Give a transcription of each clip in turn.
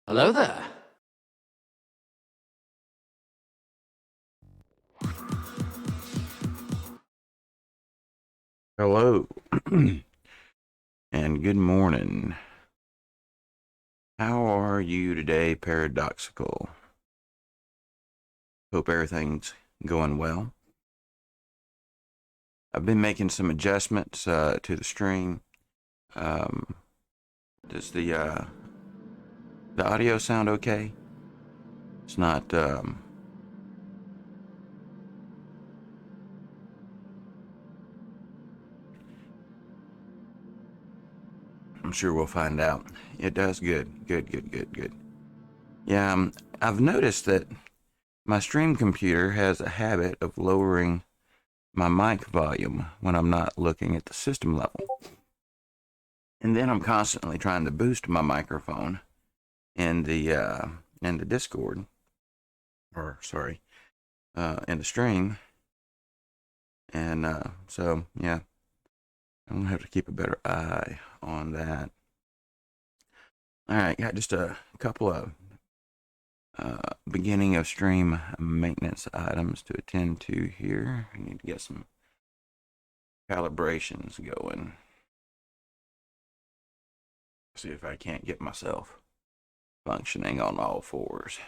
Hello there. Hello and good morning. How are you today, Paradoxical? Hope everything's going well. I've been making some adjustments to the stream. Um, does the audio sound okay? It's not. I'm sure we'll find out. It does. Good. Good. Good. Good. Good. Yeah. I've noticed that my stream computer has a habit of lowering my mic volume when I'm not looking at the system level. And then I'm constantly trying to boost my microphone in the Discord, or sorry, in the stream. And so yeah, I'm gonna have to keep a better eye on that. All right, got just a couple of beginning of stream maintenance items to attend to here. I need to get some calibrations going. See if I can't get myself functioning on all fours.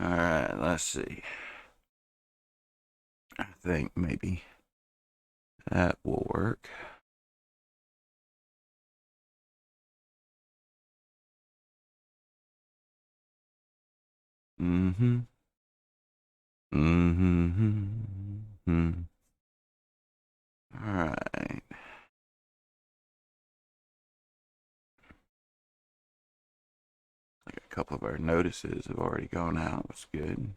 All right, let's see. I think maybe that will work. Mm-hmm. Mm-hmm. Mm-hmm. All right. Like a couple of our notices have already gone out. That's good.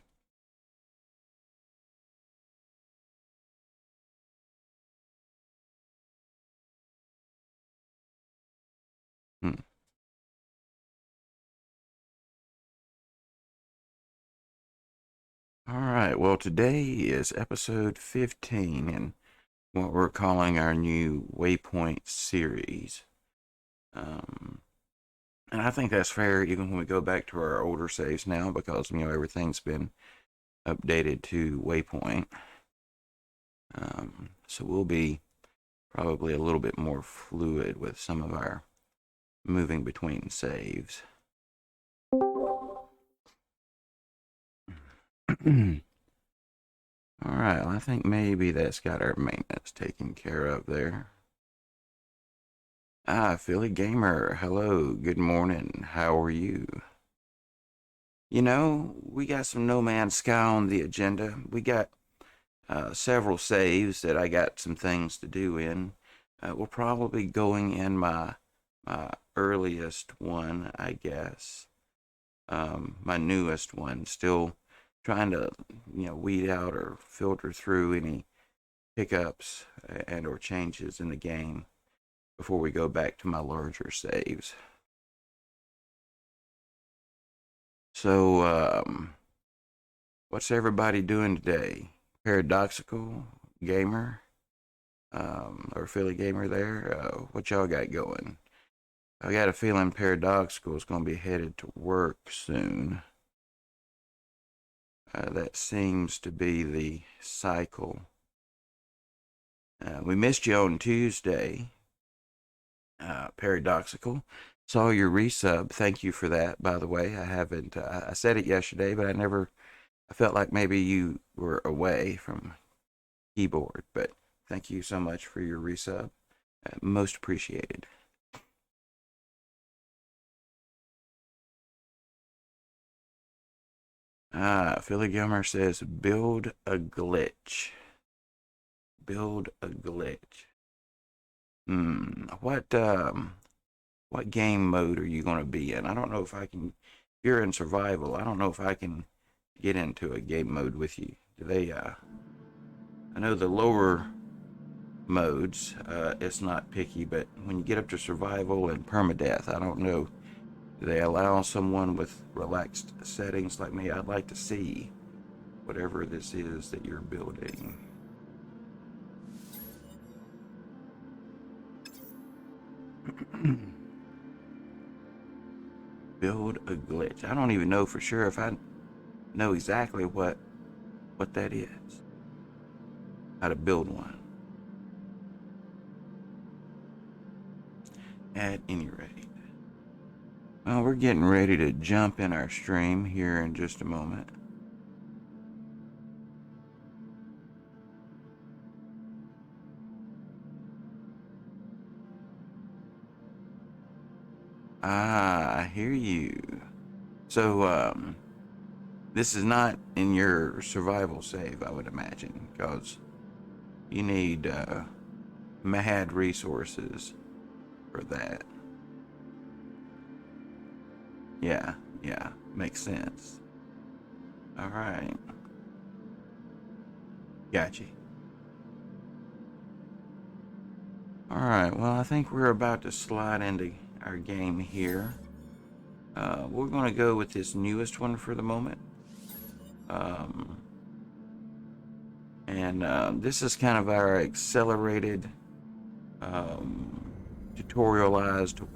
Hmm. All right. Well, today is episode 15 in what we're calling our new Waypoint series. Um, and I think that's fair even when we go back to our older saves now because, everything's been updated to Waypoint. So we'll be probably a little bit more fluid with some of our moving between saves. All right, well, I think maybe that's got our maintenance taken care of there. Philly Gamer, hello, good morning. How are you? We got some No Man's Sky on the agenda. We got several saves that I got some things to do in. We're probably going in my earliest one, I guess. My newest one. Still trying to, weed out or filter through any hiccups and or changes in the game before we go back to my larger saves. So, what's everybody doing today? Paradoxical Gamer, or Philly Gamer there? What y'all got going? I got a feeling Paradoxical is going to be headed to work soon. That seems to be the cycle. We missed you on Tuesday, Paradoxical. Saw your resub. Thank you for that, by the way. I haven't, I said it yesterday, but I felt like maybe you were away from keyboard. But thank you so much for your resub. Most appreciated. Philly Gilmer says, build a glitch. Build a glitch. What game mode are you going to be in? I don't know if I can. If you're in survival, I don't know if I can get into a game mode with you. Do they? I know the lower modes, it's not picky, but when you get up to survival and permadeath, I don't know. Do they allow someone with relaxed settings like me? I'd like to see whatever this is that you're building. Build a glitch. I don't even know for sure if I know exactly what that is. How to build one. At any rate. Well, we're getting ready to jump in our stream here in just a moment. Ah, I hear you. So, this is not in your survival save, I would imagine, because you need mad resources for that. Yeah, makes sense. All right. Gotcha. All right, well, I think we're about to slide into our game here. We're going to go with this newest one for the moment. This is kind of our accelerated, tutorialized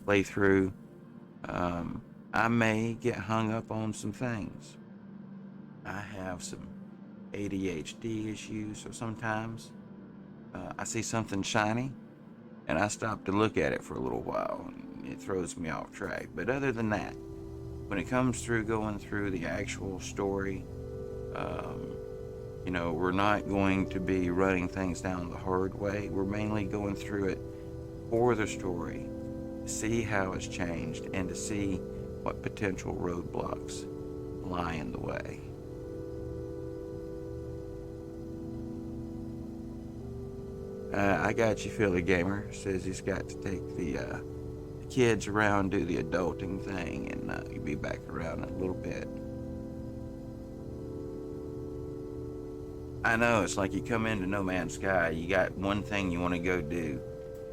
playthrough. I may get hung up on some things. I have some ADHD issues, so sometimes I see something shiny and I stop to look at it for a little while and it throws me off track. But other than that, when it comes through going through the actual story, we're not going to be running things down the hard way. We're mainly going through it for the story, to see how it's changed and to see what potential roadblocks lie in the way. I got you, Philly Gamer. Says he's got to take the kids around, do the adulting thing, and he'll be back around in a little bit. I know, it's like you come into No Man's Sky, you got one thing you want to go do,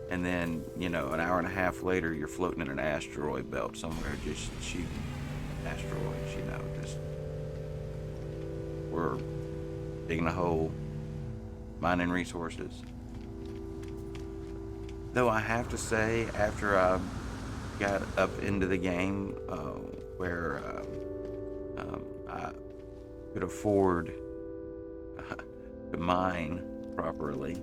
and then, an hour and a half later, you're floating in an asteroid belt somewhere, just shooting asteroids, just we're digging a hole, mining resources. Though I have to say, after I got up into the game, where I could afford to mine properly,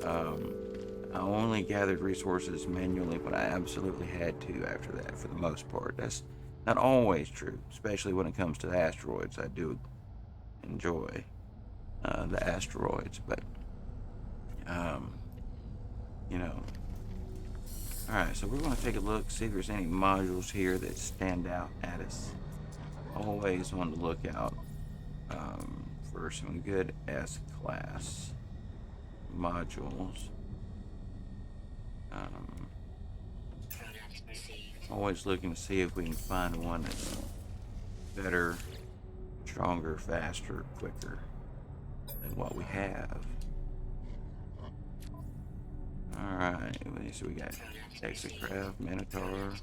I only gathered resources manually when I absolutely had to after that, for the most part. That's not always true, especially when it comes to the asteroids. I do enjoy the asteroids, but Alright, so we're going to take a look, see if there's any modules here that stand out at us. Always on the lookout for some good S-class modules. Always looking to see if we can find one that's better, stronger, faster, quicker than what we have. Alright, so we got Exocraft, Minotaur.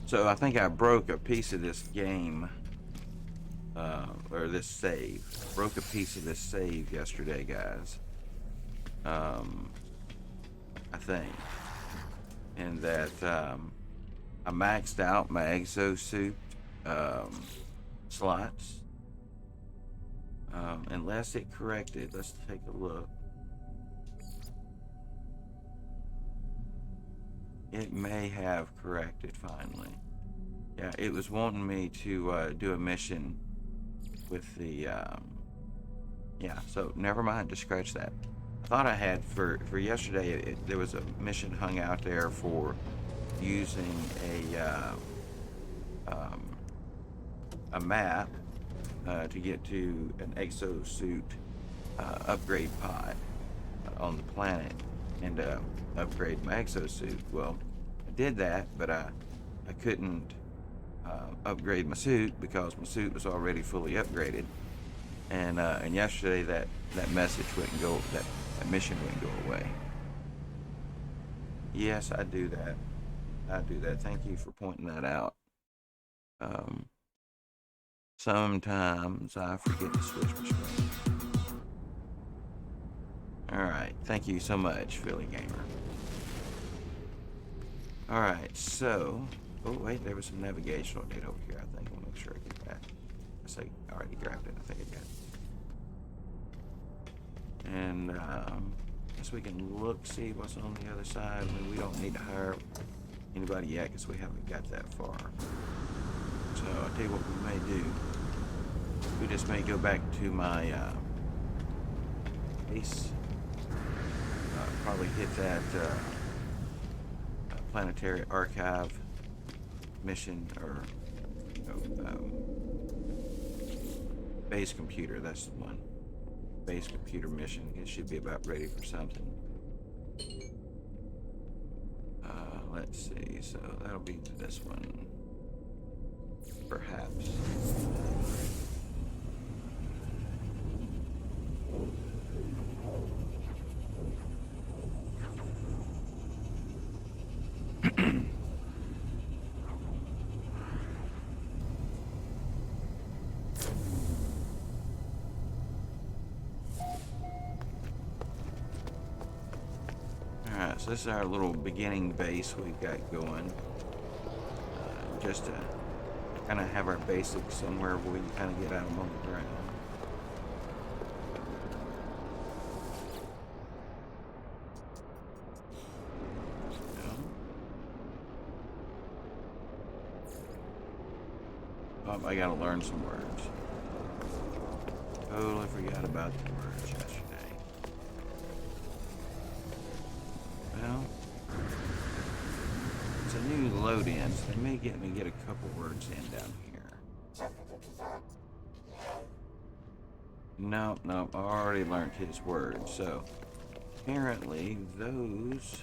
So I think I broke a piece of this game, or this save. Broke a piece of this save yesterday, guys. I think. And that I maxed out my exosuit slots. Unless it corrected. Let's take a look. It may have corrected finally. Yeah, it was wanting me to do a mission with the yeah, so never mind, just scratch that. I thought I had for yesterday, there was a mission hung out there for using a map to get to an exosuit upgrade pod on the planet and upgrade my exosuit. Well, I did that, but I couldn't upgrade my suit because my suit was already fully upgraded. And yesterday that message wouldn't go, that mission wouldn't go away. Yes, I do that. I do that. Thank you for pointing that out. Sometimes I forget to switch my screen. Alright, thank you so much, Philly Gamer. Alright, so... Oh, wait, there was some navigational data over here, I think. I'll make sure I get that. I say I already grabbed it. I think I got it. And, guess we can look, see what's on the other side. I mean, we don't need to hire anybody yet because we haven't got that far. So, I'll tell you what we may do. We just may go back to my, base. Probably hit that, planetary archive mission, or base computer. That's the one. Base computer mission. It should be about ready for something. Let's see. So that'll be this one, perhaps. Alright, so this is our little beginning base we've got going. Just to kind of have our basics somewhere where we can kind of get out on the ground. Oh, I gotta learn some words. Totally forgot about the words yesterday. Well, it's a new load in, so they may get me get a couple words in down here. No, I already learned his words, so apparently those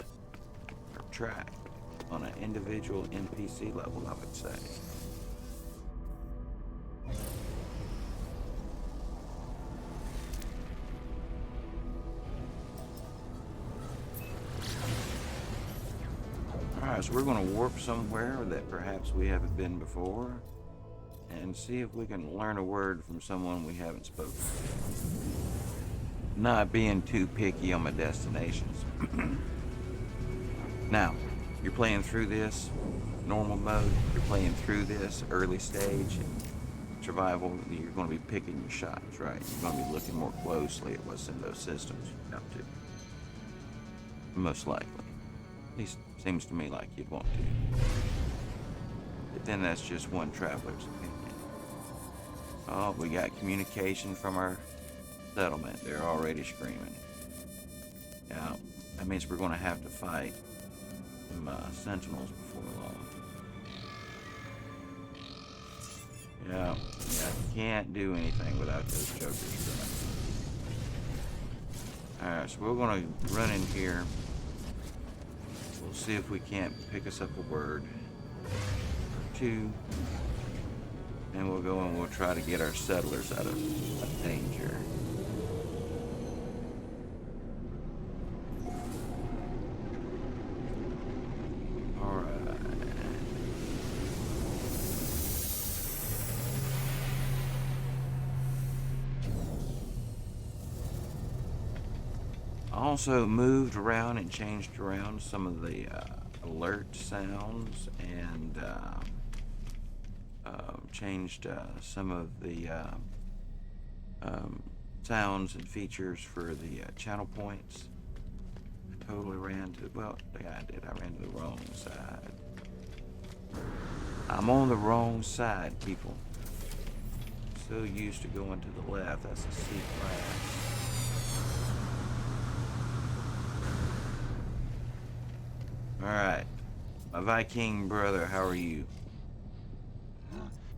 are tracked on an individual NPC level, I would say. Alright, so we're going to warp somewhere that perhaps we haven't been before and see if we can learn a word from someone we haven't spoken to. Not being too picky on my destinations. Now, you're playing through this normal mode, you're playing through this early stage survival, you're going to be picking your shots, right? You're going to be looking more closely at what's in those systems you're up to. Most likely. At least seems to me like you'd want to. But then that's just one traveler's opinion. Oh, we got communication from our settlement. They're already screaming. Yeah, that means we're going to have to fight some sentinels before long. Yeah, can't do anything without those jokers. Alright, so we're going to run in here. We'll see if we can't pick us up a word or two. And we'll go and we'll try to get our settlers out of danger. Alright. I also moved around and changed around some of the alert sounds and changed some of the sounds and features for the channel points. I totally ran to, well, yeah, I did. I ran to the wrong side. I'm on the wrong side, people. So used to going to the left. That's a C class. Alright. My Viking brother, how are you?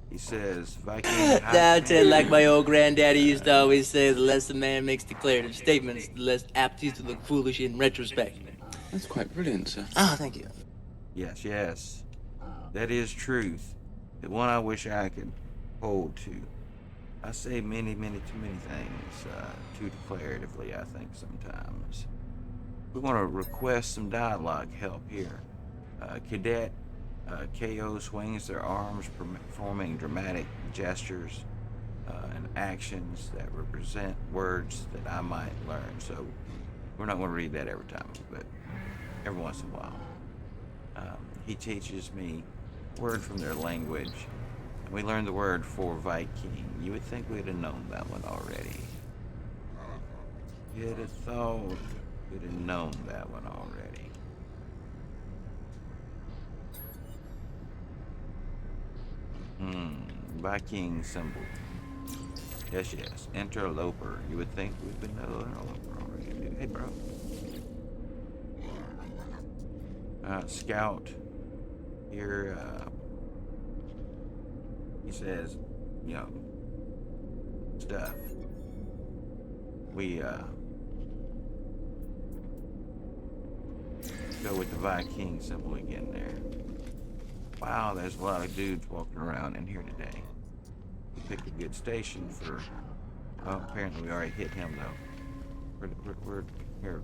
He says, Viking... That's it, like my old granddaddy used to always say, the less a man makes declarative statements, the less apt he is to look foolish in retrospect. That's quite brilliant, sir. Ah, thank you. Yes. That is truth. The one I wish I could hold to. I say many, many, too many things too declaratively, I think, sometimes. We want to request some dialogue help here. Cadet KO swings their arms, performing dramatic gestures and actions that represent words that I might learn. So we're not going to read that every time, but every once in a while. He teaches me word from their language. We learned the word for Viking. You would think we'd have known that one already. You'd have thought we'd have known that one already. Viking symbol. Yes, yes. Interloper. You would think we'd been interloper already. Hey, bro. Scout. Here, he says, you know, stuff. We, go with the Viking symbol again there. Wow, there's a lot of dudes walking around in here today. We picked a good station for, oh, apparently we already hit him, though. We're here.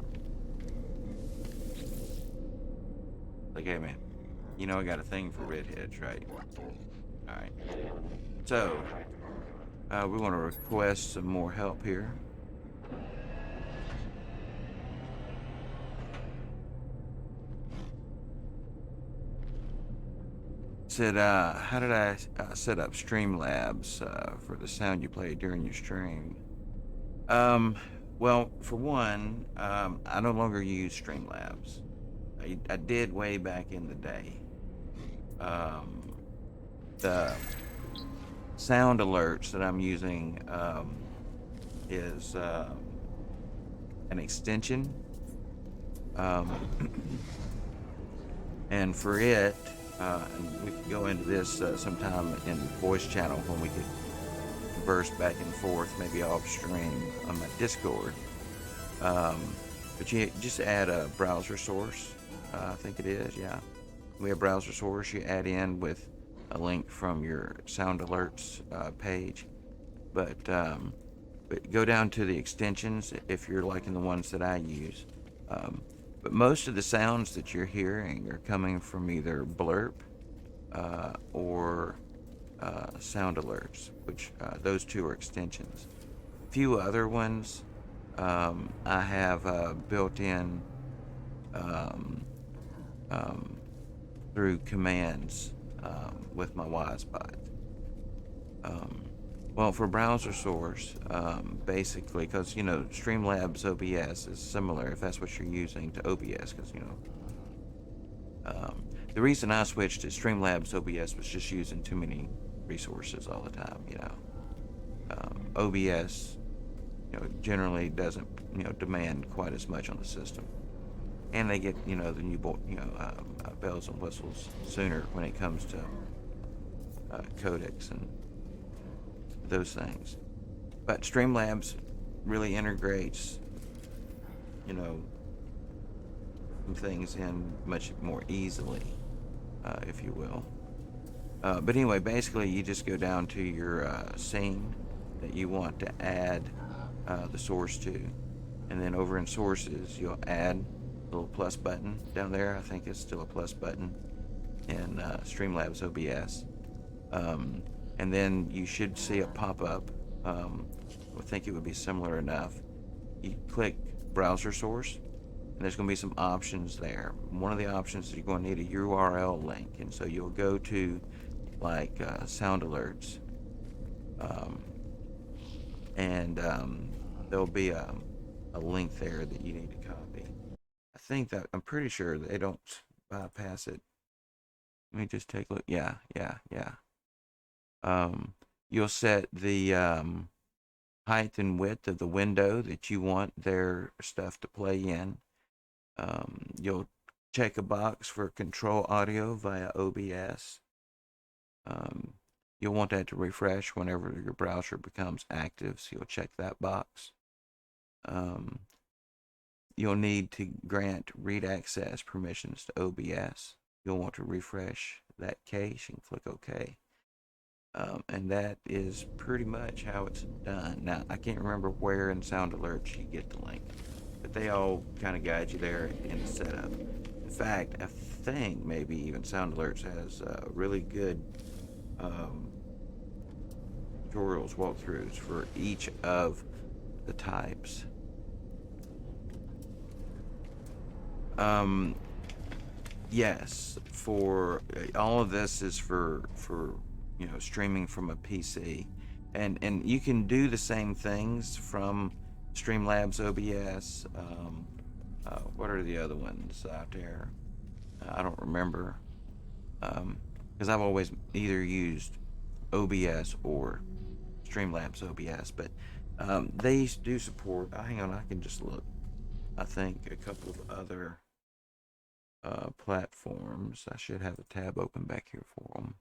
Like, hey, man, you know I got a thing for redheads, right? Alright. So, we want to request some more help here. Said, how did I set up Streamlabs for the sound you play during your stream? Well, for one, I no longer use Streamlabs. I did way back in the day. The sound alerts that I'm using is an extension. And for it, and we could go into this sometime in voice channel when we could converse back and forth, maybe off stream on my Discord. But you just add a browser source, I think it is, yeah. We have browser source you add in with a link from your sound alerts page. But go down to the extensions if you're liking the ones that I use. But most of the sounds that you're hearing are coming from either blurb or sound alerts, which those two are extensions. A few other ones I have built in through commands with my WiseBot. Well, for browser source, basically, because, you know, Streamlabs OBS is similar, if that's what you're using, to OBS, because, you know, the reason I switched to Streamlabs OBS was just using too many resources all the time, you know. OBS, you know, generally doesn't, you know, demand quite as much on the system. And they get, you know, the new, you know, bells and whistles sooner when it comes to codecs and those things. But Streamlabs really integrates, you know, some things in much more easily, if you will. But anyway, basically you just go down to your scene that you want to add the source to, and then over in sources you'll add a little plus button down there. I think it's still a plus button in Streamlabs OBS. And then you should see a pop-up. I think it would be similar enough. You click browser source, and there's going to be some options there. One of the options is you're going to need a URL link, and so you'll go to like sound alerts, and there'll be a link there that you need to copy. I think that I'm pretty sure they don't bypass it. Let me just take a look. Yeah. You'll set the height and width of the window that you want their stuff to play in. You'll check a box for control audio via OBS. You'll want that to refresh whenever your browser becomes active, so you'll check that box. You'll need to grant read access permissions to OBS. You'll want to refresh that cache and click OK. And that is pretty much how it's done. Now, I can't remember where in Sound Alerts you get the link, but they all kind of guide you there in the setup. In fact, I think maybe even Sound Alerts has really good tutorials, walkthroughs for each of the types. Yes, for all of this is for streaming from a PC, and you can do the same things from Streamlabs OBS. What are the other ones out there? I don't remember, because I've always either used OBS or Streamlabs OBS, but they do support. Hang on, I can just look. I think a couple of other platforms. I should have a tab open back here for them.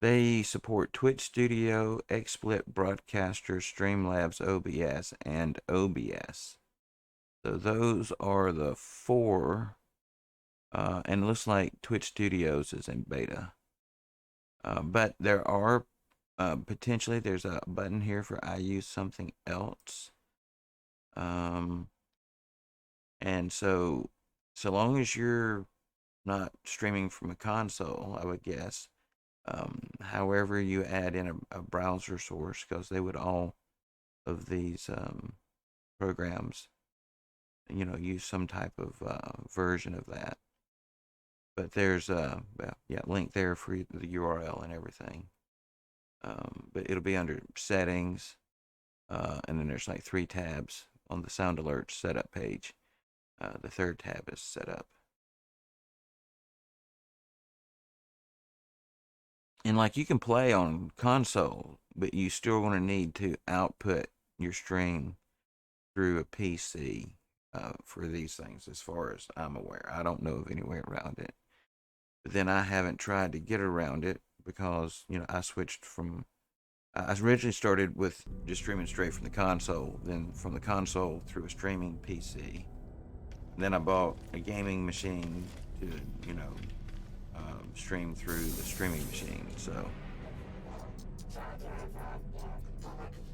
They support Twitch Studio, XSplit Broadcaster, Streamlabs OBS, and OBS. So those are the four. And it looks like Twitch Studios is in beta. But there are potentially, there's a button here for I use something else. And so long as you're not streaming from a console, I would guess, however you add in a browser source, because they would all of these programs, use some type of version of that. But there's link there for the URL and everything. But it'll be under settings, and then there's like 3 tabs on the Sound Alerts setup page. The third tab is setup. And like you can play on console, but you still want to need to output your stream through a PC for these things, as far as I'm aware. I don't know of any way around it. But then I haven't tried to get around it because, I switched from. I originally started with just streaming straight from the console, then from the console through a streaming PC. Then I bought a gaming machine to, stream through the streaming machine. So,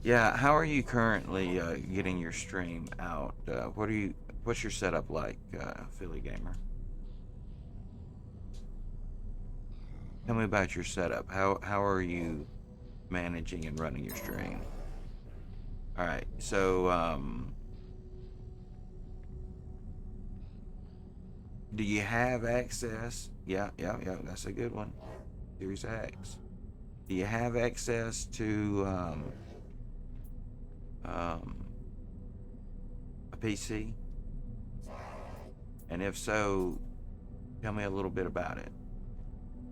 yeah, how are you currently getting your stream out? What's your setup like, Philly Gamer? Tell me about your setup. How are you managing and running your stream? All right, so do you have access? Yeah, that's a good one. Series X. Do you have access to a PC? And if so, tell me a little bit about it.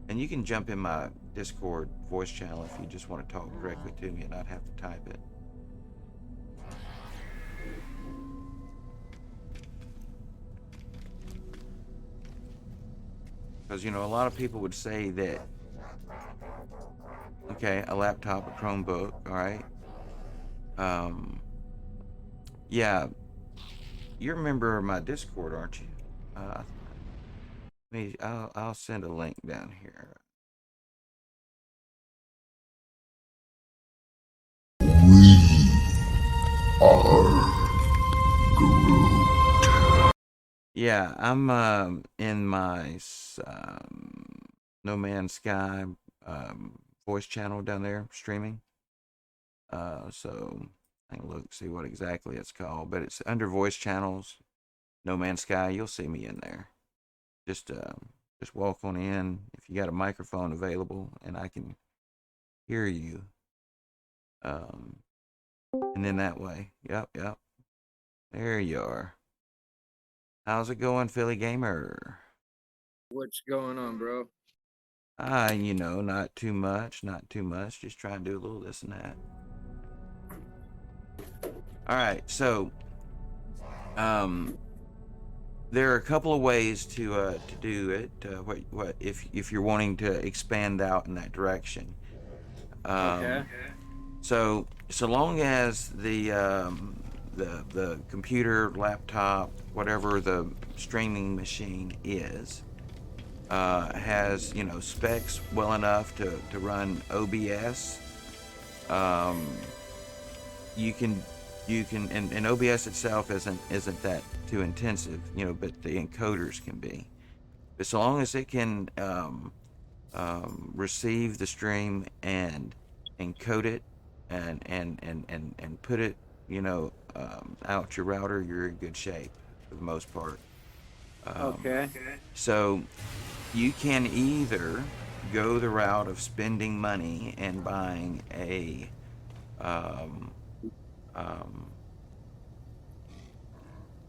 And you can jump in my Discord voice channel if you just want to talk directly to me and not have to type it. Because, a lot of people would say that, okay, a laptop, a Chromebook, all right? Yeah, you're a member of my Discord, aren't you? I'll send a link down here. Yeah, I'm in my No Man's Sky voice channel down there streaming. So I can look, see what exactly it's called, but it's under voice channels, No Man's Sky. You'll see me in there. Just walk on in if you got a microphone available and I can hear you. And then that way, yep. There you are. How's it going, Philly Gamer? What's going on, bro? Not too much. Just trying to do a little this and that. All right, so there are a couple of ways to do it. What if you're wanting to expand out in that direction? Okay. So long as the the computer, laptop, whatever the streaming machine is, has, you know, specs well enough to run OBS. Um, you can and OBS itself isn't that too intensive, you know, but the encoders can be. But so long as it can receive the stream and encode it and put it, you know, out your router, you're in good shape for the most part. Okay. So you can either go the route of spending money and buying a um, um,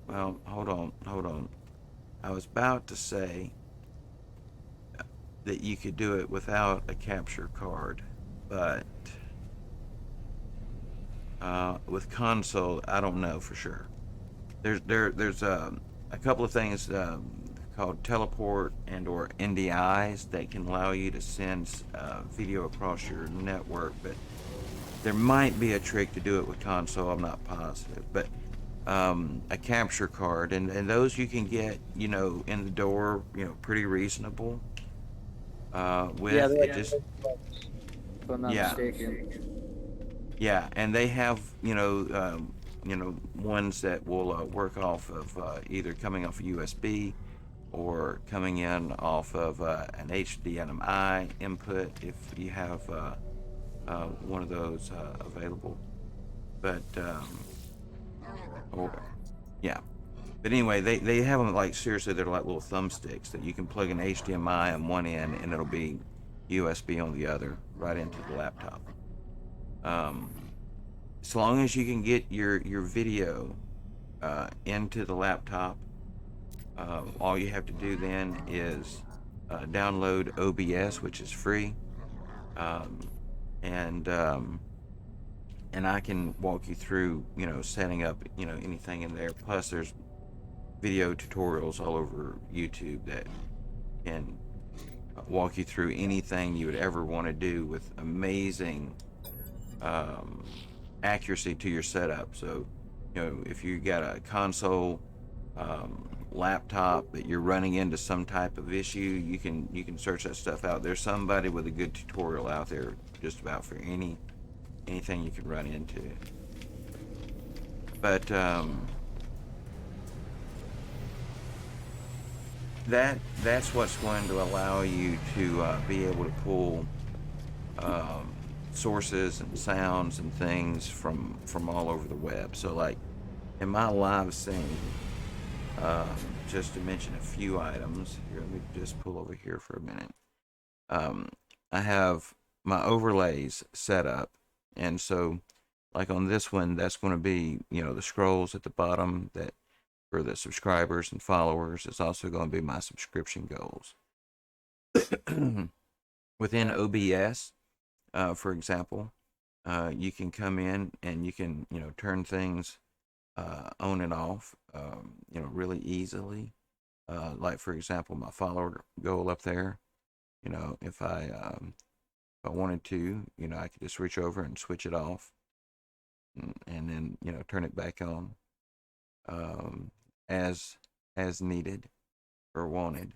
well, hold on. I was about to say that you could do it without a capture card, but with console, I don't know for sure. There's a couple of things called teleport and or NDIs that can allow you to send video across your network, but there might be a trick to do it with console. I'm not positive, but a capture card, and those you can get, you know, in the door, you know, pretty reasonable. Yeah, With they're it like just if I'm not yeah. mistaken. Yeah, and they have, you know, ones that will work off of either coming off a USB or coming in off of an HDMI input if you have one of those available. But or yeah. But anyway, they have them like seriously, they're like little thumbsticks that you can plug an HDMI on one end and it'll be USB on the other, right into the laptop. Um, as long as you can get your video into the laptop, all you have to do then is download OBS, which is free, um, and and I can walk you through, you know, setting up, you know, anything in there. Plus, there's video tutorials all over YouTube that can walk you through anything you would ever want to do with amazing um, accuracy to your setup. So, you know, if you got a console laptop that you're running into some type of issue, you can search that stuff out. There's somebody with a good tutorial out there just about for anything you can run into. But that's what's going to allow you to be able to pull um, sources and sounds and things from all over the web. So like in my live scene, um, just to mention a few items here, let me just pull over here for a minute. um, I have my overlays set up, and so like on this one, that's going to be, you know, the scrolls at the bottom that for the subscribers and followers. It's also going to be my subscription goals. Within OBS, for example, you can come in and you can, you know, turn things on and off, you know, really easily. Like for example, my follower goal up there. You know, if I wanted to, you know, I could just reach over and switch it off, and then, you know, turn it back on um, as needed or wanted.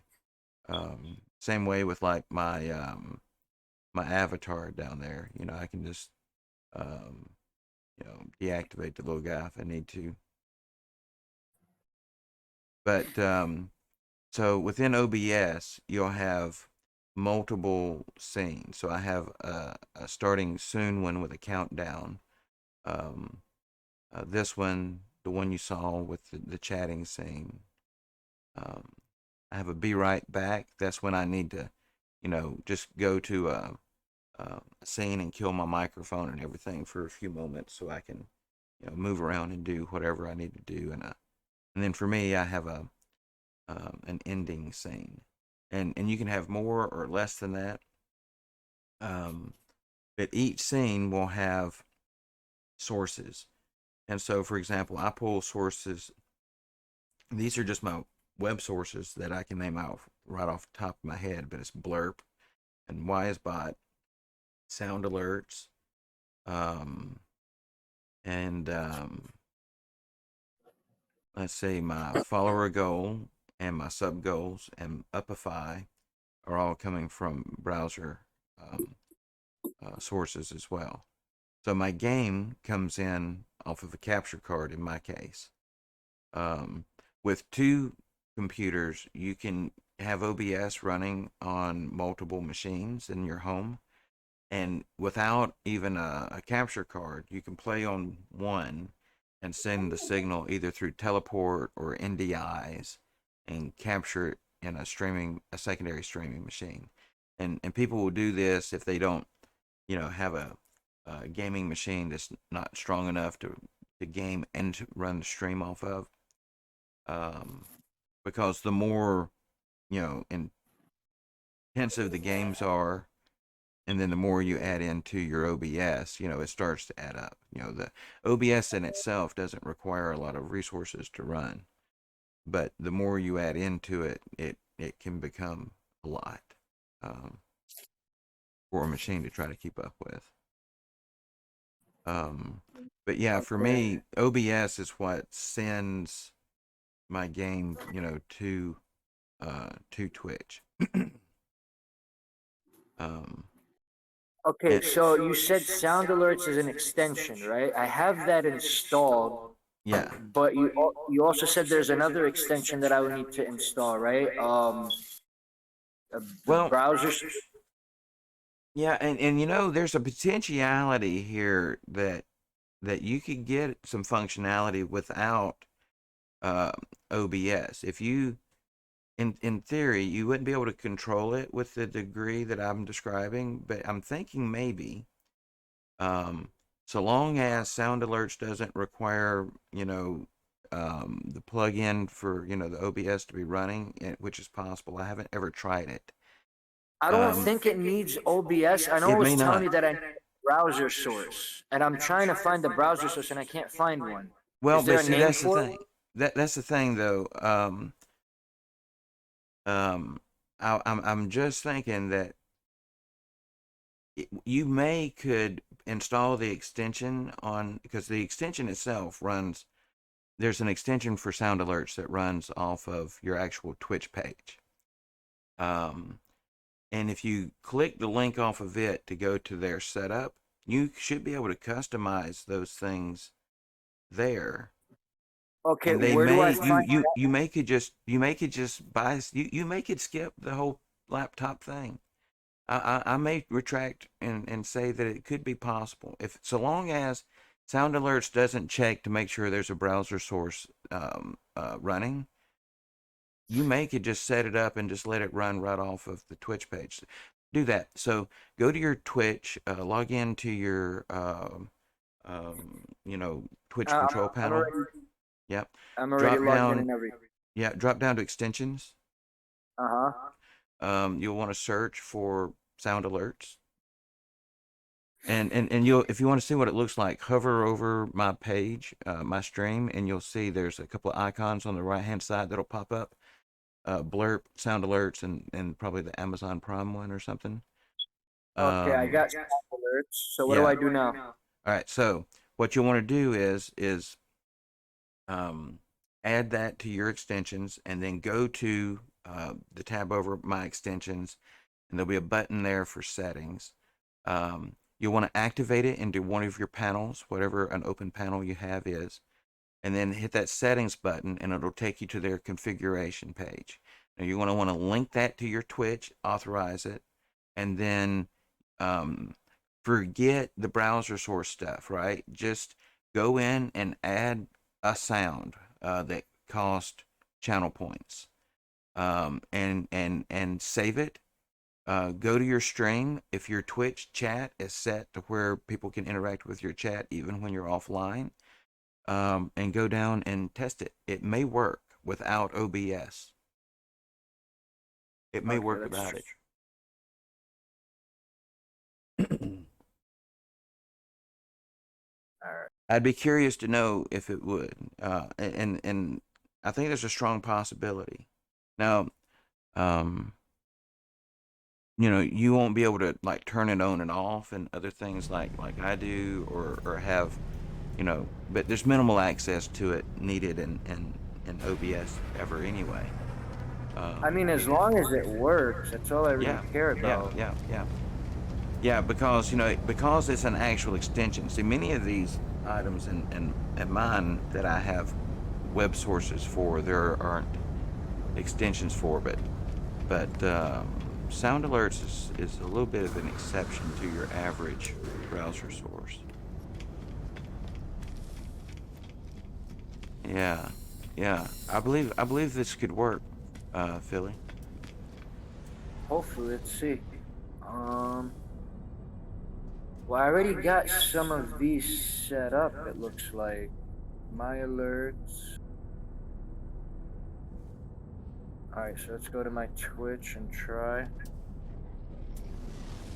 Same way with like my avatar down there. You know, I can just um, you know, deactivate the little guy if I need to. But so within OBS, you'll have multiple scenes. So I have a starting soon one with a countdown. Um, this one, the one you saw with the chatting scene. Um, I have a be right back. That's when I need to, you know, just go to a scene and kill my microphone and everything for a few moments so I can, you know, move around and do whatever I need to do. And then for me, I have a an ending scene, and you can have more or less than that. Um, but each scene will have sources, and so for example, I pull sources. These are just my web sources that I can name out right off the top of my head, but it's Blurp and Wisebot, Sound Alerts, um, and let's say my follower goal and my sub goals and Upify are all coming from browser um, sources as well. So my game comes in off of a capture card in my case. With two computers, you can have OBS running on multiple machines in your home. And without even a capture card, you can play on one and send the signal either through teleport or NDIs and capture it in a secondary streaming machine. And people will do this if they don't, have a gaming machine that's not strong enough to game and to run the stream off of. Because the more, intensive the games are, and then the more you add into your OBS, it starts to add up. The OBS in itself doesn't require a lot of resources to run, but the more you add into it, it can become a lot for a machine to try to keep up with. But yeah, for me, OBS is what sends my game, to Twitch. Okay, so you said sound alerts is an extension, right? I have that installed. Yeah. But you also said there's another extension that I would need to install, right? The browsers. Yeah, and there's a potentiality here that you could get some functionality without OBS. If you, in theory, you wouldn't be able to control it with the degree that I'm describing, but I'm thinking maybe, so long as Sound Alerts doesn't require, the plug-in for, the OBS to be running, which is possible. I haven't ever tried it. I don't think it needs OBS. I know it was telling me that I need a browser source, and I'm trying to find the browser source, and I can't find one. Well, is there but a see, name that's for the thing. That's the thing, though. I'm just thinking that you could install the extension on, because the extension itself runs. There's an extension for sound alerts that runs off of your actual Twitch page. And if you click the link off of it to go to their setup, you should be able to customize those things there. Okay, and they where do I may find you may could just buy you may could skip the whole laptop thing. I may retract and say that it could be possible, if so long as Sound Alerts doesn't check to make sure there's a browser source running. You may could just set it up and just let it run right off of the Twitch page. Do that. So go to your Twitch, log into your Twitch control panel. Yep. I'm already Drop logged down. in and everything. Yeah, drop down to extensions. Uh-huh. You'll want to search for sound alerts. And you'll, if you want to see what it looks like, hover over my page, my stream, and you'll see there's a couple of icons on the right hand side that'll pop up. Blurb, sound alerts, and probably the Amazon Prime one or something. Okay, I got sound alerts. So what do I do now? All right, so what you'll want to do is add that to your extensions, and then go to the tab over my extensions, and there'll be a button there for settings. You'll want to activate it into one of your panels, whatever an open panel you have is, and then hit that settings button, and it'll take you to their configuration page. Now you want to link that to your Twitch, authorize it, and then forget the browser source stuff, right? Just go in and add a sound that cost channel points, and save it. Go to your stream. If your Twitch chat is set to where people can interact with your chat even when you're offline, and go down and test it. It may work without OBS. It may work without it. I'd be curious to know if it would, and I think there's a strong possibility. Now, you won't be able to like turn it on and off and other things like I do, or have, but there's minimal access to it needed, and in OBS ever anyway. I mean, as long as it works, that's all I really care about. Yeah, because because it's an actual extension. See, many of these items in mine that I have web sources for, there aren't extensions for, but Sound Alerts is a little bit of an exception to your average browser source. Yeah, I believe this could work, Philly. Hopefully, let's see. Well, I already got some of these set up, it looks like. My alerts. Alright, so let's go to my Twitch and try.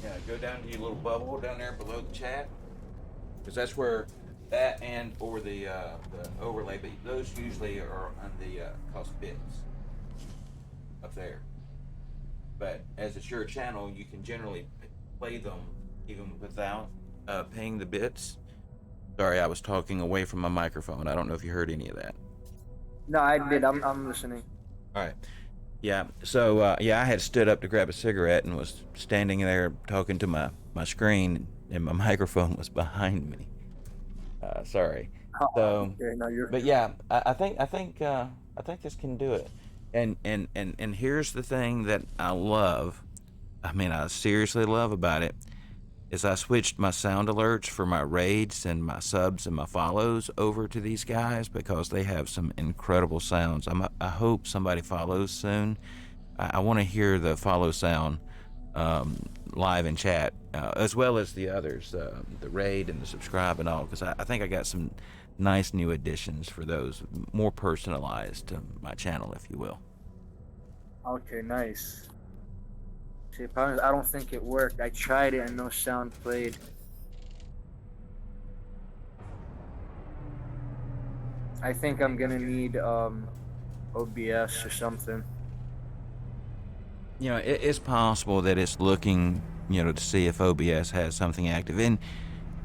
Yeah, go down to your little bubble down there below the chat, because that's where that or the overlay, but those usually are on the cost bits up there. But as it's your channel, you can generally play them even without paying the bits. Sorry, I was talking away from my microphone. I don't know if you heard any of that. No, I did. I'm listening. All right. Yeah. So I had stood up to grab a cigarette and was standing there talking to my screen, and my microphone was behind me. Sorry. So, but yeah, I think this can do it. And here's the thing that I love. I mean, I seriously love about it is I switched my sound alerts for my raids and my subs and my follows over to these guys because they have some incredible sounds. I hope somebody follows soon. I want to hear the follow sound live in chat, as well as the others, the raid and the subscribe and all, because I think I got some nice new additions for those, more personalized to my channel, if you will. Okay, nice. See, the problem is I don't think it worked. I tried it and no sound played. I think I'm gonna need OBS or something. It's possible that it's looking, to see if OBS has something active,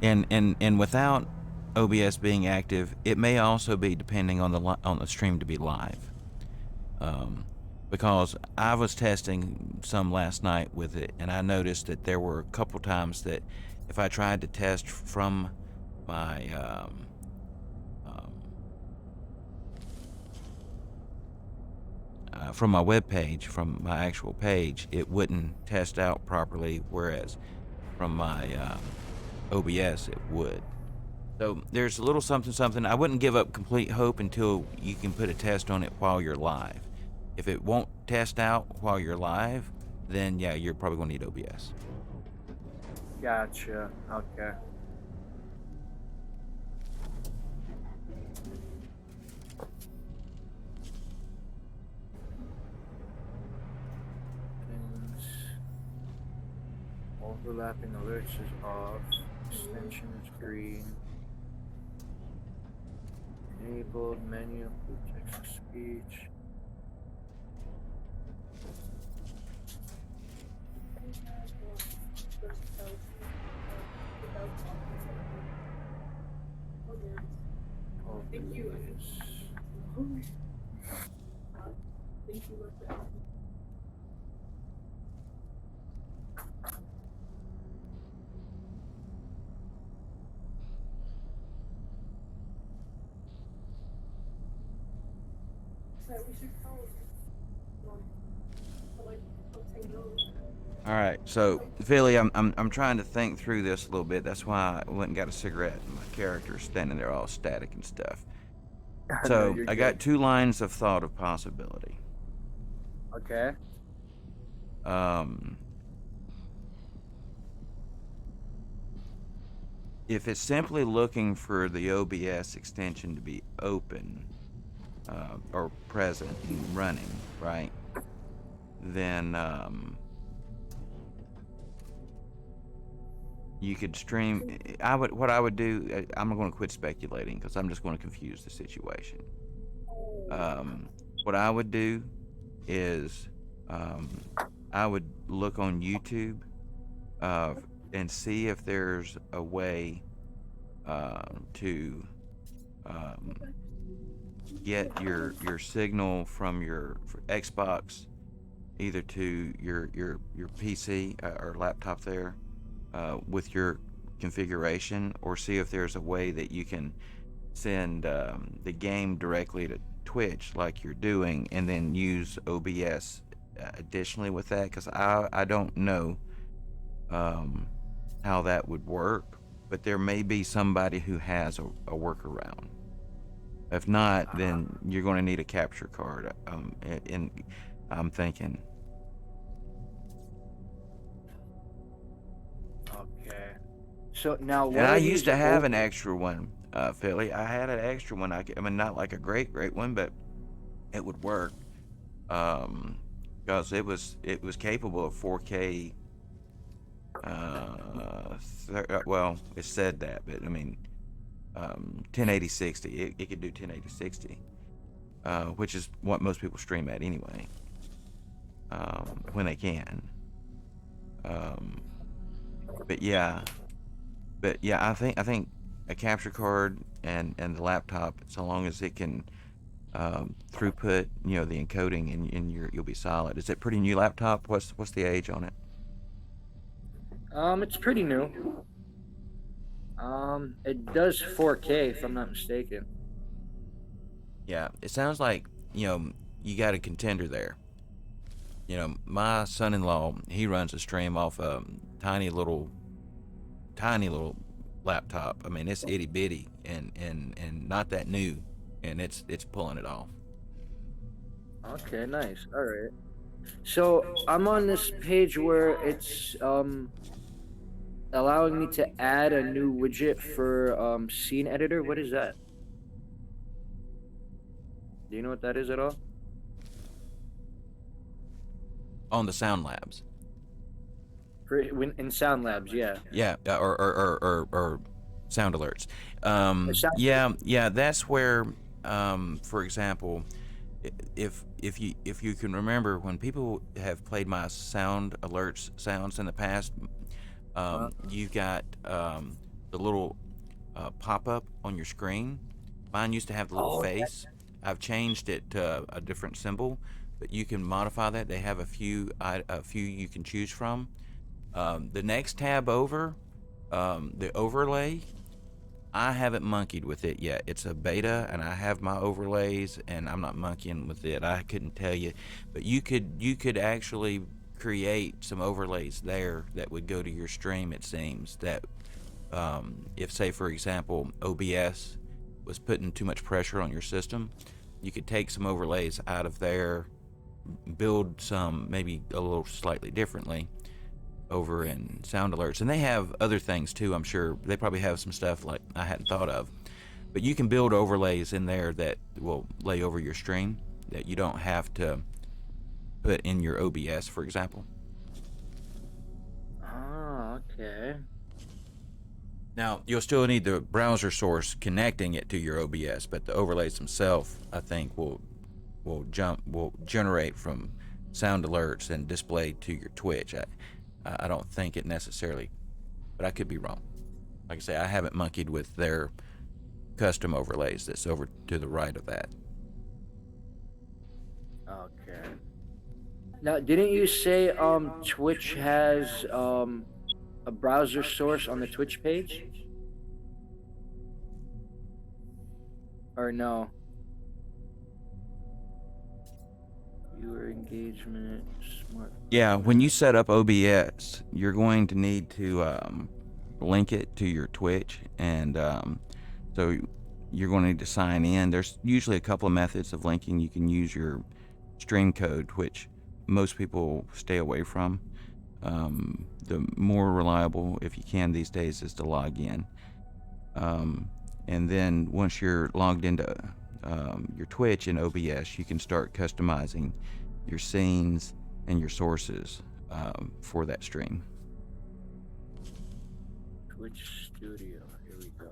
and without OBS being active, it may also be depending on the stream to be live. Because I was testing some last night with it, and I noticed that there were a couple times that if I tried to test from my web page, from my actual page, it wouldn't test out properly, whereas from my OBS it would. So there's a little something. I wouldn't give up complete hope until you can put a test on it while you're live. If it won't test out while you're live, then yeah, you're probably going to need OBS. Gotcha. Okay. Overlapping alerts is off. Extension is green. Enabled menu, text to speech. Thank you. All right, so Philly, I'm trying to think through this a little bit. That's why I went and got a cigarette, and my character's standing there all static and stuff. So No, I got two lines of thought of possibility. Okay. If it's simply looking for the OBS extension to be open or present and running, right? Then you could stream. What I would do. I'm going to quit speculating because I'm just going to confuse the situation. What I would do is I would look on YouTube and see if there's a way to get your signal from your Xbox either to your PC or laptop there with your configuration, or see if there's a way that you can send the game directly to Twitch like you're doing, and then use OBS additionally with that, because I don't know how that would work, but there may be somebody who has a workaround. If not, then you're going to need a capture card. And I'm thinking. Okay. So now, what And I are used these to have an extra one, Philly. I had an extra one. I mean, not like a great one, but it would work. Because it was capable of 4K. Well, it said that, but I mean, 1080 60. It could do 1080 60, which is what most people stream at anyway, when they can. But yeah, I think a capture card and the laptop, so long as it can throughput, the encoding, and you'll be solid. Is it pretty new laptop? What's the age on it? It's pretty new. It does 4K if I'm not mistaken. Yeah, it sounds like you got a contender there. My son-in-law, he runs a stream off a tiny little laptop. I mean, it's itty bitty and not that new, and it's pulling it off. Okay, nice. All right. So I'm on this page where it's allowing me to add a new widget for scene editor. What is that? Do you know what that is at all? On the Sound Labs. In Sound Labs, yeah. Yeah, or sound alerts. Yeah, that's where, for example, if you can remember, when people have played my sound alerts sounds in the past, you've got the little pop-up on your screen. Mine used to have the little face. I've changed it to a different symbol, but you can modify that. They have a few you can choose from. The next tab over, the overlay, I haven't monkeyed with it yet. It's a beta, and I have my overlays, and I'm not monkeying with it. I couldn't tell you, but you could actually create some overlays there that would go to your stream. It seems that if, say, for example, OBS was putting too much pressure on your system, you could take some overlays out of there, build some maybe a little slightly differently over in sound alerts. And they have other things too, I'm sure. They probably have some stuff like I hadn't thought of, but you can build overlays in there that will lay over your stream that you don't have to put in your OBS, for example. Oh, okay. Now, you'll still need the browser source connecting it to your OBS, but the overlays themselves, I think, will generate from sound alerts and display to your Twitch. I don't think it necessarily, but I could be wrong. Like I say, I haven't monkeyed with their custom overlays that's over to the right of that. Okay. Now, didn't you say Twitch has a browser source on the Twitch page? Or no? Viewer engagement, smart. Yeah, when you set up OBS, you're going to need to link it to your Twitch, and so you're going to need to sign in. There's usually a couple of methods of linking. You can use your stream code, which most people stay away from. The more reliable, if you can these days, is to log in. And then once you're logged into your Twitch in OBS, you can start customizing your scenes and your sources for that stream. Twitch Studio, here we go.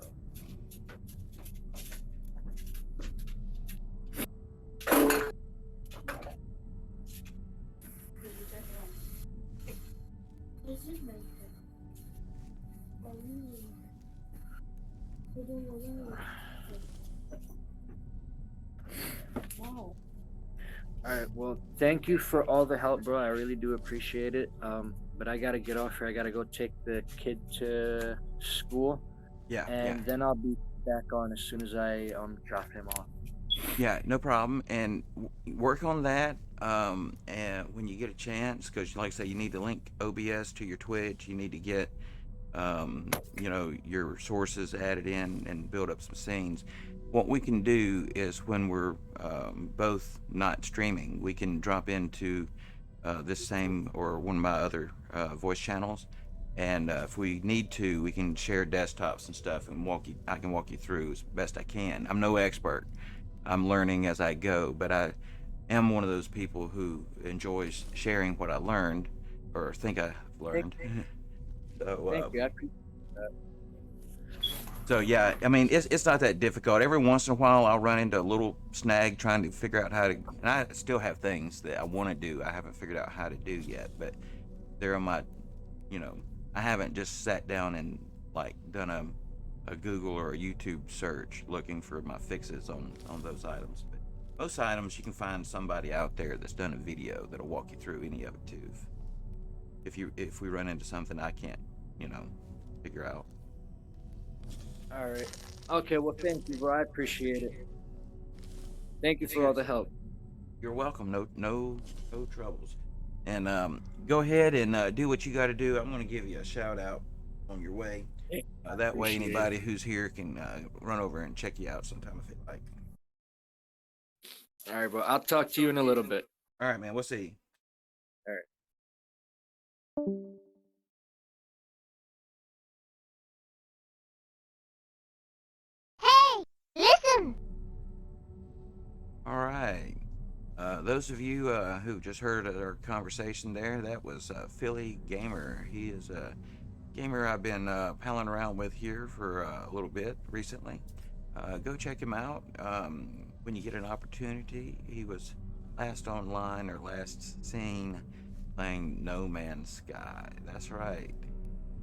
All right. Well, thank you for all the help, bro. I really do appreciate it. But I gotta get off here. I gotta go take the kid to school, Yeah, yeah. and then I'll be back on as soon as I drop him off. Yeah, no problem. And work on that. And when you get a chance, because like I say, you need to link OBS to your Twitch. You need to get, your sources added in and build up some scenes. What we can do is when we're both not streaming, we can drop into this same or one of my other voice channels. And if we need to, we can share desktops and stuff and I can walk you through as best I can. I'm no expert. I'm learning as I go, but I am one of those people who enjoys sharing what I learned or think I've learned. Thank you. I appreciate that. So yeah, I mean it's not that difficult. Every once in a while I'll run into a little snag trying to figure out how to, and I still have things that I want to do I haven't figured out how to do yet, but they're on my, I haven't just sat down and like done a Google or a YouTube search looking for my fixes on those items. But most items you can find somebody out there that's done a video that'll walk you through any of it too. If we run into something I can't, figure out. All right. Okay. Well, thank you, bro. I appreciate it. Thank you for all the help. You're welcome. No troubles. And go ahead and do what you got to do. I'm going to give you a shout out on your way. That way, anybody who's here can run over and check you out sometime if they like. All right, bro. I'll talk to you in a little bit. All right, man. We'll see. All right. Listen! All right. Those of you who just heard our conversation there, that was Philly Gamer. He is a gamer I've been palling around with here for a little bit recently. Go check him out when you get an opportunity. He was last online or last seen playing No Man's Sky. That's right.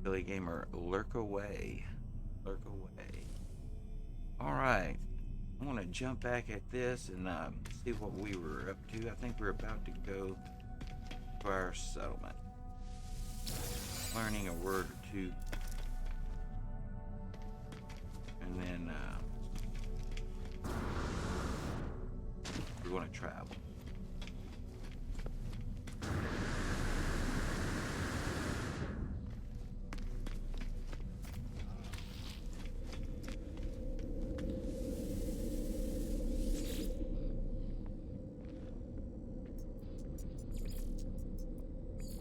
Philly Gamer, lurk away. Lurk away. All right. I'm going to jump back at this and see what we were up to. I think we're about to go to our settlement. Learning a word or two. And then we're going to travel.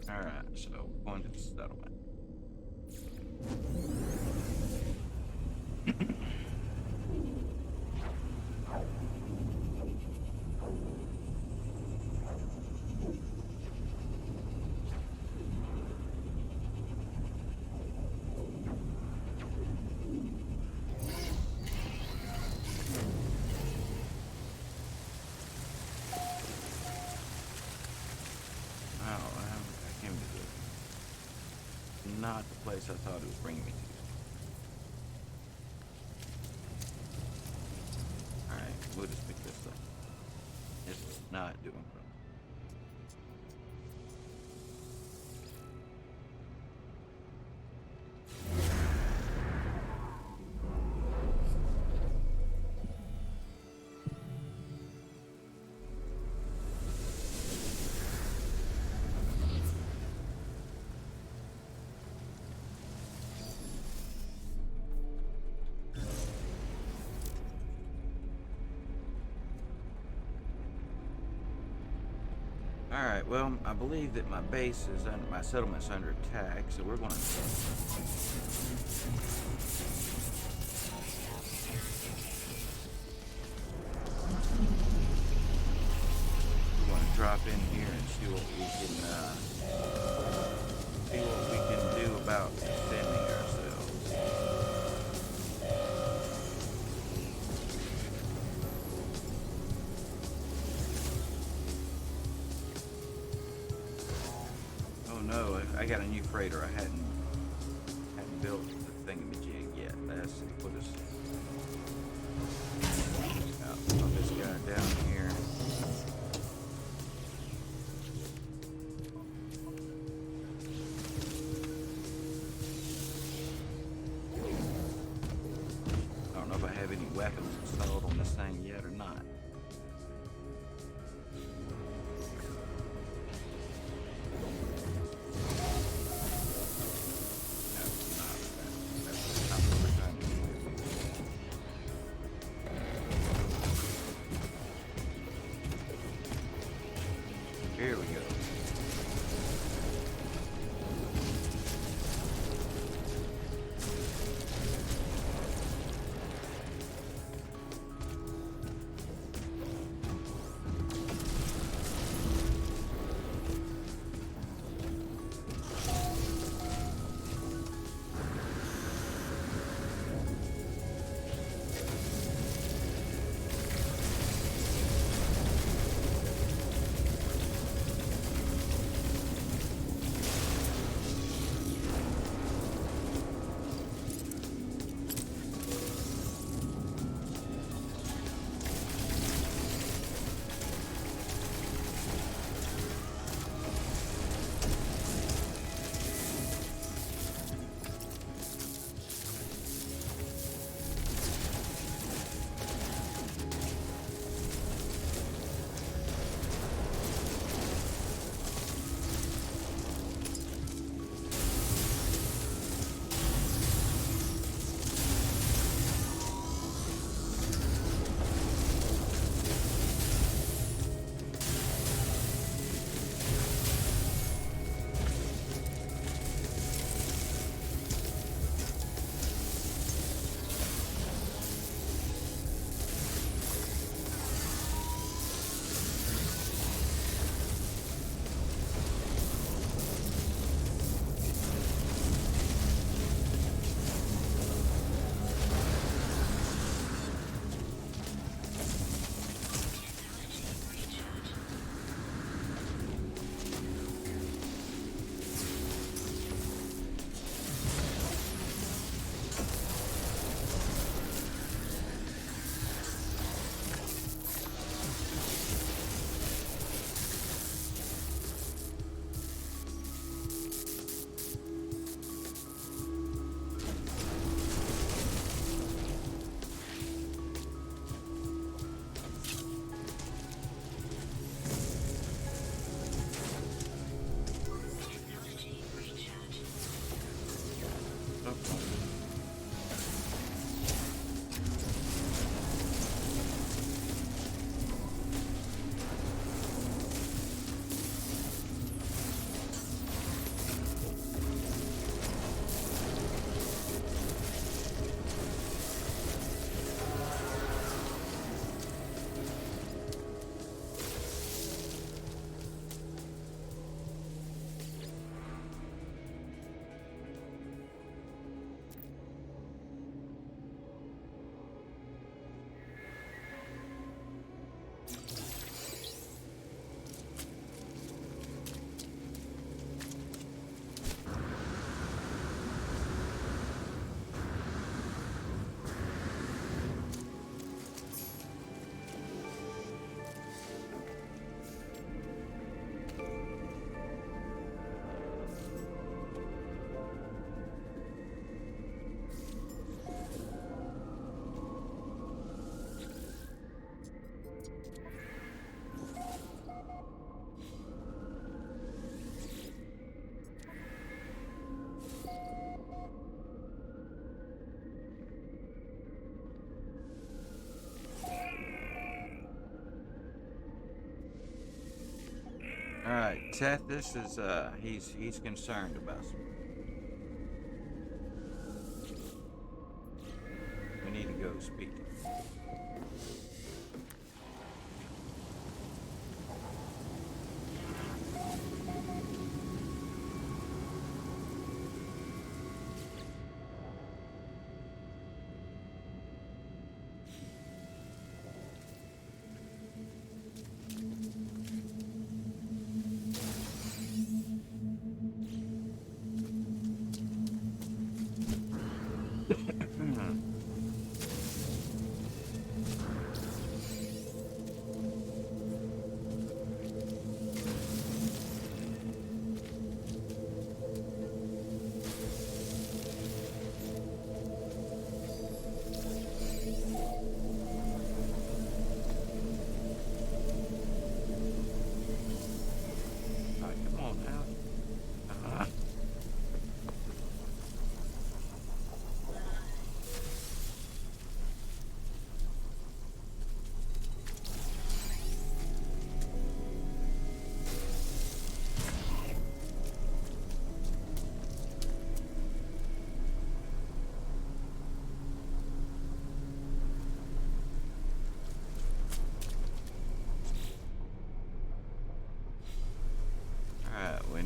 Alright, so going to the settlement. Not the place I thought it was bringing me to. Alright, we'll just pick this up. It's not doing well. Alright, well, I believe that my base is under, my settlement's under attack, so we're going to drop in here and see what we can do about defending ourselves. Oh no, I got a new freighter. I hadn't built the thingamajig yet. Let's put us out. Put this guy down here. weapons installed on this thing yet or not. Here we go. All right, Tethys is he's concerned about something. We need to go speak to him.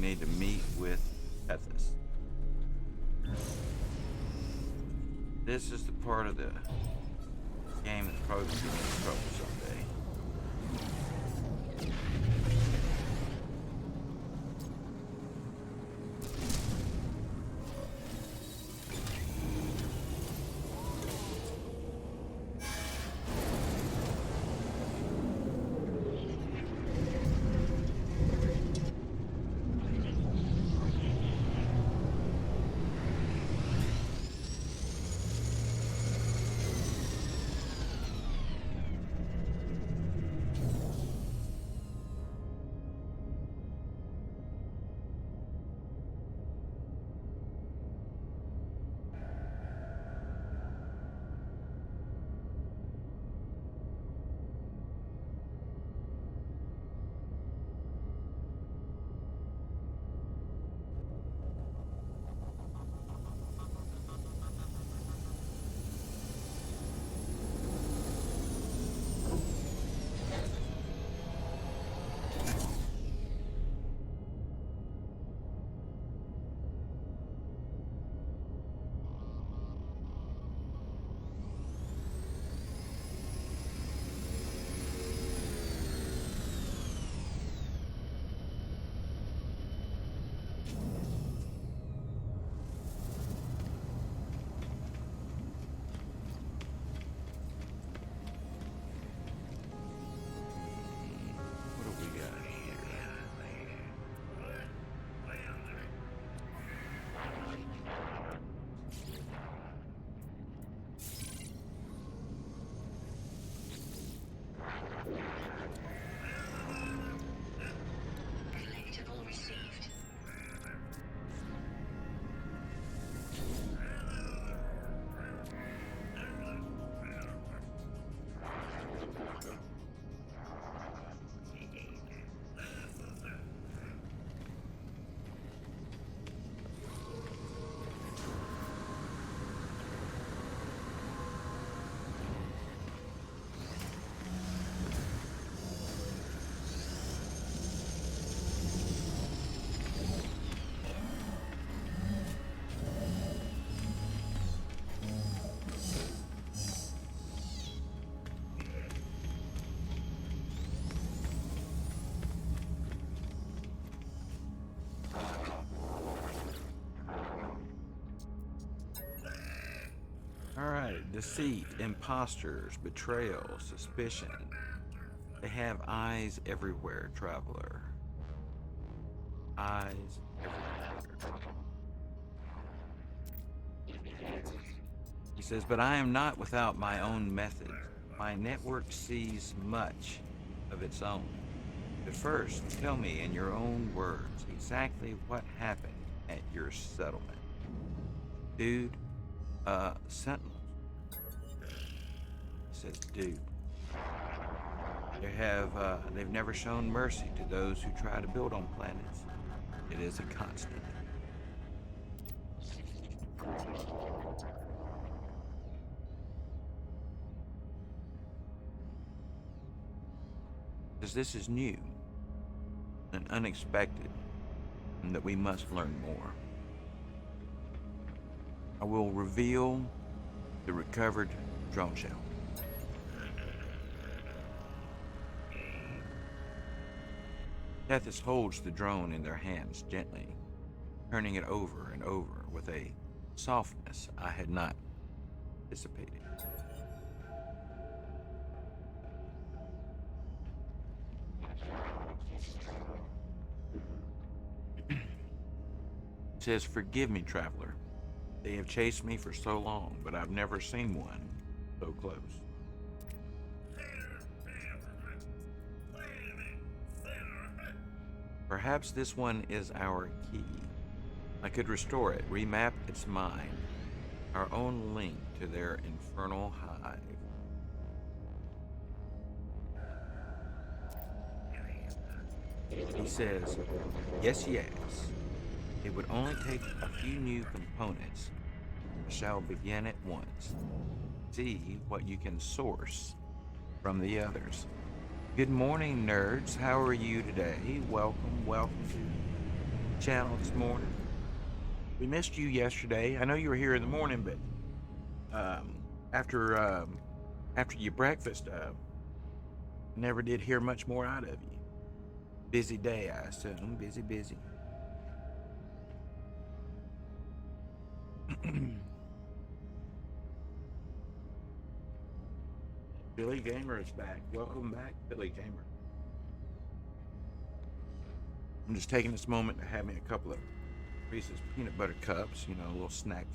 need to meet with Ethis. This is the part of the game that's probably going to get me in trouble someday. Alright, deceit, imposters, betrayal, suspicion. They have eyes everywhere, traveler. Eyes everywhere. He says, but I am not without my own methods. My network sees much of its own. But first, tell me in your own words exactly what happened at your settlement. Dude, Sentinels. He says, dude. They've never shown mercy to those who try to build on planets. It is a constant. Because this is new and unexpected, and that we must learn more. I will reveal the recovered drone shell. Tethys holds the drone in their hands gently, turning it over and over with a softness I had not anticipated. It says, forgive me, traveler. They have chased me for so long, but I've never seen one so close. Perhaps this one is our key. I could restore it, remap its mind, our own link to their infernal hive. He says, yes, yes. It would only take a few new components. I shall begin at once. See what you can source from the others. Good morning, nerds. How are you today? Welcome to channel this morning. We missed you yesterday. I know you were here in the morning, but after your breakfast, never did hear much more out of you. Busy day, I assume. Busy. Billy Gamer is back. Welcome back, Billy Gamer. I'm just taking this moment to have me a couple of Reese's peanut butter cups, you know, a little snack.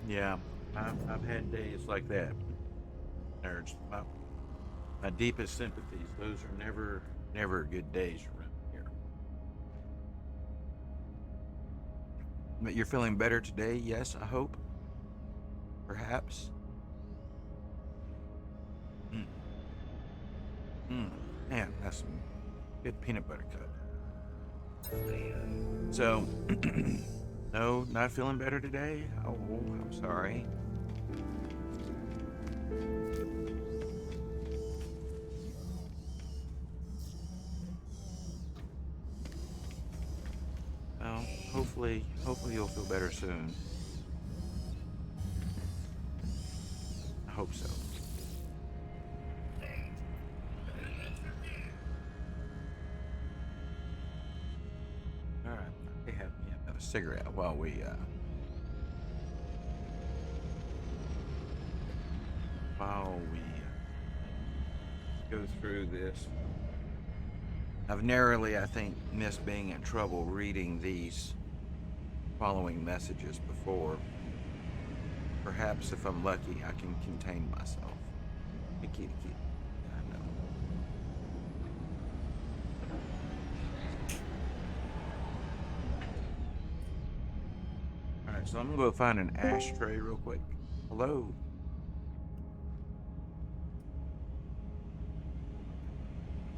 Yeah, I've had days like that. Nerds, my deepest sympathies. Those are never good days around here. But you're feeling better today, yes, I hope. Perhaps. Man, that's some good peanut butter cup. So, no, not feeling better today? Oh, I'm sorry. Well, hopefully you'll feel better soon. I hope so. All right, they have me have a cigarette while we go through this. I've narrowly, I think, missed being in trouble reading these following messages before. Perhaps if I'm lucky, I can contain myself. The kitty. I know. All right, so I'm gonna go find an ashtray real quick. Hello.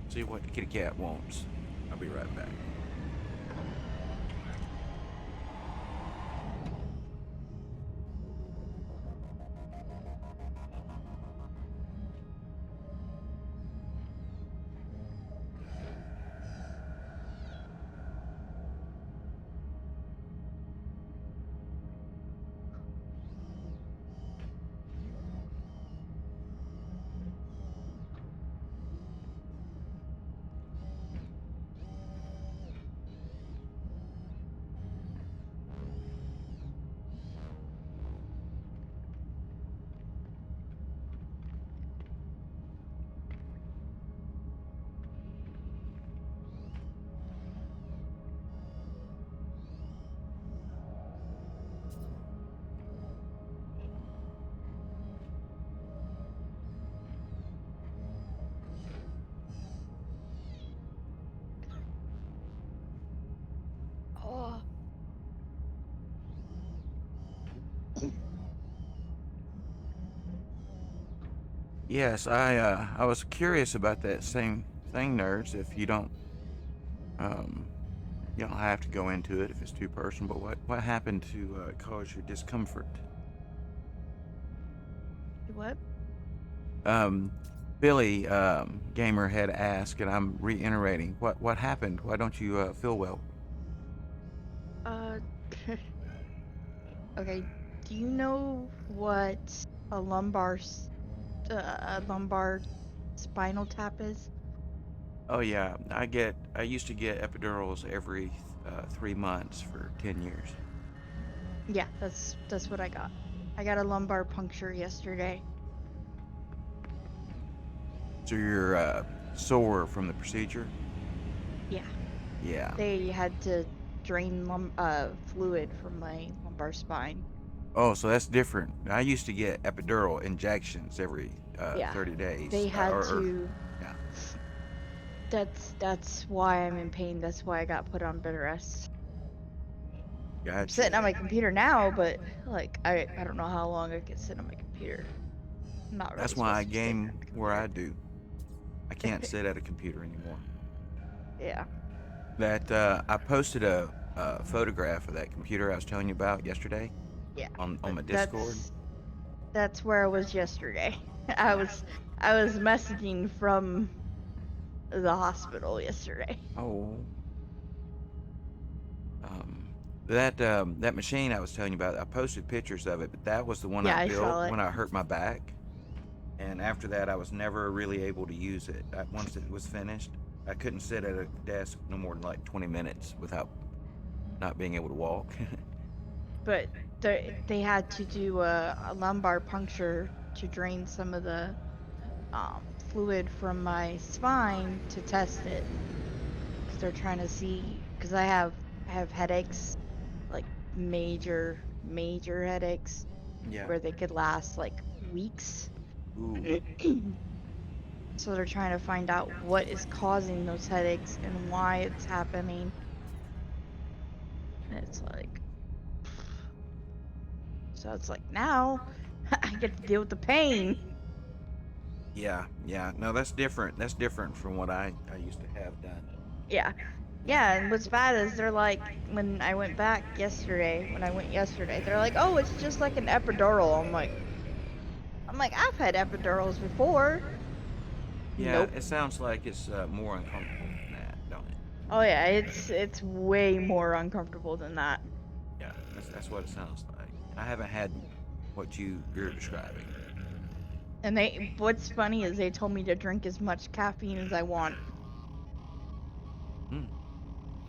See what the kitty cat wants. I'll be right back. Oh. Yes, I was curious about that same thing, nerds. If you don't have to go into it if it's too personal. But what happened to cause your discomfort? What? Billy Gamer had asked, and I'm reiterating. What happened? Why don't you feel well? Uh, okay. Do you know what a lumbar spinal tap is? Oh yeah, I used to get epidurals every 3 months for 10 years. Yeah, that's what I got. I got a lumbar puncture yesterday. So you're sore from the procedure? Yeah. Yeah. They had to drain fluid from my lumbar spine. Oh, so that's different. I used to get epidural injections every Yeah. 30 days. They had to. Yeah. That's why I'm in pain. That's why I got put on bed rest. Gotcha. I'm sitting on my computer now, but like I don't know how long I can sit on my computer. I'm not really. That's why I supposed to be sitting game at the where I computer. do. I can't sit at a computer anymore. Yeah. That I posted a photograph of that computer I was telling you about yesterday. Yeah. on my Discord. That's where I was yesterday. I was messaging from the hospital yesterday. Oh. That machine I was telling you about, I posted pictures of it, but that was the one Yeah, I I built saw it. when I hurt my back. And after that, I was never really able to use it. Once it was finished, I couldn't sit at a desk no more than like 20 minutes without not being able to walk. But they had to do a lumbar puncture to drain some of the fluid from my spine to test it, because they're trying to see, because I have headaches, like major headaches, Yeah. where they could last like weeks. Ooh. So they're trying to find out what is causing those headaches and why it's happening. And it's like, so it's like now I get to deal with the pain. Yeah. No, that's different. That's different from what I used to have done. Yeah. Yeah, and what's bad is they're like, when I went yesterday, they're like, oh, it's just like an epidural. I'm like, I've had epidurals before. Yeah, Nope. it sounds like it's more uncomfortable than that, don't it? Oh yeah, it's way more uncomfortable than that. Yeah, that's what it sounds like. I haven't had what you're describing. And what's funny is they told me to drink as much caffeine as I want. Hmm.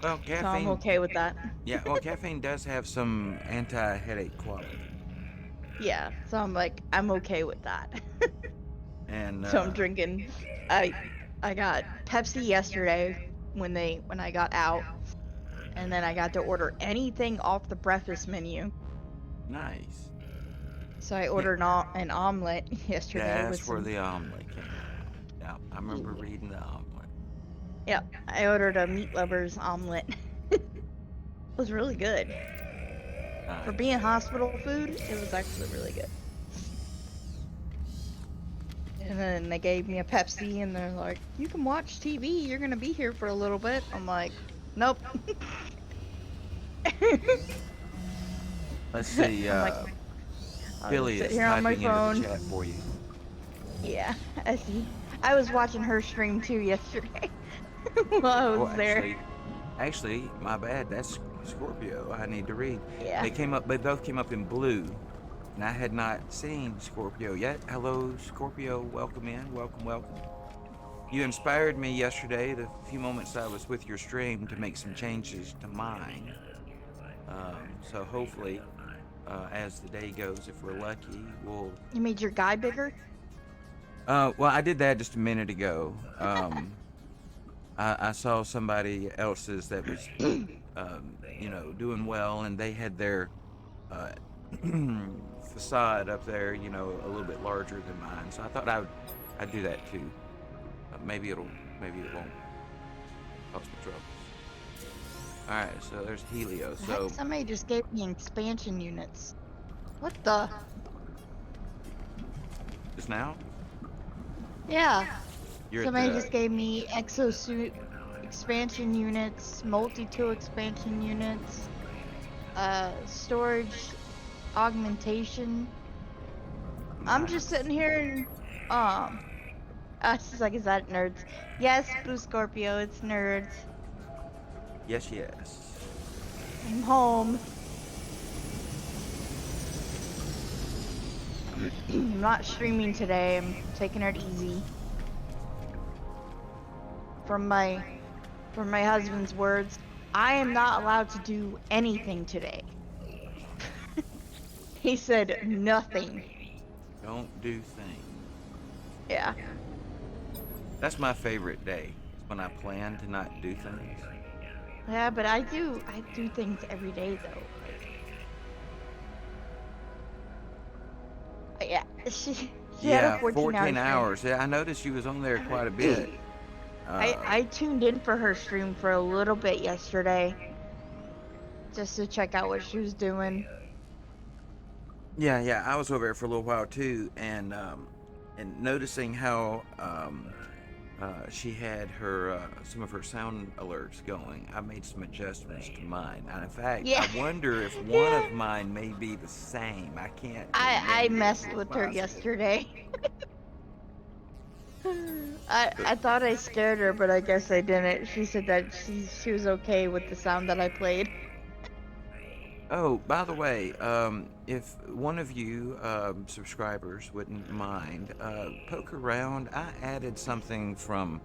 Well, So I'm caffeine. okay with that. Yeah, well, caffeine does have some anti-headache quality, Yeah, so I'm okay with that. and So I'm drinking. I I got Pepsi yesterday when I got out, and then I got to order anything off the breakfast menu. nice. So I Yeah, ordered an omelet yesterday with that's where some. the omelet came from. Yeah, I remember reading the omelet. Yep, I ordered a meat lovers omelet. It was really good. For being Nice. hospital food, it was actually really good. And then they gave me a Pepsi, and they're like, "You can watch TV. You're gonna be here for a little bit." I'm like, "Nope." Let's see. I'm like, I'll just Billy sit is here on my typing into the phone. chat for you. Yeah, I see. I was watching her stream too yesterday while I Oh, was there. actually, my bad. That's Scorpio. I need to read. Yeah. They both came up in blue, and I had not seen Scorpio yet. Hello, Scorpio. Welcome in. Welcome. You inspired me yesterday, the few moments I was with your stream, to make some changes to mine. So hopefully, as the day goes, if we're lucky, we'll. You made your guy bigger? Well, I did that just a minute ago. I saw somebody else's that was, doing well, and they had their uh, facade up there, a little bit larger than mine. So I thought I'd do that too. Maybe it won't cause me trouble. All right, so there's Helio. So Somebody just gave me expansion units. What the? just now, Yeah. you're Somebody at the. just gave me exosuit expansion units, multi-tool expansion units, storage augmentation. I'm just sitting here and she's like, is that nerds? Yes, Blue Scorpio, it's nerds. Yes. I'm home. I'm not streaming today. I'm taking it easy. From my husband's words, I am not allowed to do anything today. He said nothing. Don't do things. Yeah. That's my favorite day. Is when I plan to not do things. Yeah, but I do things every day though. Yeah, she had a 14 14-hour hours. Yeah, I noticed you was on there quite a bit. I tuned in for her stream for a little bit yesterday, just to check out what she was doing. Yeah, I was over there for a little while too, and noticing how she had her some of her sound alerts going. I made some adjustments to mine. And in fact, Yeah. I wonder if one of mine may be the same. I can't. I remember. messed It's with her possible. yesterday. I thought I scared her, but I guess I didn't. She said that she was okay with the sound that I played. Oh, by the way, if one of you subscribers wouldn't mind, poke around. I added something from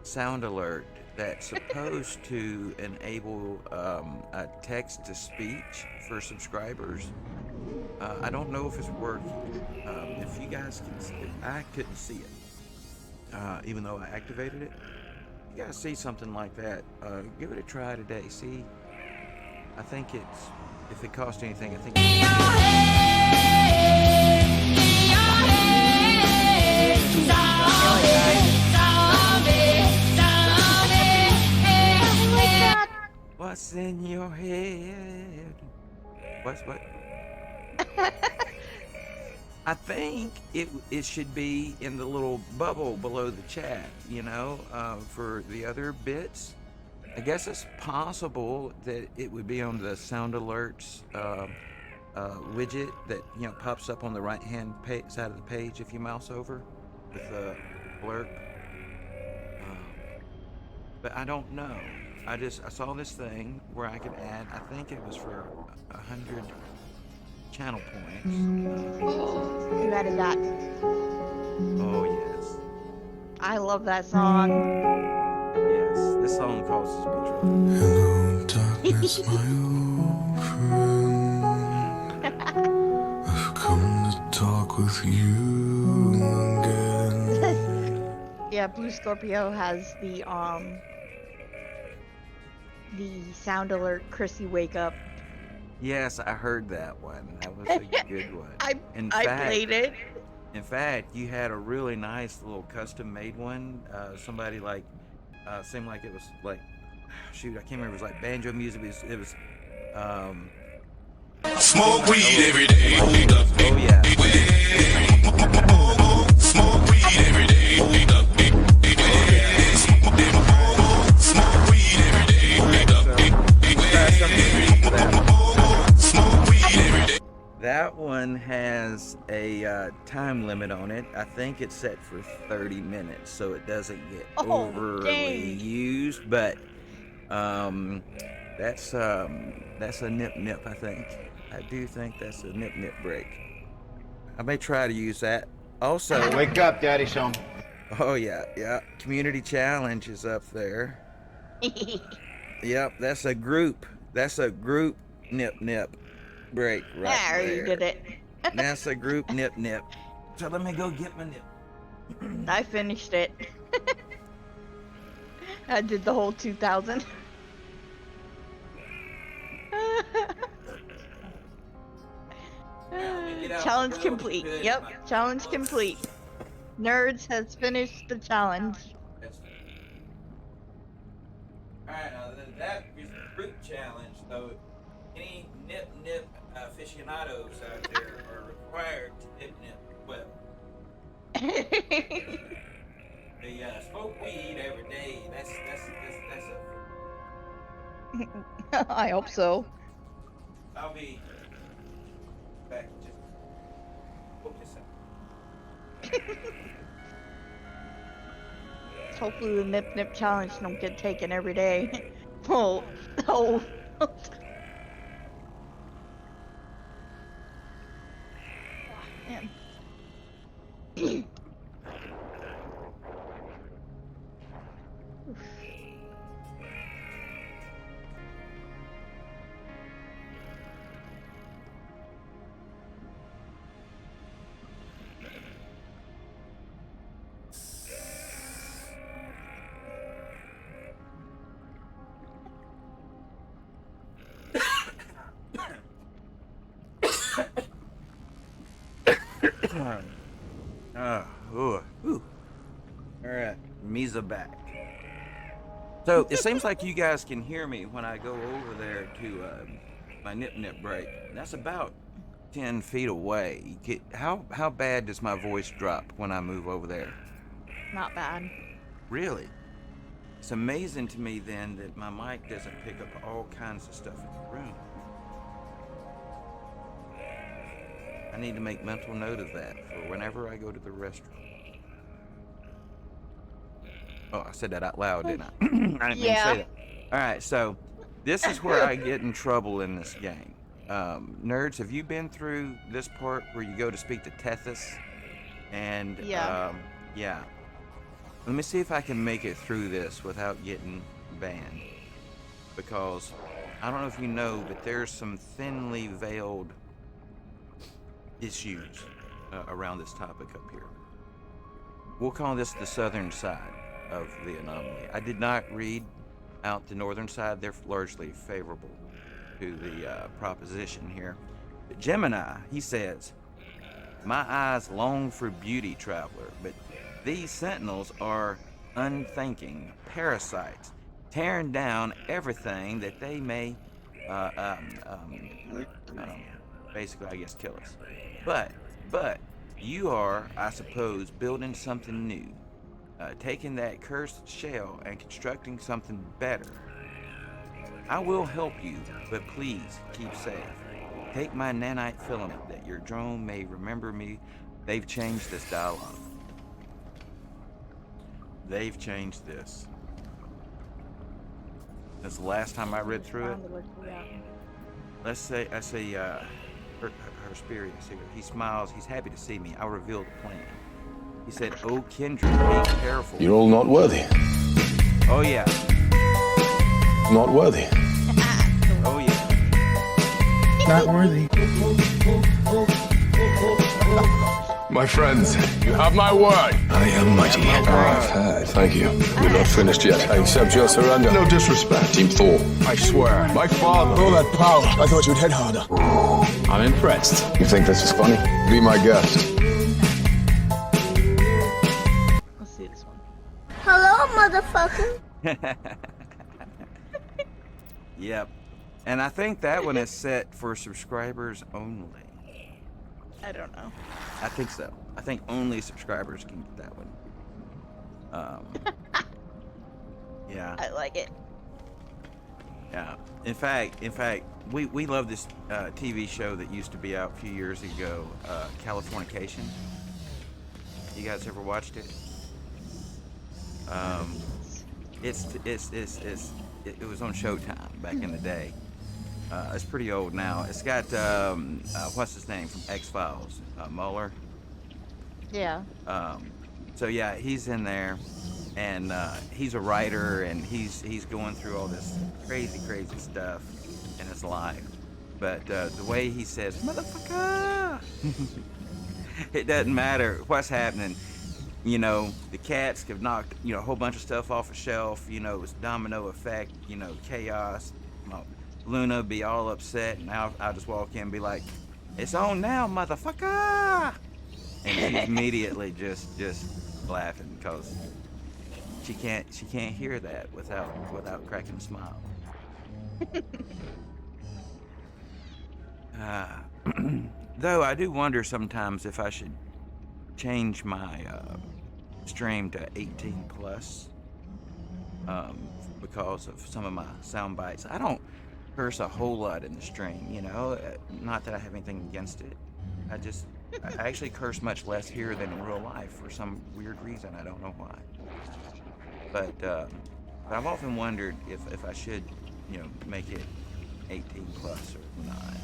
Sound Alert that's supposed to enable a text to speech for subscribers. I don't know if it's working. If you guys can see it, I couldn't see it, even though I activated it. If you guys see something like that, give it a try today. See, I think it's, if it costs anything, I think what's in your head? What? I think it should be in the little bubble below the chat, you know, for the other bits. I guess it's possible that it would be on the sound alerts widget that, you know, pops up on the right hand side of the page if you mouse over with the blurb. But I don't know. I saw this thing where I could add, I think it was for 100 channel points. You added that. Oh yes. I love that song. Yes, this song causes me trouble. Hello, darkness, my old friend. I've come to talk with you again. Yeah, Blue Scorpio has the sound alert Chrissy wake up. Yes, I heard that one. That was a good one. I played it. In fact, you had a really nice little custom made one. Somebody like seemed like it was like, shoot, I can't remember. It was like banjo music. It was Smoke weed every day. oh yeah. Smoke weed every day. Smoke weed every day. That one has a time limit on it. I think it's set for 30 minutes, so it doesn't get overly used. But that's a nip. I think. I do think that's a nip break. I may try to use that. Also, wake up, Daddy Sean. Oh yeah. Community challenge is up there. Yep, that's a group. Nip break right there. There, you did it. That's a group nip. So let me go get my nip. I finished it. I did the whole 2000. Challenge complete. Yep, challenge complete. Nerds has finished the challenge. Alright, now that is a group challenge, so any nip aficionados out there are required to nip well. They smoke weed every day. That's a I hope so. I'll be back just hope this out. Hopefully the nip challenge don't get taken every day. Oh. Man. Alright, Misa back. So it seems like you guys can hear me when I go over there to my nip break. That's about 10 feet away. How bad does my voice drop when I move over there? Not bad. Really? It's amazing to me then that my mic doesn't pick up all kinds of stuff in the room. I need to make mental note of that for whenever I go to the restroom. Oh, I said that out loud, didn't I? I didn't mean to say that. All right, so this is where I get in trouble in this game. Nerds, have you been through this part where you go to speak to Tethys? And yeah. Let me see if I can make it through this without getting banned. Because I don't know if you know, but there's some thinly veiled issues around this topic up here. We'll call this the southern side of the anomaly. I did not read out the northern side. They're largely favorable to the proposition here. But Gemini, he says, my eyes long for beauty, traveler, but these sentinels are unthinking parasites, tearing down everything that they may, basically, I guess, kill us. But you are, I suppose, building something new, taking that cursed shell and constructing something better. I will help you, but please keep safe. Take my nanite filament that your drone may remember me. They've changed this dialogue. They've changed this. That's the last time I read through it. I say, Hersperius here. He smiles. He's happy to see me. I'll reveal the plan. He said, "Oh, Kindred, be careful. You're all not worthy. Oh yeah. Not worthy. Oh yeah. Not worthy. My friends, you have my word. I am mighty. I've heard. Thank you. We're not finished yet. I accept your surrender. No disrespect. Team Thor. I swear. My father. All that power. I thought you'd head harder. I'm impressed. You think this is funny? Be my guest. Let's see this one. Hello, motherfucker. Yep. And I think that one is set for subscribers only. I don't know. I think so. I think only subscribers can get that one. Yeah. I like it. Yeah. In fact, we love this TV show that used to be out a few years ago, Californication. You guys ever watched it? It was on Showtime back in the day. It's pretty old now. It's got what's his name from X-Files, Mueller. Yeah. So yeah, he's in there, and he's a writer, and he's going through all this crazy stuff in his life. But the way he says "motherfucker," it doesn't matter what's happening. You know, the cats have knocked a whole bunch of stuff off a shelf. You know, it's domino effect. You know, chaos. Luna be all upset, and I'll just walk in and be like, "It's on now, motherfucker!" And she's immediately just laughing because she can't hear that without cracking a smile. Though I do wonder sometimes if I should change my stream to 18 plus because of some of my sound bites. I don't curse a whole lot in the stream, not that I have anything against it. I actually curse much less here than in real life for some weird reason. I don't know why. But I've often wondered if I should, make it 18 plus or not.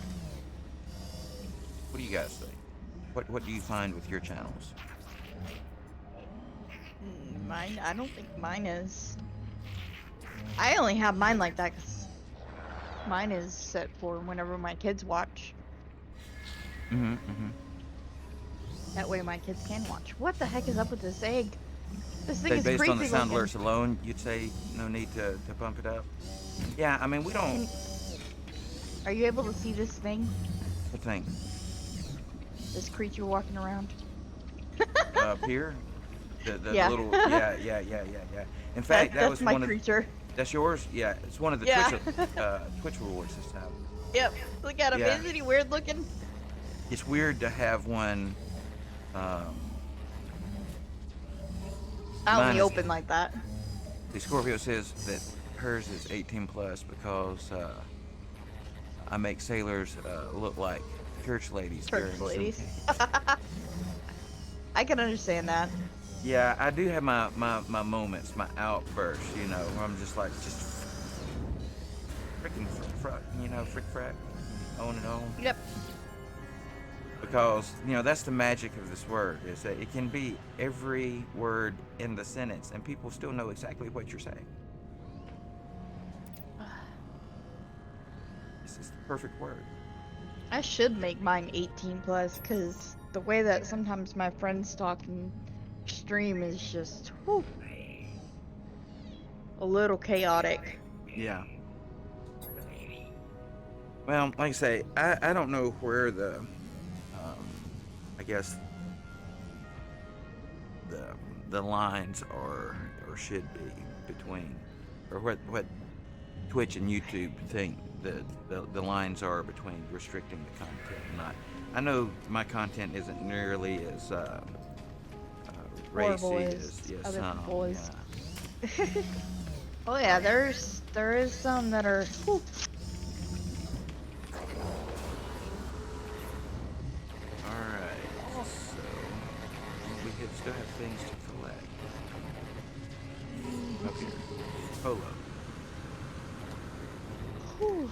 What do you guys think? What do you find with your channels? Mine, I don't think mine is. I only have mine like that because mine is set for whenever my kids watch. That way my kids can watch. What the heck is up with this egg? This thing is based creepy on the sound looking. alerts alone, you'd say no need to bump it up? Yeah, I mean, we don't... Are you able to see this thing? What thing? This creature walking around? Up here? The Yeah. little... Yeah. In fact, that was that's my one creature. of... That's yours? Yeah, it's one of the Yeah. Twitch rewards this time. Yep. Look at him. Yeah. Isn't he weird looking? It's weird to have one... I Mine only is- open like that. The Scorpio says that hers is 18 plus because I make sailors look like church ladies Church during ladies. some. I can understand that. Yeah, I do have my moments, my outbursts, you know, where I'm just like, freaking frick frack, on and on. Yep. Because, you know, that's the magic of this word, is that it can be every word in the sentence and people still know exactly what you're saying. This is the perfect word. I should make mine 18 plus, because the way that sometimes my friends talk in stream is just whew, a little chaotic. Yeah. Well, like I say, I don't know where the, I guess the lines are or should be between, or what Twitch and YouTube think the lines are between restricting the content and not. I know my content isn't nearly as racy as other some. people's. Yeah. Oh yeah, there is some that are. Whew. Alright, so we still have things to collect. Up here. Polo. Whew.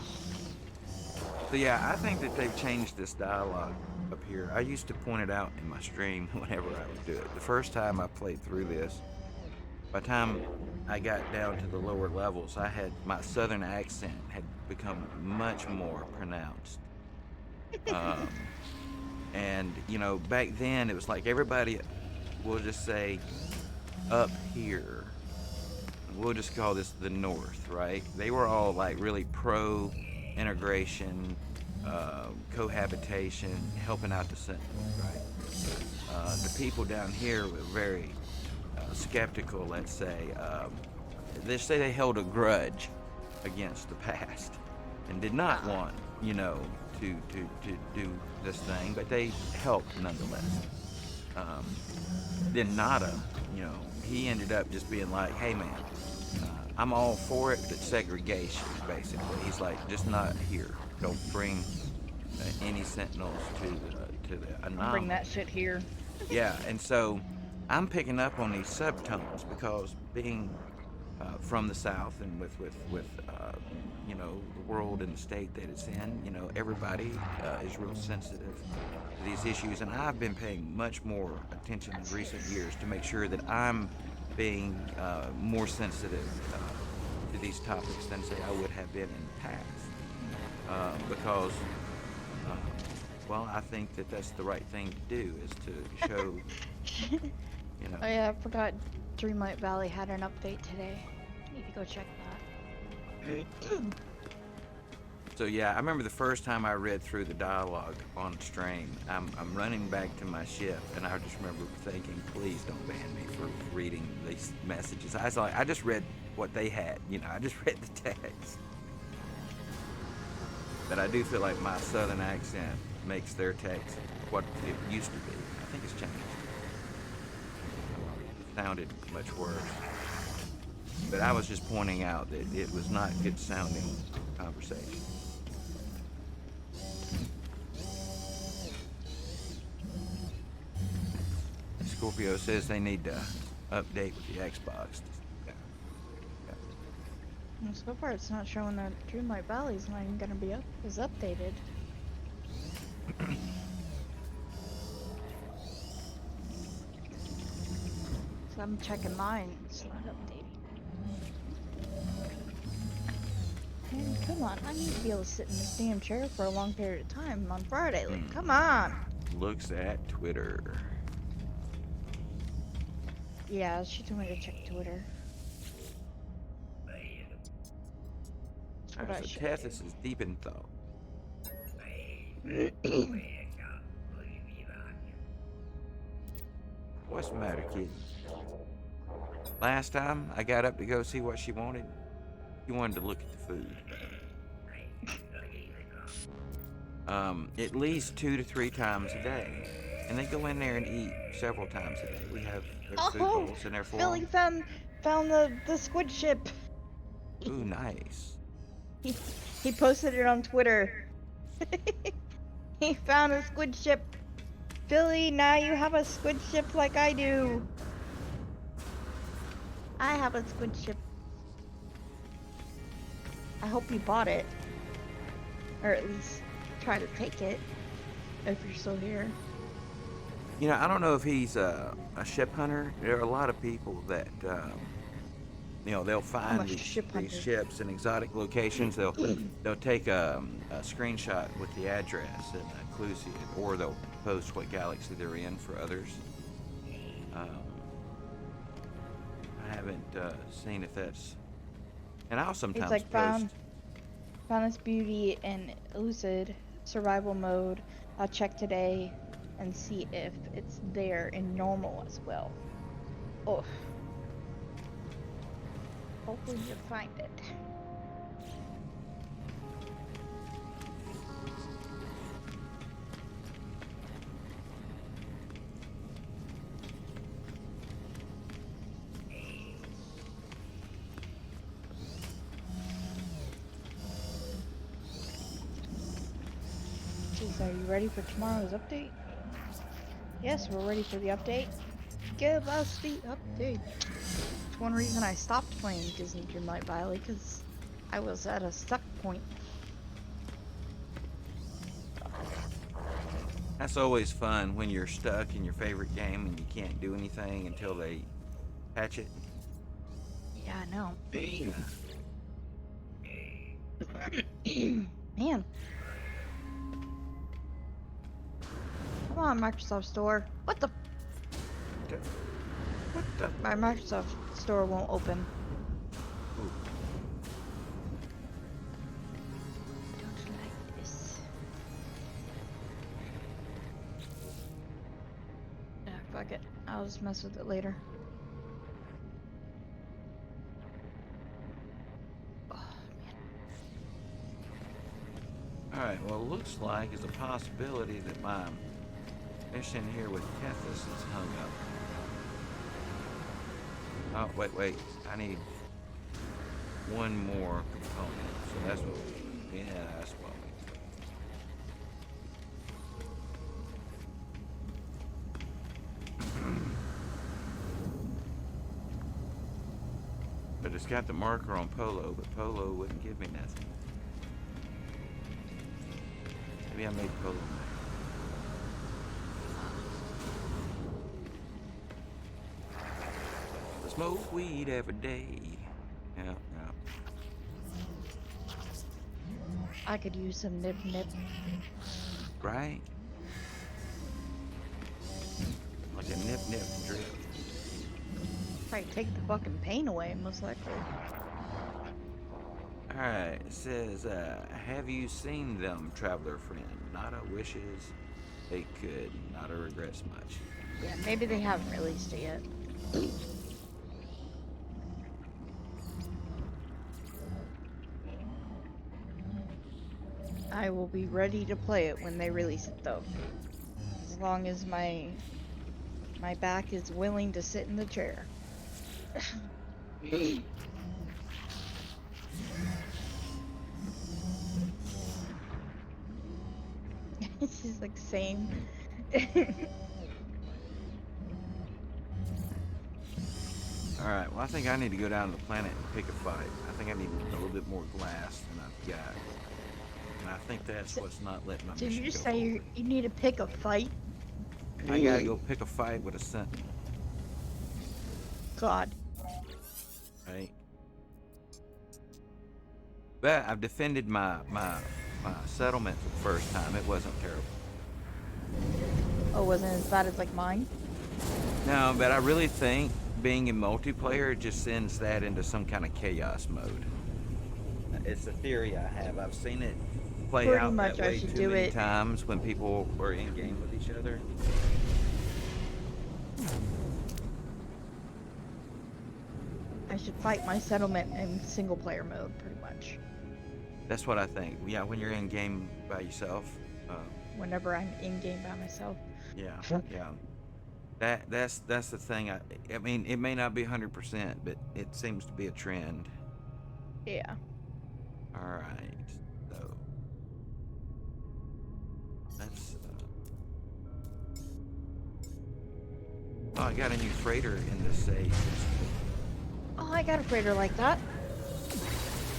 So yeah, I think that they've changed this dialogue up here. I used to point it out in my stream whenever I would do it. The first time I played through this, by the time I got down to the lower levels, my southern accent had become much more pronounced. And, you know, back then it was like everybody will just say up here. We'll just call this the North, right? They were all like really pro integration, cohabitation, helping out the Sentinels, right? The people down here were very skeptical, let's say. They say they held a grudge against the past and did not want, you know, to do this thing, but they helped nonetheless. Then Nada, you know, he ended up just being like, hey man, I'm all for it, but segregation, basically. He's like, just not here. Don't bring any Sentinels to the anomaly. Bring that shit here. Yeah, and so I'm picking up on these subtones because being from the South and with you know, the world and the state that it's in, you know, everybody is real sensitive to these issues, and I've been paying much more attention in recent years to make sure that I'm being more sensitive to these topics than say I would have been in the past, because well, I think that that's the right thing to do, is to show, you know. Oh yeah, I forgot Dreamlight Valley had an update today. Need to go check that. So yeah, I remember the first time I read through the dialogue on stream. I'm running back to my ship, and I just remember thinking, please don't ban me for reading these messages. I was like, I just read what they had, you know, I just read the text. But I do feel like my southern accent makes their text what it used to be. I think it's changed. It sounded much worse. But I was just pointing out that it was not good sounding conversation. Scorpio says they need to update with the Xbox. Well, so far it's not showing that Dreamlight Valley's not even gonna be updated. So I'm checking mine, it's not updating. Man, come on, I need to be able to sit in this damn chair for a long period of time on Friday. Like, come on! Looks at Twitter. Yeah, she told me to check Twitter. Alright, so Tethys is deep in thought. What's the matter, kid? Last time I got up to go see what she wanted, she wanted to look at the food. At least 2 to 3 times a day. And they go in there and eat several times a day. We have their food Oh, bowls in there for Billy them. found the squid ship. Ooh, nice. He posted it on Twitter. He found a squid ship. Billy, now you have a squid ship like I do. I have a squid ship. I hope you bought it. Or at least try to take it. If you're still here. You know, I don't know if he's a ship hunter. There are a lot of people that, you know, they'll find these ships in exotic locations. They'll take a screenshot with the address and includes it, or they'll post what galaxy they're in for others. I haven't seen if that's, and I'll sometimes It's like post. Found this beauty in Lucid survival mode. I'll check today and see if it's there in normal as well. Oh. Hopefully you find it. Jeez, are you ready for tomorrow's update? Yes, we're ready for the update. Give us the update. It's one reason I stopped playing Disney Dreamlight Valley, because I was at a stuck point. That's always fun when you're stuck in your favorite game and you can't do anything until they patch it. Yeah, I know. Man. Come on, Microsoft Store. What the? My Microsoft Store won't open. Ooh. Don't like this. Yeah, fuck it. I'll just mess with it later. Alright, well, it looks like it's a possibility that my mission here with Tethys is hung up. Oh, wait. I need one more component. So that's what we... Yeah, that's what we... But it's got the marker on Polo, but Polo wouldn't give me nothing. Maybe I made Polo. Smoke weed every day. Yeah. I could use some nip. Right? Like a nip drip. Probably take the fucking pain away, most likely. Alright, it says, have you seen them, traveler friend? Nada wishes they could, nada regrets much. Yeah, maybe they haven't released it yet. I will be ready to play it when they release it, though. As long as my back is willing to sit in the chair. It's just like same. Alright, well I think I need to go down to the planet and pick a fight. I think I need a little bit more glass than I've got. And I think that's what's not letting my mission Did you just go say forward. you need to pick a fight? I gotta go pick a fight with a sentinel. God. Right? But I've defended my settlement for the first time. It wasn't terrible. Oh, wasn't as bad as like mine? No, but I really think being in multiplayer just sends that into some kind of chaos mode. It's a theory I have. I've seen it play Pretty out much that I way should too do many it. times when people were in game with each other. I should fight my settlement in single player mode, pretty much. That's what I think. Yeah, when you're in game by yourself. Whenever I'm in game by myself. Yeah, yeah. That's the thing. I mean, it may not be 100%, but it seems to be a trend. Yeah. All right. So that's. Oh, I got a new freighter in this safe. Oh, I got a freighter like that.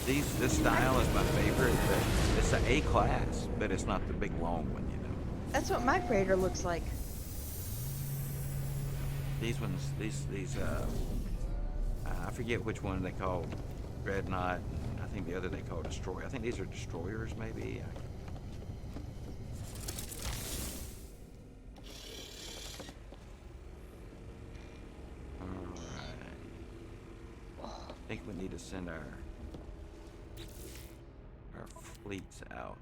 This style is my favorite. But it's an A class, but it's not the big long one, you know. That's what my freighter looks like. These ones, I forget which one they call Dreadnought. I think the other they call Destroyer. I think these are destroyers, maybe. Alright. I think we need to send our fleets out.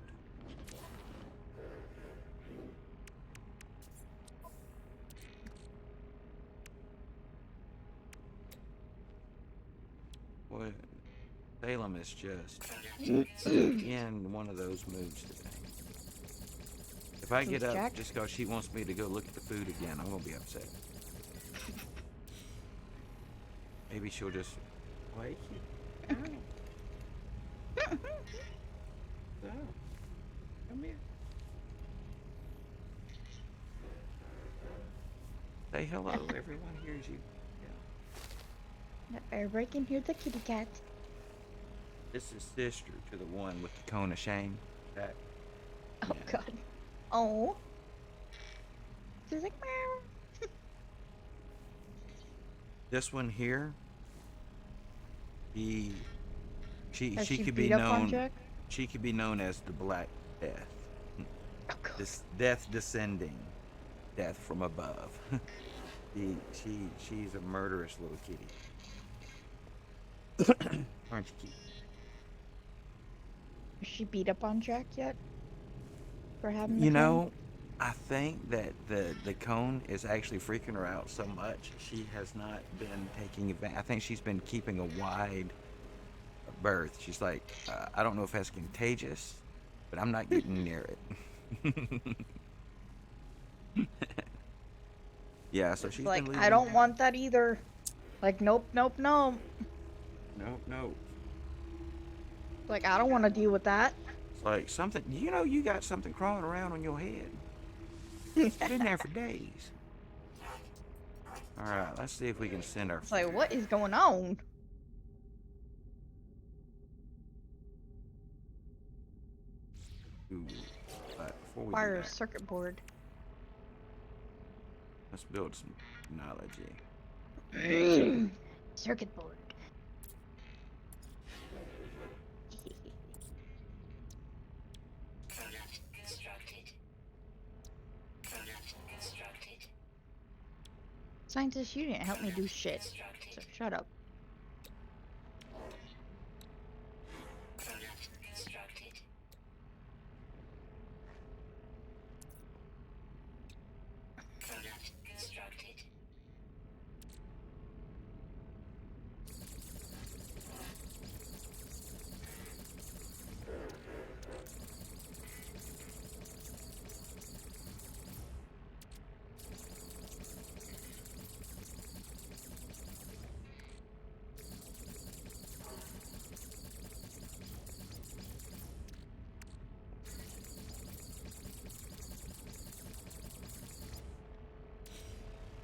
Boy, Salem is just in one of those moods today. If I get up Jack? just because she wants me to go look at the food again, I'm gonna be upset. Maybe she'll just wake you. So, come here. Say hello. Everyone hears you. Everybody can hear the kitty cat. This is sister to the one with the cone of shame. That. Oh God. Oh. She's like meow. This one here. She Has she could be beat up on known. Jack? She could be known as the Black Death. Oh, God. This death descending, death from above. She's a murderous little kitty. Aren't you cute? Has she beat up on Jack yet? For having the You cone? know, I think that the cone is actually freaking her out so much. She has not been taking advantage. I think she's been keeping a wide berth. She's like, I don't know if that's contagious, but I'm not getting near it. Yeah, so she's like, been leaving. I don't want that either. Like, nope, nope, nope. Nope. Like, I don't want to deal with that. It's like something, you know, you got something crawling around on your head. It's been there for days. All right, let's see if we can send our. It's like, what is going on? Ooh, but before we Fire do a that, circuit board. let's build some technology. Circuit board. Scientist, you didn't help me do shit. So shut up.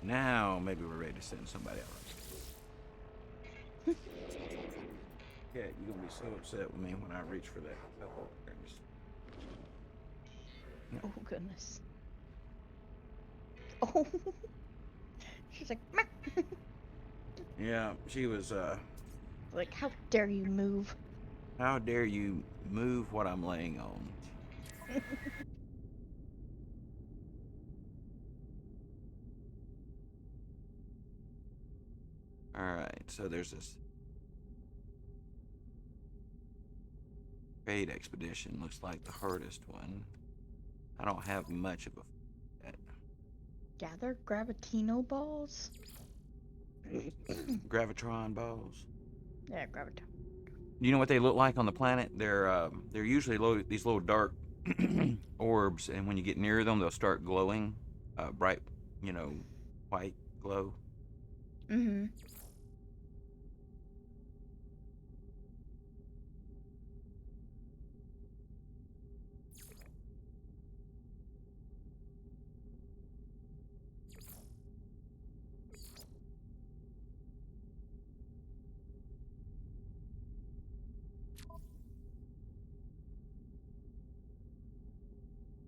Now maybe we're ready to send somebody else. Yeah, you're gonna be so upset with me when I reach for that couple things. Oh goodness. Oh. She's like, meh. Yeah, she was. Like, how dare you move? How dare you move what I'm laying on? All right, so there's this trade expedition. Looks like the hardest one. I don't have much of a. Gather gravitino balls? Gravitron balls. Yeah, graviton. You know what they look like on the planet? They're usually these little dark orbs, and when you get near them, they'll start glowing. bright, white glow. Mm-hmm.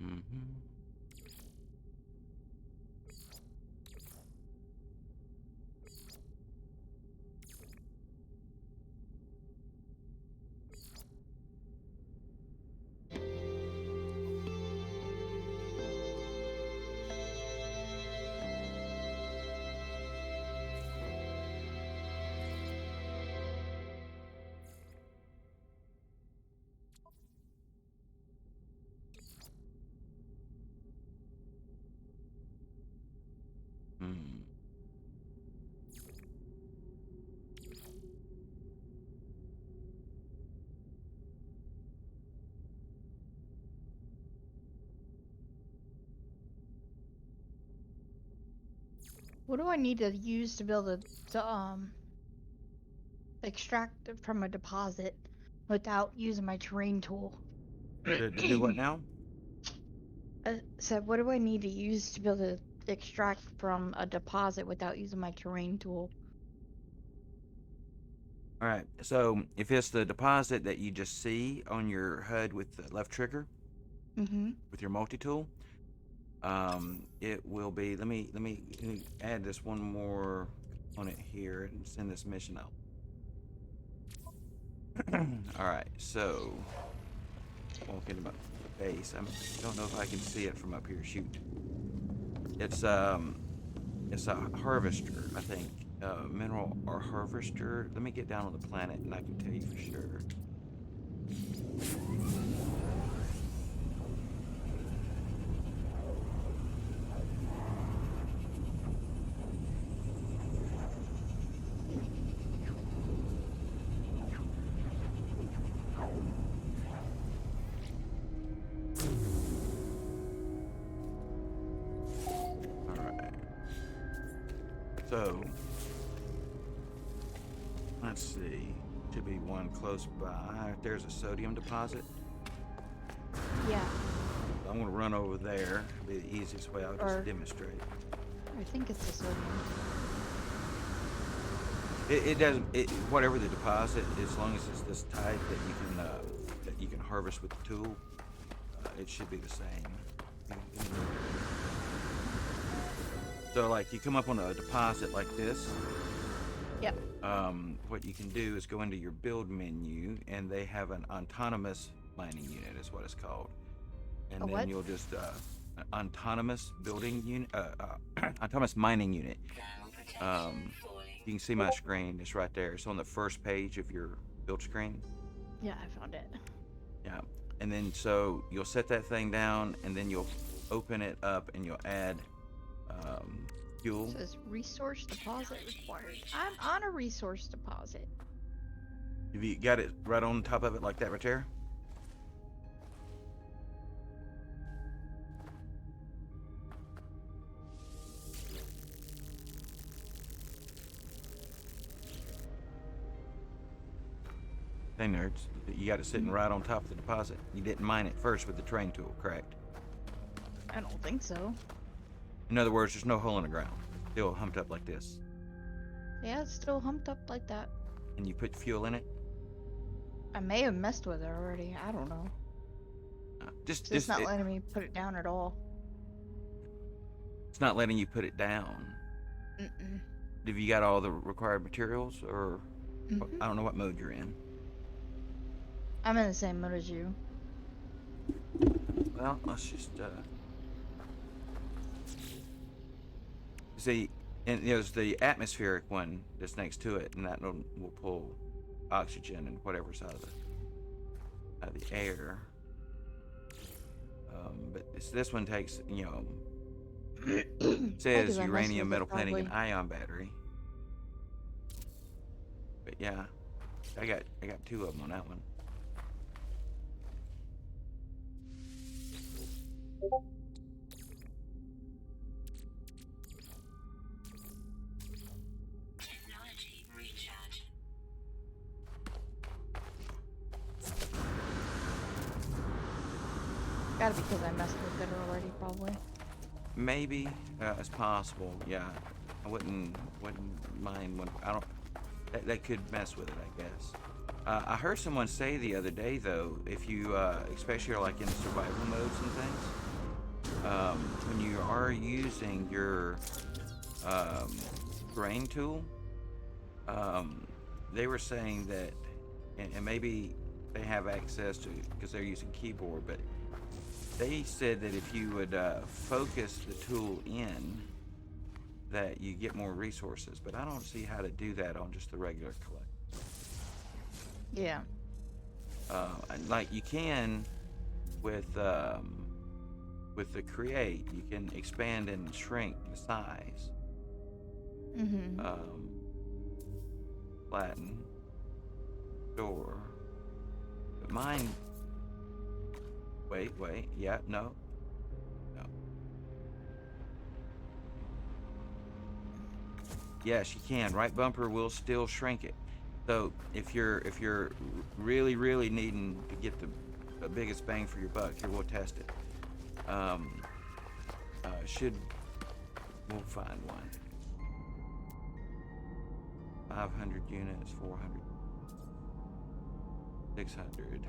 Mm-hmm. Hmm. What do I need to use to be able to extract it from a deposit without using my terrain tool? To do what now? So what do I need to use to be able to extract from a deposit without using my terrain tool? All right. So if it's the deposit that you just see on your HUD with the left trigger, Mm-hmm. with your multi-tool, it will be. Let me add this one more on it here and send this mission out. All right. So walking about the base. I don't know if I can see it from up here. Shoot. It's a harvester, I think. Mineral or harvester. Let me get down on the planet and I can tell you for sure. Alright. So let's see. Should be one close by. There's a sodium deposit. Yeah. So I'm gonna run over there. It'll be the easiest way. I'll just demonstrate. I think it's a sodium. It doesn't. Whatever the deposit, as long as it's this type that you can harvest with the tool, it should be the same. So like you come up on a deposit like this. Yep. What you can do is go into your build menu, and they have an autonomous mining unit, is what it's called. And then what? you'll just an autonomous building unit, autonomous mining unit. You can see my screen. It's right there. It's on the first page of your build screen. Yeah, I found it. Yeah. And then so you'll set that thing down, and then you'll open it up, and you'll add fuel. It says resource deposit required. I'm on a resource deposit. Have you got it right on top of it like that right there? Hey nerds, you got it sitting right on top of the deposit. You didn't mine it first with the train tool, correct? I don't think so. In other words, there's no hole in the ground. It's still humped up like this. Yeah, it's still humped up like that. And you put fuel in it? I may have messed with it already. I don't know. It's not letting me put it down at all. It's not letting you put it down. Mm-mm. Have you got all the required materials, or Mm-hmm. I don't know what mode you're in? I'm in the same mode as you. Well, let's just see. And there's the atmospheric one that's next to it, and that will pull oxygen and whatever's out of the air. But this one takes, it says uranium, metal plating, and ion battery. But yeah, I got two of them on that one. Gotta be because I messed with it already, probably. Maybe it's possible. Yeah, I wouldn't mind when I don't. That could mess with it, I guess. I heard someone say the other day, though, if you, especially like in survival modes and things, when you are using your brain tool, they were saying that, and maybe they have access to it because they're using keyboard, but they said that if you would focus the tool in, that you get more resources. But I don't see how to do that on just the regular collect. Yeah. Like you can with the create, you can expand and shrink the size. Mm-hmm. Flatten, store. But mine. Wait. Yeah, no. Yes, you can. Right bumper will still shrink it. So if you're really needing to get the biggest bang for your buck, here we'll test it. We'll find one. 500 units, 400, 600, 700,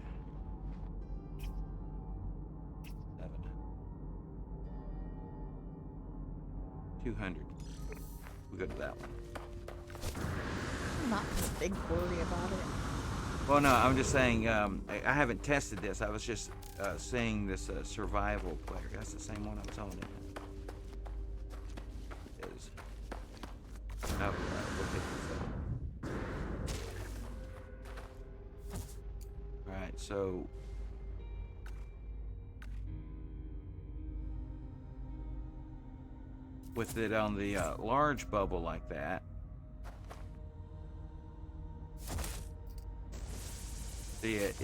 200. We go to that one. I'm not a big worry about it. Well, no, I'm just saying, I haven't tested this. I was just seeing this survival player. That's the same one I was on it. It is. Oh, we'll pick this up. Alright, so... with it on the large bubble like that, see it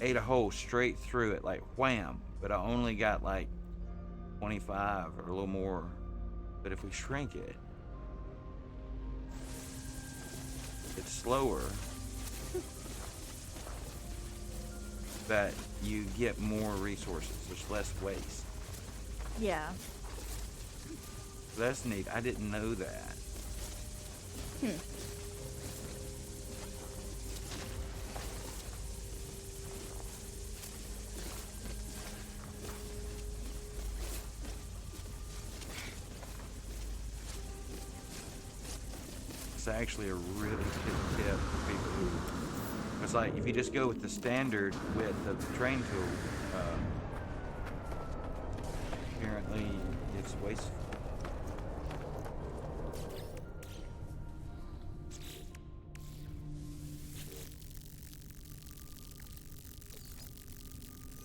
ate a hole straight through it, like wham, but I only got like 25 or a little more. But if we shrink it, it's slower, but you get more resources. There's less waste. Yeah. That's neat. I didn't know that. It's actually a really good tip for people who... It's like, if you just go with the standard width of the train tool, apparently it's wasteful.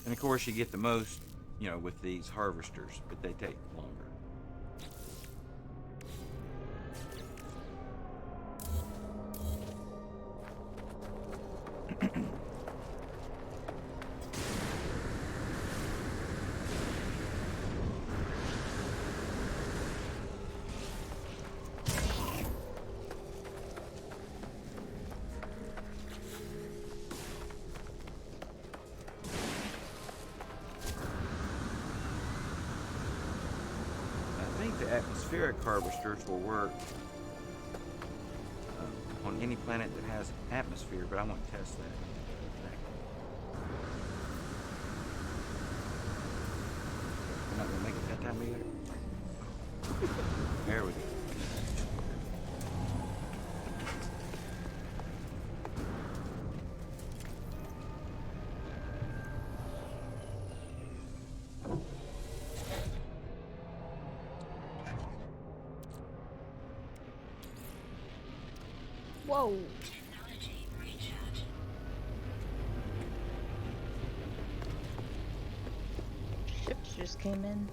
And of course you get the most, with these harvesters, but they take longer. The atmospheric harvesters will work on any planet that has atmosphere, but I want to test that. We're not going to make it that time either. There we go. Whoa. Ships just came in.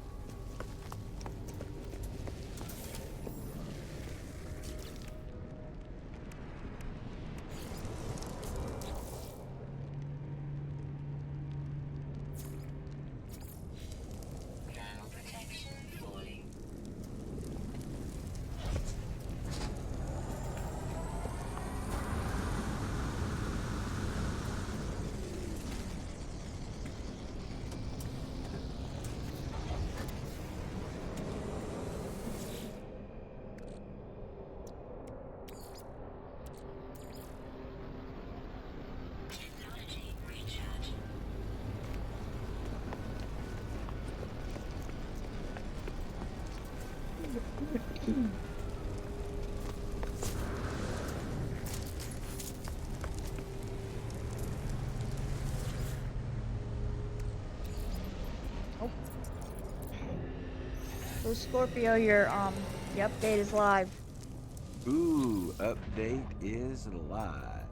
So Scorpio, your the update is live. Ooh, update is live.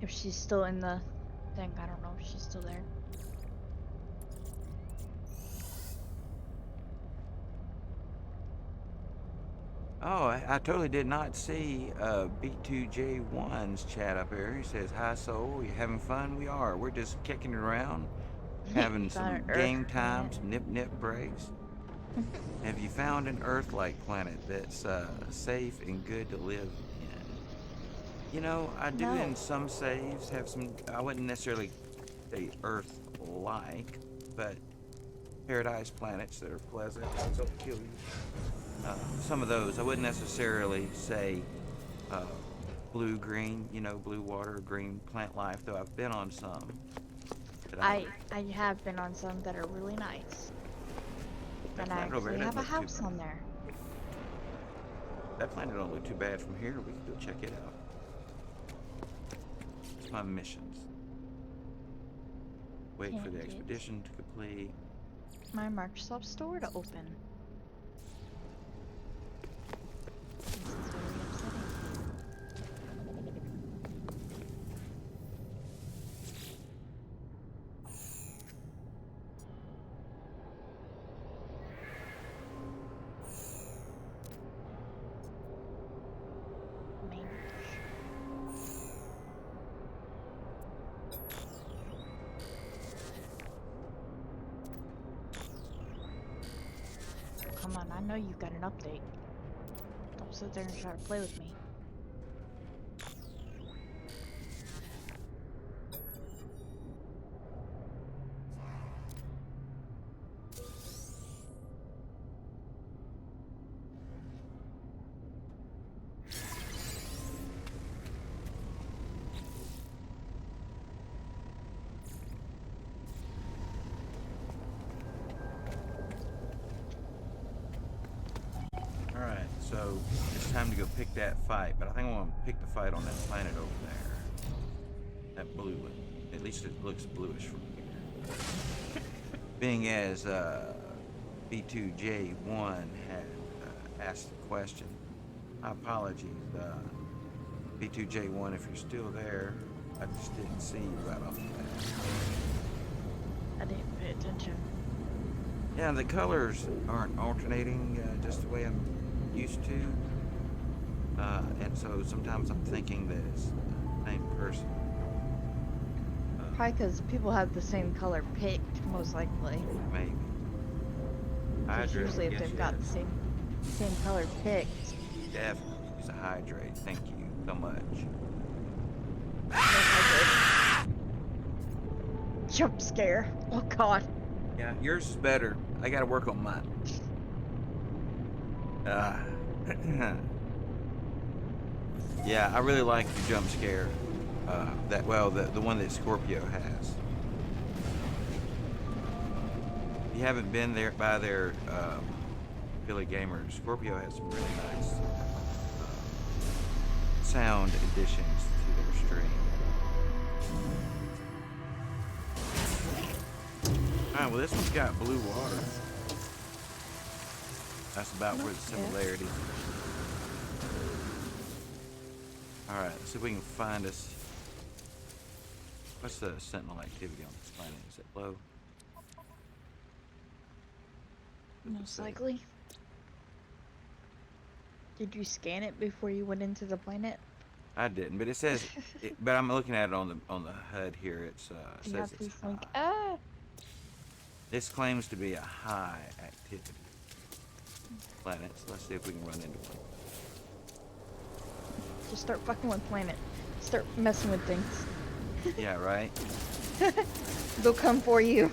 If she's still in the thing, I don't know if she's still there. Oh, I totally did not see B2J1's chat up here. He says, "Hi, Soul. You having fun? We are. We're just kicking it around, having some game time, some nip breaks. Have you found an Earth-like planet that's safe and good to live in?" You know, I do in some saves have some. I wouldn't necessarily say Earth-like, but paradise planets that are pleasant. Don't kill you. Some of those I wouldn't necessarily say blue-green, you know, blue water, green plant life, though I've been on some. I have been on some that are really nice. And I actually have a house on there. That planet don't look too bad from here. We can go check it out. It's my missions. Wait for the expedition to complete. My Microsoft Store to open. This is very upsetting. Come on, I know you've got an update. Don't sit there and try to play with me. Alright, so it's time to go pick that fight, but I think I want to pick the fight on that planet over there. That blue one. At least it looks bluish from here. Being as B2J1 had asked the question, my apologies, B2J1, if you're still there, I just didn't see you right off the bat. I didn't pay attention. Yeah, the colors aren't alternating just the way I'm used to. And so sometimes I'm thinking that it's the same person. Probably because people have the same color picked, most likely. Maybe. Usually if they've got the same color picked. Definitely use a hydrate. Thank you so much. Jump scare. Oh god. Yeah, yours is better. I gotta work on mine. Yeah, I really like the jump scare. The one that Scorpio has. If you haven't been there by their Philly Gamer, Scorpio has some really nice sound additions to their stream. Alright, well this one's got blue water. That's about where the similarities are. Alright, let's see if we can find us. What's the sentinel activity on this planet? Is it low? Most likely. Did you scan it before you went into the planet? I didn't, but it says. But I'm looking at it on the HUD here. It says it's high. This claims to be a high activity planet. So let's see if we can run into one. Just start fucking with planet. Start messing with things. Yeah, right? They'll come for you.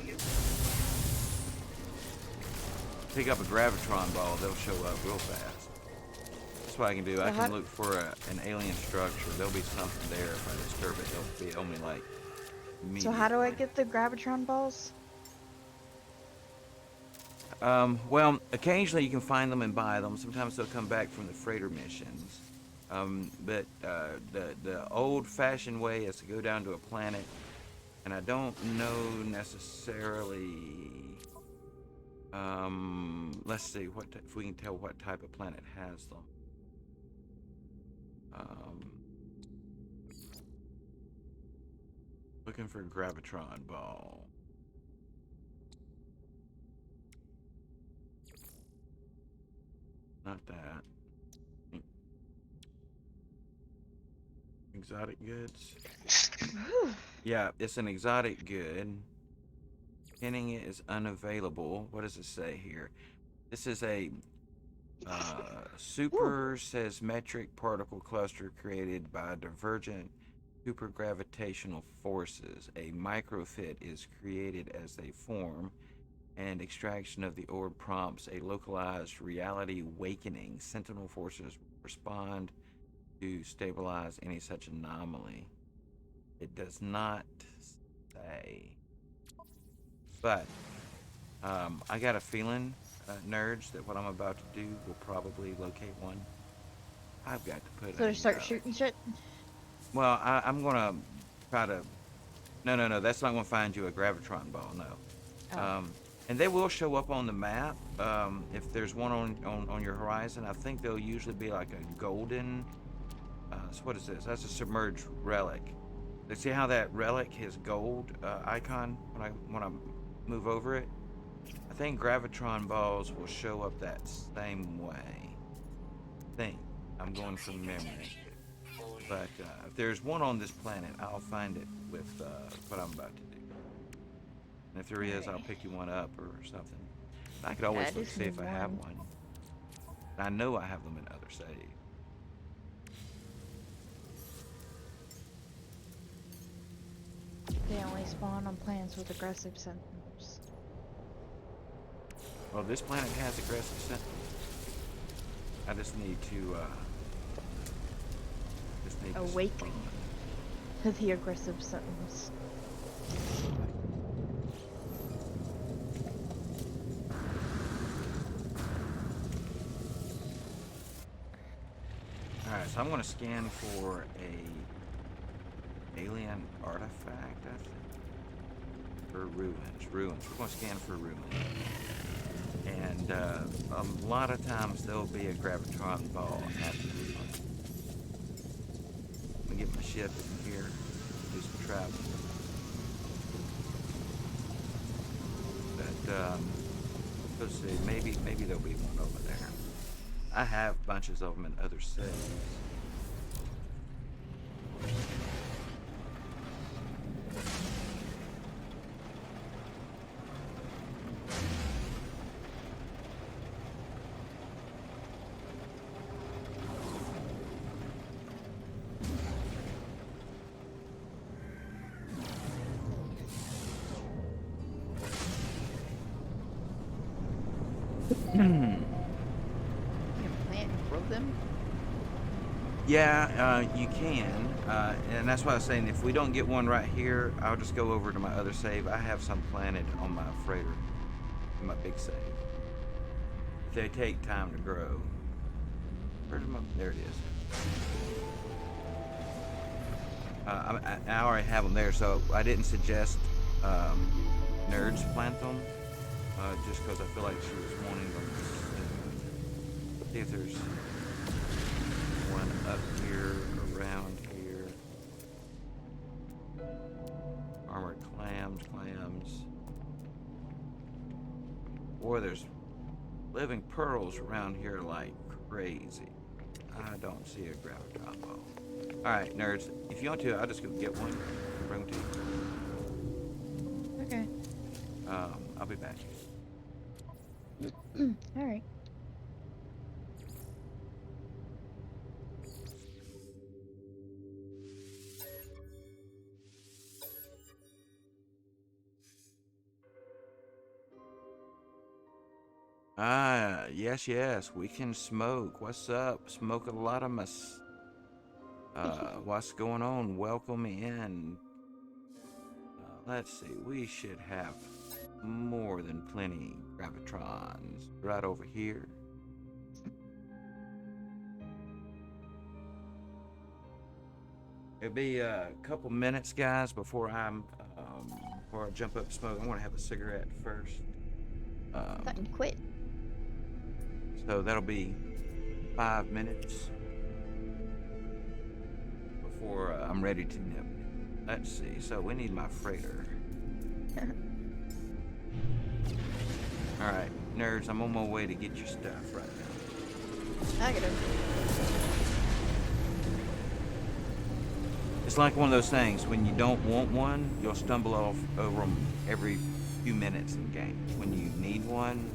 Pick up a gravitron ball, they'll show up real fast. That's what I can do. I can look for an alien structure. There'll be something there. If I disturb it, there'll be only like So how do I get the gravitron balls? Well, occasionally you can find them and buy them. Sometimes they'll come back from the freighter missions. But the old-fashioned way is to go down to a planet, and I don't know necessarily Let's see if we can tell what type of planet has them. Looking for a gravitron ball. Not that. Exotic goods. Yeah, it's an exotic good. Pinning it is unavailable. What does it say here? This is a super seismic particle cluster created by divergent supergravitational forces. A microfit is created as they form, and extraction of the orb prompts a localized reality awakening. Sentinel forces respond to stabilize any such anomaly. It does not say, but I got a feeling, nerds, that what I'm about to do will probably locate one. I've got to put. So start shooting shit. Well, I'm gonna try to. No. That's not gonna find you a gravitron ball. No. Oh. And they will show up on the map if there's one on your horizon. I think they'll usually be like a golden. So what is this? That's a submerged relic. You see how that relic has gold icon when I move over it? I think gravitron balls will show up that same way. I think. I'm going from memory. But if there's one on this planet, I'll find it with what I'm about to do. And if there is, I'll pick you one up or something. I could always look see if I have one. I know I have them in other saves. They only spawn on planets with aggressive sentinels. Well, this planet has aggressive sentinels. I just need to awaken to the aggressive sentinels. Alright, so I'm going to scan for a alien artifact, I think. For ruins. We're going to scan for ruins. And a lot of times there'll be a gravitron ball at the ruin. Let me get my ship in here, do some traveling. But let's see, maybe there'll be one over there. I have bunches of them in other saves. Yeah, you can, and that's why I was saying if we don't get one right here, I'll just go over to my other save. I have some planted on my freighter, in my big save. They take time to grow. Where's my? There it is. I already have them there, so I didn't suggest nerds plant them, just because I feel like she was wanting them. See if there's one up here, around here. Armored clams. Boy, there's living pearls around here like crazy. I don't see a gravitron ball. Alright, nerds, if you want to, I'll just go get one and bring them to you. Okay. I'll be back. Alright. Yes, we can smoke. What's up? Smoke a lot of us. What's going on? Welcome in. Let's see, we should have more than plenty gravitrons right over here. It'll be a couple minutes, guys, before I jump up and smoke. I want to have a cigarette first. Thought you quit. So that'll be 5 minutes before I'm ready to nip. Let's see. So we need my freighter. All right, nerds, I'm on my way to get your stuff right now. Negative. It's like one of those things, when you don't want one, you'll stumble over them every few minutes in the game. When you need one,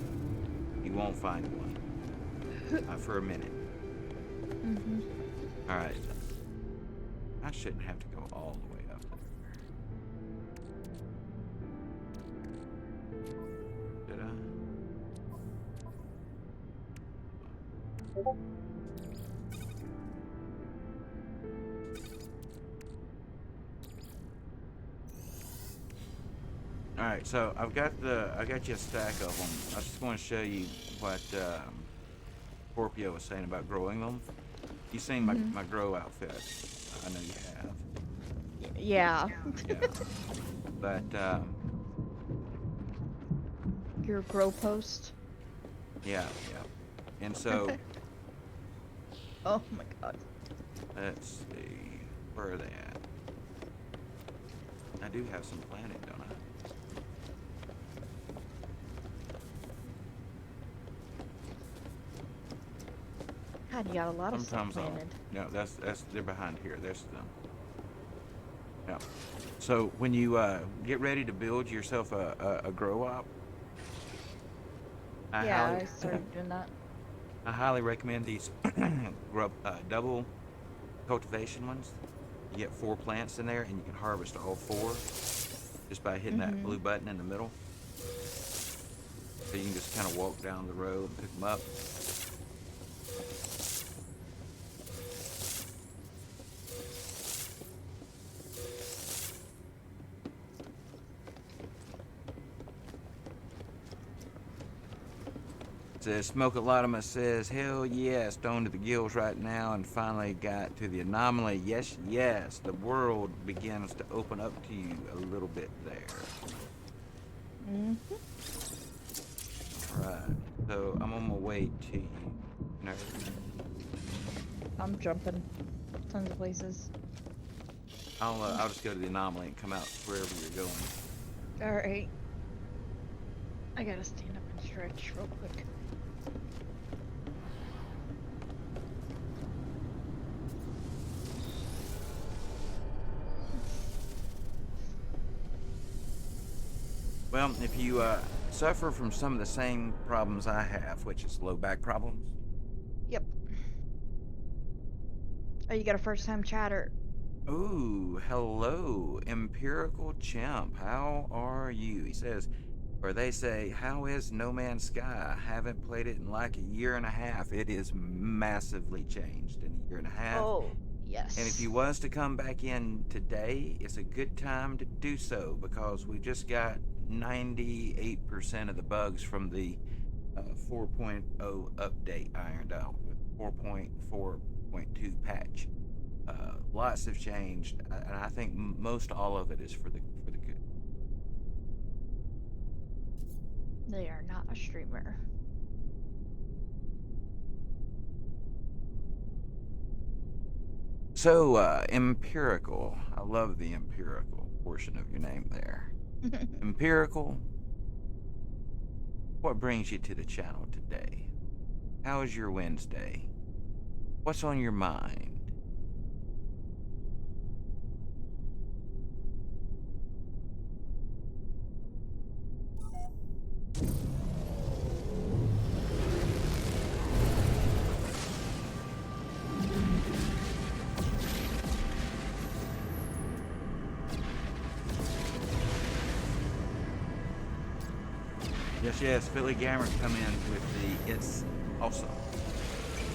you won't find one. For a minute. Mm-hmm. All right. I shouldn't have to go all the way up there. Did I? All right, so I got you a stack of them. I just want to show you what Scorpio was saying about growing them. You seen my grow outfit? I know you have. Yeah. Yeah. But Your grow post. yeah. And so Oh my god. let's see, where are they at? I do have some planted, don't I? God, you got a lot of stuff Sometimes planted. no, that's they're behind here. There's them. Yeah. So when you get ready to build yourself a grow op, I started doing that. I highly recommend these double cultivation ones. You get 4 plants in there, and you can harvest all 4 just by hitting that blue button in the middle. So you can just kind of walk down the road and pick them up. Says Smoke-A-Lotimus says, hell yeah, stoned to the gills right now, and finally got to the anomaly. Yes, the world begins to open up to you a little bit there. Alright, so I'm on my way to you. I'm jumping tons of places. I'll just go to the anomaly and come out wherever you're going. Alright. I gotta stand up and stretch real quick. Well, if you suffer from some of the same problems I have, which is low back problems. Yep. Oh, you got a first time chatter. Ooh, hello, Empirical Chimp. How are you? He says, or they say, how is No Man's Sky? I haven't played it in like a year and a half. It is massively changed in a year and a half. Oh, yes. And if you was to come back in today, it's a good time to do so because we just got 98% of the bugs from the 4.0 update ironed out with 4.4.2 patch. Lots have changed, and I think most all of it is for the good. They are not a streamer. So, empirical. I love the empirical portion of your name there. Empirical. What brings you to the channel today? How is your Wednesday? What's on your mind? Yes, Philly Gamer come in with the It's Awesome.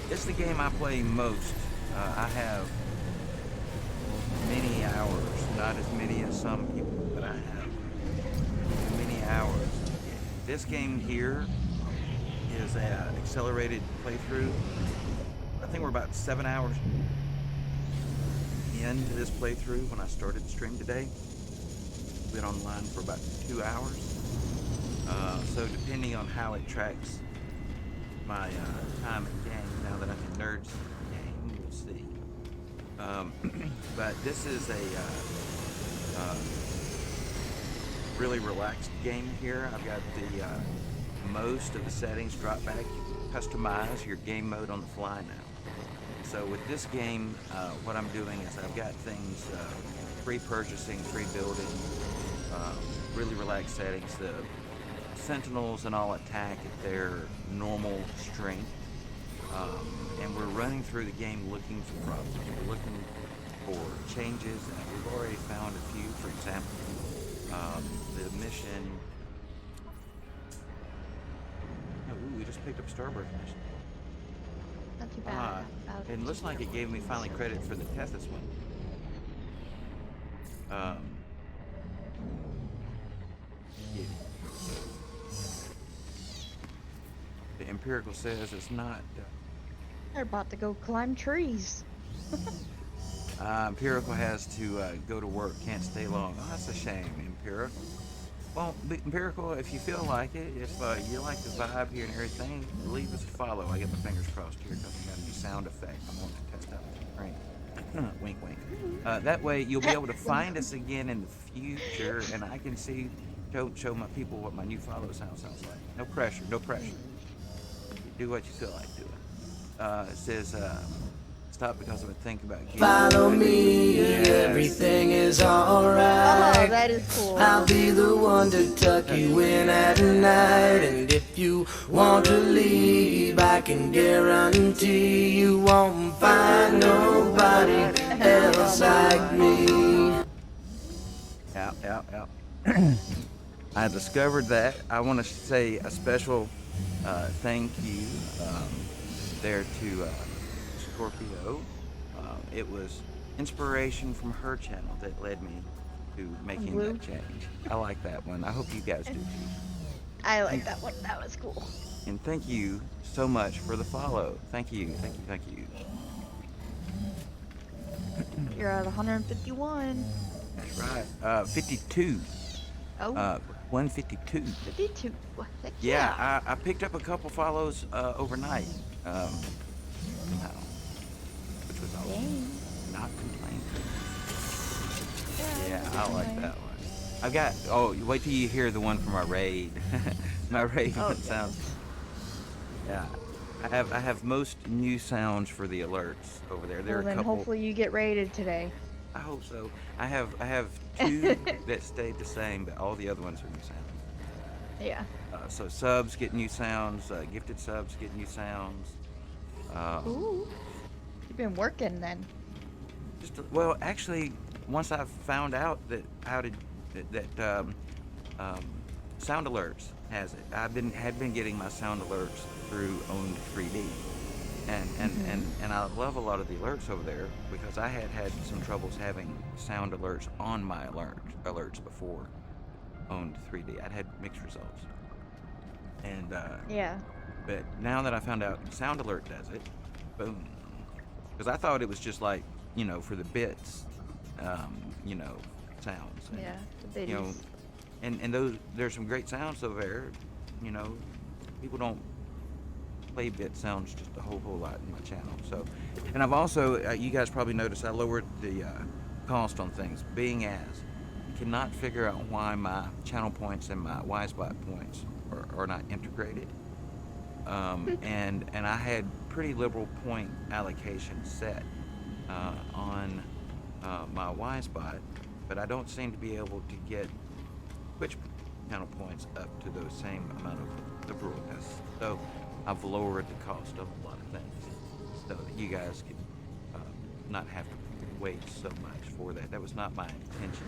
It's the game I play most. I have many hours, not as many as some people, but I have many hours. This game here is an accelerated playthrough. I think we're about 7 hours into this playthrough when I started the stream today. Been online for about 2 hours. So depending on how it tracks my time in game, now that I'm in Nerds game, we'll see. But this is a really relaxed game here. I've got the most of the settings drop back. You can customize your game mode on the fly now. So with this game, what I'm doing is I've got things free purchasing, free building, really relaxed settings. The Sentinels and all attack at their normal strength. And we're running through the game looking for problems. We're looking for changes, and we've already found a few. For example, the mission. Ooh, we just picked up Starburst mission. Not too bad. It looks like it gave me finally credit for the Tethys one. Yeah. The Empirical says it's not. They're about to go climb trees. Empirical has to go to work, can't stay long. Oh, that's a shame, Empirical. Well, Empirical, if you feel like it, if you like the vibe here and everything, leave us a follow. I get my fingers crossed here because we got a new sound effect. I want to test out the brain. Wink, wink. That way you'll be able to find us again in the future, and I can see, show my people what my new follow sounds like. No pressure, no pressure. Do what you feel like doing. It says, stop because I've been thinking about you. Follow me and everything is alright. Oh, that is cool. I'll be the one to tuck you in at night. And if you want to leave, I can guarantee you won't find nobody else like me. Out. I discovered that. I want to say a special thank you there to Scorpio. It was inspiration from her channel that led me to making that change. I like that one. I hope you guys do too. I like that one. That was cool. And thank you so much for the follow. Thank you. You're at 151. That's right. 52. Oh. 152. 52. Heck Yeah, I picked up a couple follows overnight. Somehow. Which was awesome. Not complaining. Yeah, I like that one. I've got, wait till you hear the one from our raid. My raid one sounds. Yeah. I have most new sounds for the alerts over there. There are a couple. Hopefully you get raided today. I hope so. I have two that stayed the same, but all the other ones are new sounds. Yeah. So subs get new sounds, gifted subs get new sounds. Ooh. You've been working then. Well, actually, once I found out that Sound Alerts has it, had been getting my sound alerts through Owned 3D, and I love a lot of the alerts over there because I had some troubles having sound alerts on my alerts before Owned 3D. I'd had mixed results, and yeah. But now that I found out Sound Alert does it, boom. Because I thought it was just like, for the bits, sounds. And, yeah, the biddies. And there's some great sounds over there. People don't play bit sounds just a whole lot in my channel. So, and I've also, you guys probably noticed, I lowered the cost on things, being as I cannot figure out why my channel points and my Y-spot points are not integrated. And I had pretty liberal point allocation set on my Y-spot, but I don't seem to be able to get Twitch channel points up to the same amount of liberalness. So I've lowered the cost of a lot of things so that you guys can not have to wait so much for that. That was not my intention.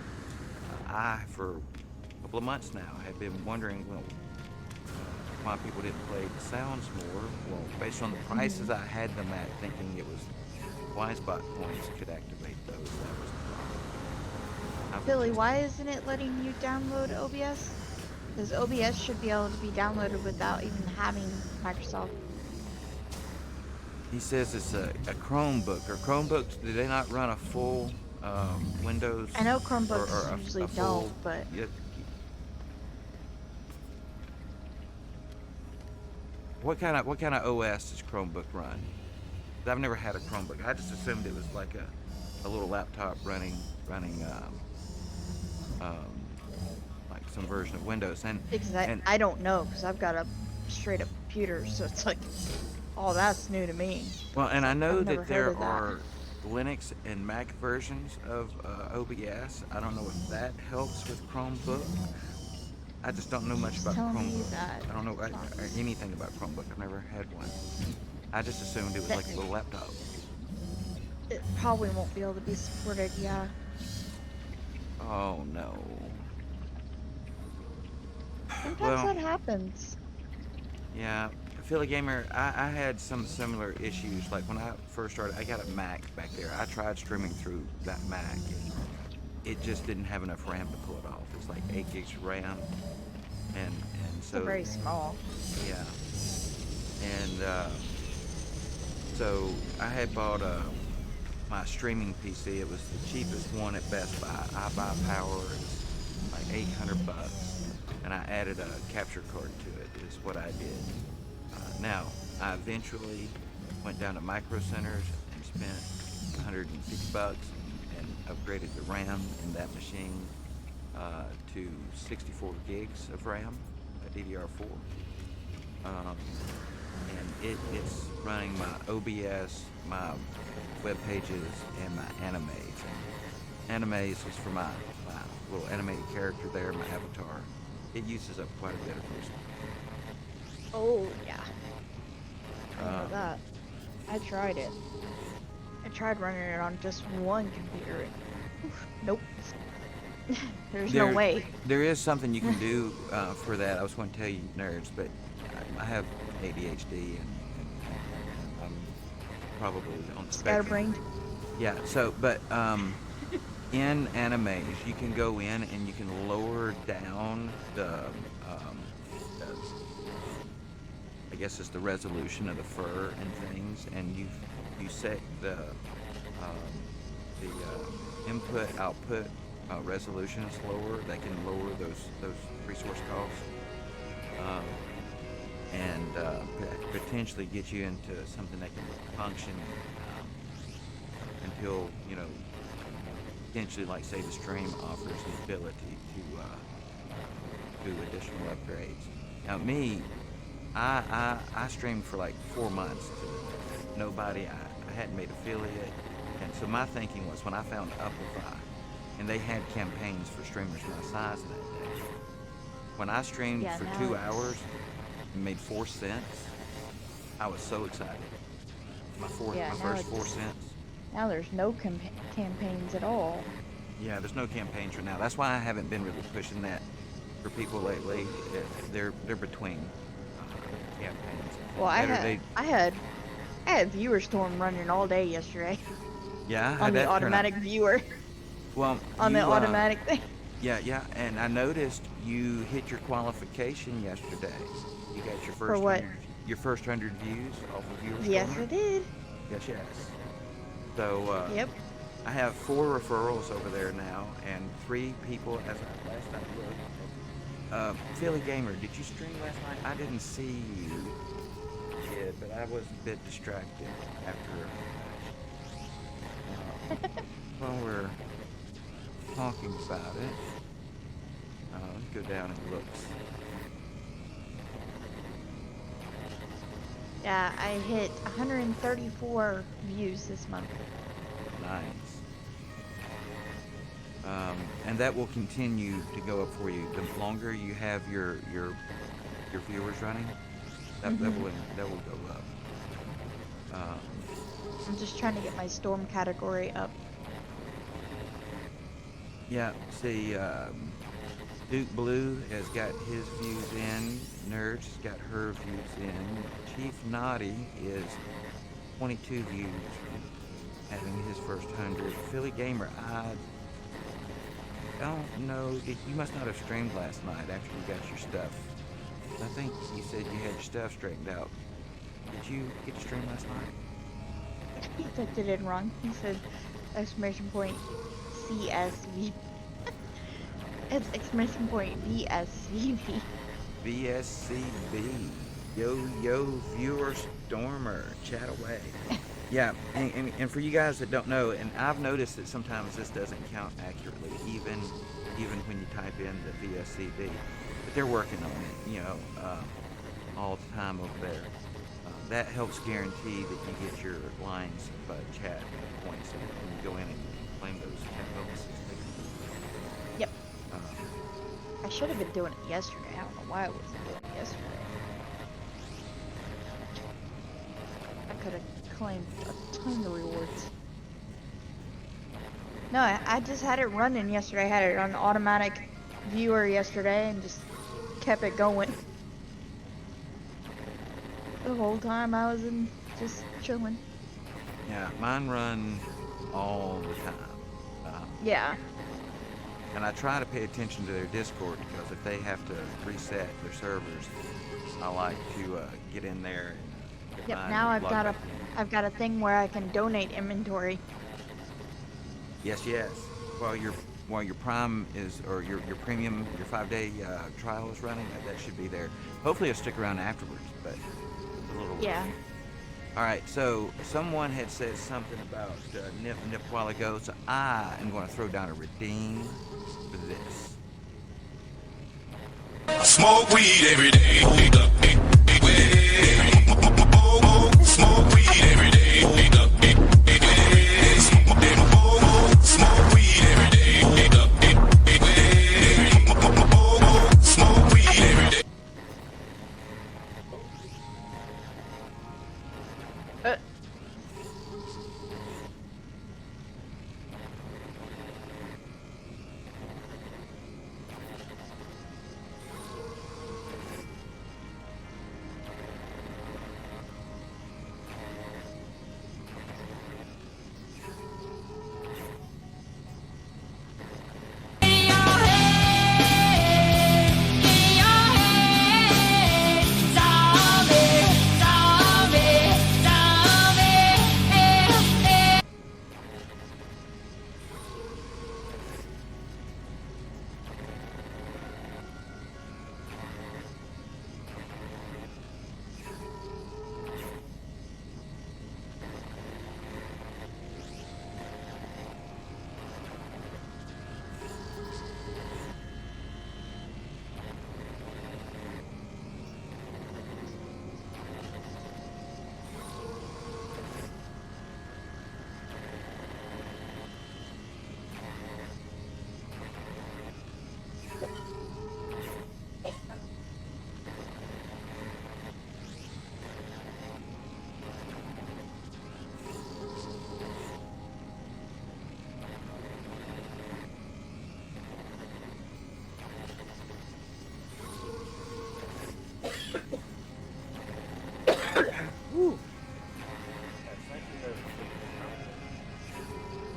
I, for a couple of months now, have been wondering, why people didn't play the sounds more. Well, based on the prices I had them at, thinking it was Y-spot points could activate those. That was the problem. Billy, why isn't it letting you download OBS? Because OBS should be able to be downloaded without even having Microsoft. He says it's a Chromebook. Or Chromebooks, do they not run a full Windows? I know Chromebooks usually don't, but... what kind of OS does Chromebook run? 'Cause I've never had a Chromebook. I just assumed it was like a little laptop running like some version of Windows. And I don't know because I've got a straight up computer, so it's like, oh, that's new to me. Well, and I know I've never that there heard of that. are Linux and Mac versions of OBS. I don't know if that helps with Chromebook. I just don't know much about telling me Chromebook. that I don't know anything about Chromebook. I've never had one. I just assumed it was like a little laptop. It probably won't be able to be supported, yeah. Oh no. Sometimes that happens. Yeah, Philly Gamer, I had some similar issues. Like when I first started, I got a Mac back there. I tried streaming through that Mac. It just didn't have enough RAM to pull it off. It's like 8 gigs of RAM, and so It's very small. yeah. And so I had bought my streaming PC. It was the cheapest one at Best Buy. I buy power. It's like $800, and I added a capture card to it. Is what I did. Now I eventually went down to Micro Centers and spent $150 and upgraded the RAM in that machine to 64 gigs of RAM, DDR4. And it's running my OBS, my web pages, and my animes. And animes is for my little animated character there, my avatar. It uses up quite a bit of resources. Oh, yeah. I know that. I tried it. I tried running it on just one computer. Nope. There's no way. There is something you can do for that. I was going to tell you nerds, but I have ADHD and I'm probably on the spectrum. Scatterbrained? Yeah, so, but in animes, you can go in and you can lower down the I guess it's the resolution of the fur and things, and you set the input-output resolutions lower. That can lower those resource costs, and potentially get you into something that can function until potentially, like say, the stream offers the ability to do additional upgrades. Now me, I streamed for like 4 months to nobody. I hadn't made affiliate, and so my thinking was when I found Upify, and they had campaigns for streamers my size in that day. When I streamed for 2 hours and made 4 cents, I was so excited. My first 4 cents. Now there's no campaigns at all. Yeah, there's no campaigns right now. That's why I haven't been really pushing that for people lately. They're between campaigns. Well, I had Viewer Storm running all day yesterday. Yeah, on the automatic viewer. Well, on the automatic thing. Yeah, and I noticed you hit your qualification yesterday. You got your first For what? Your first 100 views off of Viewer Storm. Yes, I did. Yes. So yep. I have 4 referrals over there now, and 3 people as I last time looked. Philly Gamer, did you stream last night? I didn't see you, kid, but I was a bit distracted after. While we're talking about it, let's go down and look. Yeah, I hit 134 views this month. Nice. And that will continue to go up for you. The longer you have your viewers running, that will go up. I'm just trying to get my storm category up. Yeah, see, Duke Blue has got his views in. Nerds has got her views in. Chief Naughty is 22 views from having his first 100. Philly Gamer, I don't know. You must not have streamed last night after you got your stuff. I think you said you had your stuff straightened out. Did you get to stream last night? He typed it in wrong. He said exclamation point CSV. It's exclamation point VSCV. VSCV. Yo, viewer Stormer, chat away. Yeah, and for you guys that don't know, and I've noticed that sometimes this doesn't count accurately, even when you type in the VSCB. But they're working on it, you know, all the time over there. That helps guarantee that you get your lines of chat points when you go in and claim those chat bonuses. Yep. I should have been doing it yesterday. I don't know why I wasn't doing it yesterday. I could have claimed a ton of rewards. No, I just had it running yesterday. I had it on automatic viewer yesterday and just kept it going. The whole time I was in just chilling. Yeah, mine run all the time. Yeah. And I try to pay attention to their Discord because if they have to reset their servers, I like to get in there. And yep. Now I've got a thing where I can donate inventory. Yes. While your Prime is, or your premium, your 5-day trial is running, that should be there. Hopefully it'll stick around afterwards, but a little. Yeah. All right, so someone had said something about Nip a while ago, so I am going to throw down a redeem for this. I smoke weed every day. Smoke weed every day. Smoke weed every day. Smoke weed every day.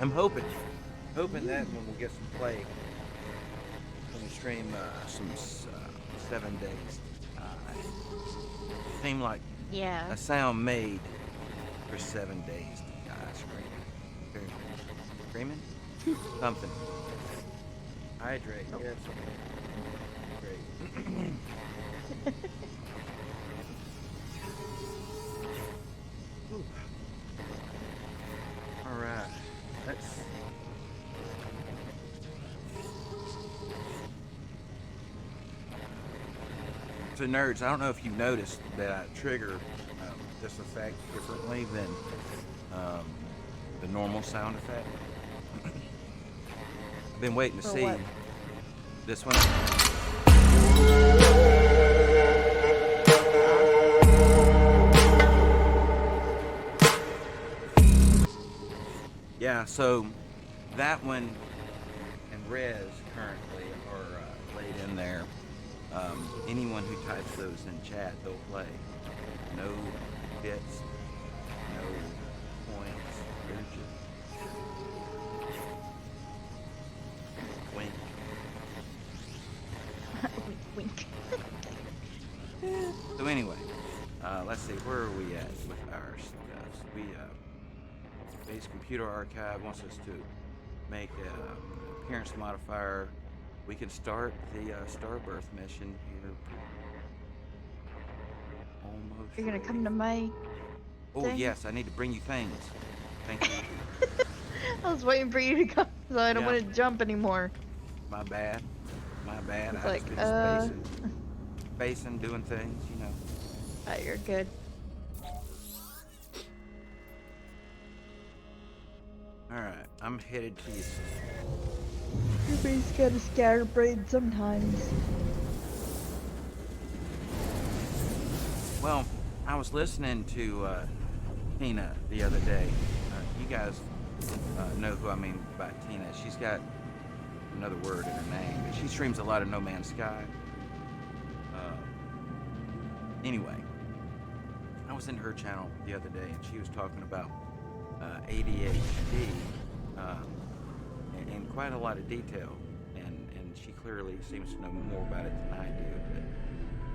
I'm hoping that when we'll get some play, when we stream some 7 days, seem like a sound made for 7 days. Screaming? Something. Hydrate. Yes. Great. All right. So nerds, I don't know if you noticed that I trigger this effect differently than the normal sound effect. I've been waiting to see this one. Yeah, so that one and Rez currently are laid in there. Anyone who types those in chat, they'll play. No bits, no points. They're just wink. Wink. So anyway, let's see, where are we at with our stuff? We base computer archive wants us to make an appearance modifier. We can start the Starbirth mission here You're gonna come to my Oh, thing? yes, I need to bring you things. Thank you. I was waiting for you to come, so I don't Yeah. want to jump anymore. My bad. My bad. It's I've like, just been spacing, doing things, you know. You're good. Alright, I'm headed to you. Everybody's got a scatterbrain sometimes. Well, I was listening to Tina the other day. You guys know who I mean by Tina. She's got another word in her name, but she streams a lot of No Man's Sky. Anyway, I was in her channel the other day, and she was talking about ADHD in quite a lot of detail, and she clearly seems to know more about it than I do.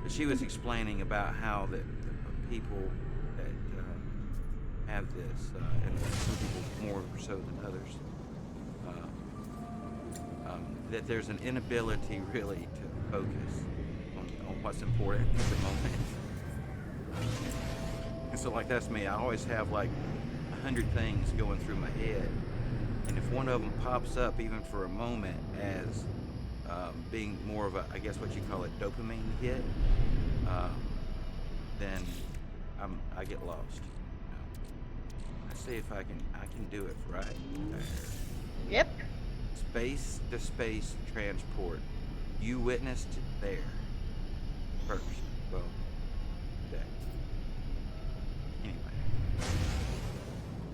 But she was explaining about how that the people that have this, and some people more so than others, that there's an inability really to focus on what's important at the moment. And so, like, that's me. I always have like 100 things going through my head, and if one of them pops up even for a moment as being more of a, I guess what you call it, dopamine hit, then I get lost. You know? Let's see if I can do it right. Yep. Space to space transport. You witnessed there first. Well, today. Anyway,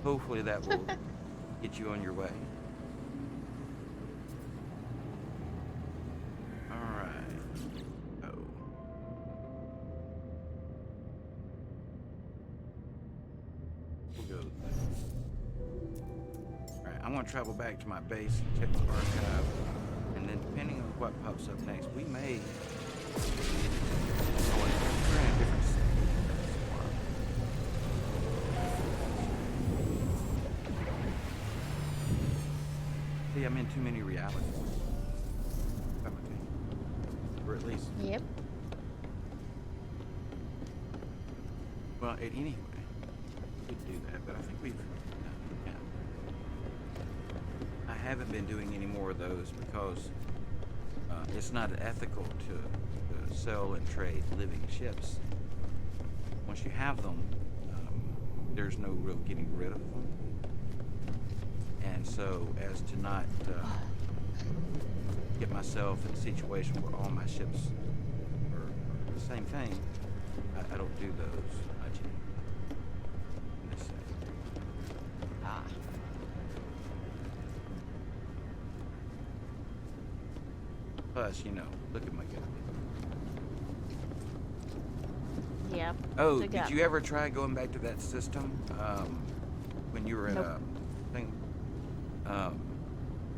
hopefully that will get you on your way. I'm going to travel back to my base and check my archive, and then depending on what pops up next, we may go in a different See, I'm in too many realities. Or at least. Yep. Well, anyway, we could do that, but I think we've. I haven't been doing any more of those because it's not ethical to sell and trade living ships. Once you have them, there's no real getting rid of them. And so, as to not get myself in a situation where all my ships are the same thing, I don't do those much in this setting. Plus, you know, look at my gun. Yep. Oh, did you ever try going back to that system when you were in a thing?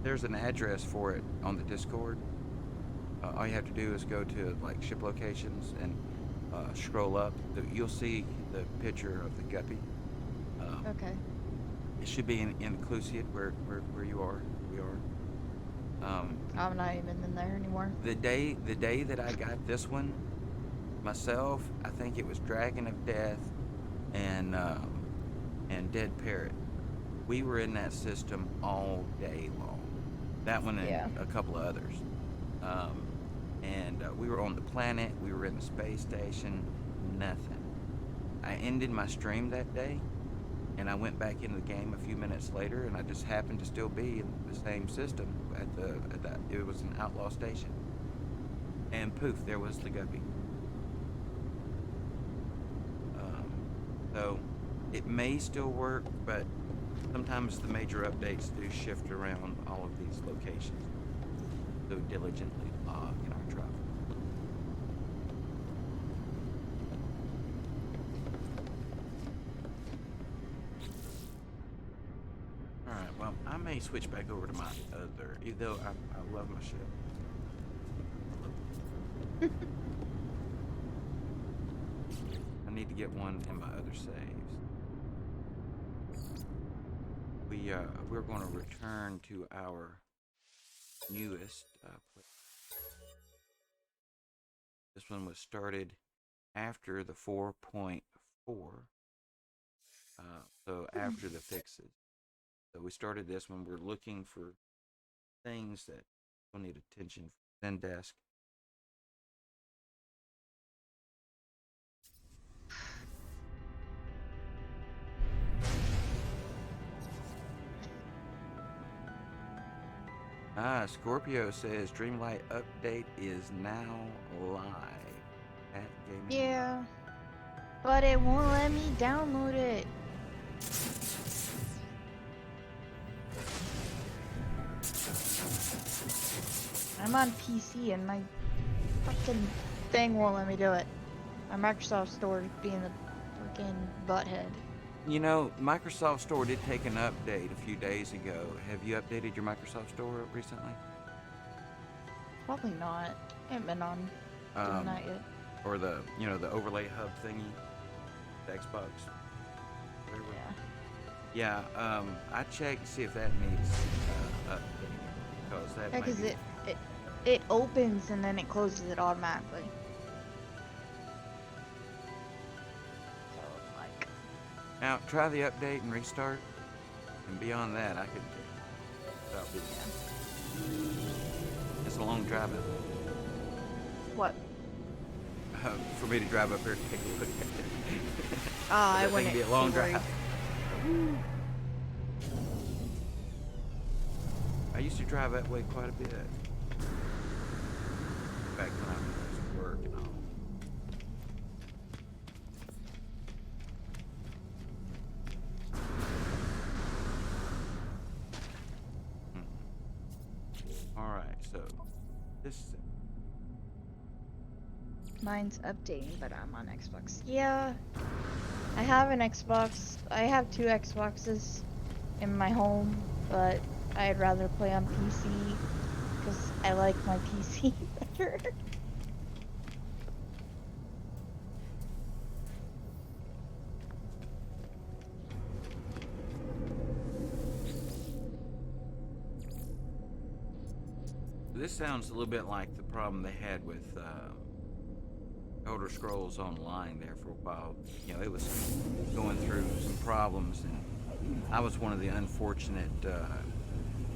There's an address for it on the Discord. All you have to do is go to like ship locations and scroll up. You'll see the picture of the guppy. Okay. It should be in Clusiad where you are. We are. I'm not even in there anymore. The day that I got this one myself, I think it was Dragon of Death and Dead Parrot. We were in that system all day long. That one and a couple of others. And we were on the planet. We were in the space station. Nothing. I ended my stream that day, and I went back into the game a few minutes later, and I just happened to still be in the same system it was an outlaw station. And poof, there was the guppy. So it may still work, but sometimes the major updates do shift around all of these locations. So diligently log in our travel. Alright, well, I may switch back over to my other, even though I love my ship. I need to get one in my other saves. We're going to return to our newest place. This one was started after the 4.4 4. So after the fixes. So we started this when we're looking for things that will need attention from Zendesk. Scorpio says Dreamlight update is now live at gaming. Yeah, but it won't let me download it. I'm on PC and my fucking thing won't let me do it. My Microsoft Store is being the freaking butthead. You know, Microsoft Store did take an update a few days ago. Have you updated your Microsoft Store recently? Probably not. I haven't been on doing that yet. Or the, you know, the overlay hub thingy, the Xbox. Whatever. Yeah. Yeah. I checked to see if that needs updating because that. Yeah, might because be... it opens and then it closes it automatically. So it's like. Now try the update and restart, and beyond that, I could. That'll be. It's a long drive. What? For me to drive up here to take a look at it. I wouldn't. Be a long drive. I used to drive that way quite a bit. Back when I was at work and all. Alright, so this. Mine's updating, but I'm on Xbox. Yeah, I have an Xbox. I have 2 Xboxes in my home, but I'd rather play on PC because I like my PC better. This sounds a little bit like the problem they had with Elder Scrolls Online there for a while. You know, it was going through some problems, and I was one of the unfortunate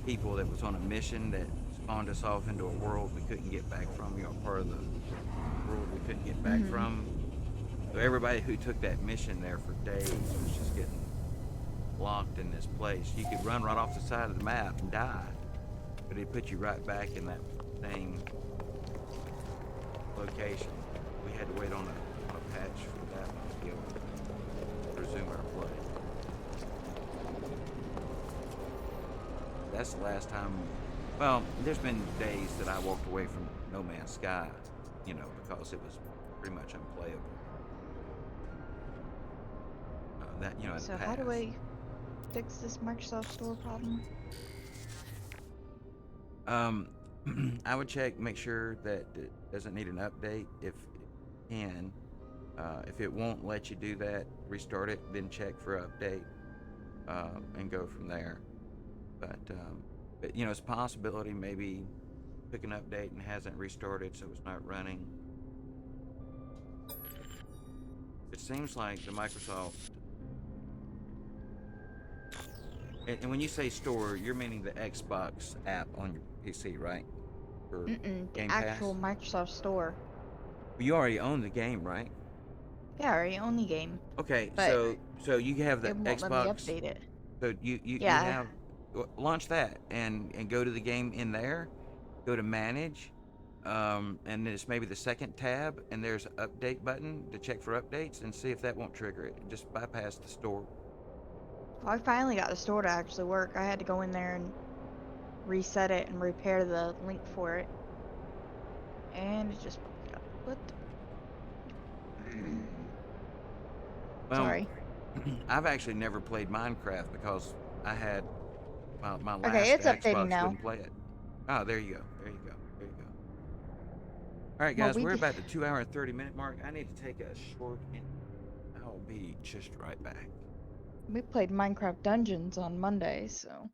people that was on a mission that spawned us off into a world we couldn't get back from. You know, part of the world we couldn't get back from. So everybody who took that mission there for days was just getting locked in this place. You could run right off the side of the map and die, but it put you right back in that same location. We had to wait on a patch for that one to be able to resume our play. That's the last time. Well, there's been days that I walked away from No Man's Sky, you know, because it was pretty much unplayable. That, you know. So how do I fix this Microsoft Store problem? I would check, make sure that it doesn't need an update if it can. If it won't let you do that, restart it, then check for update, and go from there. But you know, it's a possibility maybe took an update and hasn't restarted, so it's not running. It seems like the Microsoft. And when you say store, you're meaning the Xbox app on your PC, right? The actual Microsoft Store. You already own the game, right? Yeah, I already own the game. Okay, but so you have the it won't Xbox. Let me update it. So you have launch that and go to the game in there. Go to manage, and then it's maybe the second tab, and there's an update button to check for updates and see if that won't trigger it. Just bypass the store. Well, I finally got the store to actually work. I had to go in there and reset it and repair the link for it, and it just fucked it up. What? Well, sorry. I've actually never played Minecraft because I had my last it's Xbox updating now. wouldn't play it. Oh, there you go. There you go. There you go. All right, guys, we're about the 2 hour and 30 minute mark. I need to take a short, and I'll be just right back. We played Minecraft Dungeons on Monday, so.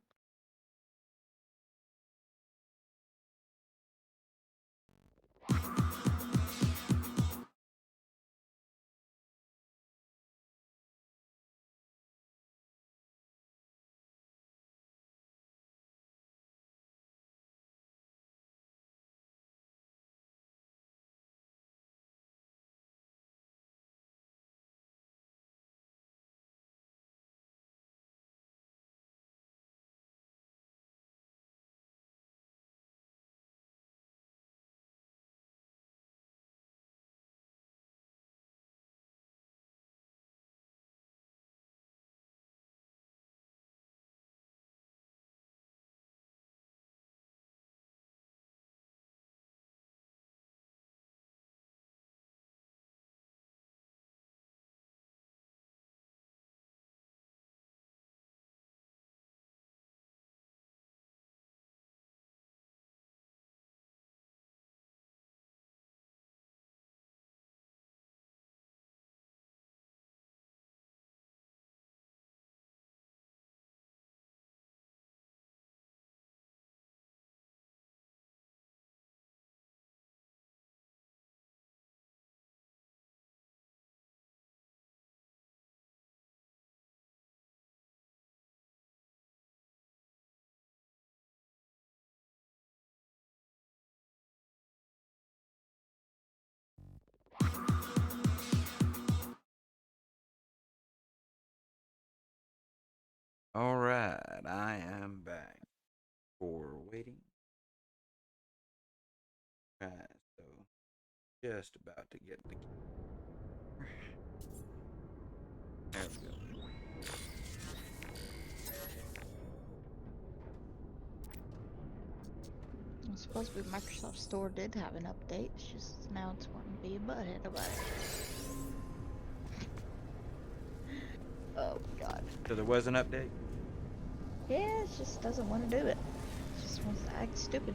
All right, I am back for waiting. Right, so just about to get the. There we go. Well, supposedly Microsoft Store did have an update. It's just now it's wanting to be a butthead about it. Oh God. So there was an update? Yeah, it just doesn't want to do it. It just wants to act stupid.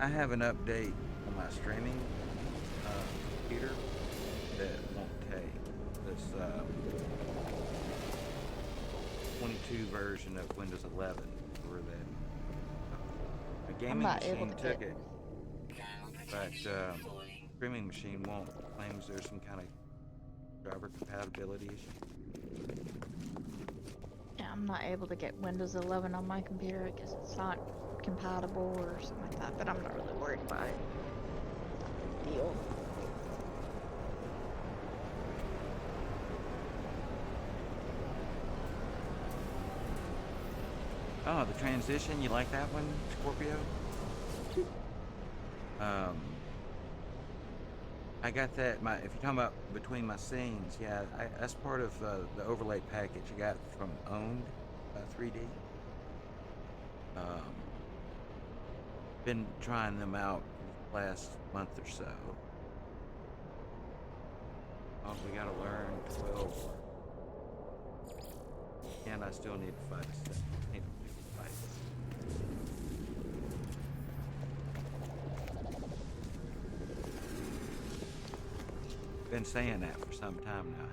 I have an update on my streaming computer that won't take this 22 version of Windows 11 for that. A gaming machine took it, but streaming machine won't. Claims there's some kind of driver compatibility issue. Yeah, I'm not able to get Windows 11 on my computer because it's not compatible or something like that, but I'm not really worried about it. Not a big deal. Oh, the transition, you like that one, Scorpio? I got that. If you're talking about between my scenes, yeah, that's part of the overlay package I got from Owned 3D. Been trying them out the last month or so. Oh, we gotta learn 12. And I still need to fight a set. Need to do the fight. Been saying that for some time now.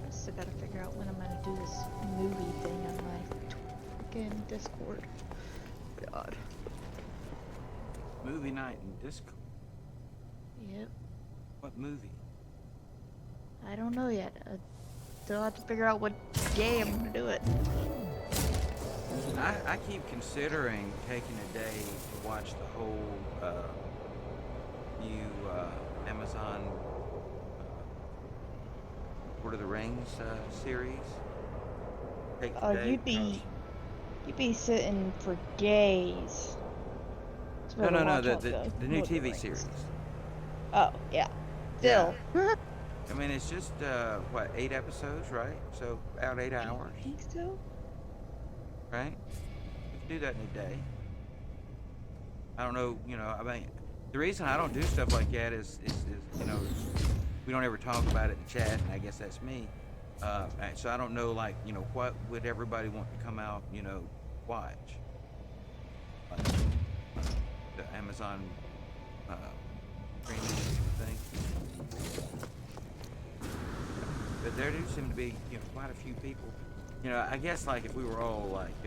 I still gotta figure out when I'm gonna do this movie thing on my fucking Discord. God. Movie night in Discord. Yep. What movie? I don't know yet. I still have to figure out what day I'm gonna do it. I keep considering taking a day to watch the whole new Amazon Lord of the Rings series. Oh, you'd be sitting for days. No, the new TV series. Oh, yeah. Still. Yeah. I mean, it's just, 8 episodes, right? So, about 8 hours. I think so. Right? You can do that in a day. I don't know, I mean, the reason I don't do stuff like that is we don't ever talk about it in chat, and I guess that's me. So I don't know, like, what would everybody want to come out, watch? Like, the Amazon streaming thing. But there do seem to be, quite a few people. I guess, like, if we were all, like,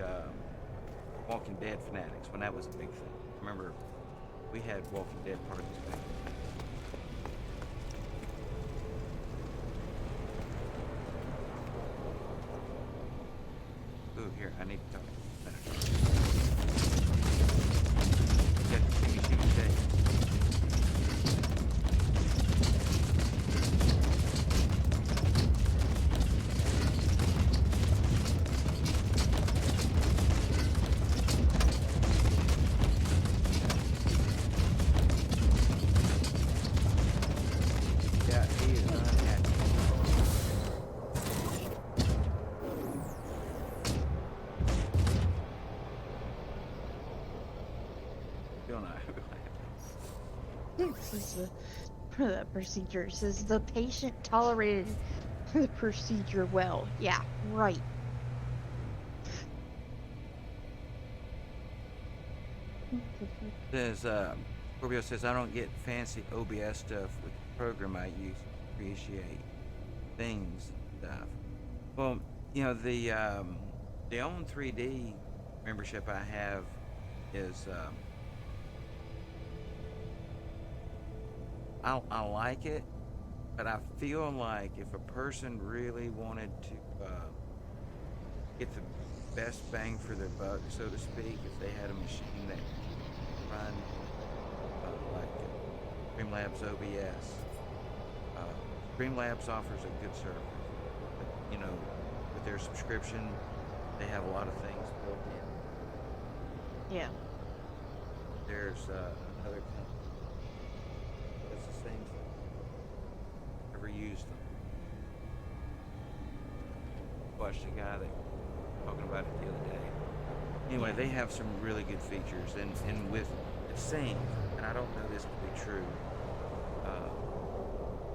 Walking Dead fanatics, when that was a big thing. Remember, we had Walking Dead parties back then. Ooh, here, I need to talk. This is the procedure. It says the patient tolerated the procedure well. Yeah, right. Says, Scorpio says, I don't get fancy OBS stuff with the program I use to appreciate things and stuff. Well, the Own 3D membership I have is, I like it, But I feel like if a person really wanted to get the best bang for their buck, so to speak, if they had a machine that run like Streamlabs OBS, Streamlabs offers a good service. But, you know, with their subscription, they have a lot of things built in. Yeah. There's another company that's the same thing. Never used them. Watched a guy that talking about it the other day. Anyway, they have some really good features, and with it seems, and I don't know this to be true,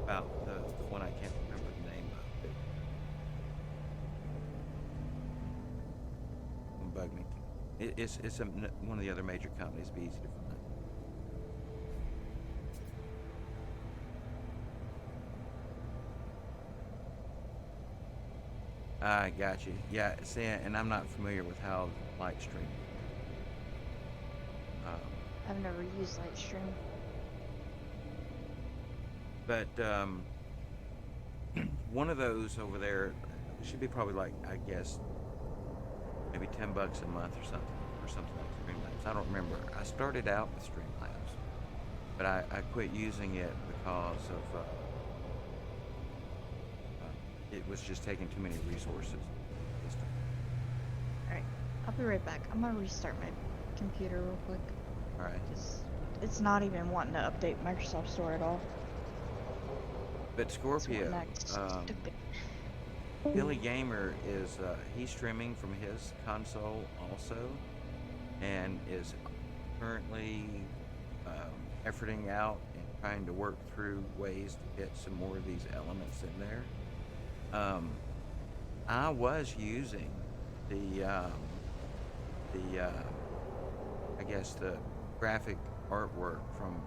about the one I can't remember the name of. It won't bug me. It's one of the other major companies. It'd be easy to find. I got you. Yeah, see, and I'm not familiar with how Lightstream. I've never used Lightstream. But one of those over there should be probably like, I guess, maybe $10 a month or something like Streamlabs. I don't remember. I started out with Streamlabs, but I quit using it because of it was just taking too many resources. Alright, I'll be right back. I'm gonna restart my computer real quick. Alright. It's not even wanting to update Microsoft Store at all. But Scorpio, Billy Gamer is he's streaming from his console also, and is currently efforting out and trying to work through ways to get some more of these elements in there. I was using the I guess the graphic artwork from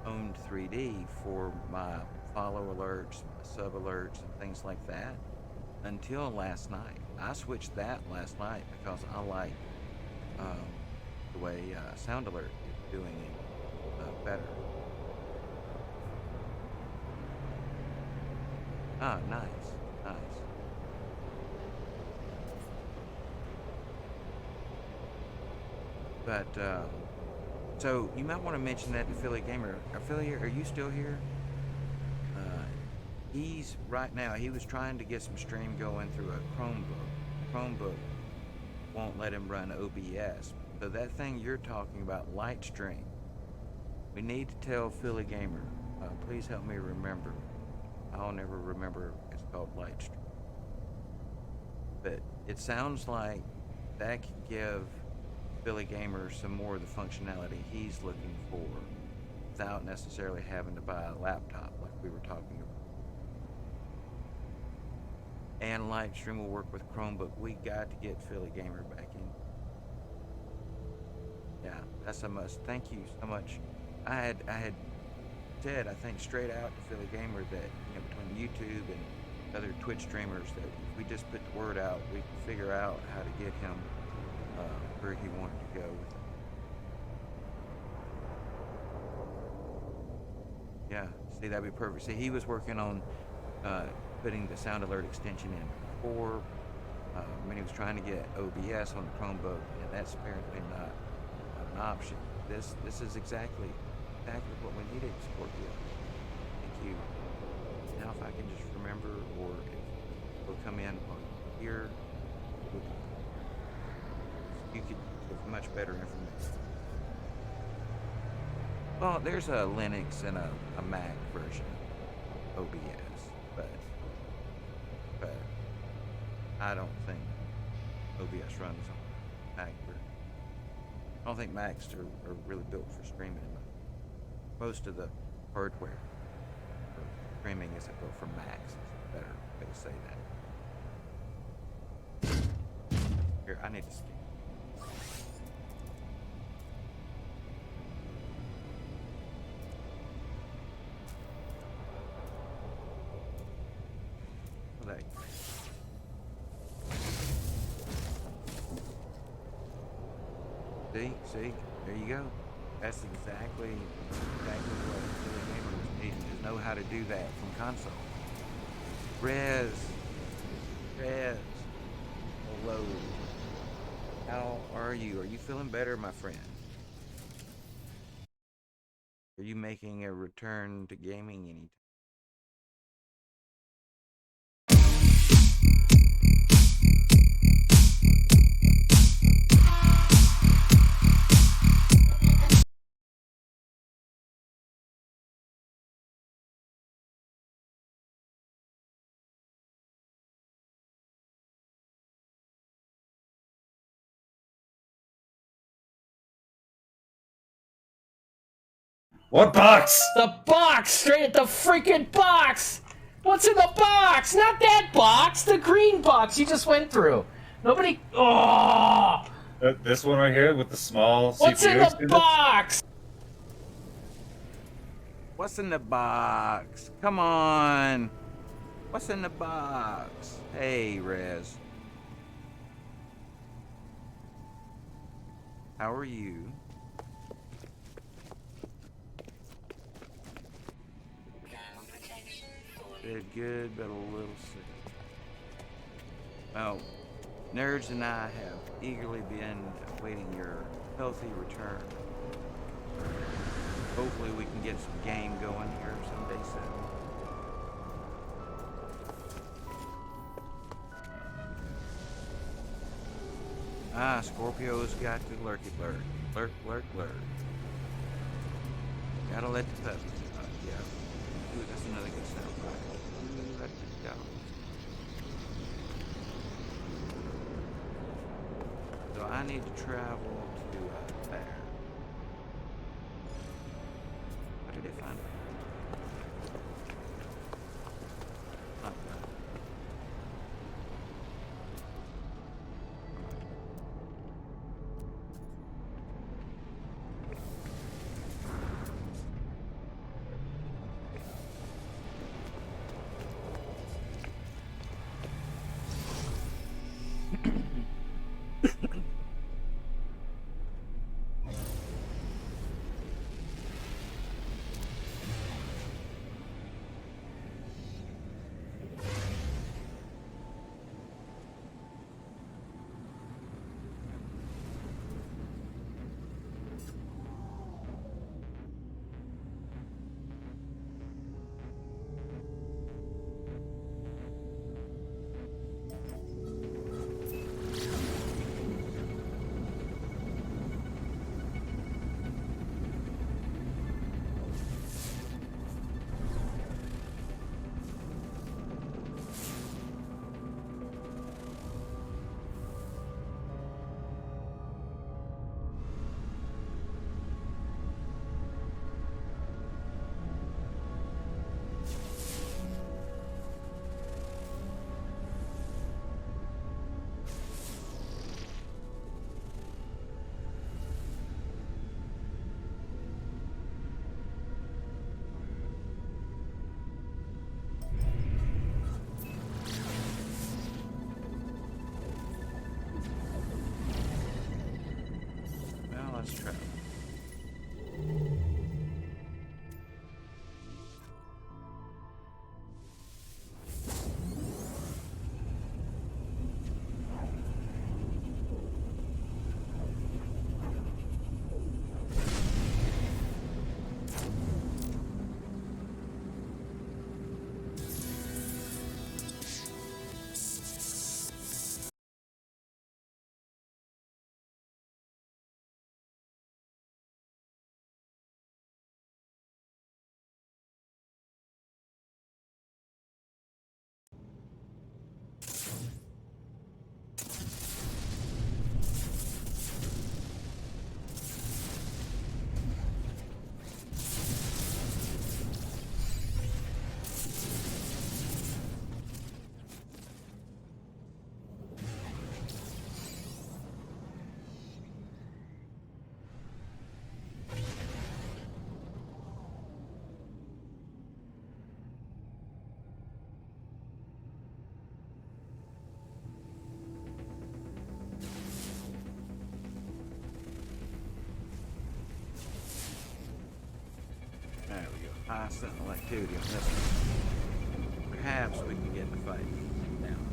Owned 3D for my follow alerts, my sub alerts, and things like that until last night. I switched that last night because I like the way Sound Alert is doing it better. Ah, nice. But, so you might want to mention that to Philly Gamer. Affiliate, are you still here? He's, right now, he was trying to get some stream going through a Chromebook. Chromebook won't let him run OBS. So that thing you're talking about, Lightstream, we need to tell Philly Gamer, please help me remember. I'll never remember it's called Lightstream. But it sounds like that could give Billy Gamer some more of the functionality he's looking for without necessarily having to buy a laptop like we were talking about. And Lightstream will work with Chromebook. We got to get Philly Gamer back in. Yeah, that's a must. Thank you so much. I had said, I think, straight out to Philly Gamer that, you know, between YouTube and other Twitch streamers, that if we just put the word out, we can figure out how to get him where he wanted to go with it. Yeah, see, that'd be perfect. See, he was working on putting the Sound Alert extension in before when he was trying to get OBS on the Chromebook, and that's apparently not an option. This is exactly what we needed, Scorpio. Thank you. Now if I can just remember, or if we'll come in on here, you could give much better information. Well, there's a Linux and a Mac version of OBS, but I don't think OBS runs on Mac. I don't think Macs are really built for streaming. Most of the hardware for streaming isn't built for Macs. It's a better way to say that. Here, I need to skip. See, there you go. That's exactly what Philly Gamer was needing. There's know how to do that from console. Rez, hello. How are you? Are you feeling better, my friend? Are you making a return to gaming anytime? What box? The box! Straight at the freaking box! What's in the box? Not that box! The green box you just went through. Nobody. Oh! This one right here with the small CPU. What's in the box? What's in the box? Come on. What's in the box? Hey, Rez. How are you? Good, but a little sick. Well, Nerds and I have eagerly been awaiting your healthy return. Hopefully we can get some game going here someday soon. Scorpio's got to lurky lurk. Lurk, lurk, lurk. Gotta let the puppies out, yeah. Ooh, that's another good sound bite. Ooh, let the dogs. So I need to travel to there. What did they find? Not bad. Let's try. sentinel activity on this one. Perhaps we can get the fight down.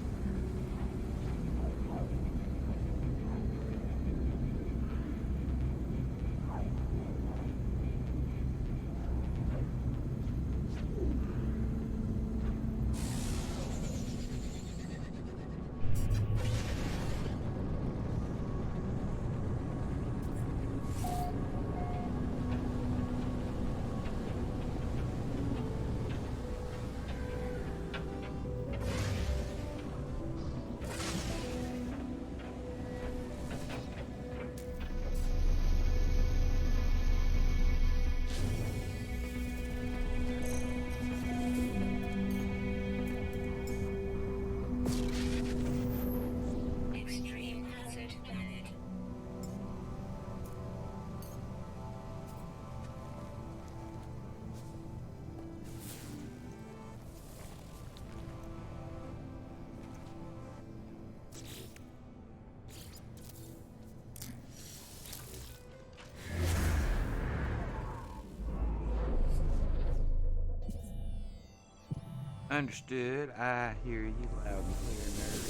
Understood. I hear you loud and clear, nerd.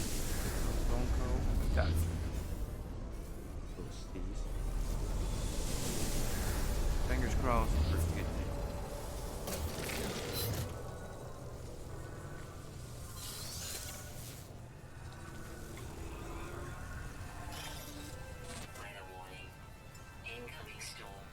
Phone call. Gotcha. Little steez. Fingers crossed for good news. Weather warning. Incoming storm.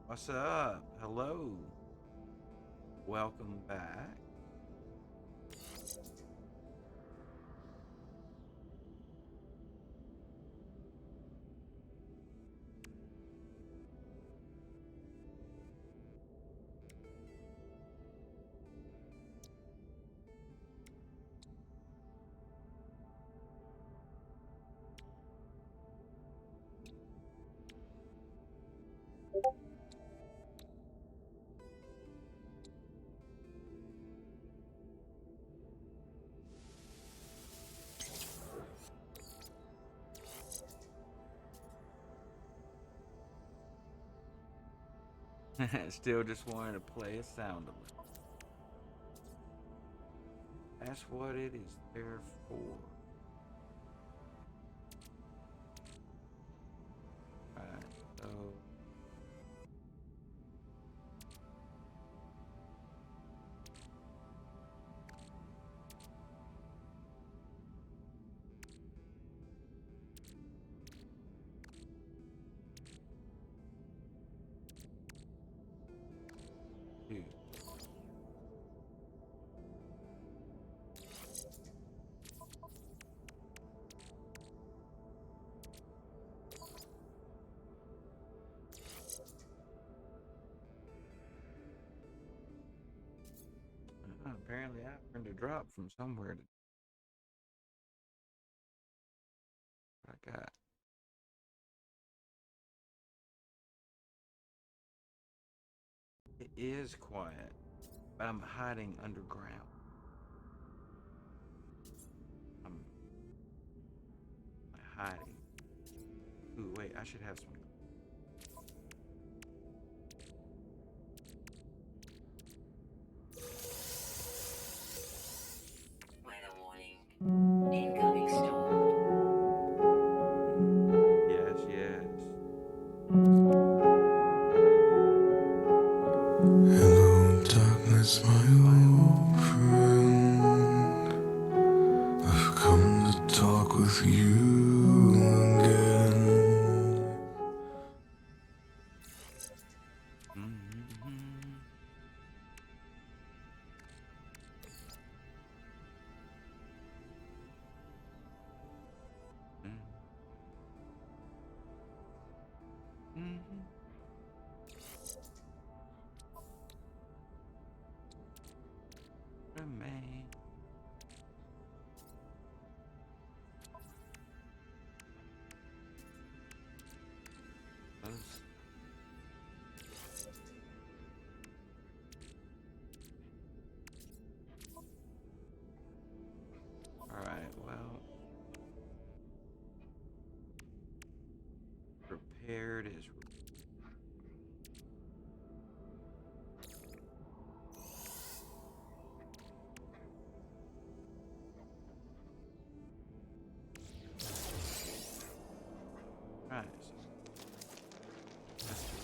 What's up? Hello. Welcome back. Still just wanted to play a sound a little. That's what it is there for. Alright, so two. Apparently I earned a drop from somewhere to I got. It is quiet, but I'm hiding underground. I'm hiding. Ooh, wait, I should have some. Weather warning. Incoming storm. Yes, yes. Hello, darkness, my old friend. I've come to talk with you again. Remain. Close. All right, well, prepared is. Right. Let's do it.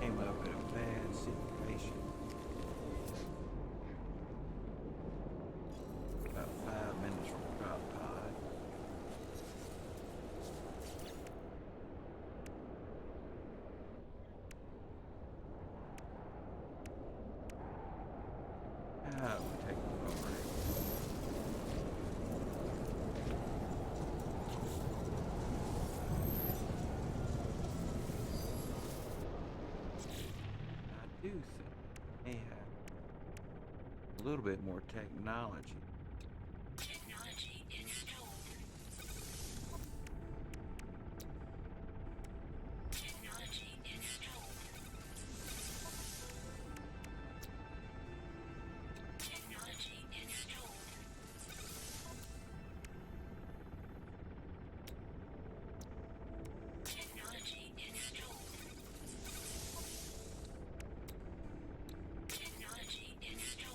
Came up in a bad situation. About 5 minutes from drop pod. We'll take it over. I do think they have a little bit more technology. Technology installed. Technology installed. Technology installed. Technology installed. Technology installed.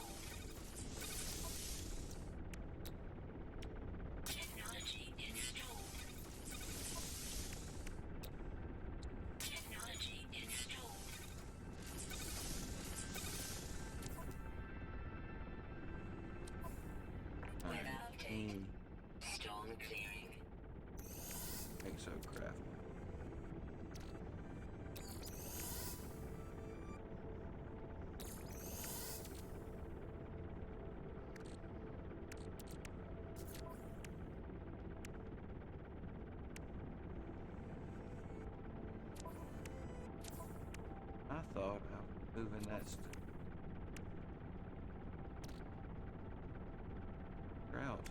I thought I was moving that stuff. Route.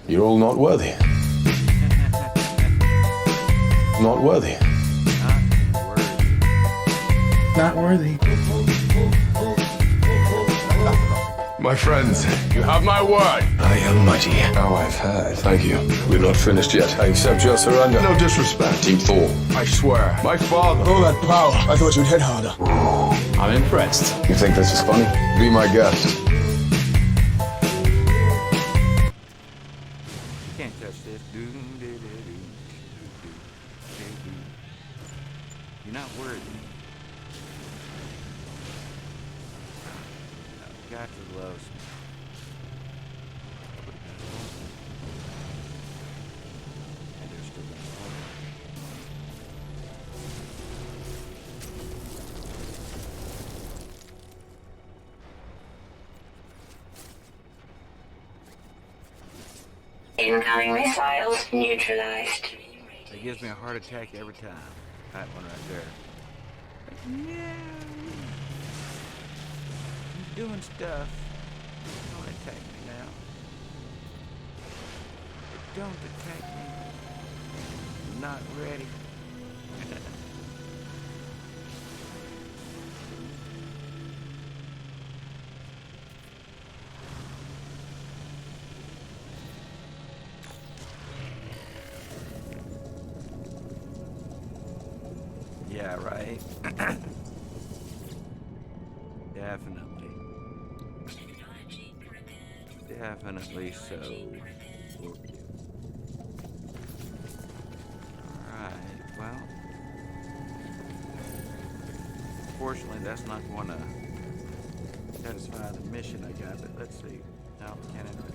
You're all not worthy. Not worthy. Not worthy. My friends, you have my word. I am mighty. Oh, I've heard. Thank you. We're not finished yet. I accept your surrender. No disrespect. Team 4. I swear. My father. All that power. I thought you'd hit harder. I'm impressed. You think this is funny? Be my guest. Can't touch this. You're not worthy. I've got to love some. And they're still gonna love it. Incoming missiles neutralized. It gives me a heart attack every time. That one right there. No. He's doing stuff. Don't attack me now. Don't attack me. I'm not ready. Yeah, right. Definitely. Definitely so. Alright, well. Fortunately, that's not going to satisfy the mission I got, but let's see. No, can't enter it.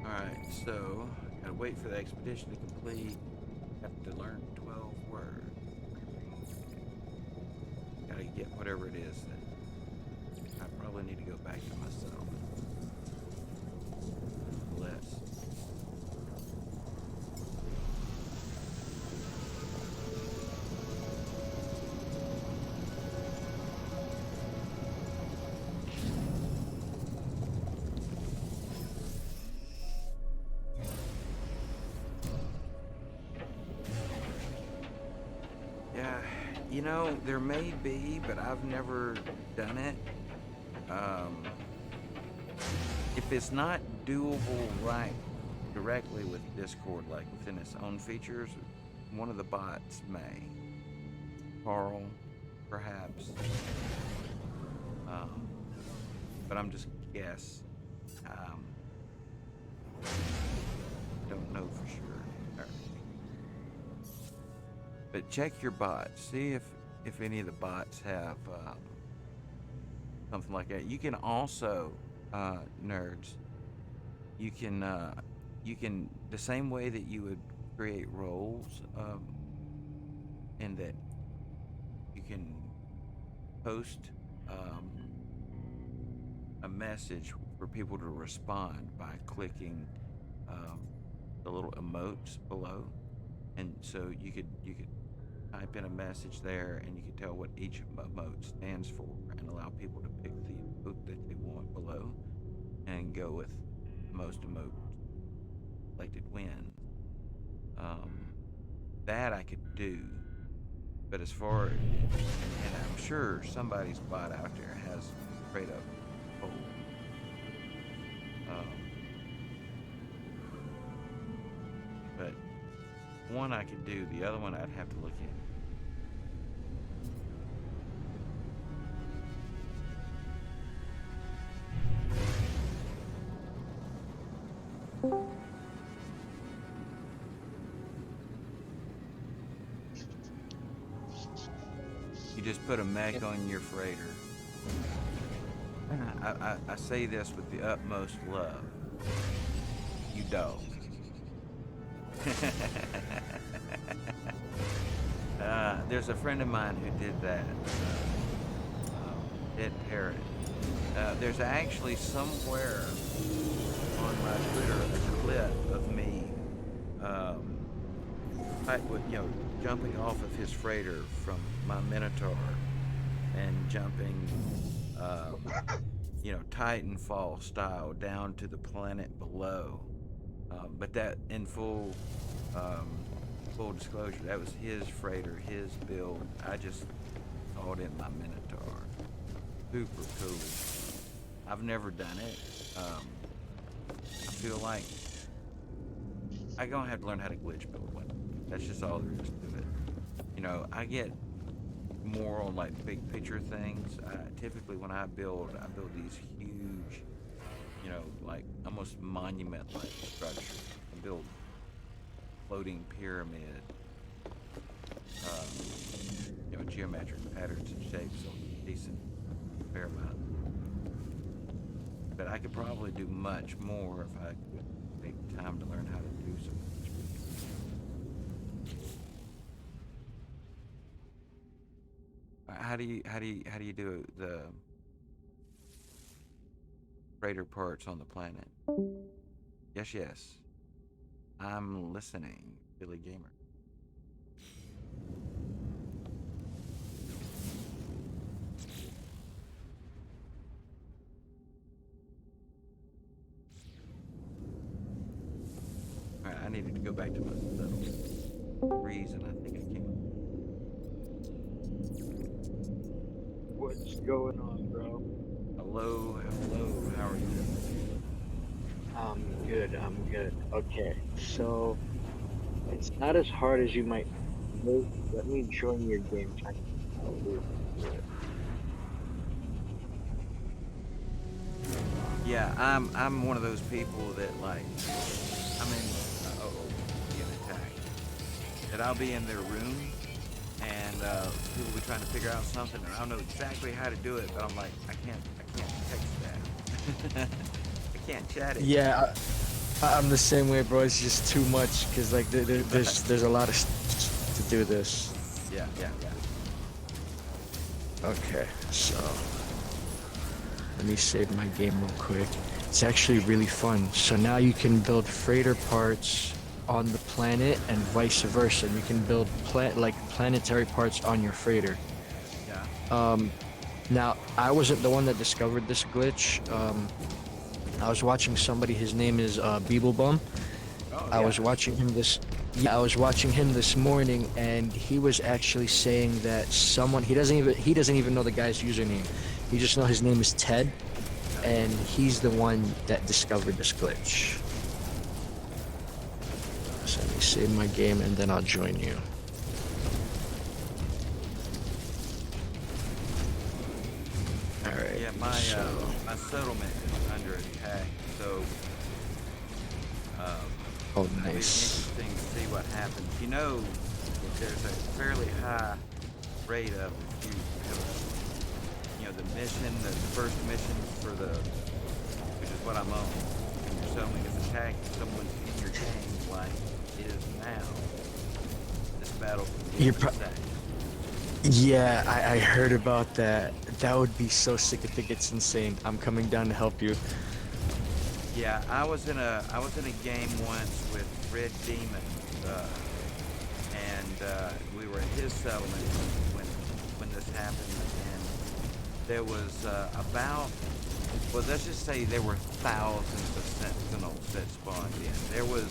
Alright, so gotta wait for the expedition to complete. Have to learn 12 words. Gotta get whatever it is that I probably need to go back to myself. Less. Yeah, you know, there may be, but I've never done it. If it's not doable right directly with Discord, like within its own features, one of the bots may. Carl, perhaps. But I'm just guess. Don't know for sure. But check your bots. See if any of the bots have something like that. You can also, nerds. You can the same way that you would create roles, and that you can post a message for people to respond by clicking the little emotes below, and so you could type in a message there, and you can tell what each emote stands for, and allow people to pick the emote that they want below, and go with most emotes selected wins. That I could do. But as far, and I'm sure somebody's bot out there has straight up pole. But one I could do, the other one I'd have to look in. You just put a mech on your freighter. I say this with the utmost love. You don't. There's a friend of mine who did that. Dead Parrot. There's actually somewhere on my Twitter a clip of me, jumping off of his freighter from my Minotaur and jumping, Titanfall style down to the planet below. But that, in full disclosure, that was his freighter, his build. I just called it my Minotaur. Super cool. I've never done it. I feel like I'm gonna have to learn how to glitch build one. That's just all there is to it. I get more on like big picture things. Typically when I build these huge, like almost monument-like structures. I build floating pyramid, geometric patterns and shapes, so decent, fair amount. But I could probably do much more if I could take time to learn how to do so much. How do you do the freighter parts on the planet? Yes. I'm listening, Billy Gamer. Alright, I needed to go back to my little reason. I think I came. What's going on, bro? Hello, how are you? I'm good. Okay, so it's not as hard as you might think. Let me join your game. Yeah, I'm one of those people that like, getting attacked. That I'll be in their room and people will be trying to figure out something and I don't know exactly how to do it, but I'm like, I can't text that. I can't chat it. Yeah, I'm the same way, bro. It's just too much because like there's a lot of to do this. Yeah. Okay, so let me save my game real quick. It's actually really fun. So now you can build freighter parts on the planet and vice versa. And you can build planetary parts on your freighter. Yeah. Now I wasn't the one that discovered this glitch. I was watching somebody. His name is Beeblebum. I was watching him this morning, and he was actually saying that someone he doesn't even know the guy's username. He just knows his name is Ted, and he's the one that discovered this glitch. So let me save my game, and then I'll join you. All right. Yeah, my settlement is under attack, so oh, it'll be nice. interesting to see what happens. There's a fairly high rate of the mission, the first mission which is what I'm on, and your settlement gets attacked, and someone's in your game like it is now. This battle can be attacked. Yeah, I heard about that. That would be so sick. I think it's insane. I'm coming down to help you. Yeah, I was in a game once with Red Demon, and we were at his settlement when this happened, and there was let's just say there were thousands of sentinels that spawned in. There was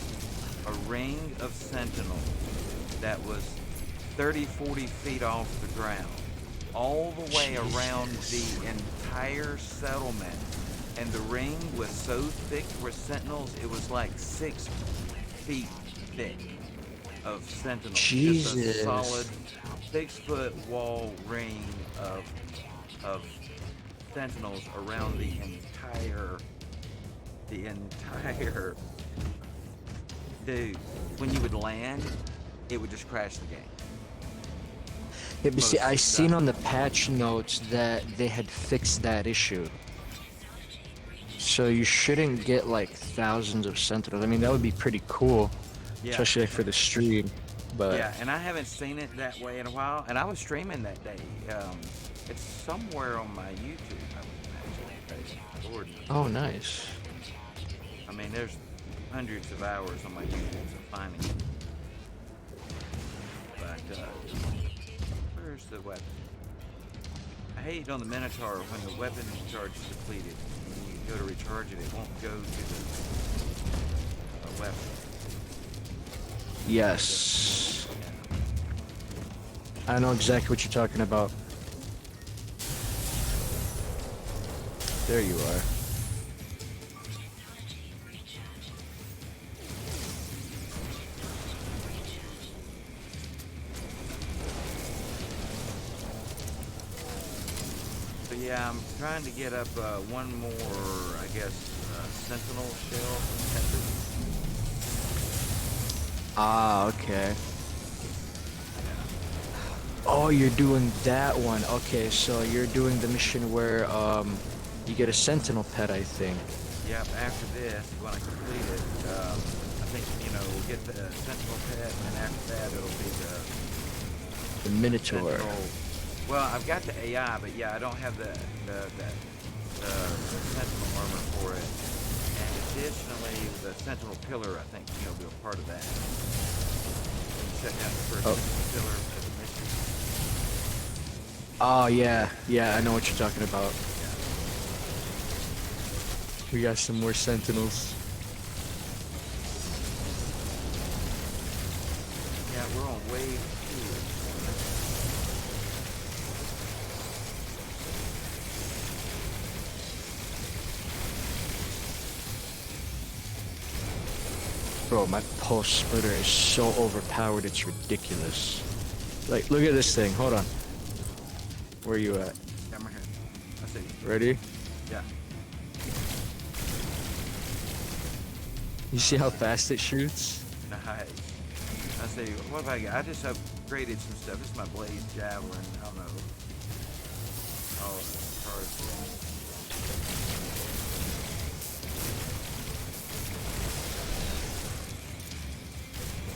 a ring of sentinels that was 30, 40 feet off the ground, all the way around the entire settlement. And the ring was so thick with sentinels, it was like 6 feet thick of sentinels. Jesus. Just a solid 6-foot wall ring of sentinels around the entire dude. When you would land, it would just crash the game. Yeah, but see, I Most seen on the stuff. patch notes that they had fixed that issue. So you shouldn't get like thousands of sentinels. I mean, that would be pretty cool, Yeah. especially like, for the stream. But Yeah, and I haven't seen it that way in a while. And I was streaming that day. It's somewhere on my YouTube, I would imagine. Lord knows. oh, nice. I mean, there's hundreds of hours on my YouTube of finding it. But, where's the weapon? I hate on the Minotaur when the weapon charge is depleted. When you go to recharge it, it won't go to the weapon. Yes. I know exactly what you're talking about. There you are. So yeah, I'm trying to get up one more, I guess, Sentinel shell from Tetris. Ah, okay. Oh, you're doing that one. Okay, so you're doing the mission where you get a sentinel pet, I think. Yep, after this, when I complete it, I think, we'll get the Sentinel pet, and after that, it'll be The Minotaur. Sentinel. Well, I've got the AI, but yeah, I don't have the Sentinel armor for it. And additionally, the Sentinel pillar, I think, will be a part of that. When you shut down the first Sentinel pillar for the mission. Oh, yeah. Yeah, I know what you're talking about. We got some more sentinels. Yeah, we're on wave 2. Bro, my pulse splitter is so overpowered, it's ridiculous. Like, look at this thing. Hold on. Where are you at? Yeah, I'm right here. I see. Ready? Yeah. You see how fast it shoots? Nice. I see. What have I got? I just upgraded some stuff. This is my Blaze Javelin. I don't know. Oh, cards.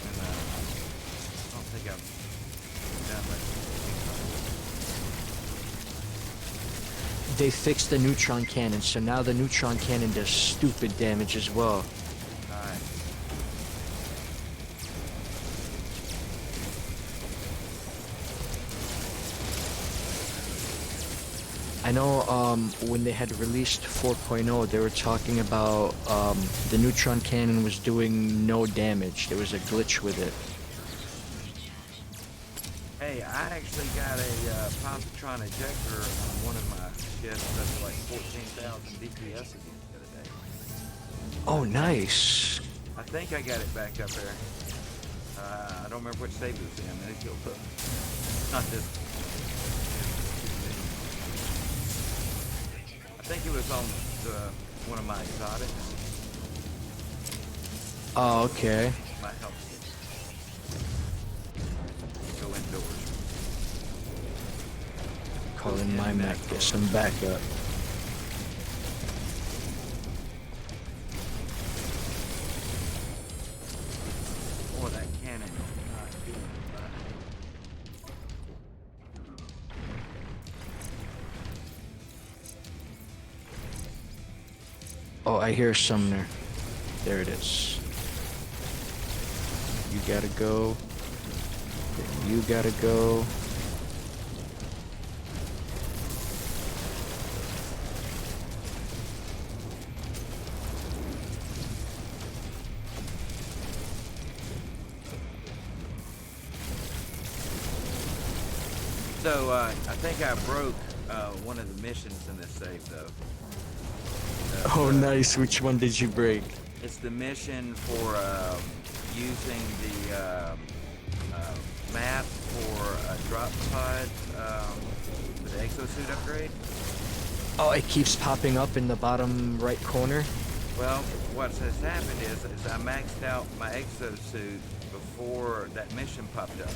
And, I don't think I've done much. They fixed the neutron cannon, so now the neutron cannon does stupid damage as well. I know when they had released 4.0, they were talking about the neutron cannon was doing no damage. There was a glitch with it. Hey, I actually got a positron ejector on one of my ships that's like 14,000 DPS again the other day. Oh, nice. I think I got it back up there. I don't remember which save it was in. Maybe it'll put not this. I think it was on one of my exotics. Oh, okay. Might help go indoors. Calling my mech, get some backup. Oh, that cannon is not doing much. Oh, I hear Sumner. There it is. You gotta go. Then you gotta go. So, I think I broke one of the missions in this save, though. Oh, nice. Which one did you break? It's the mission for using the map for a drop pod for the exosuit upgrade. Oh, it keeps popping up in the bottom right corner? Well, what has happened is I maxed out my exosuit before that mission popped up.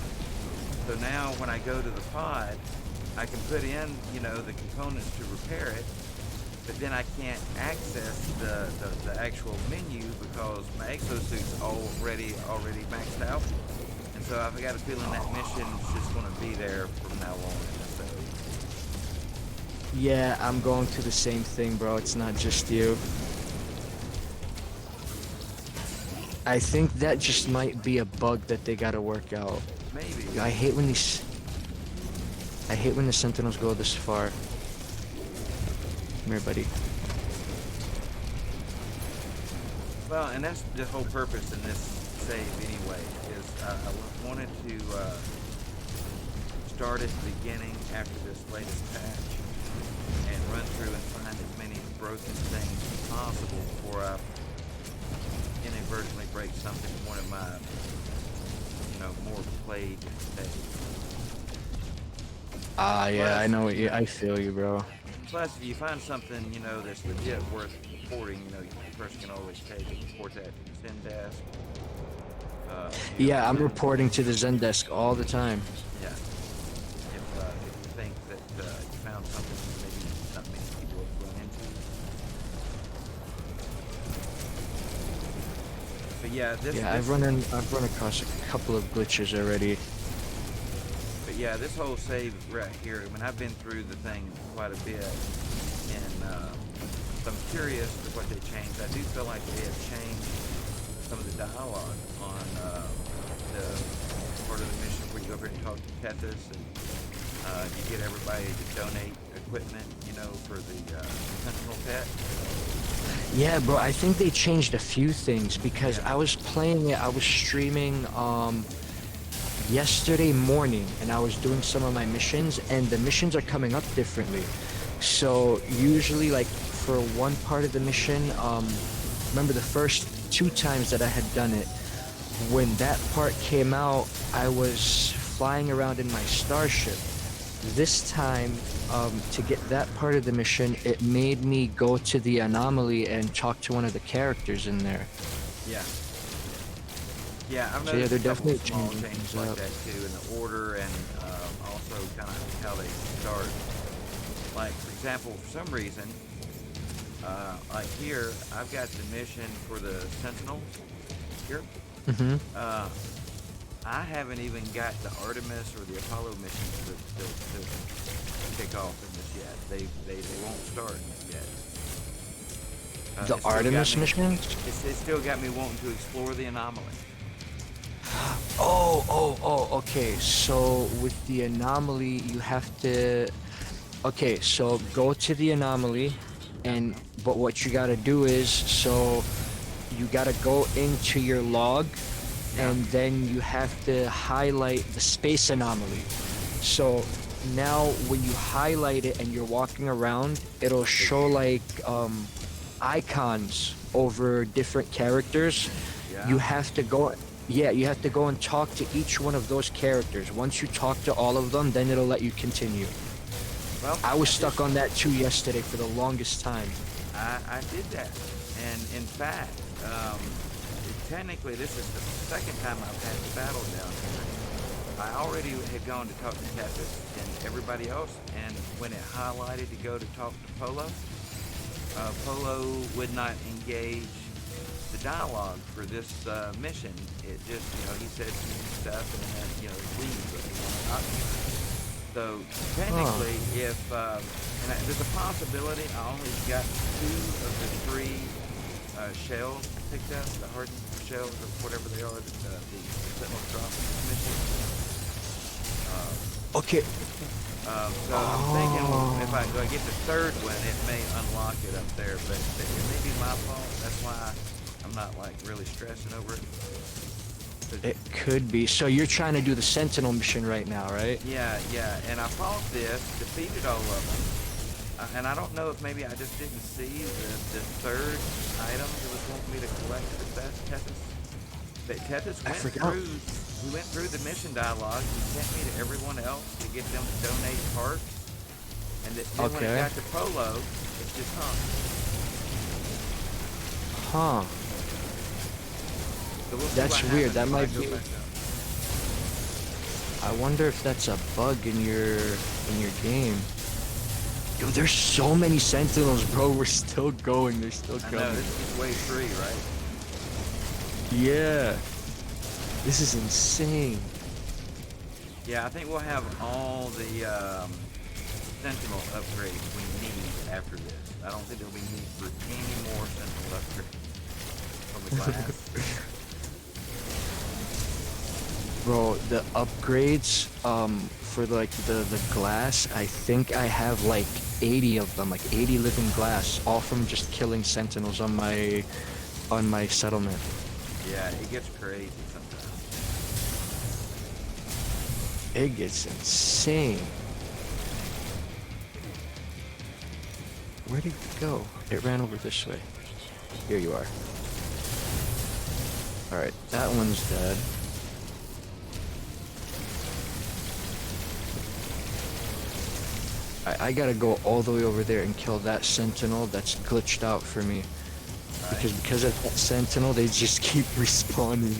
So now when I go to the pod, I can put in, you know, the components to repair it, but then I can't access the actual menu because my exosuit's already maxed out. And so I've got a feeling that mission's just going to be there from now on. So. Yeah, I'm going to the same thing, bro. It's not just you. I think that just might be a bug that they gotta work out. Maybe. I hate when the Sentinels go this far. Come here, buddy. Well, and that's the whole purpose in this save anyway, is I wanted to start at the beginning after this latest patch and run through and find as many broken things as possible before I inadvertently break something in one of my, you know, more played days. Yeah, I know what you, I feel you, bro. Plus, if you find something, you know, that's legit worth reporting, you know, the person can always take it, report that to the Zendesk. Yeah, I'm reporting to the Zendesk all the time. Yeah. If you think that you found something maybe not many people have run into. But yeah, I've run across a couple of glitches already. But yeah, this whole save right here, I mean, I've been through the thing quite a bit, and so I'm curious with what they changed. I do feel like they have changed some of the dialogue on the part of the mission where you go over and talk to Tethys, and you get everybody to donate equipment, you know, for the Sentinel pet. Yeah, bro, I think they changed a few things because I was playing it, I was streaming yesterday morning, and I was doing some of my missions, and the missions are coming up differently. So usually, like, for one part of the mission, remember the first 2 times that I had done it, when that part came out, I was flying around in my starship. This time, to get that part of the mission, it made me go to the anomaly and talk to one of the characters in there. Yeah. Yeah, I've So noticed they're a couple definitely small changing changes things like up. that too, in the order and also kind of how they start. Like, for example, for some reason, like here, I've got the mission for the Sentinel here. Mm-hmm. I haven't even got the Artemis or the Apollo missions to kick off in this yet. They won't start yet. The Artemis mission? It still got me wanting to explore the anomaly. Okay. So with the anomaly, you have to. Okay, so go to the anomaly, but what you gotta do is, so you gotta go into your log, and then you have to highlight the space anomaly. So now when you highlight it and you're walking around, it'll show like icons over different characters. You have to go. Yeah, you have to go and talk to each one of those characters. Once you talk to all of them, then it'll let you continue. Well, I was stuck on that too yesterday for the longest time. I did that, and in fact, technically this is the second time I've had the battle down here. I already had gone to talk to Tethys and everybody else, and when it highlighted to go to talk to Polo, Polo would not engage the dialogue for this mission. It just, you know, he said some stuff and then, you know, leave. So technically, if there's a possibility I only got 2 of the 3 shells picked up, the hardened shells or whatever they are, the Sentinel drop mission. Okay. So I'm thinking if I get the 3rd one, it may unlock it up there, but it may be my fault. That's why I'm not like really stressing over it. It could be. So you're trying to do the Sentinel mission right now, right? Yeah, yeah. And I fought this, defeated all of them. And I don't know if maybe I just didn't see the third item that was wanting me to collect that Tethys. But Tethys went through the mission dialogue and sent me to everyone else to get them to donate parts. And then when it got to Polo, it just hung. Huh. So we'll That's weird. That might be. I wonder if that's a bug in your game. Yo, there's so many Sentinels, bro. We're still going. They're still going. I know, this is wave 3, right? Yeah. This is insane. Yeah, I think we'll have all the Sentinel upgrades we need after this. I don't think there'll be need for any more Sentinel upgrades from the class. Bro, the upgrades for like the glass, I think I have like 80 of them, like 80 living glass, all from just killing Sentinels on my settlement. Yeah, it gets crazy sometimes. It gets insane. Where did it go? It ran over this way. Here you are. Alright, that one's dead. I gotta go all the way over there and kill that Sentinel that's glitched out for me. Because of that Sentinel, they just keep respawning.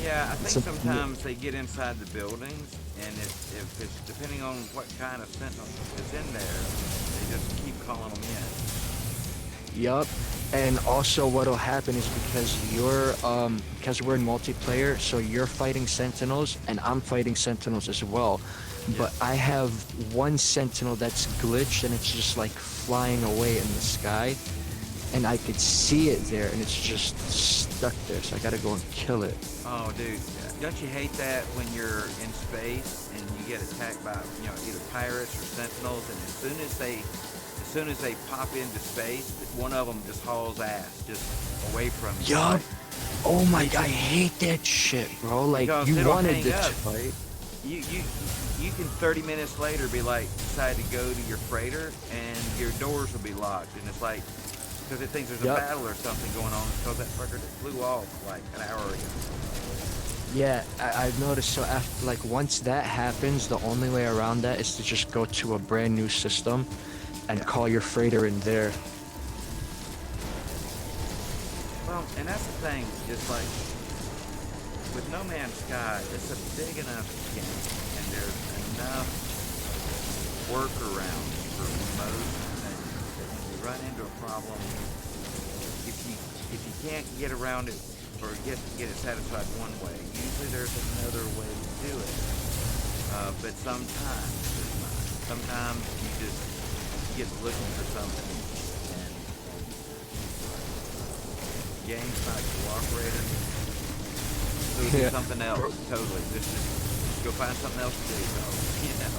Yeah, I think sometimes they get inside the buildings, and if it's depending on what kind of Sentinel is in there, they just keep calling them in. Yup. And also what'll happen is because because we're in multiplayer, so you're fighting Sentinels and I'm fighting Sentinels as well. But I have one Sentinel that's glitched and it's just like flying away in the sky. And I could see it there and it's just stuck there, so I gotta go and kill it. Oh, dude, don't you hate that when you're in space and you get attacked by, you know, either pirates or Sentinels, and as soon as they pop into space, one of them just hauls ass just away from you. Yup. Oh my god, I hate that shit, bro. Like, because you it'll wanted hang this up. fight. You can 30 minutes later be like, decide to go to your freighter and your doors will be locked, and it's like, because it thinks there's a battle or something going on, because that fucker that flew off like an hour ago. Yeah, I've noticed. So after, like, once that happens, the only way around that is to just go to a brand new system and call your freighter in there. Well, and that's the thing, is like, with No Man's Sky, it's a big enough game, and there's enough workarounds for most things that when you run into a problem, if you can't get around it or get it satisfied one way, usually there's another way to do it. But sometimes there's not. Sometimes you just get looking for something and the game's not cooperating. So do something else, totally. Just go find something else to do, you know.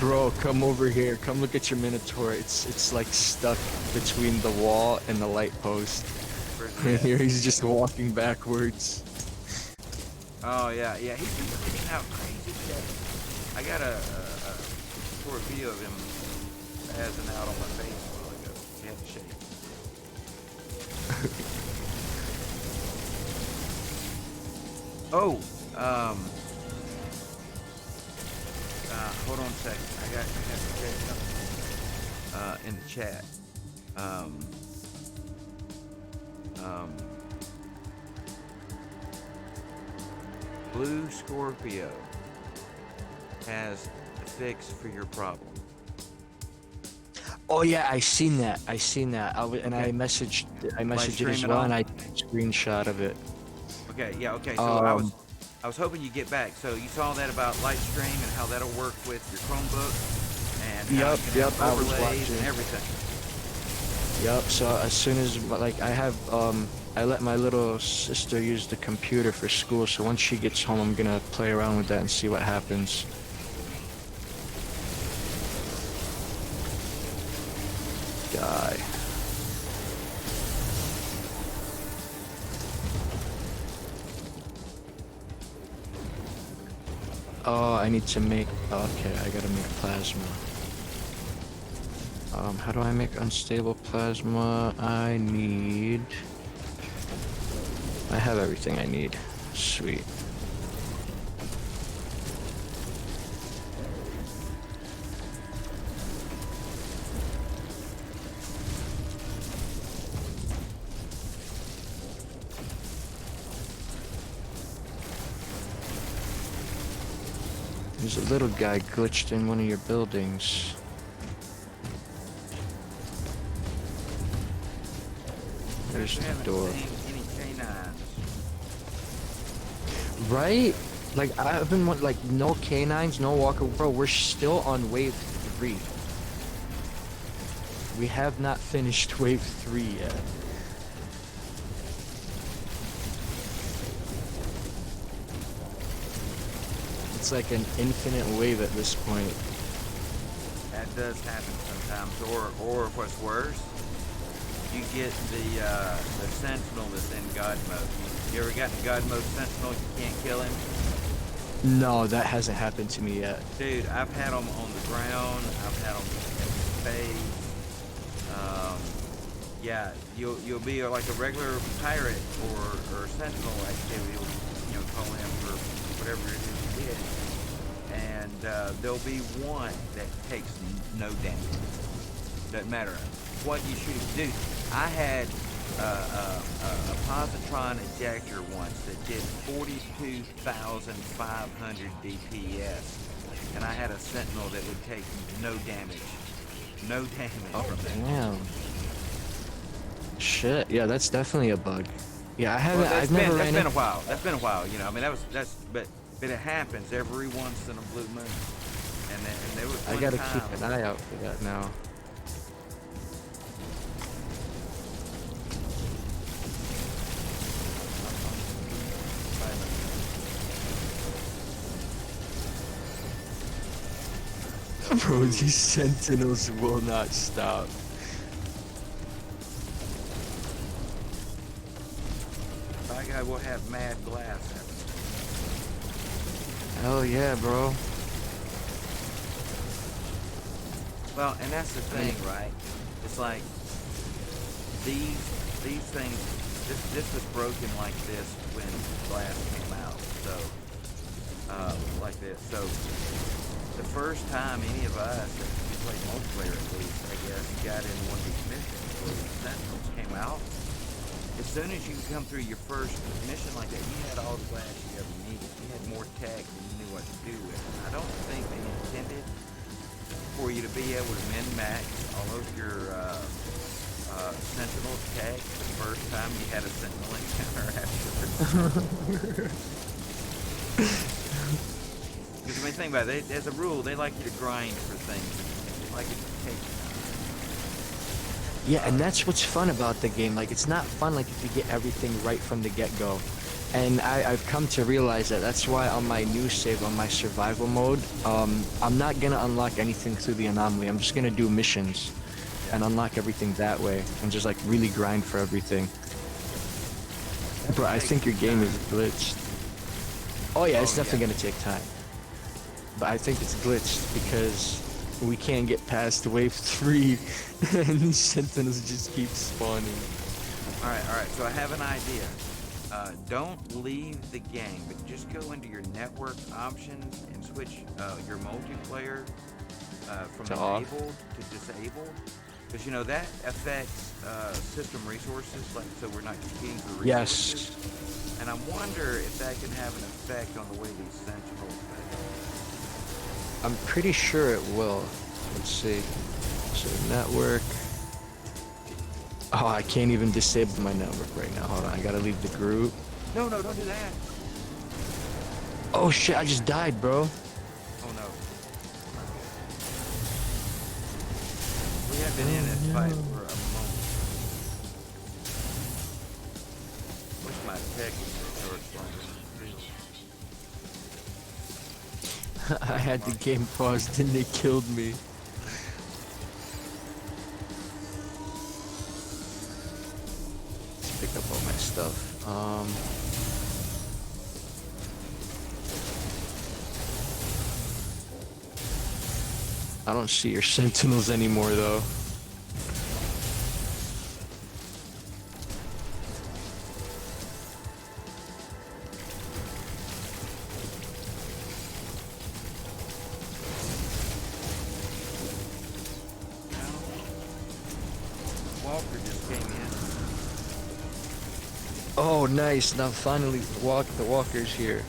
Bro, come over here. Come look at your Minotaur. It's like stuck between the wall and the light post. And here he's just walking backwards. Oh yeah, he's been freaking out crazy today. I got a short video of him passing out on my face a while ago. He had to shake. Oh, hold on a second. I got to say something in the chat. Blue Scorpio has a fix for your problem. Oh yeah, I seen that. I messaged it as well, and I screenshot of it. Okay, yeah, okay. So I was hoping you'd get back. So you saw that about Lightstream and how that'll work with your Chromebook and how you can have overlays and everything. Yep. So as soon as I let my little sister use the computer for school. So once she gets home, I'm gonna play around with that and see what happens. Die. Oh, I need to make. Okay, I gotta make plasma. How do I make unstable plasma? I have everything I need. Sweet. There's a little guy glitched in one of your buildings. There's the door. Any canines? Right? Like, I've been like, no canines, no walker. Bro, we're still on wave 3. We have not finished wave 3 yet. It's like an infinite wave at this point. That does happen sometimes. Or what's worse, you get the sentinel that's in God mode. You ever got in God mode sentinel? You can't kill him. No, that hasn't happened to me yet. Dude, I've had them on the ground. I've had them in space. Yeah, you'll be like a regular pirate or sentinel activity. You'll call him for whatever it is you did, and there'll be one that takes no damage. Doesn't matter what you shoot him. Dude, I had a positron ejector once that did 42,500 DPS, and I had a sentinel that would take no damage. No damage from that. Damn. Shit. Yeah, that's definitely a bug. Yeah, I haven't. Well, I've never ran. That's been a while. That's been a while. You know, I mean, but it happens every once in a blue moon. And there was one I gotta time, keep an eye out for that now. Bro, these sentinels will not stop. By God, we'll have mad glass happen. Hell yeah, bro. Well, and that's the thing, right? It's like these things. This was broken like this when glass came out. So like this. So the first time any of us that played multiplayer, at least, I guess, got in one of these missions where the sentinels came out. As soon as you come through your first mission like that, you had all the glass you ever needed. You had more tech than you knew what to do with. I don't think they intended for you to be able to min-max all of your sentinel tech the first time you had a sentinel encounter afterwards. Because the main thing about it, as a rule, they like you to grind for things. They like it to take time. Yeah, and that's what's fun about the game. Like, it's not fun like if you get everything right from the get-go. And I've come to realize that that's why on my new save, on my survival mode, I'm not gonna unlock anything through the anomaly. I'm just gonna do missions and unlock everything that way and just like really grind for everything. Bro, I think your game is glitched. Oh yeah, it's definitely gonna take time. But I think it's glitched because we can't get past wave 3 and these sentinels just keep spawning. Alright, so I have an idea. Don't leave the game, but just go into your network options and switch your multiplayer from enabled to disabled. Because, you know, that affects system resources, like, so we're not competing for resources. Yes. And I wonder if that can have an effect on the way these sentinels behave. I'm pretty sure it will. Let's see. So network. Oh, I can't even disable my network right now. Hold on, I gotta leave the group. No, don't do that. Oh shit, I just died, bro. Oh no. We have been in this fight for a moment. Wish my tech was I had the game paused and they killed me. Let's pick up all my stuff. I don't see your sentinels anymore, though. Walker just came in. Oh, nice. Now finally, the walker's here.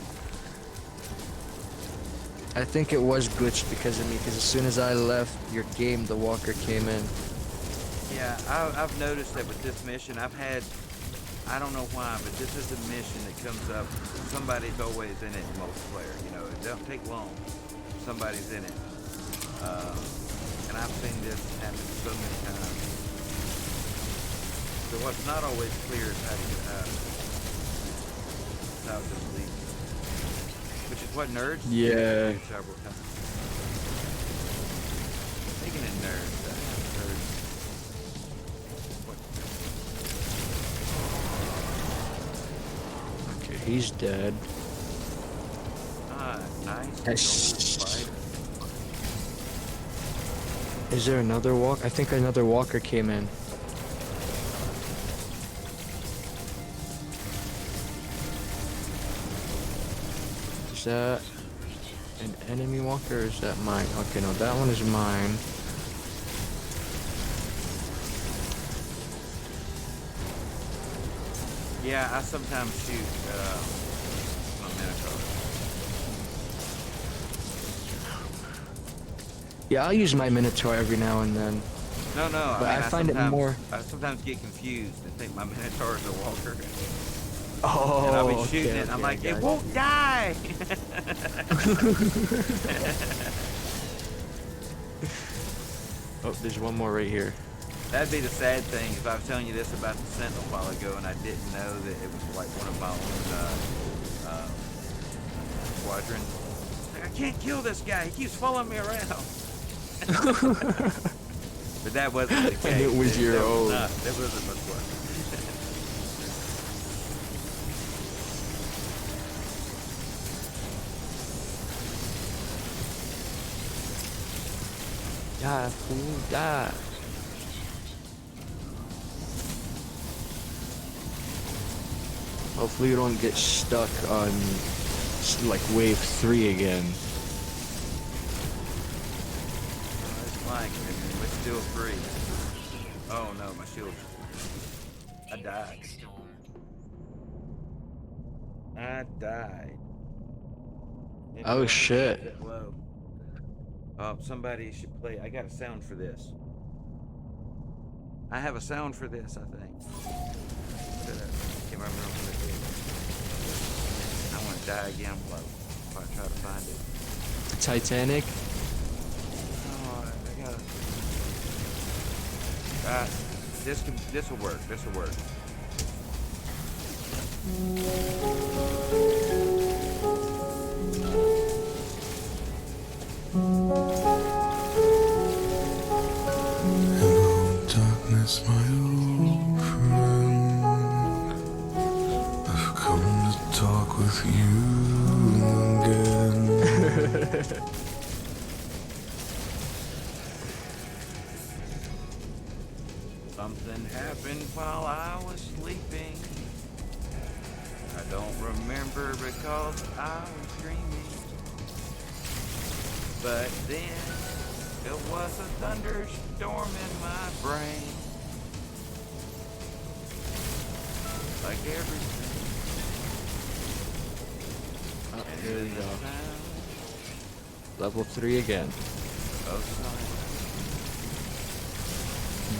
I think it was glitched because of me, because as soon as I left your game, the walker came in. Yeah, I've noticed that with this mission, I don't know why, but this is a mission that comes up. Somebody's always in it in multiplayer. You know, it don't take long. Somebody's in it. And I've seen this happen so many times. So what's not always clear is how to get out of it. How to just leave. Which is what nerds Yeah. do several times. Speaking of nerds, I have nerds. Okay, he's dead. Ah, nice. Nice. Golden spider. Is there another walk? I think another walker came in. Is that an enemy walker or is that mine? Okay, no, that one is mine. Yeah, I sometimes shoot my Minotaur. Yeah, I'll use my Minotaur every now and then. No, But I find it more. I sometimes get confused and think my Minotaur is a walker. Oh, and I'll be okay, shooting it, and I'm okay, like, it gotcha. won't die! Oh, there's one more right here. That'd be the sad thing if I was telling you this about the Sentinel a while ago and I didn't know that it was like one of my own squadron. Like, I can't kill this guy, he keeps following me around. But that wasn't the case. And it was your own. That wasn't my squadron. Die, fool, die. Hopefully you don't get stuck on like wave 3 again. It's fine, we're still free. Oh no, my shield. I died. I died. Oh shit. That low. Somebody should play. I got a sound for this. I have a sound for this, I think. Can't remember what it is. I want to die again low if I try to find it. Titanic? Oh, I gotta. This will work. This will work. Hello, darkness, my old friend. I've come to talk with you again. Something happened while I was sleeping. I don't remember because I was dreaming. But then there was a thunderstorm in my brain. Like everything. Oh, And here we then go. the sound Level 3 again. of silence.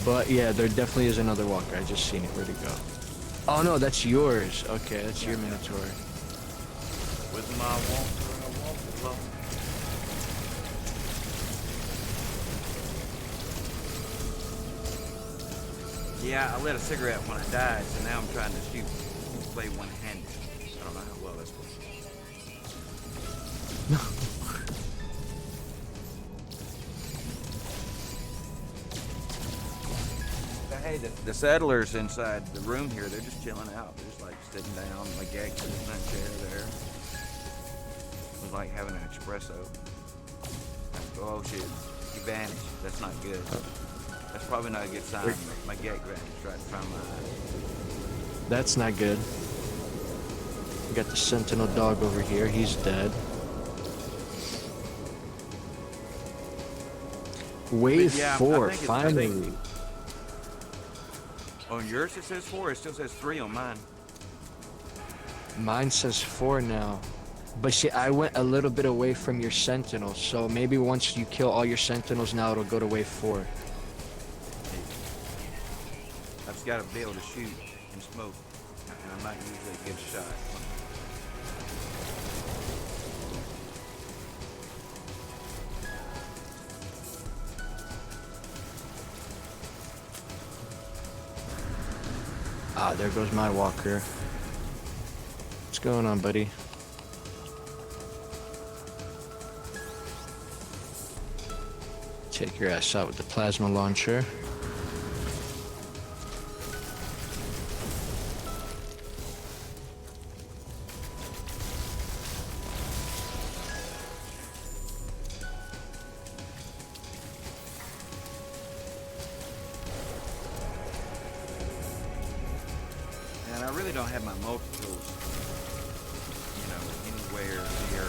But yeah, there definitely is another walker. I just seen it. Where'd it go? Oh no, that's yours. Okay, that's your Minotaur. With my walker, I walk alone. Yeah, I lit a cigarette when I died, so now I'm trying to play one-handed. I don't know how well that's working. Hey, the settlers inside the room here, they're just chilling out. They're just like sitting down, like gagged to this nice chair there. It was like having an espresso. Oh shit, you vanished. That's not good. That's probably not a good sign. My gate vanished right in front of my eyes. That's not good. We got the sentinel dog over here. He's dead. Wave Yeah, I 4, think finally. On yours it says 4. It still says 3 on mine. Mine says 4 now. But see, I went a little bit away from your sentinels, so maybe once you kill all your sentinels now it'll go to wave 4. I've just got to be able to shoot and smoke. And I'm not usually a good shot. Ah, there goes my walker. What's going on, buddy? Take your ass out with the plasma launcher. And I really don't have my multi-tools, you know, anywhere near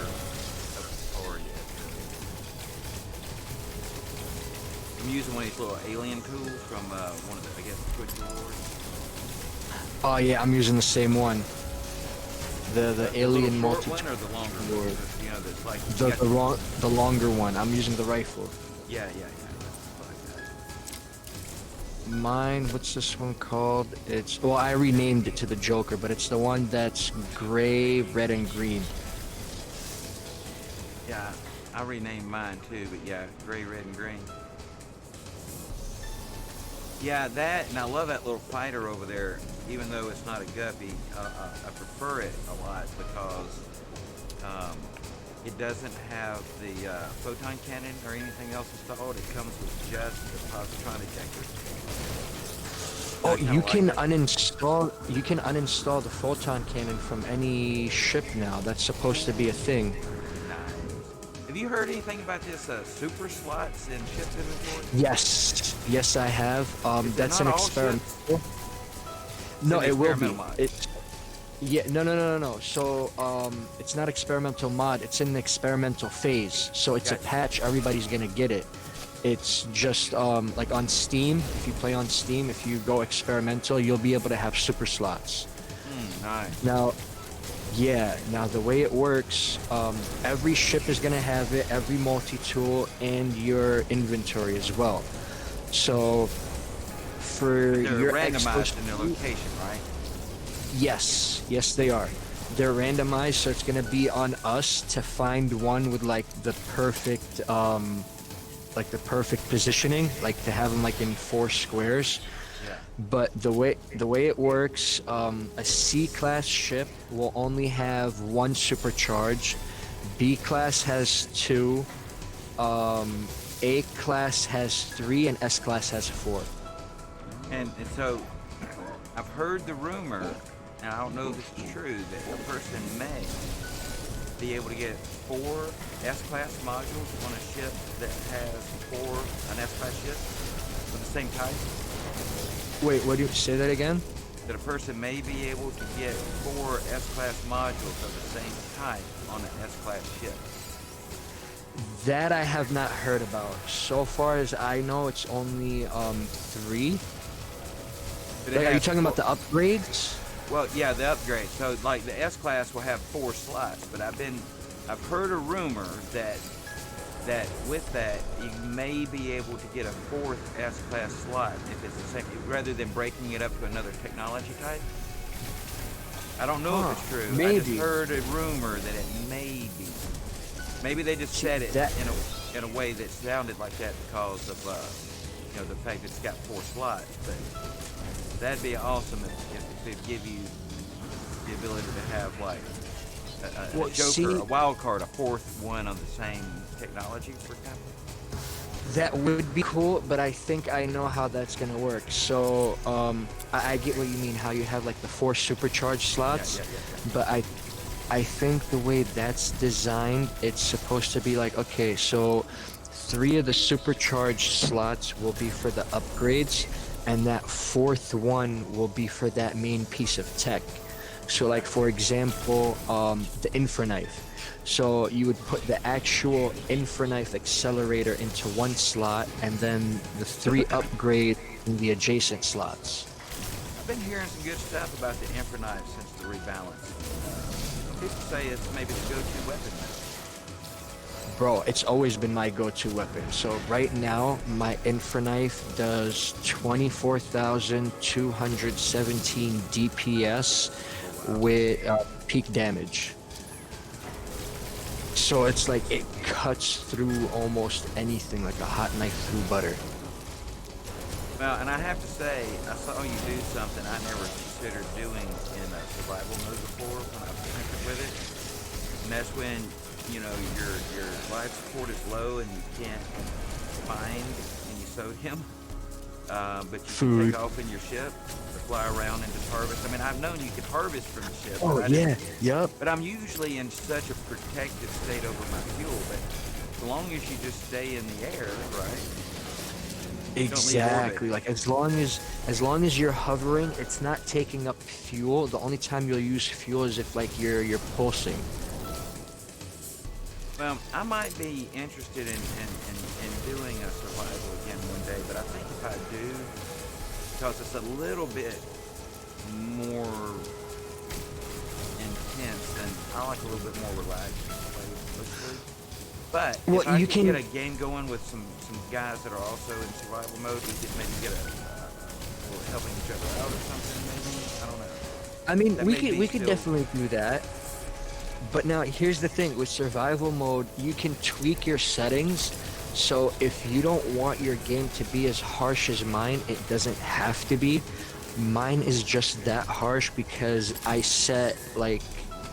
up to par yet. I'm using one of these little alien tools from one of the, I guess, Twitch Awards. Oh yeah, I'm using the same one. The alien multi. One or the longer one? You know, that's like The longer one. I'm using the rifle. Yeah. Mine, what's this one called? It's, well, I renamed it to the Joker, but it's the one that's gray, red, and green. Yeah, I renamed mine too, but yeah, gray, red, and green. Yeah, that, and I love that little fighter over there, even though it's not a guppy. I prefer it a lot because it doesn't have the photon cannon or anything else installed. It comes with just the positron ejector. Oh, you can uninstall the photon cannon from any ship now. That's supposed to be a thing. Have you heard anything about this super slots in ship inventory? Yes, I have. That's an experiment. No, it will be. No. So, it's not experimental mod. It's in the experimental phase. So it's a patch. Everybody's gonna get it. It's just like on Steam. If you play on Steam, if you go experimental, you'll be able to have super slots. Nice. Now the way it works, every ship is gonna have it, every multi-tool, and your inventory as well. So for they're your randomized in their location, right? Yes, they are. They're randomized, so it's gonna be on us to find one with like the perfect positioning, like to have them like in 4 squares. But the way it works, a C-class ship will only have 1 supercharge, B-class has 2, A-class has 3, and S-class has 4. And so, I've heard the rumor, and I don't know if this is true, that a person may be able to get 4 S-class modules on a ship that has an S-class ship of the same type. Wait, what do you say that again? That a person may be able to get 4 S-class modules of the same type on an S-class ship. That I have not heard about. So far as I know, it's only 3. Like, are you talking about the upgrades? Well, yeah, the upgrade. So, like, the S-Class will have 4 slots, but I've heard a rumor that with that, you may be able to get a 4th S-Class slot if it's the same, rather than breaking it up to another technology type. I don't know if it's true. Maybe. I just heard a rumor that it may be. Maybe they just said it in a way that sounded like that because of the fact that it's got 4 slots, but that'd be awesome if they'd give you the ability to have like a Joker, a wild card, a 4th one on the same technology, for example. That would be cool, but I think I know how that's gonna work. So I get what you mean, how you have like the 4 supercharged slots, but I think the way that's designed, it's supposed to be like, okay, so 3 of the supercharged slots will be for the upgrades, and that 4th one will be for that main piece of tech. So like for example, the infraknife. So you would put the actual infraknife accelerator into one slot, and then the 3 upgrades in the adjacent slots. I've been hearing some good stuff about the infraknife since the rebalance. People say it's maybe the go-to weapon now. Bro, it's always been my go-to weapon. So right now, my infraknife does 24,217 DPS with peak damage. So it's like it cuts through almost anything, like a hot knife through butter. Well, and I have to say, I saw you do something I never considered doing in a survival mode before when I was tinkered with it. And that's when, you know, your life support is low and you can't find any sodium, but you can take off in your ship to fly around and just harvest. I mean, I've known you could harvest from the ship. Oh, yeah, yep. But I'm usually in such a protective state over my fuel, but as long as you just stay in the air, right? Exactly. Like as long as you're hovering, it's not taking up fuel. The only time you'll use fuel is if like you're pulsing. Well, I might be interested in doing a survival again one day, but I think if I do, because it's a little bit more intense, then I like a little bit more relaxed. But well, if I you can can get a game going with some guys that are also in survival mode, we could maybe get helping each other out or something. Maybe I don't know. I mean, That we could definitely do that. But now here's the thing with survival mode, you can tweak your settings. So if you don't want your game to be as harsh as mine, it doesn't have to be. Mine is just that harsh because I set like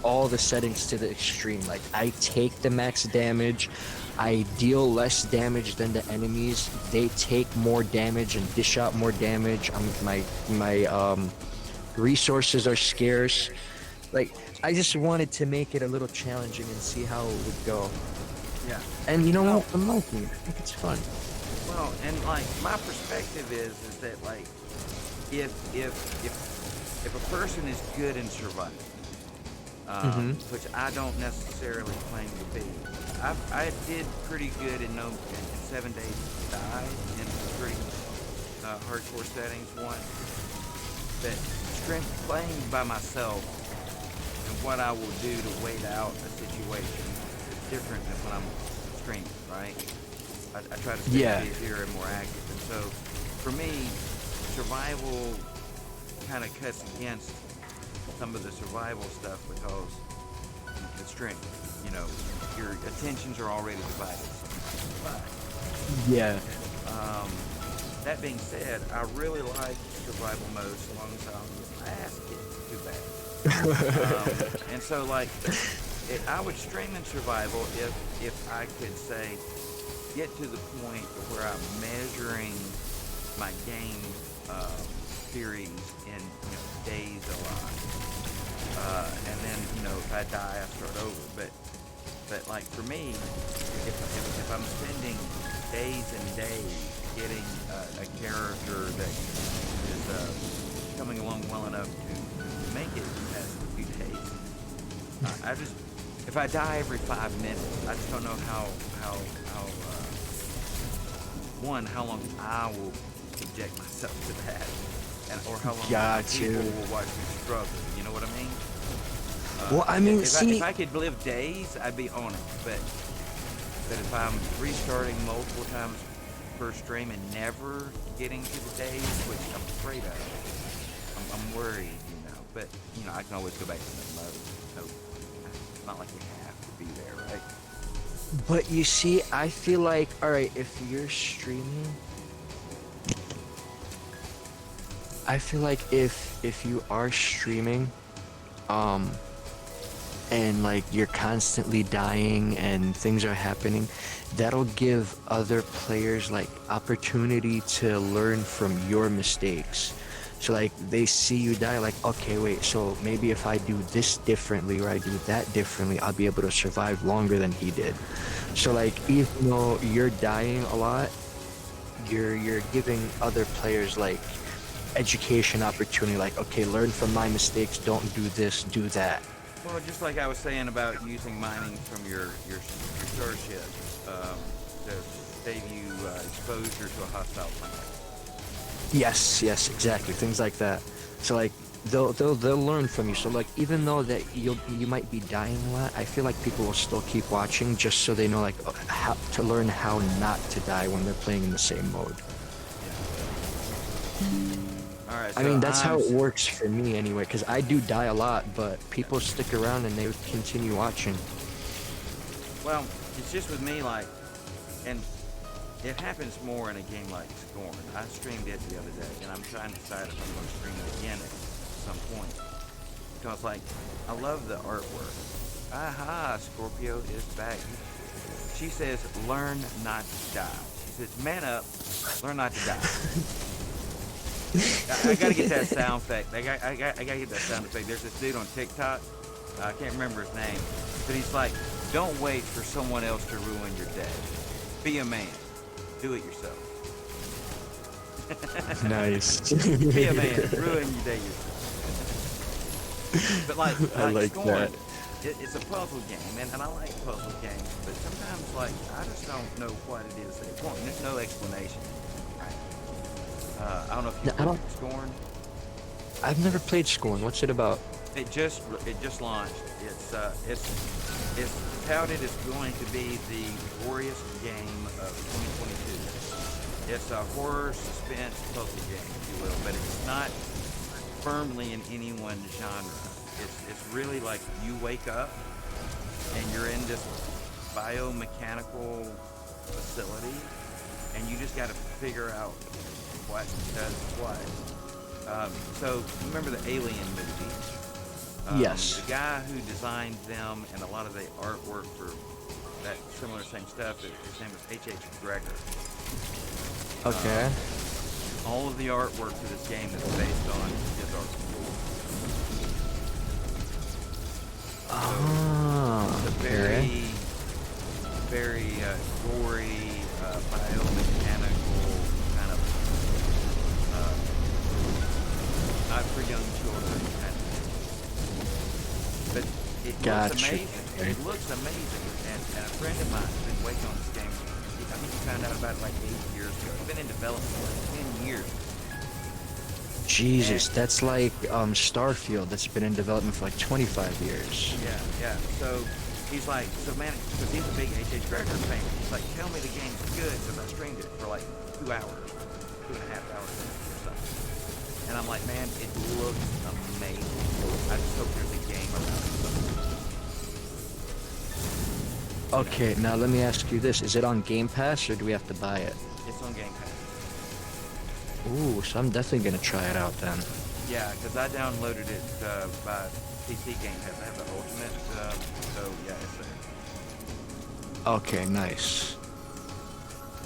all the settings to the extreme. Like I take the max damage, I deal less damage than the enemies, they take more damage and dish out more damage. My resources are scarce. Like I just wanted to make it a little challenging and see how it would go. Yeah. And you know what? I'm liking it. I think it's fun. Well, and like my perspective is that like if a person is good in survival, which I don't necessarily claim to be, I did pretty good in 7 days to die in pretty hardcore settings once. But playing by myself and what I will do to wait out a situation is different than when I'm streaming, right? I try to stay busier and more active, and so for me, survival kind of cuts against some of the survival stuff because the strength, you know, your attentions are already divided. Yeah. That being said, I really like survival mode so long as I don't get my ass kicked too bad. And so, like, I would stream in survival if I could say get to the point where I'm measuring my game series in days alive, and then if I die I start over. But like for me, if I'm spending days and days getting a character that is coming along well enough to make it past a few days, if I die every 5 minutes, I just don't know how long I will subject myself to that, or how long people will watch me struggle. You know what I mean? Well, I mean, if I could live days, I'd be on it. But if I'm restarting multiple times per stream and never getting to the days, which I'm afraid of, I'm worried, But I can always go back to the mode. So it's not like we have to be there, right? But you see, I feel like, alright, if you're streaming, I feel like if you are streaming, and like you're constantly dying and things are happening, that'll give other players like opportunity to learn from your mistakes. So like they see you die, like, okay, wait, so maybe if I do this differently or I do that differently, I'll be able to survive longer than he did. So like even though you're dying a lot, you're giving other players like education opportunity, like, okay, learn from my mistakes, don't do this, do that. Well, just like I was saying about using mining from your starship to save you exposure to a hostile planet. Yes, exactly, things like that. So like they'll learn from you. So like even though that you might be dying a lot, I feel like people will still keep watching just so they know like how to learn how not to die when they're playing in the same mode. All right. I So mean, that's how it works for me anyway, because I do die a lot, but people stick around and they continue watching. Well, it's just with me, like, and it happens more in a game like Scorn. I streamed it the other day, and I'm trying to decide if I'm going to stream it again at some point. Because, like, I love the artwork. Aha, Scorpio is back. She says, learn not to die. She says, man up, learn not to die. I gotta get that sound effect. I gotta get that sound effect. There's this dude on TikTok. I can't remember his name, but he's like, "Don't wait for someone else to ruin your day. Be a man. Do it yourself." Nice. Be a man. Ruin your day yourself. But like I like Scorn, that. it's a puzzle game, and I like puzzle games. But sometimes, like, I just don't know what it is they want. And there's no explanation. I don't know if you've played Scorn. I've never played Scorn. What's it about? It just launched. It's touted as going to be the glorious game of 2022. It's a horror suspense puzzle game, if you will, but it's not firmly in any one genre. It's really like you wake up and you're in this biomechanical facility, and you just got to figure out what does what. So remember the Alien movie? Yes. The guy who designed them and a lot of the artwork for that similar same stuff, his name was H.H. Gregor. Okay. All of the artwork for this game is based on his artwork. Oh, okay. Very gory, biomechanical kind of, not for young children kind of thing. But it looks amazing. It looks amazing. And a friend of mine has been waiting on this game. I think he found out about it like 8 years ago. It's been in development for like 10 years. Jesus, that's like Starfield that's been in development for like 25 years. Yeah. So he's like, man, because he's a big H.H. Gregor fan. He's like, tell me the game's good, because I streamed it for like 2 hours, 2.5 hours or something. And I'm like, man, it looks amazing. I just hope there's a game around it. Okay, now let me ask you this. Is it on Game Pass or do we have to buy it? It's on Game Pass. Ooh, so I'm definitely going to try it out then. Yeah, because I downloaded it by PC Game Pass. I have the Ultimate, so yeah, it's there. Okay, nice.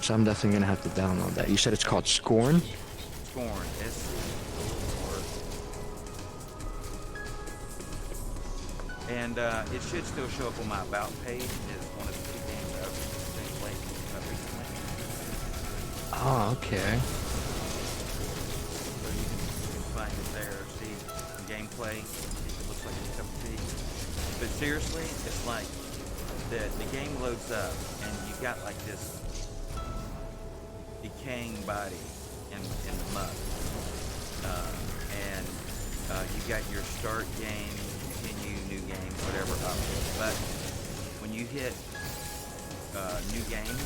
So I'm definitely going to have to download that. You said it's called Scorn? Scorn. And it should still show up on my About page as one of the 2 games I've been playing recently. Oh, okay. So you can find it there, see the gameplay, see if it looks like a cup of tea. But seriously, it's like the game loads up and you got like this decaying body in the mud. And you got your start game, continue, new game, whatever option. But when you hit new game,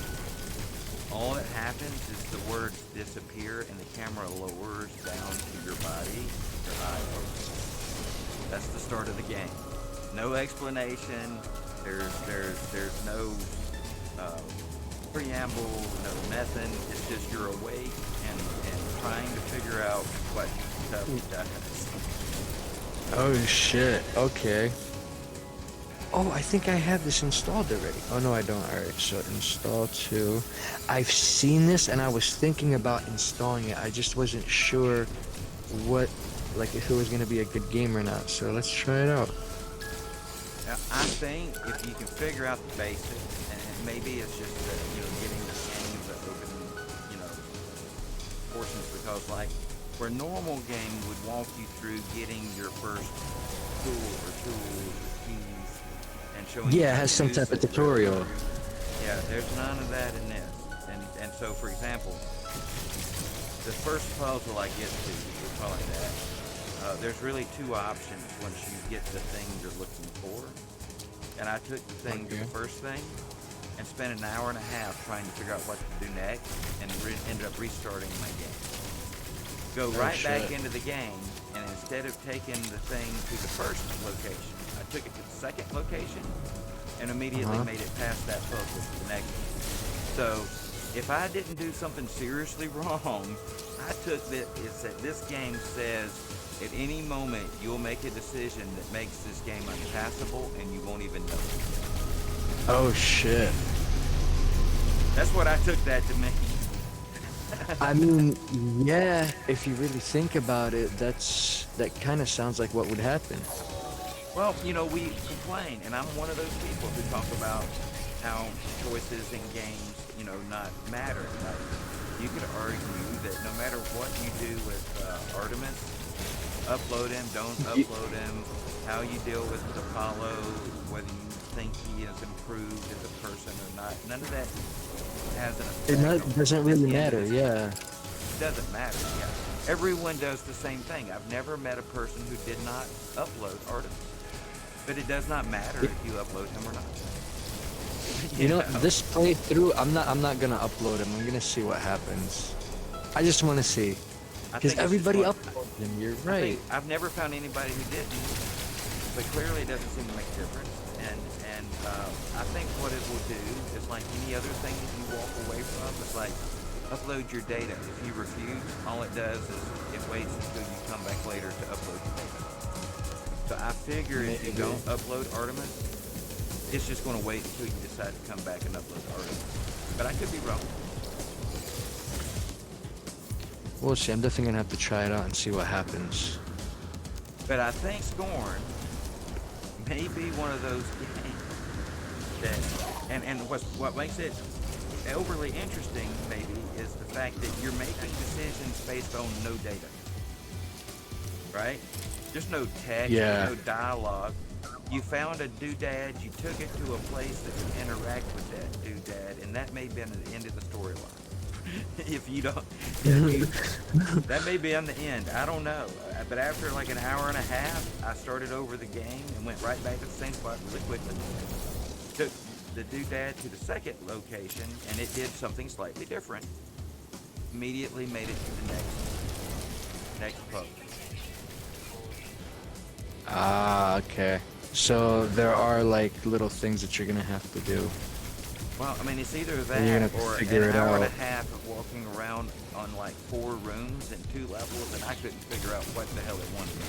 all that happens is the words disappear and the camera lowers down to your body, your eye. That's the start of the game. No explanation. There's no preamble, no nothing. It's just you're awake and trying to figure out what stuff does. Oh shit, okay. Oh, I think I have this installed already. Oh no, I don't. Alright, so install to... I've seen this and I was thinking about installing it. I just wasn't sure what, like if it was gonna be a good game or not. So let's try it out. Now, I think if you can figure out the basics, and maybe it's just getting the hang of the opening, portions, because like where a normal game would walk you through getting your first tool or tools or keys and showing you Yeah, it how has to some use type of it. tutorial. Yeah, there's none of that in this. And so, for example, the first puzzle I get to, we'll call it that, there's really two options once you get the thing you're looking for. And I took the thing to the first thing and spent an hour and a half trying to figure out what to do next, and ended up restarting my game. Go right back into the game, and instead of taking the thing to the first location, I took it to the second location and immediately made it past that puzzle to the next one. So if I didn't do something seriously wrong, I took that. It's that this game says at any moment you'll make a decision that makes this game unpassable and you won't even know it. Oh shit. That's what I took that to mean. I mean, yeah, if you really think about it, that kind of sounds like what would happen. Well, we complain, and I'm one of those people who talk about how choices in games, not matter. Like, you could argue that no matter what you do with Artemis, upload him, don't upload him, how you deal with Apollo, whether you think he is improved as a person or not, none of that has an effect. It doesn't really matter, yeah. It doesn't matter, yeah. Everyone does the same thing. I've never met a person who did not upload Artemis. But it does not matter if you upload him or not. This playthrough, I'm not gonna upload him. I'm gonna see what happens. I just want to see, because everybody uploads him. You're right. I've never found anybody who didn't, but clearly it doesn't seem to make a difference. And I think what it will do is like any other thing that you walk away from. It's like upload your data. If you refuse, all it does is it waits until you come back later to upload your data. So I figure if you don't upload Artemis, it's just going to wait until you decide to come back and upload Artemis. But I could be wrong. We'll see. I'm definitely gonna have to try it out and see what happens. But I think Scorn may be one of those games that, and what makes it overly interesting maybe is the fact that you're making decisions based on no data, right? Just no text, no dialogue. You found a doodad, you took it to a place that would interact with that doodad, and that may be the end of the storyline. If you don't, that may be on the end. I don't know. But after like an hour and a half, I started over the game and went right back to the same spot really quickly. Took the doodad to the second location, and it did something slightly different. Immediately made it to the next puzzle. Ah, okay. So there are like little things that you're gonna have to do. Well, I mean, it's either And you're that gonna or figure an it hour and a out. half of walking around on like 4 rooms and 2 levels, and I couldn't figure out what the hell it wanted me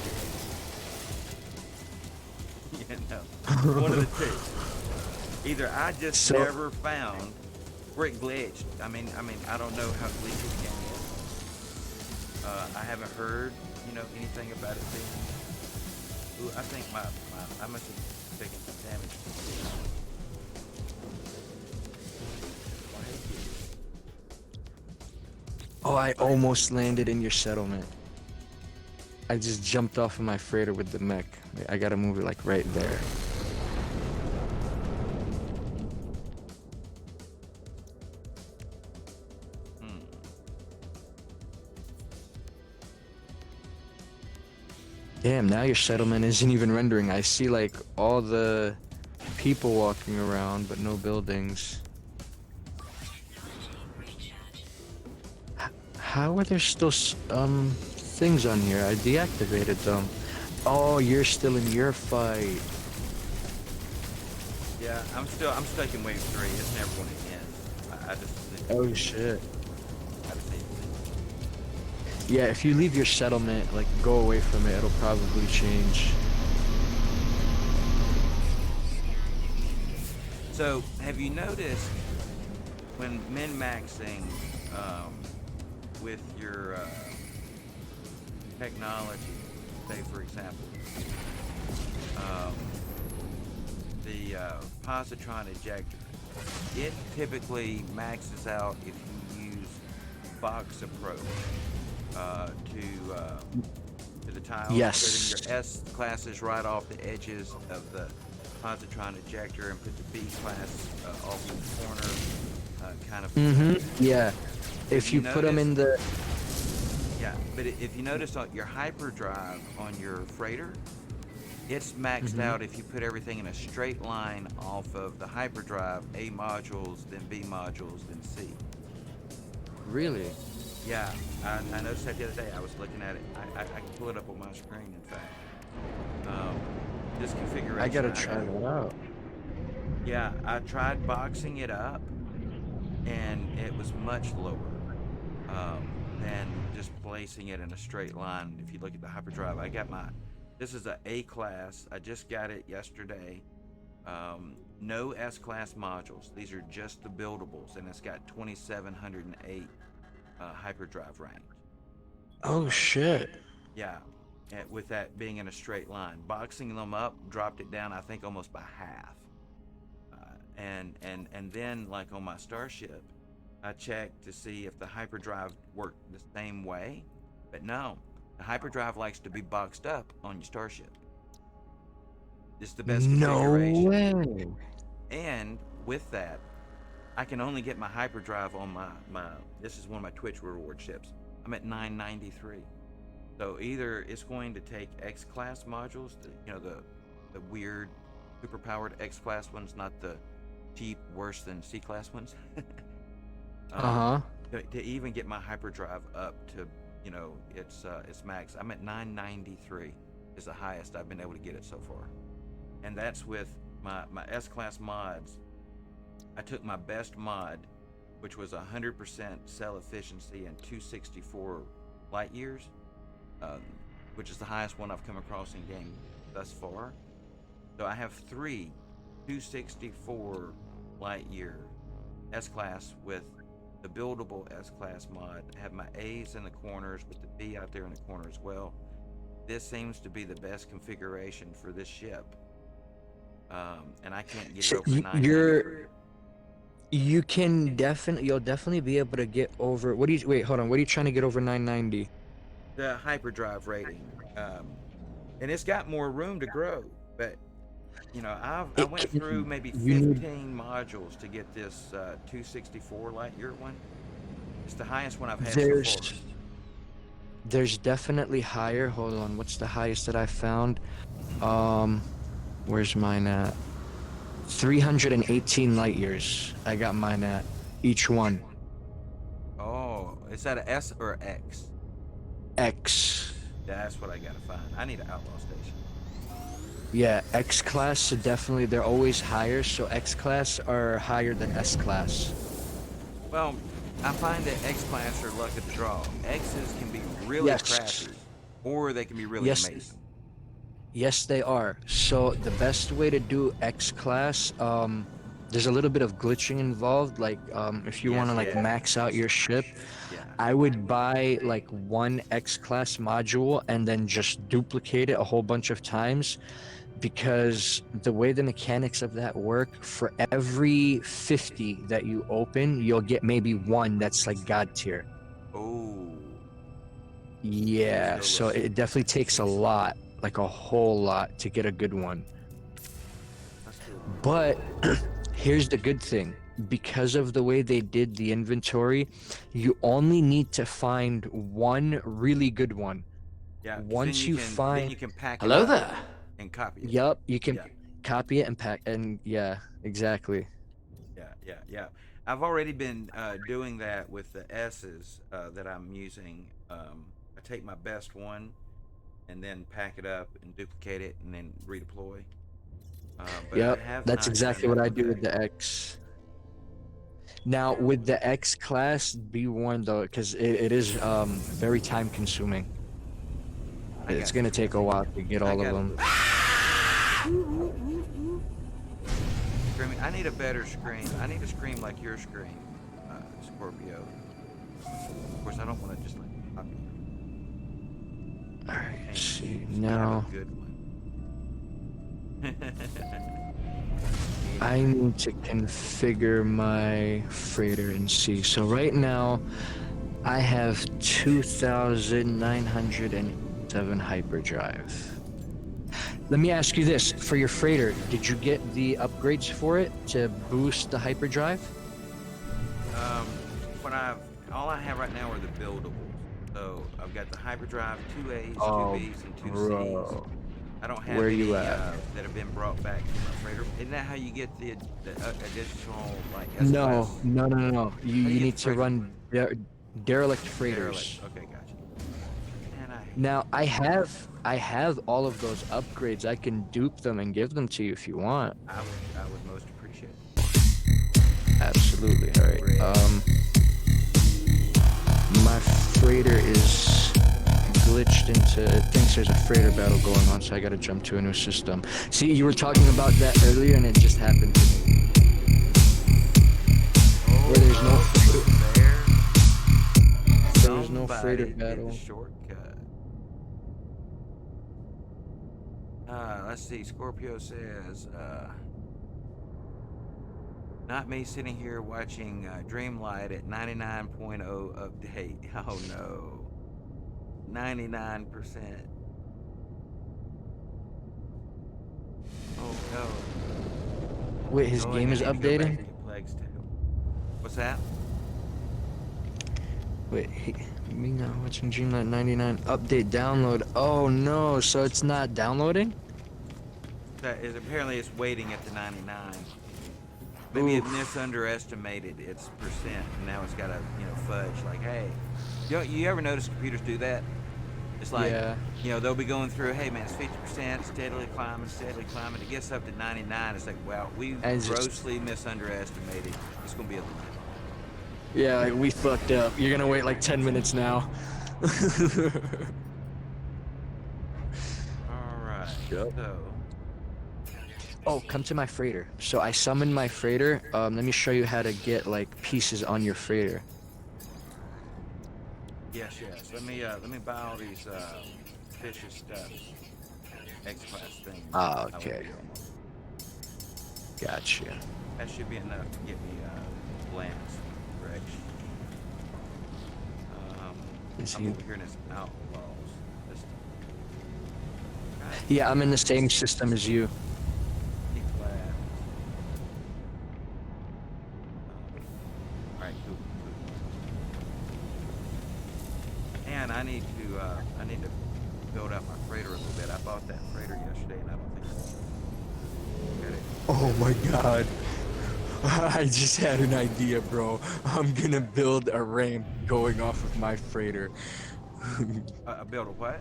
to do. One of the two. Either I just never found where it glitched. I mean, I don't know how glitchy the game is. I haven't heard, anything about it being. Ooh, I think I must have taken some damage. Oh, I almost landed in your settlement. I just jumped off of my freighter with the mech. I gotta move it like right there. Damn, now your settlement isn't even rendering. I see like all the people walking around, but no buildings. How are there still things on here? I deactivated them. Oh, you're still in your fight. Yeah, I'm stuck in wave 3. It's never going to end. I just. Oh shit. Yeah, if you leave your settlement, like go away from it, it'll probably change. So, have you noticed when min-maxing with your technology, say for example, the positron ejector, it typically maxes out if you use box approach to the tiles, Yes. putting your S classes right off the edges of the positron ejector and put the B class off in the corner, kind of. Yeah. If you put them in the. Yeah, but if you notice on your hyperdrive on your freighter, it's maxed out if you put everything in a straight line off of the hyperdrive, A modules, then B modules, then C. Really? Yeah, I noticed that the other day. I was looking at it. I can pull it up on my screen, in fact. This configuration. I gotta try that out. Yeah, I tried boxing it up, and it was much lower than just placing it in a straight line. If you look at the hyperdrive, I got this is a A class. I just got it yesterday. No S class modules. These are just the buildables, and it's got 2708 hyperdrive range. Oh shit. Yeah, with that being in a straight line, boxing them up dropped it down, I think, almost by half. And then, like on my Starship, I checked to see if the hyperdrive worked the same way, but no, the hyperdrive likes to be boxed up on your Starship. It's the best configuration. No way. And with that, I can only get my hyperdrive on my this is one of my Twitch reward ships. I'm at 993. So either it's going to take X class modules, the weird super powered X class ones, not the cheap worse than C class ones. To even get my hyperdrive up to, it's max. I'm at 993 is the highest I've been able to get it so far. And that's with my S class mods. I took my best mod, which was 100% cell efficiency and 264 light years, which is the highest one I've come across in game thus far. So I have 3 264 light year S class with the buildable S class mod. I have my A's in the corners with the B out there in the corner as well. This seems to be the best configuration for this ship, and I can't get it over 993. You'll definitely be able to get over. Wait, hold on. What are you trying to get over 990? The hyperdrive rating, and it's got more room to grow. But I went through maybe 15 modules to get this 264 light year one. It's the highest one I've had so far. There's definitely higher. Hold on. What's the highest that I found? Where's mine at? 318 light years. I got mine at each one. Oh, is that an S or X? X. That's what I gotta find. I need an outlaw station. Yeah, X class, so definitely they're always higher, so X class are higher than S class. Well, I find that X class are luck of the draw. X's can be really crappy, or they can be really amazing. Yes, they are. So the best way to do X class, there's a little bit of glitching involved. Like, if you want to max out your ship, I would buy like one X class module and then just duplicate it a whole bunch of times, because the way the mechanics of that work, for every 50 that you open, you'll get maybe one that's like God tier. Oh. Yeah, so it definitely takes a lot. Like a whole lot to get a good one. But here's the good thing. Because of the way they did the inventory, you only need to find one really good one. Yeah. Once you find, then you can pack Hello it there. up and copy it. Yep, you can copy it and pack, and yeah, exactly. Yeah. I've already been doing that with the S's that I'm using. I take my best one and then pack it up and duplicate it and then redeploy. Yep, that's exactly what I do with the X. Now with the X class, be warned though, because it is very time consuming. It's gonna take a while to get all of them. I need a better screen. I need a screen like your screen, Scorpio. Of course, I don't want to just like copy you. see. It's Now, kind of a good one. I need to configure my freighter and see. So right now, I have 2,907 hyperdrive. Let me ask you this: for your freighter, did you get the upgrades for it to boost the hyperdrive? All I have right now are the buildables. So I've got the hyperdrive, 2 A's, 2 Oh, B's, and 2 C's. bro. I don't have Where any you at? that have been brought back from my freighter. Isn't that how you get the additional like No, S-class? no, no, no, no. How do You get need the to freighter? run derelict freighters. Derelict. Okay, gotcha. Man, I hate Now I have all of those upgrades. I can dupe them and give them to you if you want. I would most appreciate it. Absolutely. All right. My freighter is glitched into. It thinks there's a freighter battle going on, so I gotta jump to a new system. See, you were talking about that earlier, and it just happened to me. Where there's no there's no freighter Somebody did battle. the shortcut. Let's see. Scorpio says, not me sitting here watching Dreamlight at 99.0 update. Oh no. 99%. Oh no. Wait, his Oh, game I is need to go back updating? to Plague's Tale. What's that? Wait, me now watching Dreamlight 99 update download. Oh no, so it's not downloading? That is apparently it's waiting at the 99. Maybe it misunderestimated its percent, and now it's got to fudge. Like, hey, you ever notice computers do that? It's like, Yeah. They'll be going through, hey man, it's 50%, steadily climbing. It gets up to 99. It's like, wow, we grossly misunderestimated. It's gonna be a little bit. Yeah, like, we fucked up. You're gonna wait like 10 minutes now. All right. So. Oh, come to my freighter. So I summoned my freighter. Let me show you how to get like pieces on your freighter. Yes. Let me buy all these vicious stuff. X-class things. Ah, okay. Gotcha. That should be enough to get me Lance direction. I'm over here in this Outlaws system. Yeah, I'm in the same system as you. Alright, cool. And I need to build out my freighter a little bit. I bought that freighter yesterday and I don't think Oh my god. I just had an idea, bro. I'm gonna build a ramp going off of my freighter. build a what?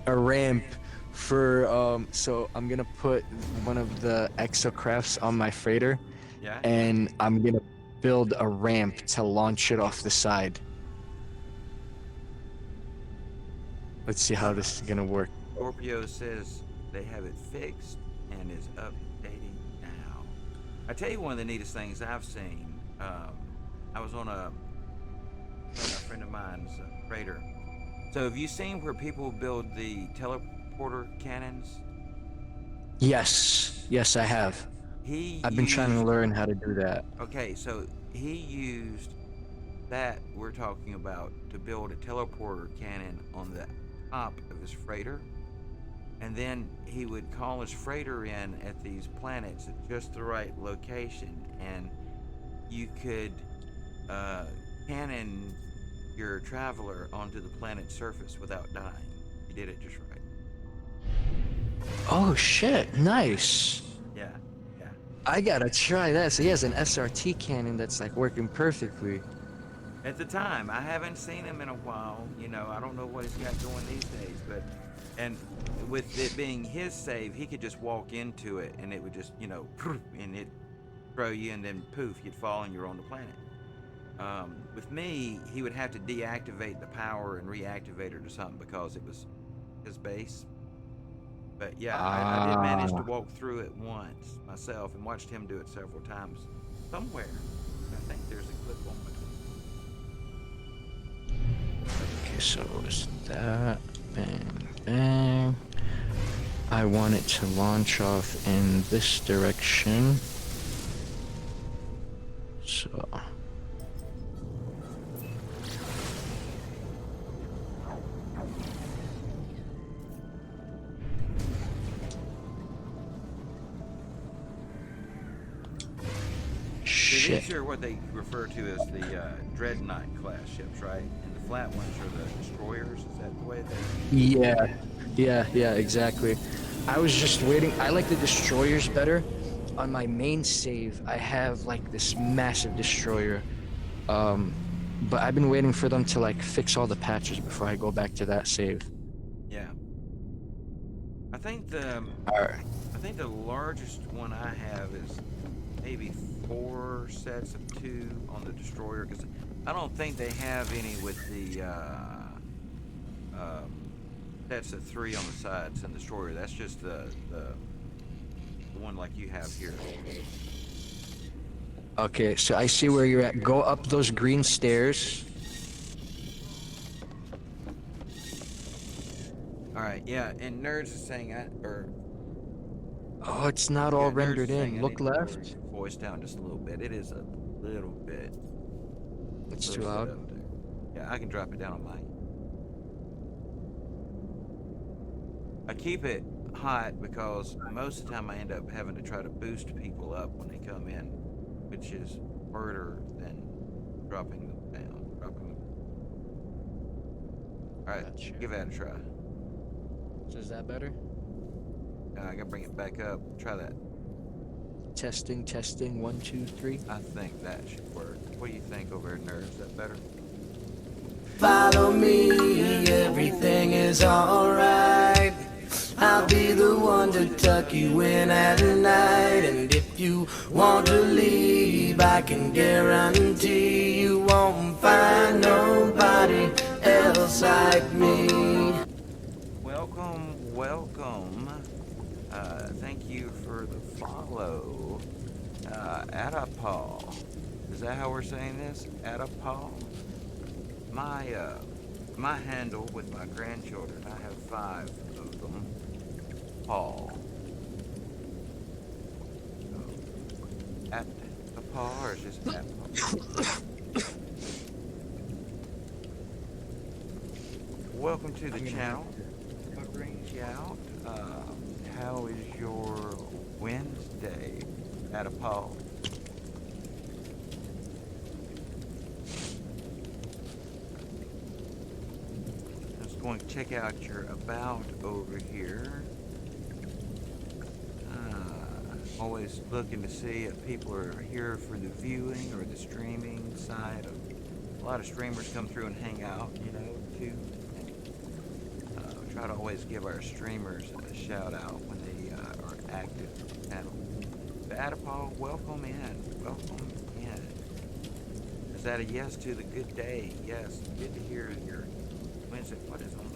A ramp for so I'm gonna put one of the exocrafts on my freighter. Yeah. And I'm gonna build a ramp to launch it off the side. Let's see how this is gonna work. Scorpio says they have it fixed and is updating now. I tell you, one of the neatest things I've seen. I was on a friend of mine's freighter. So have you seen where people build the teleporter cannons? Yes, I have. I've been trying to learn how to do that. Okay, so he used that we're talking about to build a teleporter cannon on the top of his freighter, and then he would call his freighter in at these planets at just the right location, and you could cannon your traveler onto the planet's surface without dying. He did it just right. Oh shit, nice. Yeah. I gotta try that. So he has an SRT cannon that's like working perfectly. At the time, I haven't seen him in a while. I don't know what he's got going these days, and with it being his save, he could just walk into it and it would just, and it throw you, and then poof, you'd fall and you're on the planet. With me, he would have to deactivate the power and reactivate it or something because it was his base. But yeah, I did manage to walk through it once myself and watched him do it several times. Somewhere, I think there's a clip on my. Okay, so is that? Bang, bang. I want it to launch off in this direction. So. So these are what they refer to as the Dreadnought class ships, right? And the flat ones are the destroyers. Is that the way they? Yeah, exactly. I was just waiting. I like the destroyers better. On my main save, I have like this massive destroyer. But I've been waiting for them to like fix all the patches before I go back to that save. Yeah. I think the largest one I have is maybe 4 sets of 2 on the destroyer, because I don't think they have any with the sets of 3 on the sides in the destroyer. That's just the one like you have here. Okay, so I see where you're at. Go up those green stairs. All right, yeah, and Nerds is saying Oh, it's not all rendered in. Look left. Voice down just a little bit. It is a little bit. It's too loud. Yeah, I can drop it down on mine. I keep it hot because most of the time I end up having to try to boost people up when they come in, which is harder than dropping them down. All right, give that a try. So is that better? I gotta bring it back up. Try that. Testing, 1, 2, 3. I think that should work. What do you think over there, Nerd? Is that better? Follow me, everything is alright. I'll be the one to tuck you in at night. And if you want to leave, I can guarantee you won't find nobody else like me. Welcome. Thank you for the follow. Adapal. Is that how we're saying this? Adapal? My handle with my grandchildren, I have 5 of them. Paul. So, at the Paul, or is just at Paul? Welcome to the channel. What brings you out? How is your Wednesday? At a Paul. Going to check out your about over here. Always looking to see if people are here for the viewing or the streaming side. A lot of streamers come through and hang out, you know, too. Try to always give our streamers a shout out when they are active on the channel. The Adapal, welcome in. Welcome in. Is that a yes to the good day? Yes. Good to hear your Wednesday. What is on?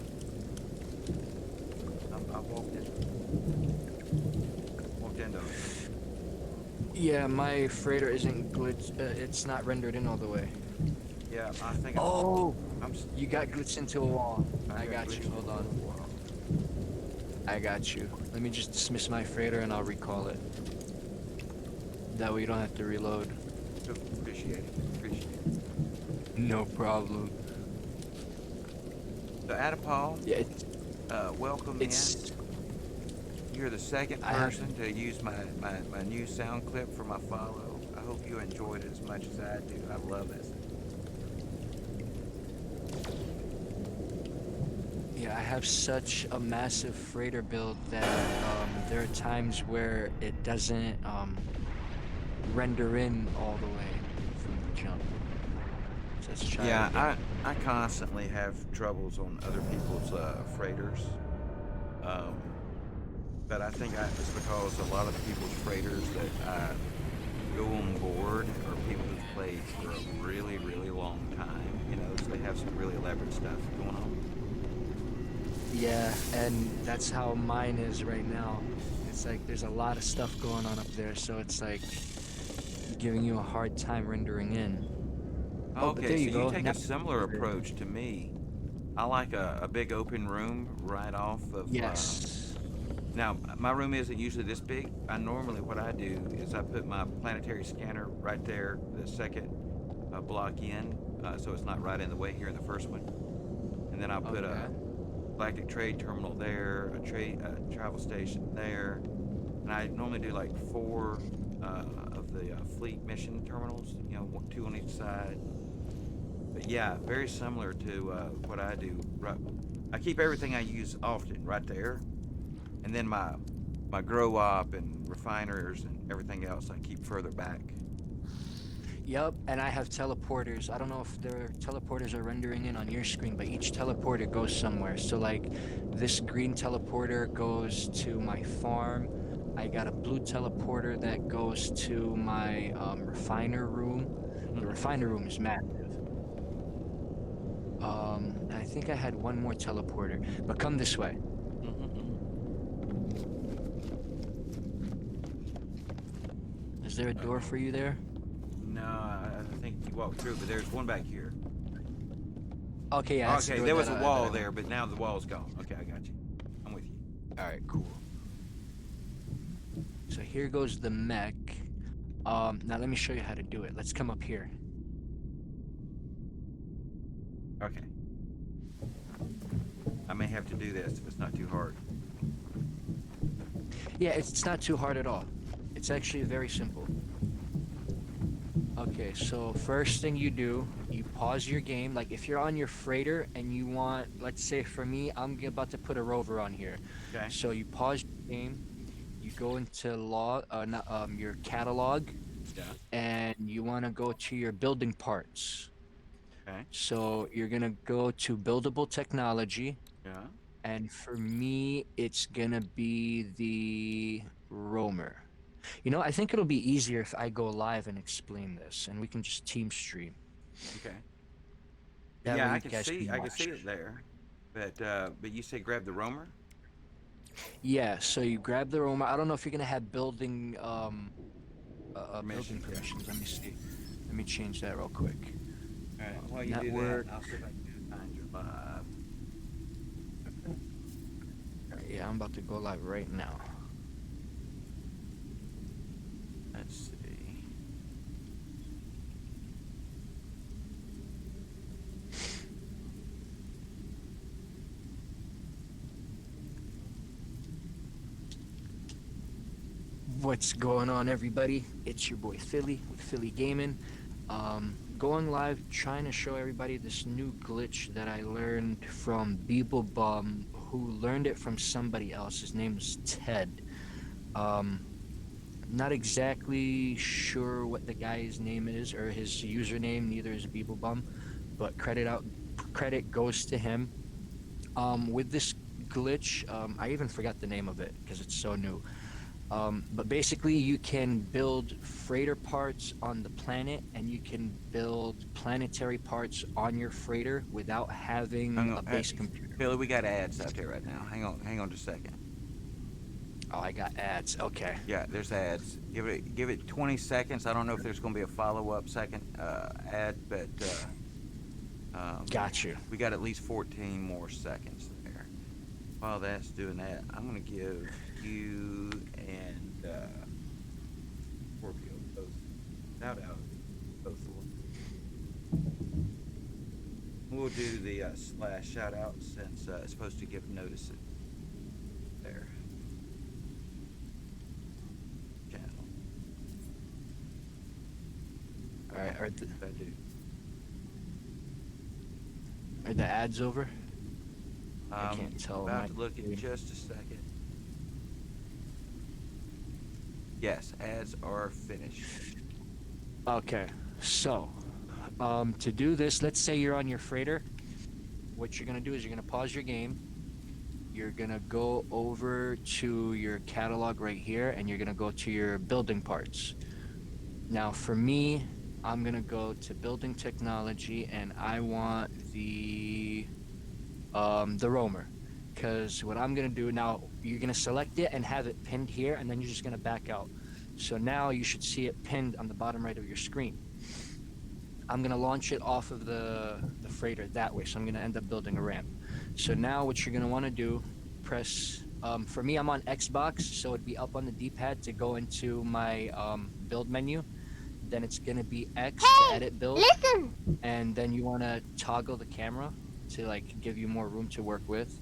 I walked into. Yeah, my freighter isn't glitched. It's not rendered in all the way. Yeah, I think. You got glitched into a wall. I got you. Hold on. I got you. Let me just dismiss my freighter and I'll recall it. That way you don't have to reload. Appreciate it. No problem. So Adapal, yeah, welcome in. You're the second person to use my new sound clip for my follow. I hope you enjoyed it as much as I do. I love it. Yeah, I have such a massive freighter build that there are times where it doesn't render in all the way from the jump. So let's try yeah, I constantly have troubles on other people's freighters. But I think it's because a lot of the people's freighters that I go on board are people who've played for a really, really long time. You know, so they have some really elaborate stuff going on. Yeah, and that's how mine is right now. It's like there's a lot of stuff going on up there, so it's like giving you a hard time rendering in. Okay, so you take a similar approach to me. I like a big open room right off of. Yes. Now, my room isn't usually this big. Normally what I do is I put my planetary scanner right there, the second block in, so it's not right in the way here in the first one. And then I'll put a galactic trade terminal there, a travel station there, and I normally do like 4 of the fleet mission terminals, 2 on each side. But yeah, very similar to what I do. Right, I keep everything I use often right there, and then my grow op and refiners and everything else I keep further back. Yep, and I have teleporters. I don't know if their teleporters are rendering in on your screen, but each teleporter goes somewhere. So like this green teleporter goes to my farm. I got a blue teleporter that goes to my refiner room. The refiner room is massive. I think I had one more teleporter, but come this way. Is there a door for you there? No, I think you walked through, but there's one back here. Okay, yeah. Okay, there was a wall there, but now the wall's gone. Okay, I got you. I'm with you. All right, cool. So here goes the mech. Now let me show you how to do it. Let's come up here. Okay. I may have to do this if it's not too hard. Yeah, it's not too hard at all. It's actually very simple. Okay, so first thing you do, you pause your game. Like if you're on your freighter and you want, let's say for me, I'm about to put a rover on here. Okay. So you pause your game, you go into your catalog, and you want to go to your building parts. Okay. So you're gonna go to buildable technology. Yeah. And for me, it's gonna be the roamer. I think it'll be easier if I go live and explain this, and we can just team stream. Okay. That yeah, way I you can guys see. can I can watch. see it there, but you say grab the roamer. Yeah, so you grab the roamer. I don't know if you're gonna have building building Permissions, yeah. permissions. Let me see. Let me change that real quick. All right. While you Network. do that, I'll see if I can find your live. Yeah, I'm about to go live right now. Let's see. What's going on, everybody? It's your boy Philly with Philly Gaming. Going live, trying to show everybody this new glitch that I learned from Beeblebum, who learned it from somebody else. His name is Ted. Not exactly sure what the guy's name is or his username. Neither is Beeblebum, but credit goes to him. With this glitch, I even forgot the name of it because it's so new. But basically you can build freighter parts on the planet, and you can build planetary parts on your freighter without having a base computer. Billy, we got ads out there right now. Hang on just a second. Oh, I got ads. Okay. Yeah, there's ads. Give it 20 seconds. I don't know if there's going to be a follow-up second ad, but got you. We got at least 14 more seconds there. While that's doing that, I'm going to give you and Scorpio both shout out both of them. We'll do the slash shout out since it's supposed to give notice there. Channel. All right. I do. Are the ads over? I I'm can't tell. about to look in just a second. Yes, ads are finished. Okay, so to do this, let's say you're on your freighter. What you're gonna do is you're gonna pause your game. You're gonna go over to your catalog right here, and you're gonna go to your building parts. Now, for me, I'm gonna go to building technology, and I want the roamer. Because what I'm gonna do now, you're gonna select it and have it pinned here, and then you're just gonna back out. So now you should see it pinned on the bottom right of your screen. I'm gonna launch it off of the freighter that way. So I'm gonna end up building a ramp. So now what you're gonna want to do, press. For me, I'm on Xbox, so it'd be up on the D-pad to go into my build menu. Then it's gonna be X to edit build. Listen! And then you wanna toggle the camera to like give you more room to work with.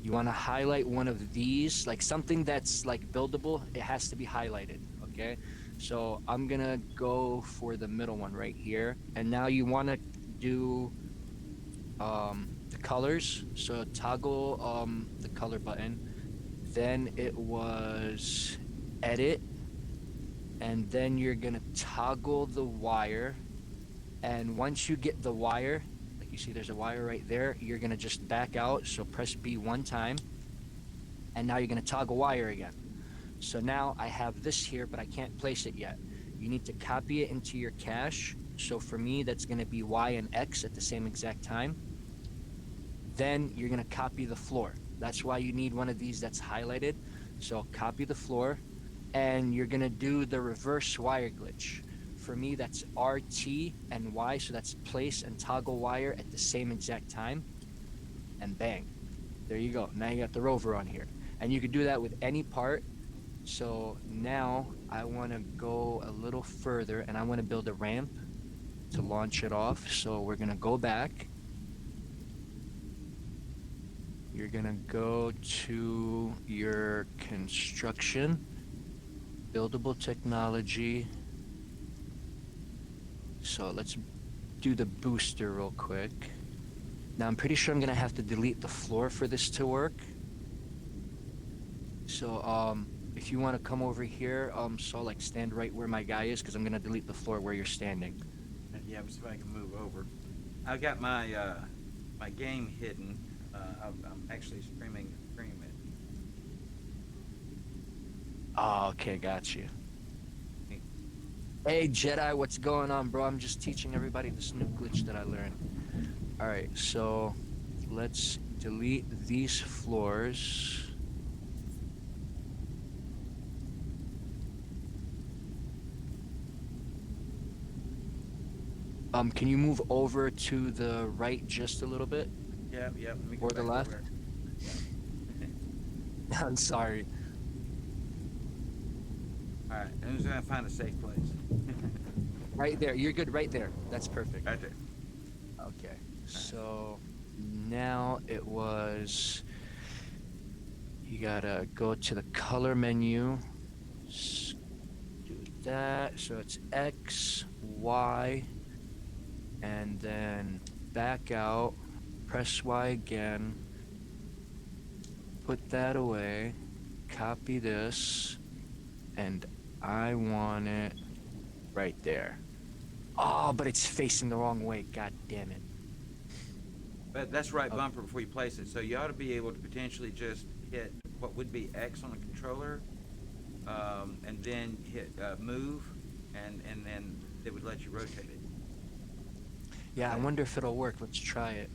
You wanna highlight one of these, like something that's like buildable. It has to be highlighted. Okay. So I'm gonna go for the middle one right here. And now you wanna do the colors. So toggle the color button. Then it was edit. And then you're gonna toggle the wire. And once you get the wire, like you see there's a wire right there, you're gonna just back out. So press B one time. And now you're gonna toggle wire again. So now I have this here, but I can't place it yet. You need to copy it into your cache. So for me, that's gonna be Y and X at the same exact time. Then you're gonna copy the floor. That's why you need one of these that's highlighted. So copy the floor, and you're gonna do the reverse wire glitch. For me, that's RT and Y, so that's place and toggle wire at the same exact time. And bang, there you go. Now you got the rover on here. And you can do that with any part. So now I wanna go a little further, and I wanna build a ramp to launch it off. So we're gonna go back. You're gonna go to your construction, buildable technology. So let's do the booster real quick. Now I'm pretty sure I'm gonna have to delete the floor for this to work. So if you want to come over here, so like stand right where my guy is, because I'm gonna delete the floor where you're standing. Yeah, let's see if I can move over. I got my my game hidden. I'm actually streaming it. Oh, okay, got you. Hey Jedi, what's going on, bro? I'm just teaching everybody this new glitch that I learned. All right, so let's delete these floors. Can you move over to the right just a little bit? Yep. Let me go Or the back left? over. I'm sorry. All right, I'm just gonna find a safe place. Right there. You're good right there. That's perfect. Right there. Okay. So now it was. You gotta go to the color menu. Do that. So it's X, Y, and then back out. Press Y again. Put that away. Copy this. And I want it right there. Oh, but it's facing the wrong way. God damn it. But that's right bumper before you place it. So you ought to be able to potentially just hit what would be X on the controller, and then hit move, and then it would let you rotate it. Yeah, I wonder if it'll work. Let's try it.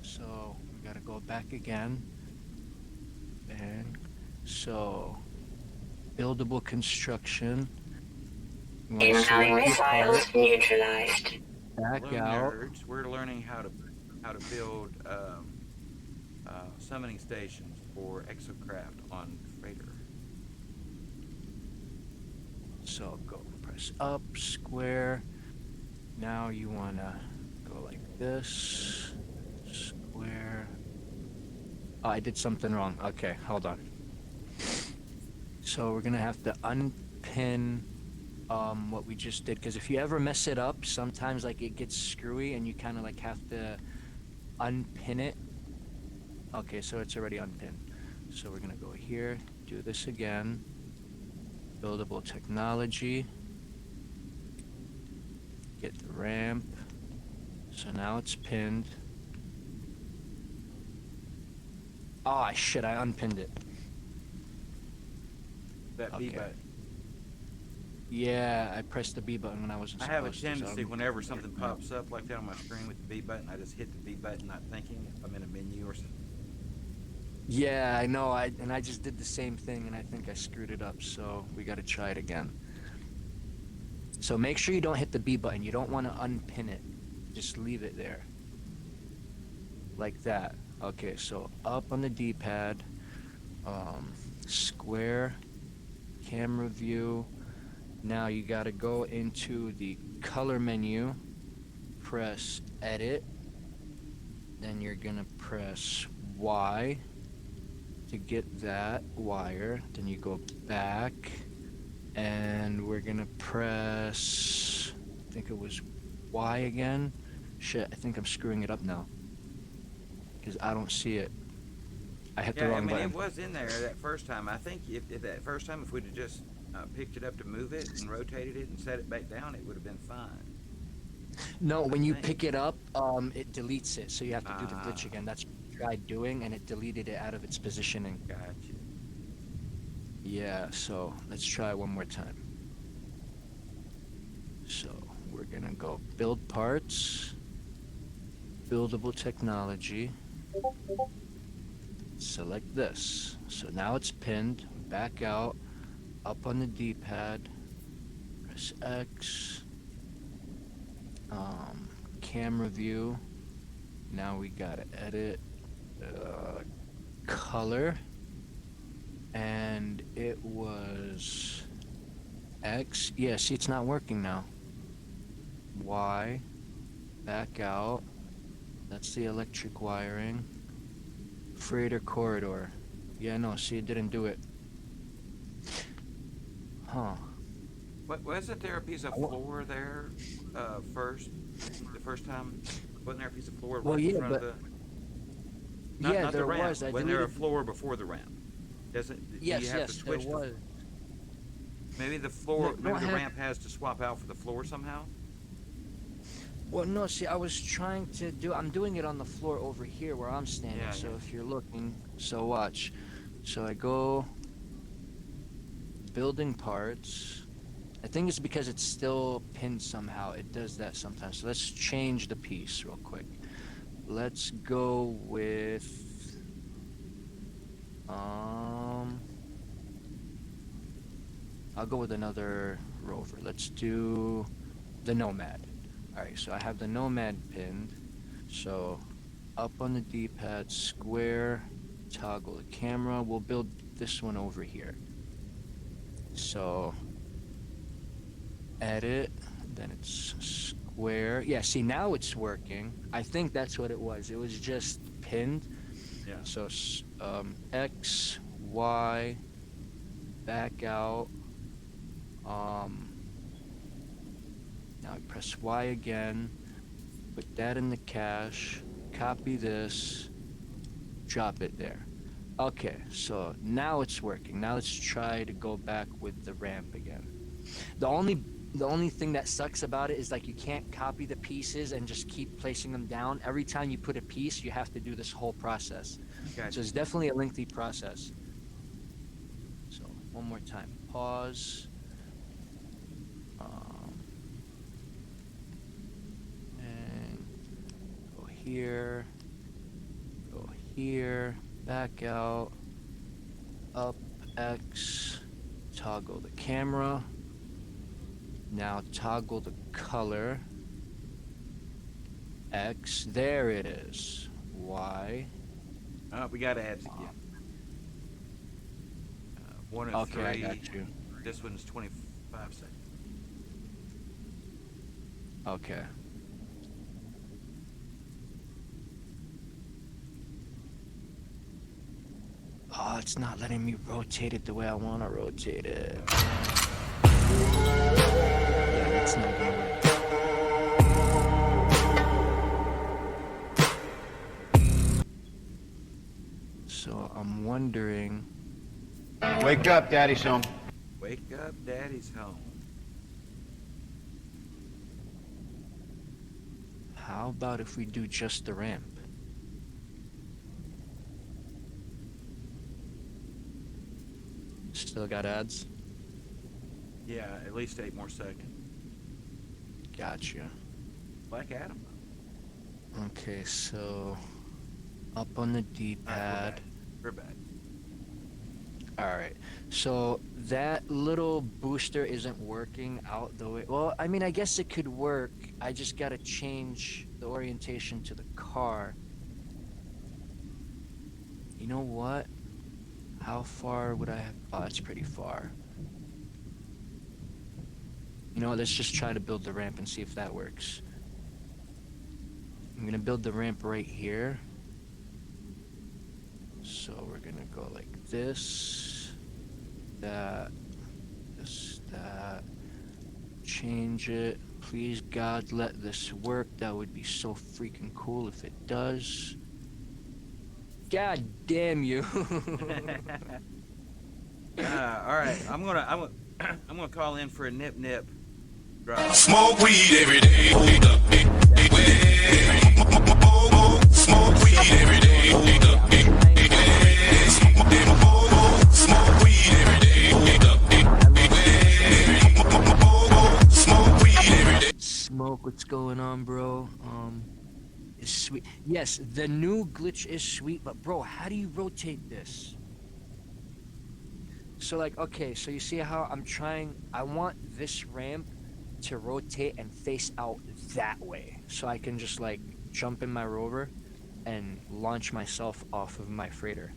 So we gotta go back again. And so buildable construction. You wanna Incoming select your missiles part, neutralized. back Hello, out. nerds. We're learning how to build summoning stations for exocraft on freighter. So go press up, square. Now you wanna go like this, square. Oh, I did something wrong. Okay, hold on. So we're gonna have to unpin what we just did, because if you ever mess it up, sometimes like it gets screwy and you kind of like have to unpin it. Okay, so it's already unpinned. So we're gonna go here, do this again. Buildable technology. Get the ramp. So now it's pinned. Oh shit, I unpinned it. That B Okay. button. Yeah, I pressed the B button when I wasn't I supposed have a to, tendency so whenever something pops up like that on my screen with the B button, I just hit the B button not thinking if I'm in a menu or something. Yeah, I know. I just did the same thing, and I think I screwed it up. So we got to try it again. So make sure you don't hit the B button. You don't want to unpin it. Just leave it there. Like that. Okay, so up on the D-pad, square, camera view. Now you gotta go into the color menu, press edit, then you're gonna press Y to get that wire, then you go back, and we're gonna press, I think it was Y again. Shit, I think I'm screwing it up now, because I don't see it. I hit the wrong button. It was in there that first time. I think if that first time, if we'd have just picked it up to move it and rotated it and set it back down, it would have been fine. No, when you pick it up, it deletes it, so you have to do the glitch again. That's what I tried doing, and it deleted it out of its positioning. Gotcha. Yeah, so let's try one more time. So we're gonna go build parts, buildable technology, select this. So now it's pinned, back out, up on the D-pad, press X, camera view. Now we gotta edit color, and it was X. Yeah, see, it's not working now. Y, back out. That's the electric wiring. Freighter corridor. Yeah, no, see, it didn't do it. Huh. What, wasn't there a piece of floor there first? The first time? Wasn't there a piece of floor right in front of the... Not there the ramp. was. Wasn't there a floor before the ramp? Yes, you have to switch there was. Maybe the floor, maybe the ramp has to swap out for the floor somehow? Well, no, see, I was trying to do... I'm doing it on the floor over here where I'm standing, Yeah, so yeah. if you're looking... So watch. So I go... Building parts. I think it's because it's still pinned somehow. It does that sometimes. So let's change the piece real quick. Let's go with... I'll go with another rover. Let's do the Nomad. Alright, so I have the Nomad pinned. So up on the D-pad, square, toggle the camera. We'll build this one over here. So edit, then it's square. Yeah, see, now it's working. I think that's what it was. It was just pinned. Yeah. So X, Y, back out. Now I press Y again, put that in the cache, copy this, drop it there. Okay, so now it's working. Now let's try to go back with the ramp again. The only thing that sucks about it is like you can't copy the pieces and just keep placing them down. Every time you put a piece, you have to do this whole process. Gotcha. So it's definitely a lengthy process. So one more time, pause. And go here, back out, up, X, toggle the camera. Now toggle the color. X, there it is. Y. We gotta add it again. 1 and Okay, 3. I got you. This one's 25 seconds. Okay. Oh, it's not letting me rotate it the way I want to rotate it. Yeah, that's not gonna work. So I'm wondering... Wake up, Daddy's home. Wake up, Daddy's home. How about if we do just the ramp? Still got ads? Yeah, at least 8 more seconds. Gotcha. Black Adam. Okay, so up on the D-pad. We're back. Alright, so that little booster isn't working out the way. Well, I mean, I guess it could work. I just gotta change the orientation to the car. You know what? How far would I have? Oh, that's pretty far. You know what? Let's just try to build the ramp and see if that works. I'm gonna build the ramp right here. So we're gonna go like this, that, this, that. Change it. Please, God, let this work. That would be so freaking cool if it does. God damn you. All right, I'm gonna call in for a nip drive. Smoke weed every day. Smoke weed every day. Smoke weed every day. Smoke, what's going on, bro? It's sweet. Yes, the new glitch is sweet, but bro, how do you rotate this? So like, okay, so you see how I want this ramp to rotate and face out that way. So I can just like jump in my rover and launch myself off of my freighter.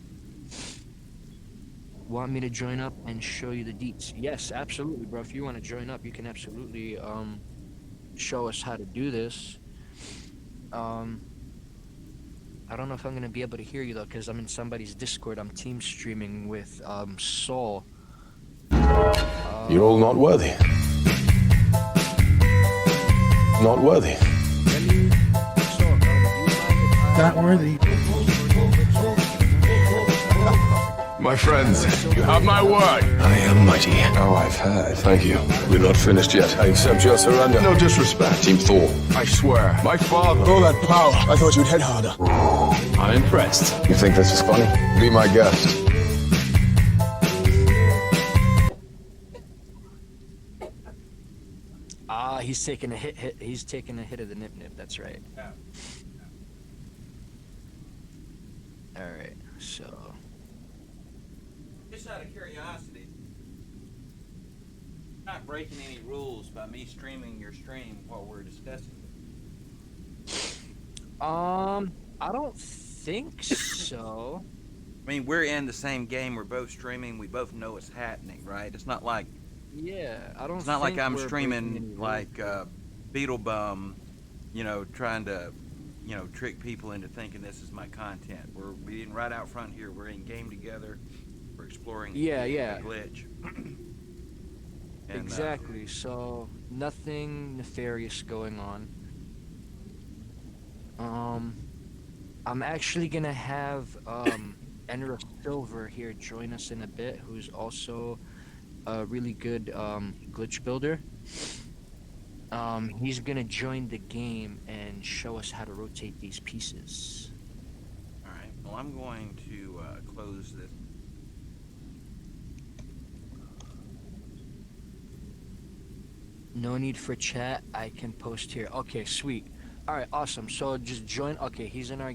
Want me to join up and show you the deets? Yes, absolutely, bro. If you want to join up, you can absolutely show us how to do this. I don't know if I'm gonna be able to hear you though, because I'm in somebody's Discord. I'm team streaming with Sol. You're all not worthy. Not worthy. Not worthy. My friends, you have my word. I am mighty. Oh, I've heard. Thank you. We're not finished yet. I accept your surrender. No disrespect, Team Thor. I swear, my father. All that power. I thought you'd hit harder. I'm impressed. You think this is funny? Be my guest. He's taking a hit. He's taking a hit of the nip. That's right. All right. So. Just out of curiosity, not breaking any rules by me streaming your stream while we're discussing it. I don't think so. I mean, we're in the same game. We're both streaming. We both know what's happening, right? It's not like. Yeah, I don't. It's not like I'm we're streaming like Beetle Bum, trying to, trick people into thinking this is my content. We're being right out front here. We're in game together. We're exploring. The glitch. And, exactly. So nothing nefarious going on. I'm actually gonna have Enra Silver here join us in a bit, who's also a really good glitch builder. He's gonna join the game and show us how to rotate these pieces. All right. Well, I'm going to close this. No need for chat. I can post here. Okay, sweet. All right, awesome. So just join. Okay, he's in our.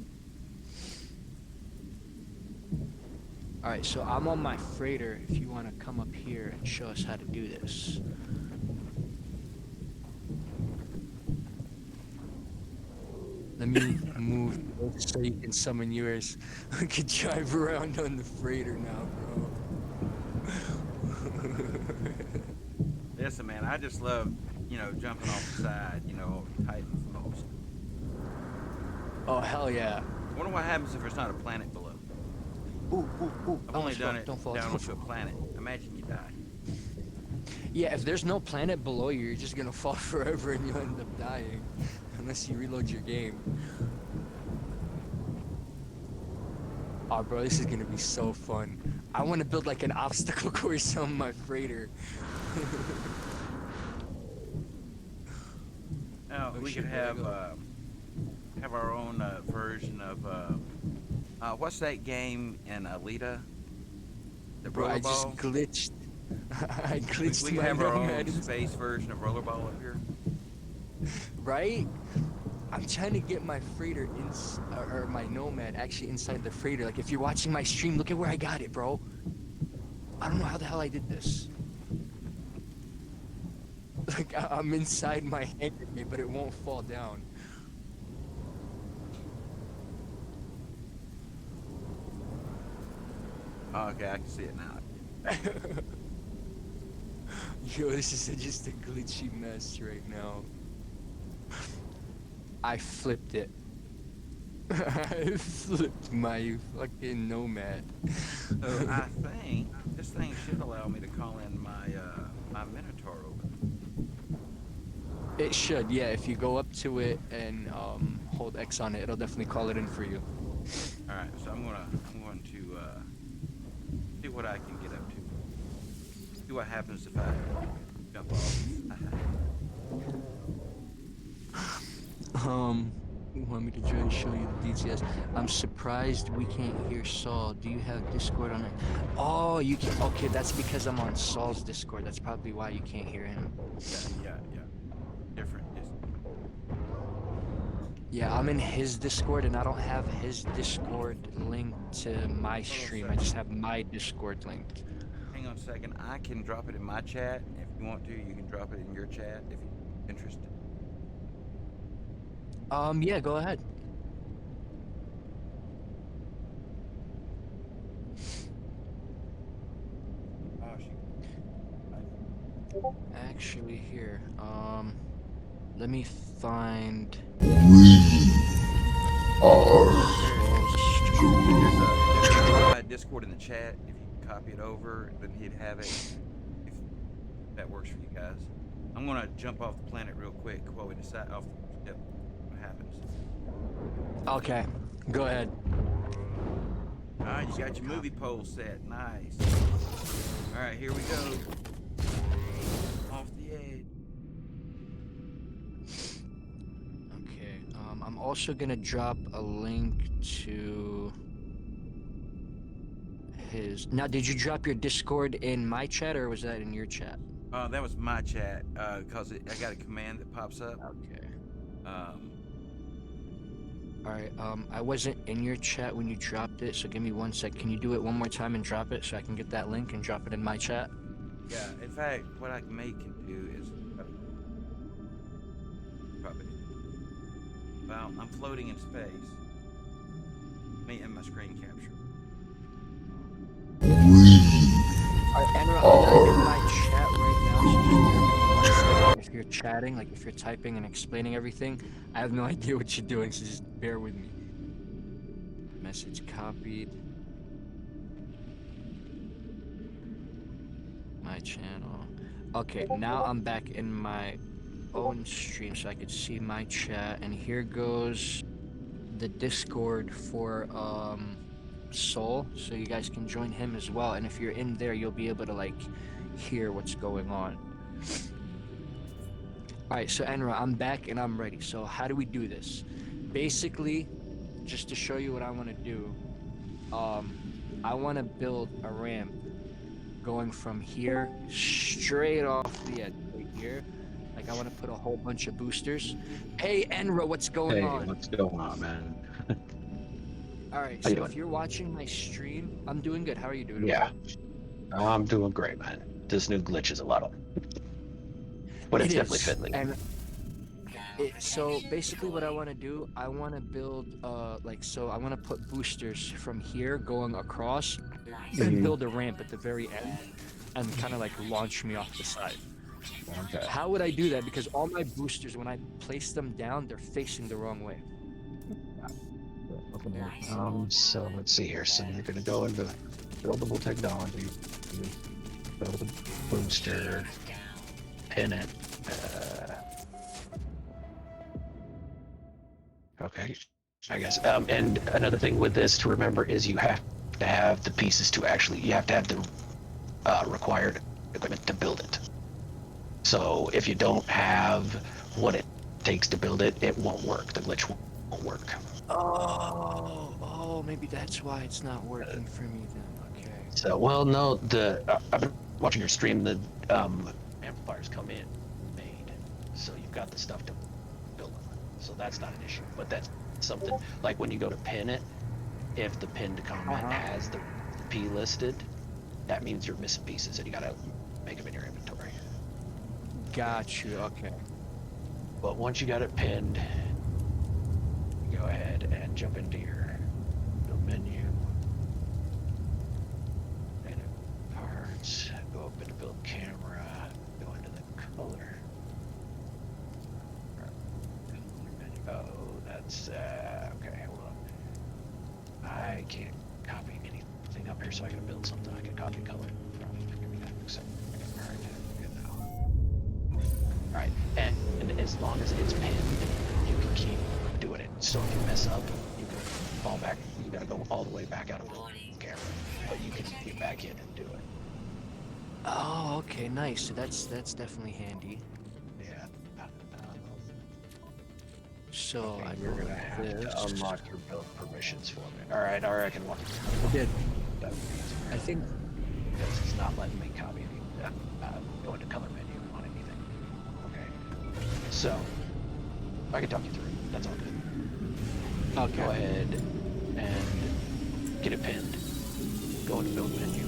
All right, so I'm on my freighter. If you want to come up here and show us how to do this. Let me move so you can summon yours. I could drive around on the freighter now, bro. Listen, man, I just love, jumping off the side, Titan most. Oh, hell yeah. I wonder what happens if there's not a planet below. Ooh. I've only done it Don't fall, down don't to a fall. planet. Imagine you die. Yeah, if there's no planet below you, you're just gonna fall forever and you'll end up dying. Unless you reload your game. Oh, bro, this is gonna be so fun. I want to build like an obstacle course on my freighter. Now, we could have our own version of what's that game in Alita? The Bro, I rollerball? just glitched. I glitched We could my have our own nomad. space version of rollerball up here. Right? I'm trying to get my freighter or my nomad actually inside the freighter. Like if you're watching my stream, look at where I got it, bro. I don't know how the hell I did this. Like, I'm inside my hand, but it won't fall down. Oh, okay, I can see it now. Yo, this is just a glitchy mess right now. I flipped it. I flipped my fucking nomad. So I think this thing should allow me to call in my my Minotaur over. It should, yeah. If you go up to it and hold X on it, it'll definitely call it in for you. All right, so I'm going to see what I can get up to. See what happens if I jump off. Want me to try to show you the DTS? I'm surprised we can't hear Saul. Do you have Discord on it? Oh, you can. Okay, that's because I'm on Saul's Discord. That's probably why you can't hear him. Yeah. Different. Yeah, I'm in his Discord, and I don't have his Discord linked to my stream. I just have my Discord linked. Hang on a second. I can drop it in my chat. If you want to, you can drop it in your chat if you're interested. Yeah, go ahead. Actually, here, let me find. There's a Discord in the chat. If you can copy it over, then he'd have it. If that works for you guys, I'm gonna jump off the planet real quick while we decide off the what happens. Okay, go ahead. All right, you got your movie pole set. Nice. All right, here we go. Off the edge. Okay, I'm also gonna drop a link to his. Now, did you drop your Discord in my chat or was that in your chat? That was my chat, cause I got a command that pops up. Okay. Alright, I wasn't in your chat when you dropped it, so give me 1 sec. Can you do it one more time and drop it so I can get that link and drop it in my chat? Yeah, in fact, what I can do is drop it. Well, I'm floating in space. Me and my screen capture. Alright, Enra, I'm not in my chat right now, so just give me 1 second. If you're chatting, like if you're typing and explaining everything, I have no idea what you're doing, so just bear with me. Message copied. My channel. Okay, now I'm back in my own stream so I can see my chat, and here goes the Discord for Soul, so you guys can join him as well, and if you're in there you'll be able to like hear what's going on. Alright, so Enra, I'm back and I'm ready. So how do we do this? Basically, just to show you what I want to do, I want to build a ramp going from here straight off the edge right here. Like I want to put a whole bunch of boosters. Hey Enra, what's going on? What's going on, man? Alright, so if you're watching my stream, I'm doing good. How are you doing? Yeah, I'm doing great, man. This new glitch is a lot of, but it's definitely fiddly. And so basically what I want to do, I want to build so I want to put boosters from here going across and build a ramp at the very end and kind of like launch me off the side. Okay. How would I do that? Because all my boosters, when I place them down, they're facing the wrong way. So let's see here. So you're gonna go into buildable technology, build a booster, pin it. Okay, I guess. And another thing with this to remember is you have to have the pieces to actually. You have to have the required equipment to build it. So if you don't have what it takes to build it, it won't work. The glitch won't work. Oh, maybe that's why it's not working for me then. Okay. So, well, no, I've been watching your stream. The amplifiers come in made, so you've got the stuff to build them. So that's not an issue. But that's something like when you go to pin it, if the pinned comment has the P listed, that means you're missing pieces and you gotta make them in your inventory. Got you. Okay. But once you got it pinned, you go ahead and jump into your build menu. Edit parts. Go up into build camera. Go into the color. Oh, that's okay. Hold on. I can't copy anything up here, so I gotta build something. I can copy color from. Give me that. So, alright, good now. Alright, and as long as it's pinned, you can keep doing it. So if you mess up, you can fall back. You gotta go all the way back out of the camera, but you can get back in and do it. Oh, okay, nice. So that's definitely handy. Yeah. So okay, I you're go gonna like have this. to unlock your build permissions for me. Alright, or I can walk. I did. That would be easier. I think Because it's not letting me copy any, go into color menu on anything. Okay. So, I can talk you through it. That's all good. Okay. Go ahead and get it pinned. Go into build menu.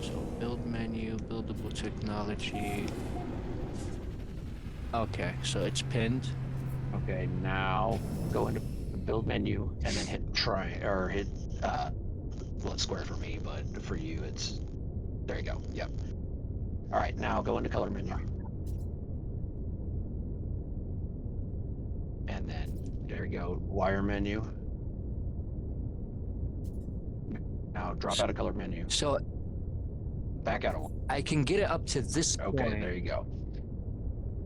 So build menu, buildable technology. Okay, so it's pinned. Okay, now go into the build menu and then hit try or hit well, it's square for me, but for you it's there you go. Yep. All right, now go into color menu. And then there you go, wire menu. Now drop out of color menu. So Back out of I can get it up to this okay, point. there you go.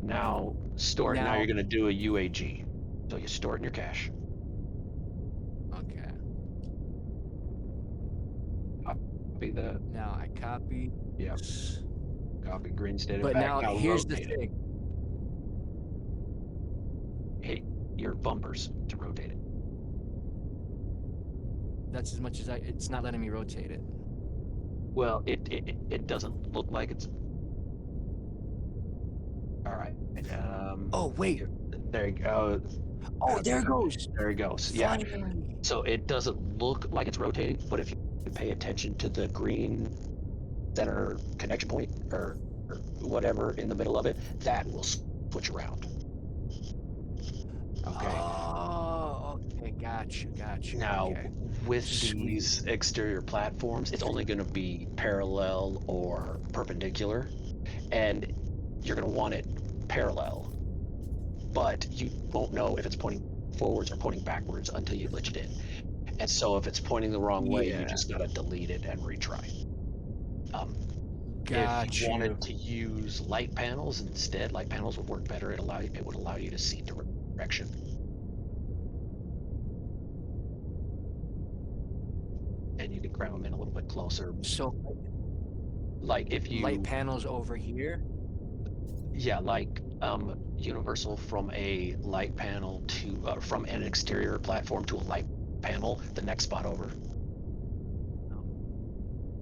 Now store it. Now you're gonna do a UAG. So you store it in your cache. Okay. Copy the Now I copy. Yep. Copy green state But back. now here's the rotate it. thing. Hit your bumpers to rotate it. That's as much as it's not letting me rotate it. Well, it doesn't look like it's. All right. Oh wait. There you go. Oh, there it goes. There it goes. Yeah. Finally. So it doesn't look like it's rotating, but if you pay attention to the green center connection point or whatever in the middle of it, that will switch around. Okay. Oh, okay. Got you. Now, Okay. with Sweet. these exterior platforms, it's only going to be parallel or perpendicular, and you're going to want it parallel, but you won't know if it's pointing forwards or pointing backwards until you glitch it in. And so if it's pointing the wrong way, you just got to delete it and retry. If you wanted to use light panels instead, light panels would work better. It would allow you to see direction. And you can cram them in a little bit closer. So, like if you light panels over here. Yeah, like universal from a light panel to from an exterior platform to a light panel, the next spot over.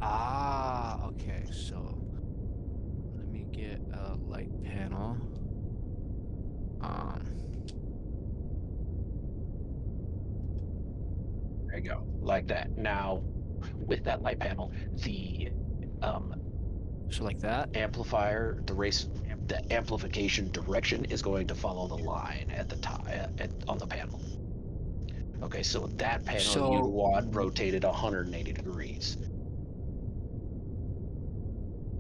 Ah, okay. So let me get a light panel. There you go, like that. Now, with that light panel, the so like that amplifier, the amplification direction is going to follow the line at the top on the panel. Okay, so that panel you'd want rotated 180 degrees.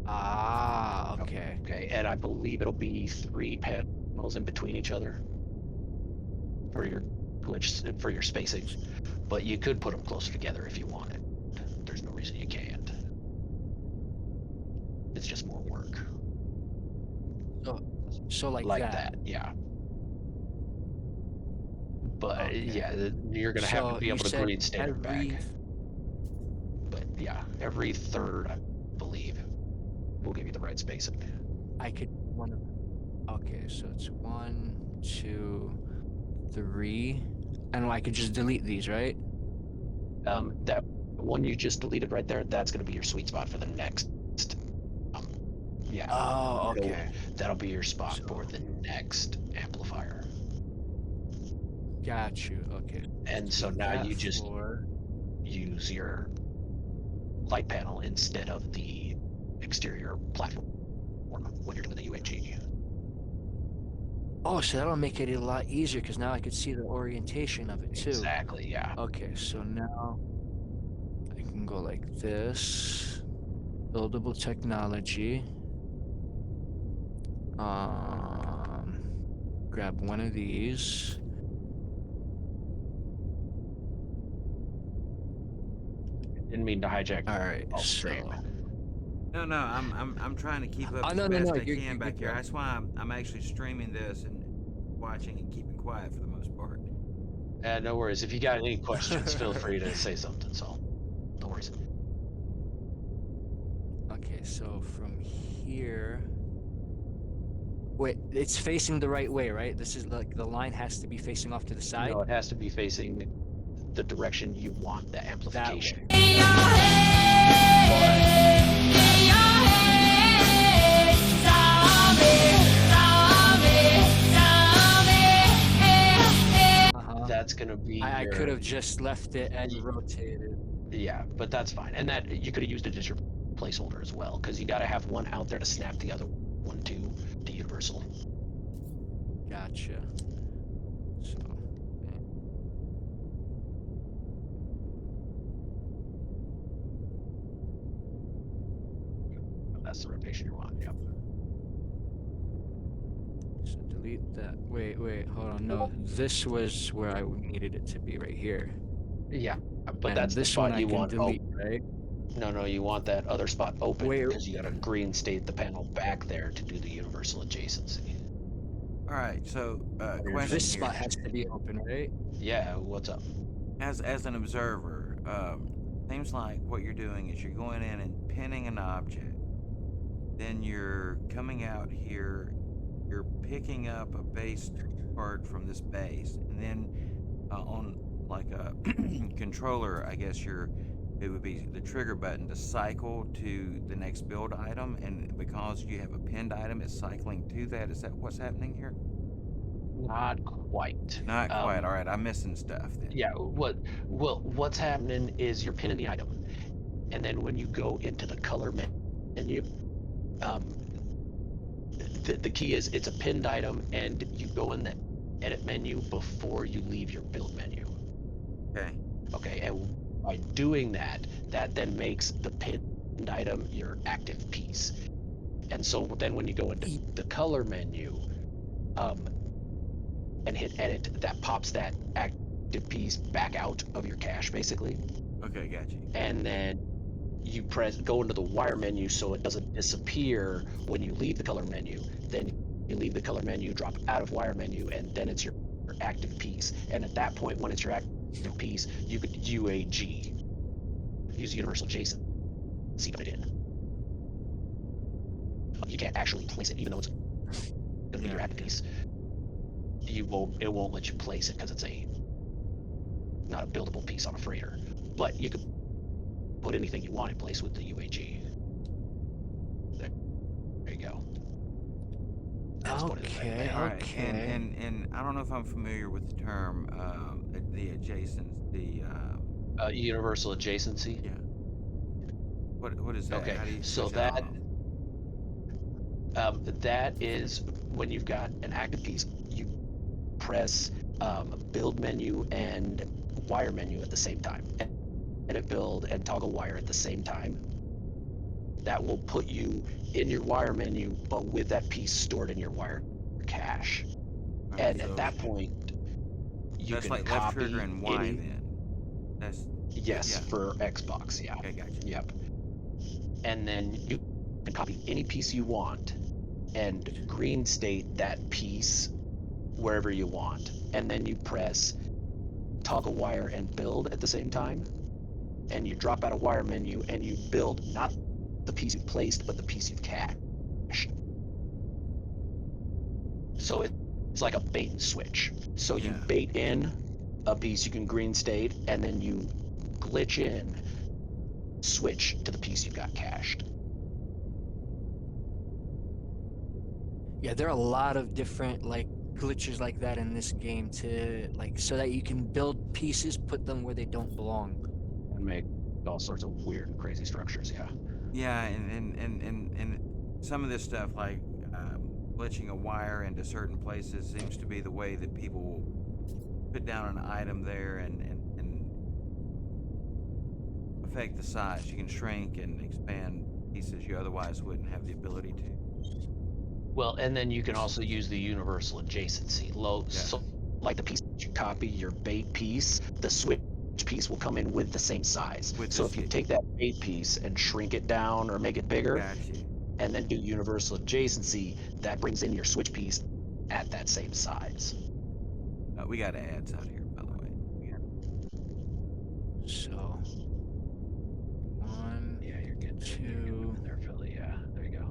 Ah, okay. Okay, and I believe it'll be 3 panels in between each other for your glitch, for your spacing. But you could put them closer together if you wanted. There's no reason you can't. It's just more work. So like that, yeah. But yeah, you're gonna have to be able to green state it back. But yeah, every third, I believe, will give you the right spacing. I could okay, so it's 1, 2, 3, and I could just delete these, right? That one you just deleted right there, that's gonna be your sweet spot for the next. Yeah. Oh, okay. That'll be your spot for the next amplifier. Got you. Okay. And so now you just use your light panel instead of the exterior platform when you're doing the UNG. Oh, so that'll make it a lot easier because now I could see the orientation of it too. Exactly, yeah. Okay, so now I can go like this. Buildable technology. Grab one of these. Didn't mean to hijack. All right, all so. stream. No, I'm trying to keep up Oh, as no, best I you're can back good, here. bro. That's why I'm actually streaming this and watching and keeping quiet for the most part. No worries. If you got any questions, feel free to say something. So, no worries. Okay, so from here. Wait, it's facing the right way, right? This is like the line has to be facing off to the side. No, it has to be facing the direction you want the amplification. That's gonna be. I could have just left it and rotated. Yeah, but that's fine, and that you could have used it as your placeholder as well, because you got to have one out there to snap the other one to the universal. Gotcha. So. That's the rotation you want. Yep. So delete that. Wait, hold on. No, this was where I needed it to be, right here. Yeah, but and that's this the spot one you I can want delete, open. right? No, you want that other spot open because you got to green state the panel back there to do the universal adjacency. All right, so question This here. spot has to be open, right? Yeah, what's up? As an observer, seems like what you're doing is you're going in and pinning an object. Then you're coming out here, you're picking up a base part from this base, and then on like a controller, I guess it would be the trigger button to cycle to the next build item, and because you have a pinned item, it's cycling to that. Is that what's happening here? Not quite. Not quite. All right, I'm missing stuff then. Yeah. What's happening is you're pinning the item, and then when you go into the color menu, the key is it's a pinned item, and you go in the edit menu before you leave your build menu. Okay. Okay, and by doing that, that then makes the pinned item your active piece. And so then when you go into the color menu, and hit edit, that pops that active piece back out of your cache, basically. Okay, gotcha. And then you go into the wire menu so it doesn't disappear when you leave the color menu. Then you leave the color menu, drop out of wire menu, and then it's your active piece. And at that point, when it's your active piece, you could UAG, use universal JSON, see put it in. You can't actually place it, even though it's going to be your active piece. It won't let you place it because it's not a buildable piece on a freighter. But you could put anything you want in place with the UAG. There you go. Okay. All right. And I don't know if I'm familiar with the term the adjacency. Universal adjacency. Yeah. What is that? Okay. How do you So that is when you've got an active piece, you press build menu and wire menu at the same time. Edit build and toggle wire at the same time. That will put you in your wire menu, but with that piece stored in your wire cache. Right, and so at that point, you that's can like copy left trigger and Y then. That's for Xbox. Yeah. Okay, gotcha. Yep. And then you can copy any piece you want and green state that piece wherever you want. And then you press toggle wire and build at the same time. And you drop out of wire menu and you build not the piece you placed, but the piece you've cached. So it's like a bait and switch. So you bait in a piece you can green state, and then you glitch in, switch to the piece you've got cached. Yeah, there are a lot of different like glitches like that in this game to like so that you can build pieces, put them where they don't belong. And make all sorts of weird and crazy structures. Yeah. Yeah, and some of this stuff like glitching a wire into certain places seems to be the way that people will put down an item there and affect the size. You can shrink and expand pieces you otherwise wouldn't have the ability to. Well, and then you can also use the universal adjacency. So like the piece that you copy, your bait piece, the switch piece will come in with the same size. So if you take that bait piece and shrink it down or make it bigger, and then do universal adjacency, that brings in your switch piece at that same size. We got ads out here, by the way. So, 1, yeah, you're getting 2. There, Philly. Yeah, there you go.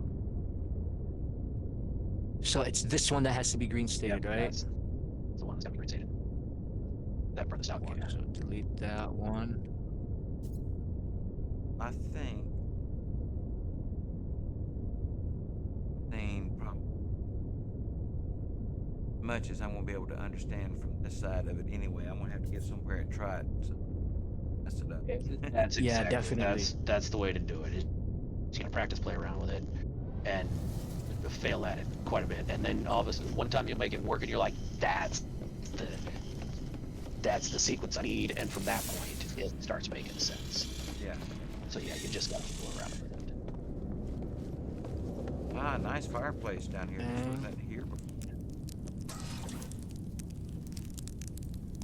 So it's this one that has to be green stated, right? That's the one that's got to be green stated. That for the stout one. So delete that one. I think probably much as I won't be able to understand from this side of it anyway. I'm gonna have to get somewhere and try it. So mess it up. That's Yeah, exactly, definitely. That's the way to do it. Is you know, practice, play around with it, and fail at it quite a bit, and then all of a sudden, one time you'll make it work, and you're like, that's the sequence I need, and from that point, it starts making sense. Yeah. So yeah, you just gotta fool around with it. Ah, nice fireplace down here. This wasn't here before.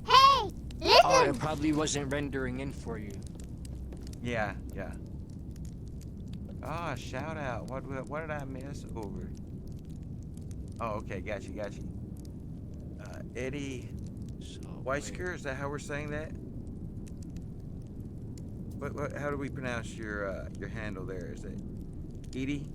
Hey, listen! Oh, it probably wasn't rendering in for you. Yeah. Ah, shout out. What did I miss over? Oh, okay, got you. Eddie Weisker, is that how we're saying that? What how do we pronounce your handle there? Is it Edie?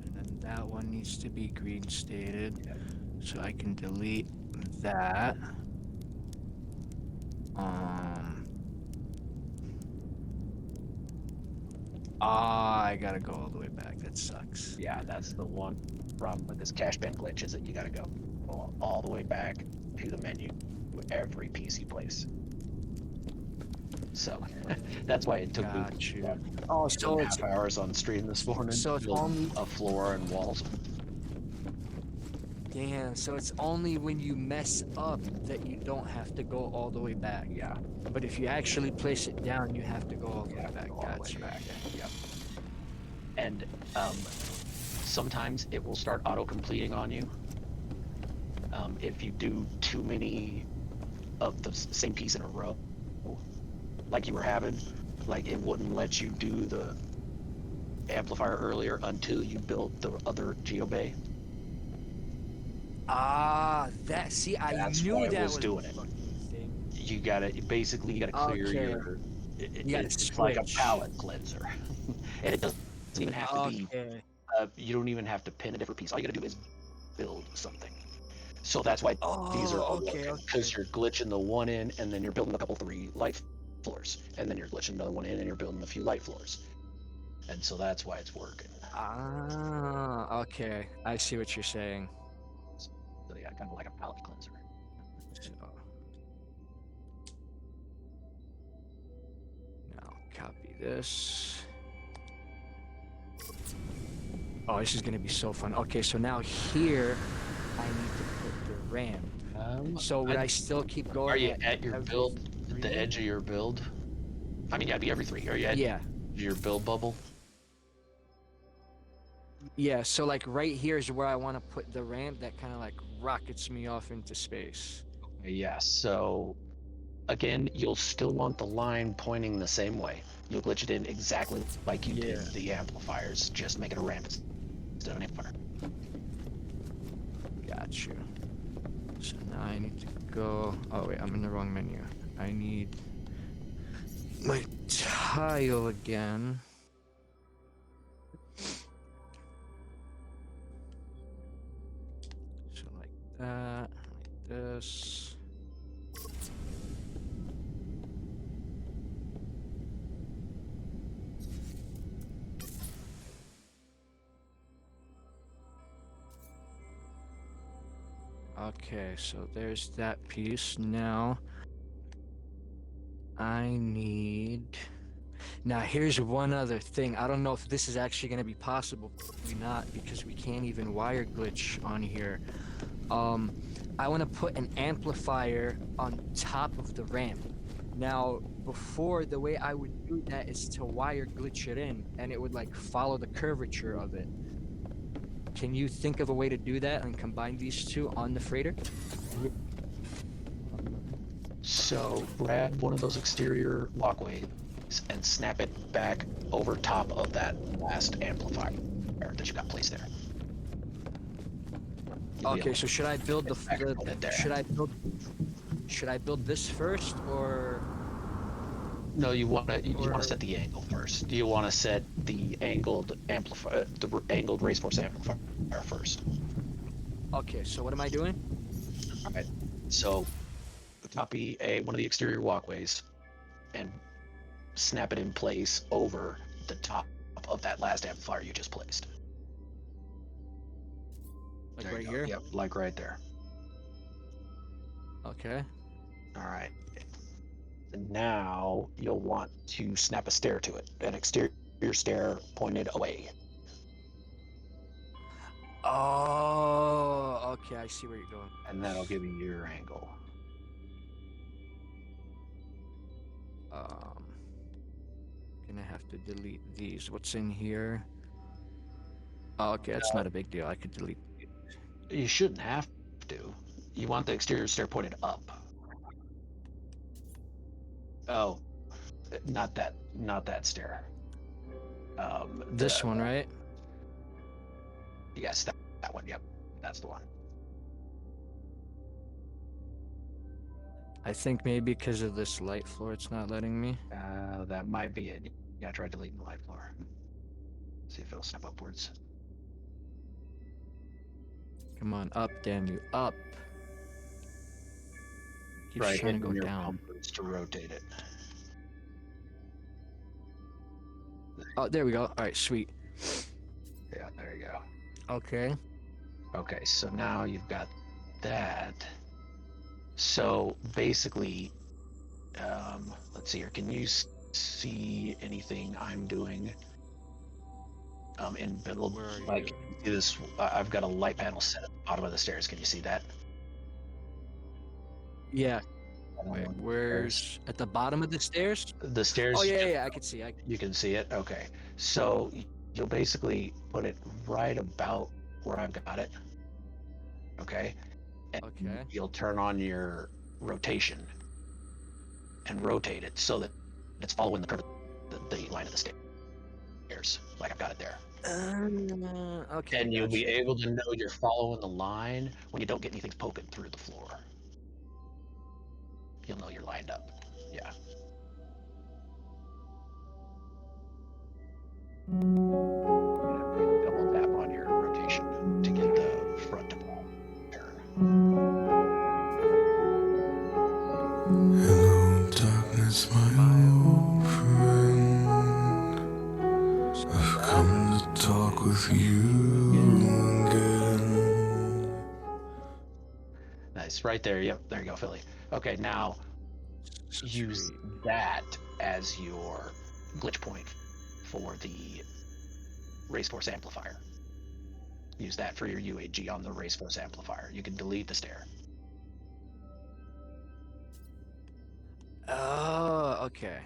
And then that one needs to be green stated. So I can delete that. I gotta go all the way back. That sucks. Yeah, that's the one problem with this cache band glitch, is that you gotta go all the way back to the menu with every piece you place. So that's why it took me Oh, so it's hours on stream this morning. So it's build only a floor and walls. Damn, so it's only when you mess up that you don't have to go all the way back. Yeah. But if you actually place it down, you have to go all the way back. Gotcha. Yep. And sometimes it will start auto-completing on you. If you do too many of the same piece in a row, like you were having, like it wouldn't let you do the amplifier earlier until you built the other geobay. That's why that was doing it. You gotta clear your. It's like a palette cleanser, and it doesn't even have to be. You don't even have to pin a different piece. All you gotta do is build something. So that's why these are all because you're glitching the one in, and then you're building a couple 3 light floors, and then you're glitching another one in, and you're building a few light floors, and so that's why it's working. Okay. I see what you're saying. So yeah, kind of like a palette cleanser. Now copy this. Oh, this is gonna be so fun. Okay, so now here I need to put the ramp. So would I still keep going? Are you at your build, at the edge of your build? I mean, yeah, it'd be every 3. Are you at your build bubble? Yeah, so like right here is where I want to put the ramp that kind of like rockets me off into space. Yeah, so again, you'll still want the line pointing the same way. You'll glitch it in exactly like you did the amplifiers, just make it a ramp instead of an amplifier. Got you. So now I need to go. Oh wait, I'm in the wrong menu. I need my tile again. So like that, like this. Okay, so there's that piece. Now, I need... Now, here's one other thing. I don't know if this is actually going to be possible. Probably not, because we can't even wire glitch on here. I want to put an amplifier on top of the ramp. Now, before, the way I would do that is to wire glitch it in, and it would, like, follow the curvature of it. Can you think of a way to do that and combine these two on the freighter? So grab one of those exterior walkways and snap it back over top of that last amplifier that you got placed there. Okay, so should I build should I build this first, or no? You want to set the angle first. You want to set the angled amplifier, the angled race force amplifier first. Okay, so what am I doing? All right. So copy one of the exterior walkways and snap it in place over the top of that last amplifier you just placed. Like there right you here? Yep, like right there. Okay. All right. And now you'll want to snap a stair to it, an exterior stair pointed away. Oh, okay, I see where you're going. And that'll give you your angle. Gonna have to delete these. What's in here? Oh, okay, that's not a big deal. I could delete. You shouldn't have to. You want the exterior stair pointed up. Oh, not that stair. This one, right? Yes, that one. Yep, that's the one. I think maybe because of this light floor, it's not letting me. That might be it. Yeah, try deleting the light floor. See if it'll snap upwards. Come on, up, damn you, up. Keeps Right, trying to go your down. bumpers to rotate it. Oh, there we go. All right, sweet. Yeah, there you go. Okay. Okay, so now you've got that. So basically, let's see here. Can you see anything I'm doing in build? Like, see this? I've got a light panel set at the bottom of the stairs. Can you see that? Yeah. Wait, where's at the bottom of the stairs? The stairs. Oh yeah, I can see. You can see it. Okay, so you'll basically put it right about where I've got it. Okay. And okay. You'll turn on your rotation and rotate it so that it's following the curve, the line of the stairs, like I've got it there. Okay. And you'll be able to know you're following the line when you don't get anything poking through the floor. You'll know you're lined up. Yeah. Double tap on your rotation to get the front to back turn. Hello, darkness, my old friend. I've come to talk with you again. Nice, right there. Yep, there you go, Philly. Okay, now use that as your glitch point for the race force amplifier. Use that for your UAG on the race force amplifier. You can delete the stair. Oh, okay.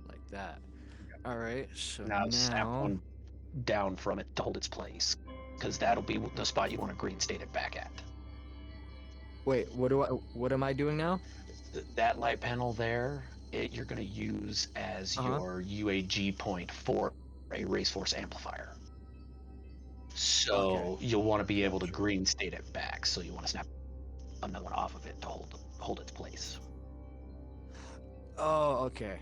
Like that. All right. So now snap one down from it to hold its place, because that'll be the spot you want to green state it back at. Wait, what am I doing now? That light panel there, you're going to use as your UAG point for a race force amplifier. So you'll want to be able to green state it back. So you want to snap another one off of it to hold its place. Oh, okay.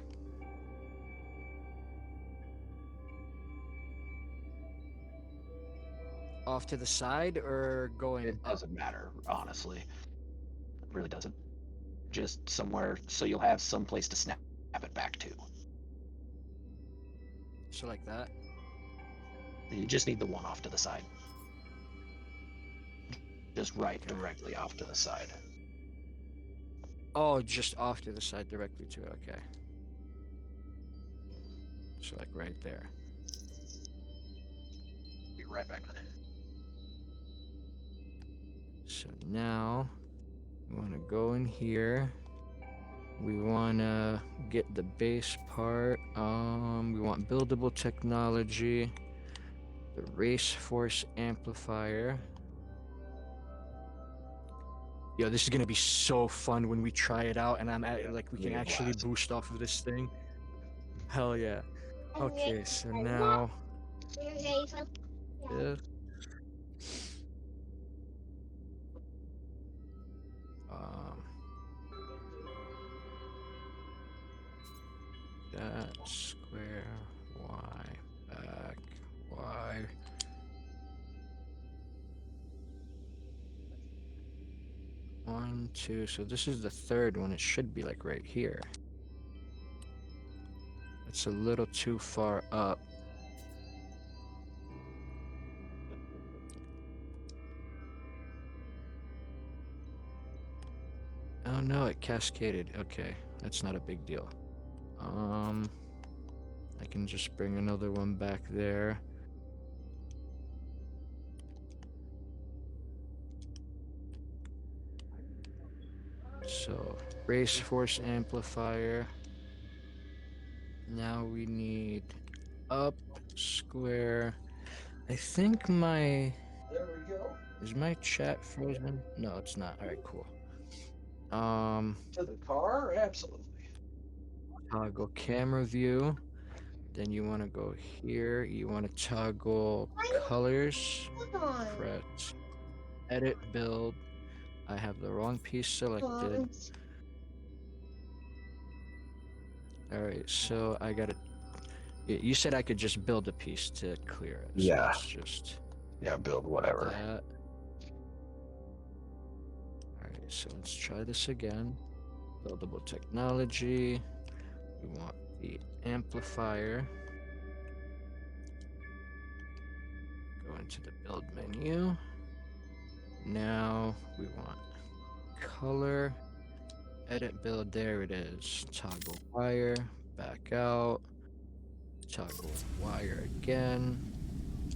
Off to the side or going? It doesn't matter, honestly. It really doesn't. Just somewhere so you'll have some place to snap it back to. So like that? You just need the one off to the side. just right directly off to the side. Oh, just off to the side directly to it. Okay. So like right there. Be right back with it. So now we want to go in here. We want to get the base part. We want buildable technology, the race force amplifier. Yo, this is gonna be so fun when we try it out, and we can actually boost off of this thing. Hell yeah. Okay, so now this. That square Y back Y. One, two. So this is the third one. It should be like right here. It's a little too far up. Oh no, it cascaded. Okay, that's not a big deal. I can just bring another one back there. So, race force amplifier. Now we need up, square. I think my... There we go. Is my chat frozen? No, it's not. Alright, cool. To the car? Absolutely. Toggle camera view. Then you want to go here. You want to toggle colors. Press edit build. I have the wrong piece selected. Alright, so I gotta... You said I could just build a piece to clear it. So Yeah. let's just... Yeah, build whatever. That. Alright, so let's try this again. Buildable technology. We want the amplifier. Go into the build menu. Now we want color. Edit build, there it is. Toggle wire, back out. Toggle wire again.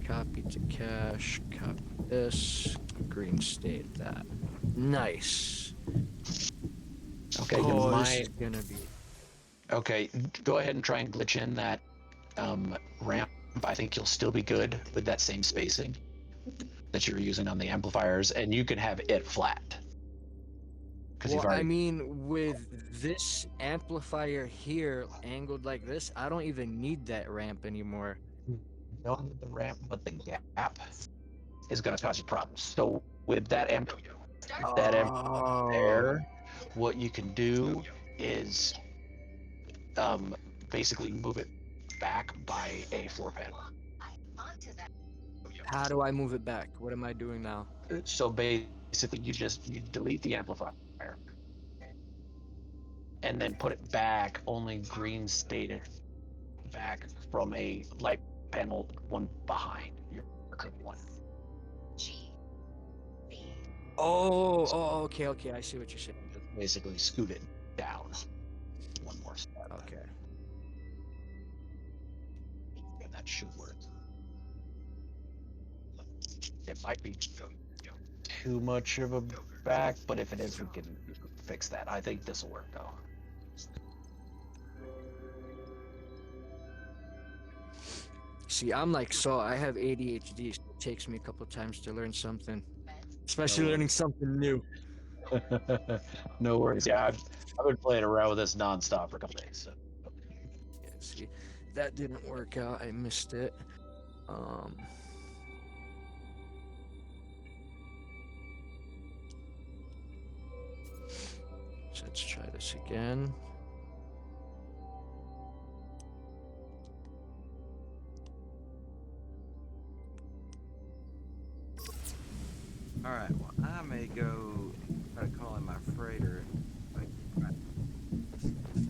Copy to cache, copy this. Green state that. Nice. Okay, Oh, my... this is gonna be... Okay, go ahead and try and glitch in that ramp. I think you'll still be good with that same spacing that you were using on the amplifiers, and you can have it flat. Well, I mean, with this amplifier here angled like this, I don't even need that ramp anymore. Not the ramp, but the gap is going to cause you problems. So with that amp there, what you can do is basically move it back by a floor panel. How do I move it back? What am I doing now? So basically, you delete the amplifier and then put it back, only green stated back from a light panel one behind your current one. Oh, okay, I see what you're saying. Just basically scoot it down one more step. Okay. And that should work. It might be too much of a back, but if it is, we can fix that. I think this will work though. See, I'm like, so I have ADHD, so it takes me a couple times to learn something, especially learning something new. No worries. Yeah, I've been playing around with this nonstop for a couple days. So. Yeah, see, that didn't work out. I missed it. So let's try this again. Alright, well, I may go try to call in my freighter and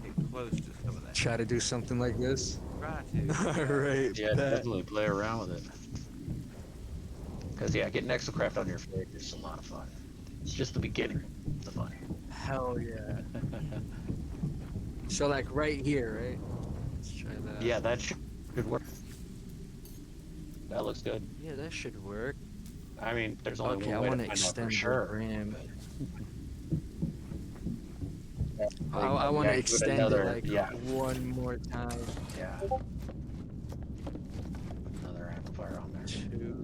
get close to some of that. Try to do something like this. Try to. Alright. Yeah, definitely play around with it. Because yeah, getting exocraft on your frig is a lot of fun. It's just the beginning of the fun. Hell yeah. So like right here, right? Let's try that. Yeah, that should work. That looks good. Yeah, that should work. I mean, there's only Okay, one I way to want to find out for extend the sure. ram. So I want to give it extend another, it like one more time. Yeah. Another amplifier on there. 2.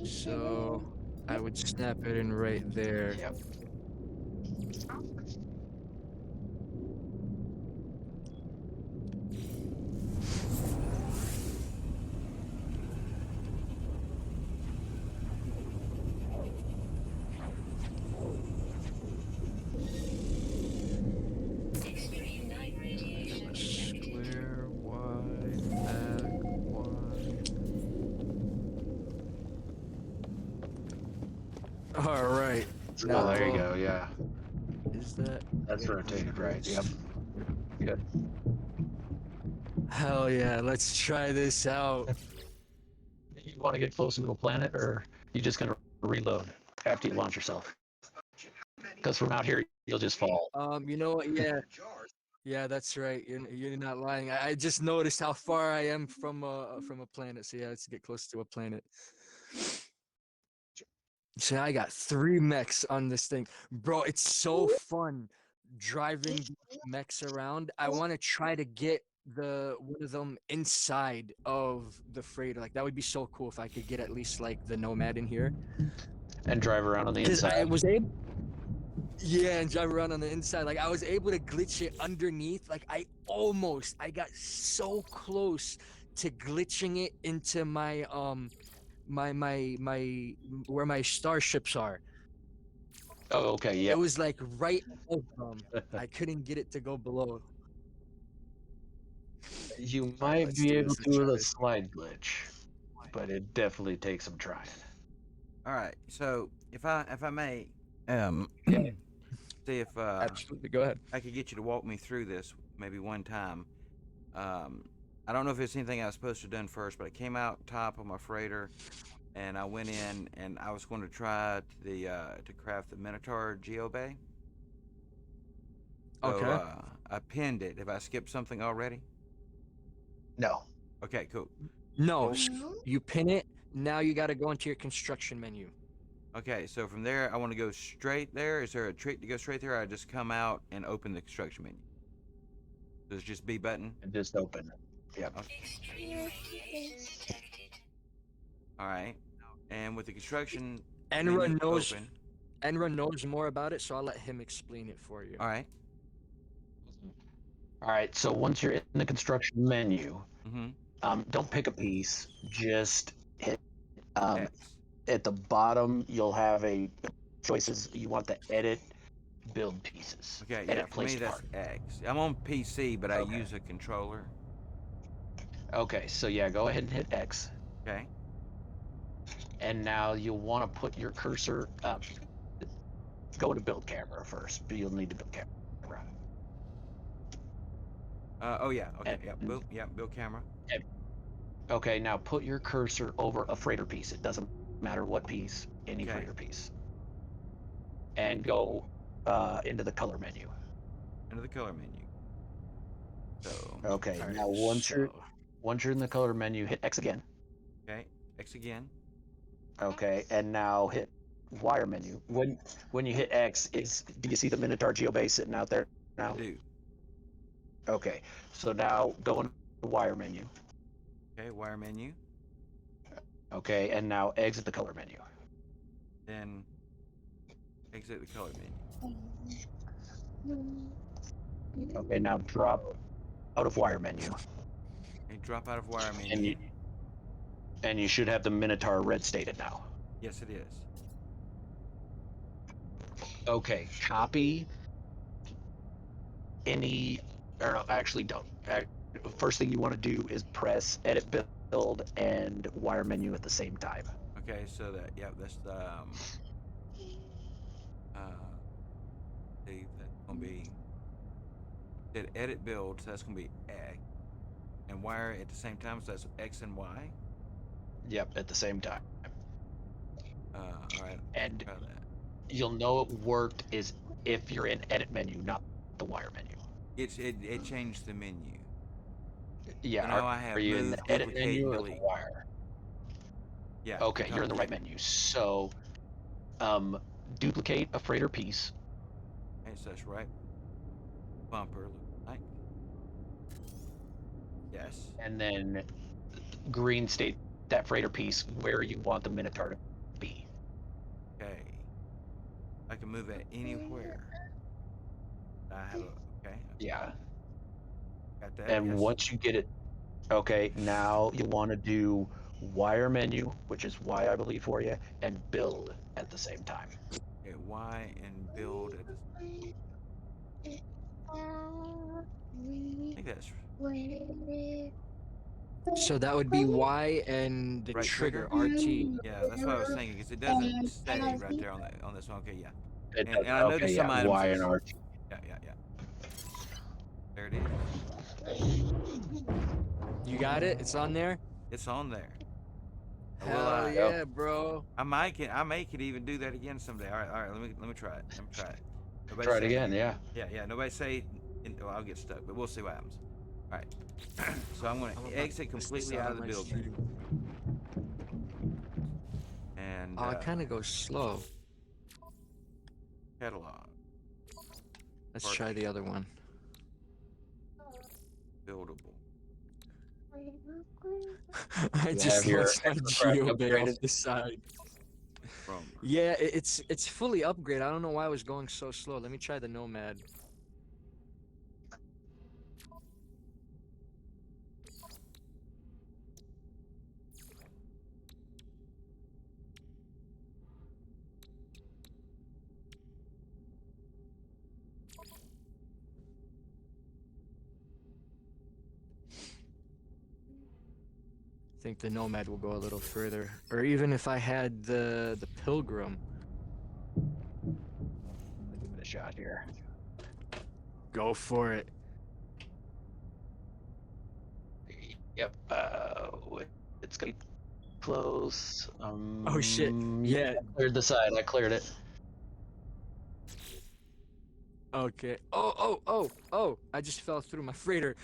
So I would snap it in right there. Yep. Square, Y, back, Y. All right. Oh, there you go. Yeah. Is that? That's rotated right. Yep. Good. Hell yeah! Let's try this out. You want to get closer to a planet, or you just gonna reload after you launch yourself? Because from out here, you'll just fall. You know what? Yeah. Yeah, that's right. You're not lying. I just noticed how far I am from a planet. So yeah, let's get close to a planet. So I got 3 mechs on this thing, bro. It's so fun driving mechs around. I want to try to get one of them inside of the freighter. Like that would be so cool if I could get at least like the Nomad in here And drive around on the because inside. I was able. Yeah, and drive around on the inside. Like I was able to glitch it underneath. Like I got so close to glitching it into my my where my starships are. Oh, okay. Yeah. It was like right above them. I couldn't get it to go below. You might let's be do able this. to do with a slide glitch, but it definitely takes some trying. All right. So if I may, see if Absolutely, go ahead. I could get you to walk me through this maybe one time. I don't know if it's anything I was supposed to have done first, but I came out top of my freighter, and I went in, and I was going to try to craft the Minotaur Geobay. So, Okay. I pinned it. Have I skipped something already? No. Okay, cool. No, you pin it. Now you got to go into your construction menu. Okay, so from there, I want to go straight there. Is there a trick to go straight there? I just come out and open the construction menu. So it's just B button? And just open it. Yep. Okay. All right. And with the construction Enra menu knows. open. Enra knows more about it, so I'll let him explain it for you. All right. All right. So once you're in the construction menu, Mm-hmm. Don't pick a piece. Just hit X. at the bottom. You'll have a choices. You want to edit, build pieces. Okay, edit, yeah, for me that's X. I'm on PC, but I use a controller. Okay, so yeah, go ahead and hit X. Okay. And now you'll want to put your cursor up. Go to build camera first, but you'll need to build camera. Oh yeah. Okay. Yeah. Build camera. Okay. Now put your cursor over a freighter piece. It doesn't matter what piece. Any freighter piece. And go into the color menu. Into the color menu. So. Okay. Now once you're in the color menu, hit X again. Okay. X again. Okay. And now hit wire menu. When you hit X, do you see the Minotaur Geobay sitting out there now? I do. Okay, so now go into the wire menu. Okay, wire menu. Okay, and now exit the color menu. Then exit the color menu. Okay, now drop out of wire menu. Okay, drop out of wire menu. And you should have the Minotaur red stated now. Yes, it is. Okay, copy any. Or no, actually don't. First thing you want to do is press edit, build, and wire menu at the same time. Okay, so that's the that's gonna be did edit build, so that's gonna be X, and wire at the same time, so that's X and Y. Yep, at the same time. All right. And Try that. you'll know it worked is if you're in edit menu, not the wire menu. It changed the menu. Yeah, So now I are have you in move, the edit duplicate, and menu or the delete. wire? Yeah. Okay, you're in the right menu. So, duplicate a freighter piece. Okay, so that's right. Bumper, look like. Yes. And then green state that freighter piece where you want the Minotaur to be. Okay. I can move it anywhere. I have a okay. Yeah. Got that. And Yes. once you get it, okay, now you want to do wire menu, which is Y, I believe, for you, and build at the same time. Okay, Y and build at the. I think that's So that would be Y and the right trigger, trigger. RT. Yeah, that's what I was thinking because it doesn't say right there on this one. Okay, yeah. It And does, I okay, noticed yeah, some items. Y and RT. Yeah. There it is. You got it? It's on there? It's on there. Hell yeah, bro. I may could even do that again someday. All right. Let me try it. Nobody Try it say again, anything. yeah. Yeah. Nobody say. Well, I'll get stuck, but we'll see what happens. All right. So I'm going to exit completely out of the build menu. And it kind of goes slow. Catalog. Let's try the other one. Buildable. I just launched my geobay off the side. Yeah, it's fully upgraded. I don't know why I was going so slow. Let me try the Nomad. I think the Nomad will go a little further. Or even if I had the Pilgrim. Let's give it a shot here. Go for it. Yep. It's gonna be close. Oh shit. Yeah. I cleared the side. I cleared it. Okay. Oh! I just fell through my freighter.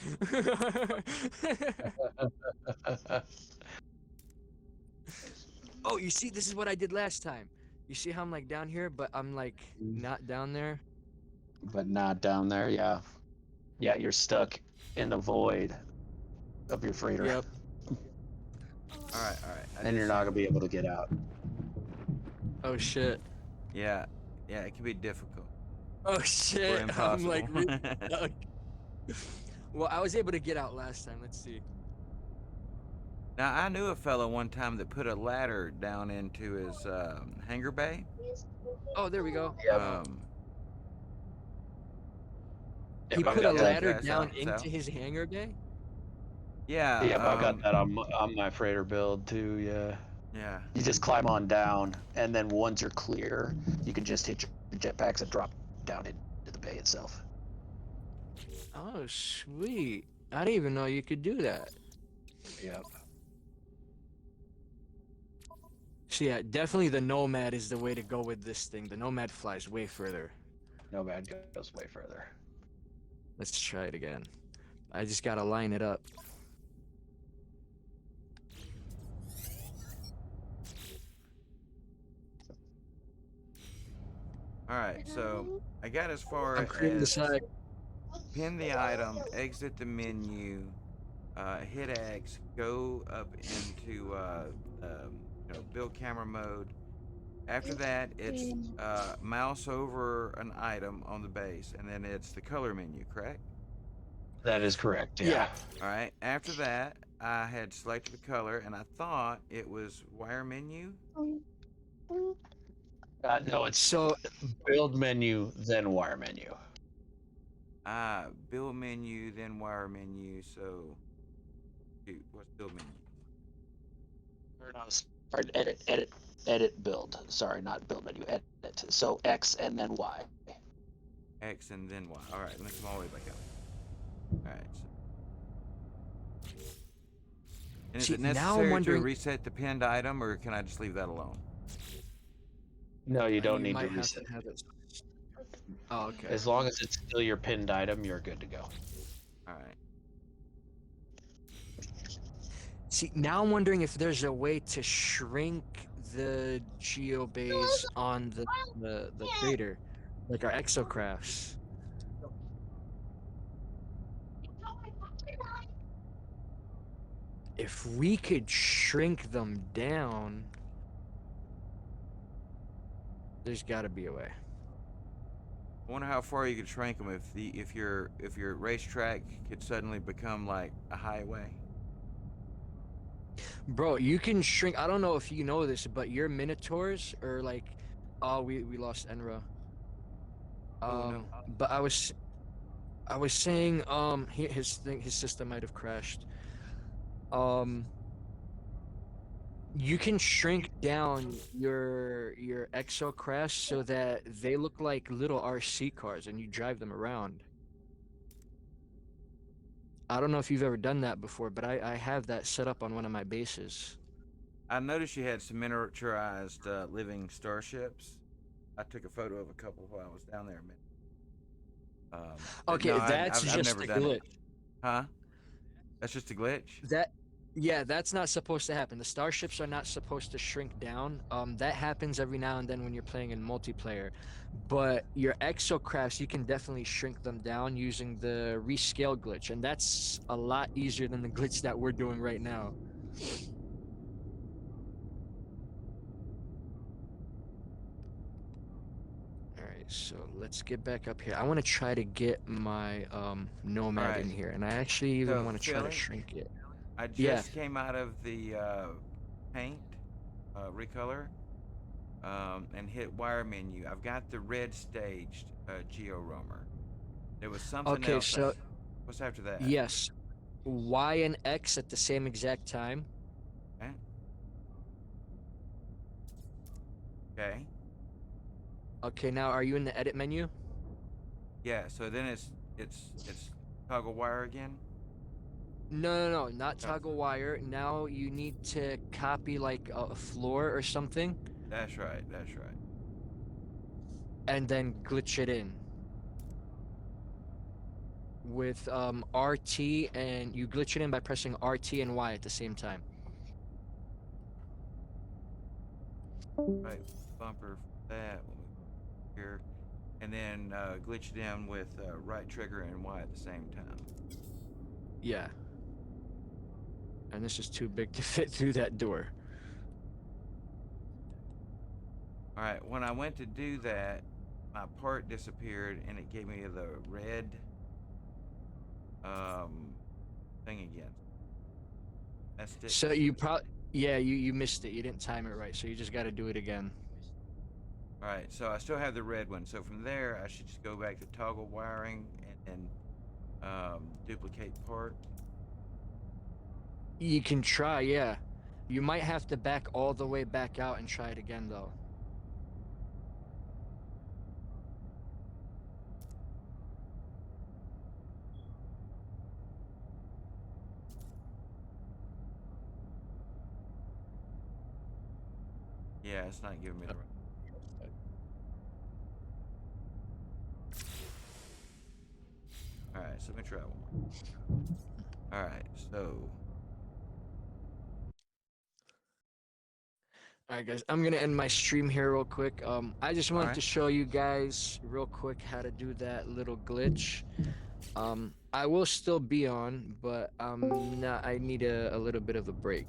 Oh, you see, this is what I did last time. You see how I'm like down here, but I'm like not down there? But not down there, yeah. Yeah, you're stuck in the void of your freighter. Yep. All right. And you're not gonna be able to get out. Oh shit. Yeah, it can be difficult. Oh shit. Or impossible. I'm like really stuck. Well, I was able to get out last time. Let's see. Now, I knew a fellow one time that put a ladder down into his hangar bay. Oh, there we go. He put a ladder down into his hangar bay? Yeah. Yep, I got that on my freighter build too, yeah. Yeah. You just climb on down, and then once you're clear, you can just hit your jetpacks and drop down into the bay itself. Oh, sweet. I didn't even know you could do that. Yep. So yeah, definitely the Nomad is the way to go with this thing. The Nomad flies way further. Nomad goes way further. Let's try it again. I just gotta line it up. All right, so I got as far I'm creating the as side. pin the item, exit the menu, hit X, go up into build camera mode. After that, it's mouse over an item on the base, and then it's the color menu, correct? That is correct, yeah. All right. After that, I had selected the color, and I thought it was wire menu. No, it's so build menu, then wire menu. Build menu, then wire menu. So, shoot, what's build menu? Or no, sorry, edit build. Sorry, not build menu, edit. So X and then Y. X and then Y. All right, let me come all the way back up. All right. So. And is See, it now I'm necessary to wondering. reset the pinned item, or can I just leave that alone? No, you don't You need to might have reset. to have it. Oh, okay. As long as it's still your pinned item, you're good to go. All right. See, now I'm wondering if there's a way to shrink the geobase on the crater, like our exocrafts. If we could shrink them down, there's got to be a way. I wonder how far you could shrink them if your racetrack could suddenly become like a highway. Bro, you can shrink. I don't know if you know this, but your minotaurs are like, oh, we lost Enra. No. But I was saying, his system might have crashed. You can shrink down your exocrafts so that they look like little RC cars, and you drive them around. I don't know if you've ever done that before, but I have that set up on one of my bases. I noticed you had some miniaturized living starships. I took a photo of a couple while I was down there. Okay, no, that's I've just never a done glitch. it. Huh? That's just a glitch? Yeah, that's not supposed to happen. The starships are not supposed to shrink down. That happens every now and then when you're playing in multiplayer. But your exocrafts, you can definitely shrink them down using the rescale glitch, and that's a lot easier than the glitch that we're doing right now. Alright, so let's get back up here. I want to try to get my nomad in here, and I actually even want to try to shrink it. I just came out of the paint recolor and hit wire menu. I've got the red staged geo roamer. There was something Okay, else. so What's after that? yes, Y and X at the same exact time. Okay. Okay. Okay, now are you in the edit menu? Yeah. So then it's toggle wire again. No, not toggle wire. Now you need to copy like a floor or something. That's right. That's right. And then glitch it in with RT, and you glitch it in by pressing RT and Y at the same time. Right bumper for that. We'll move here, and then glitch it in with right trigger and Y at the same time. Yeah. And this is too big to fit through that door. All right, when I went to do that, my part disappeared and it gave me the red thing again. That's it. So you you missed it. You didn't time it right, so you just got to do it again. All right, so I still have the red one. So from there, I should just go back to toggle wiring and duplicate part. You can try, yeah. You might have to back all the way back out and try it again, though. Yeah, it's not giving me the right. All right, so let me try one more. All right, so. Alright guys, I'm gonna end my stream here real quick. I just wanted to show you guys real quick how to do that little glitch. I will still be on, but I need a little bit of a break.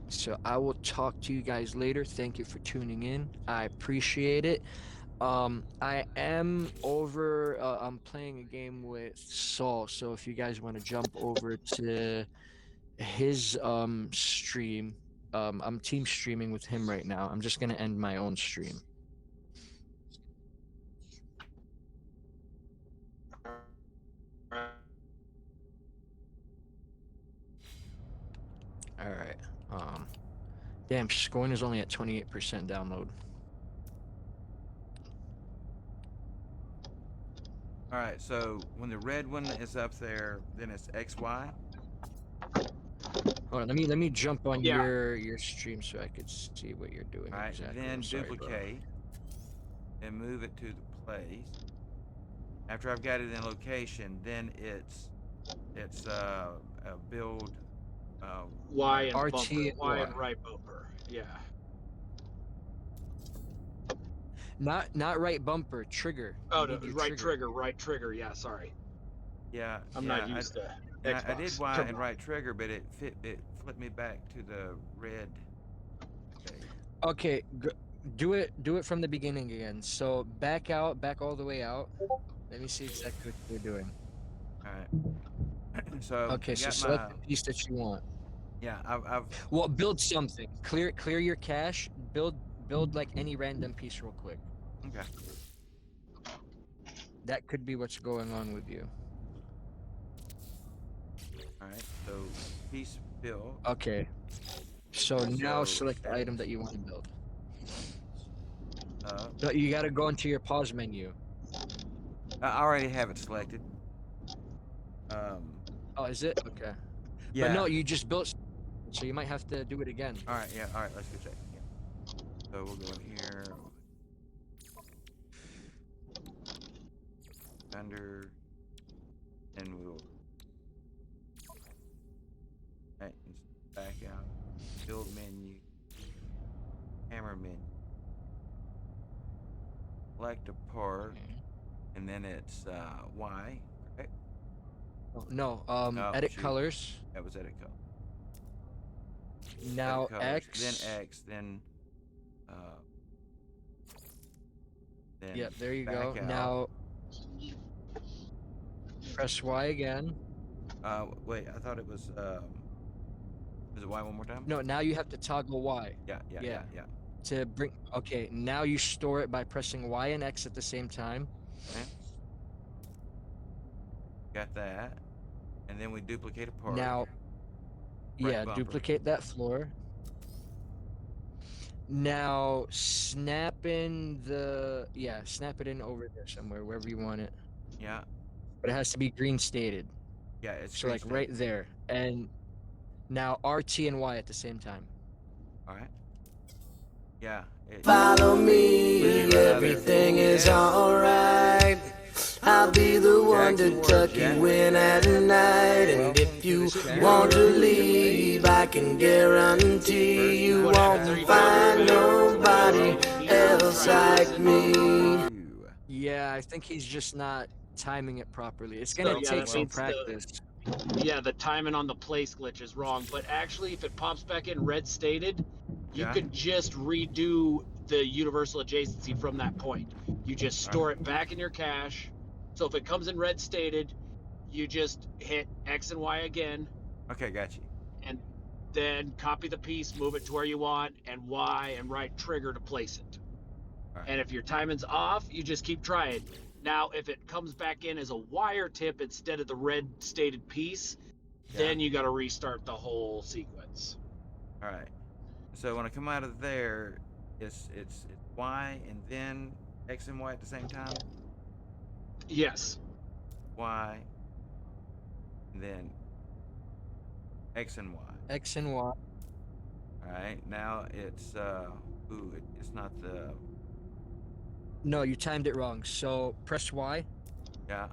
So I will talk to you guys later. Thank you for tuning in. I appreciate it. I am over, I'm playing a game with Saul, so if you guys want to jump over to his stream, I'm team streaming with him right now. I'm just gonna end my own stream. All right. Damn, scoring is only at 28% download. All right, so when the red one is up there, then it's XY. Hold on, let me jump on Yeah. your stream so I could see what you're doing All right, exactly. then I'm sorry, bro. duplicate and move it to the place. After I've got it in location, then it's build Y and RT bumper. and Y and Y. right bumper. Yeah. Not right bumper, trigger. Oh, You no, need your right trigger. right trigger. Yeah, sorry. Yeah, I'm not used to I did Xbox Y and terminology. right trigger, but it flipped me back to the red. Okay, do it from the beginning again. So back out, back all the way out. Let me see exactly what you're doing. All right. So Okay, I so got select my the piece that you want. yeah. I've Well, build something. Clear your cache. Build like any random piece real quick. okay. That could be what's going on with you. All right. So piece built. Okay. So now select the item X. that you want to build. No, you got to go into your pause menu. I already have it selected. Oh, is it? Okay. Yeah. But no, you just built, so you might have to do it again. All right. Yeah. All right. Let's go check. Yeah. So we'll go in here. Under, and we'll right, back out. Build menu. Camera menu. Select a part, and then it's Y. Correct? No, Oh, edit shoot. colors. That was edit color. Now edit colors, X. then X, then Yep, there you back go. out. Now press Y again. Wait, I thought it was is it Y one more time? No, now you have to toggle Y. Yeah. To bring, okay, now you store it by pressing Y and X at the same time. Okay. Got that. And then we duplicate a part. Now, yeah, bumper. duplicate that floor. Now snap in snap it in over there somewhere, wherever you want it. Yeah. But it has to be green stated. Yeah, it's so like right there. And now RT and Y at the same time. All right. Yeah. Follow me, everything is alright. I'll be the one to tuck you in at night. And if you want to leave, I can guarantee you won't find nobody else like me. Yeah, I think he's just not timing it properly. It's gonna take some practice. The timing on the place glitch is wrong. But actually, if it pops back in red stated, you could just redo the universal adjacency from that point. You just store it back in your cache. So if it comes in red stated, you just hit X and Y again. Okay, got you. And then copy the piece, move it to where you want, and Y and right trigger to place it. And if your timing's off, you just keep trying. Now, if it comes back in as a wire tip instead of the red stated piece, then you got to restart the whole sequence. All right. So when I come out of there, it's Y and then X and Y at the same time. Yes. Y. And then X and Y. X and Y. All right. Now it's it's not the. No, you timed it wrong. So press Y. Yeah.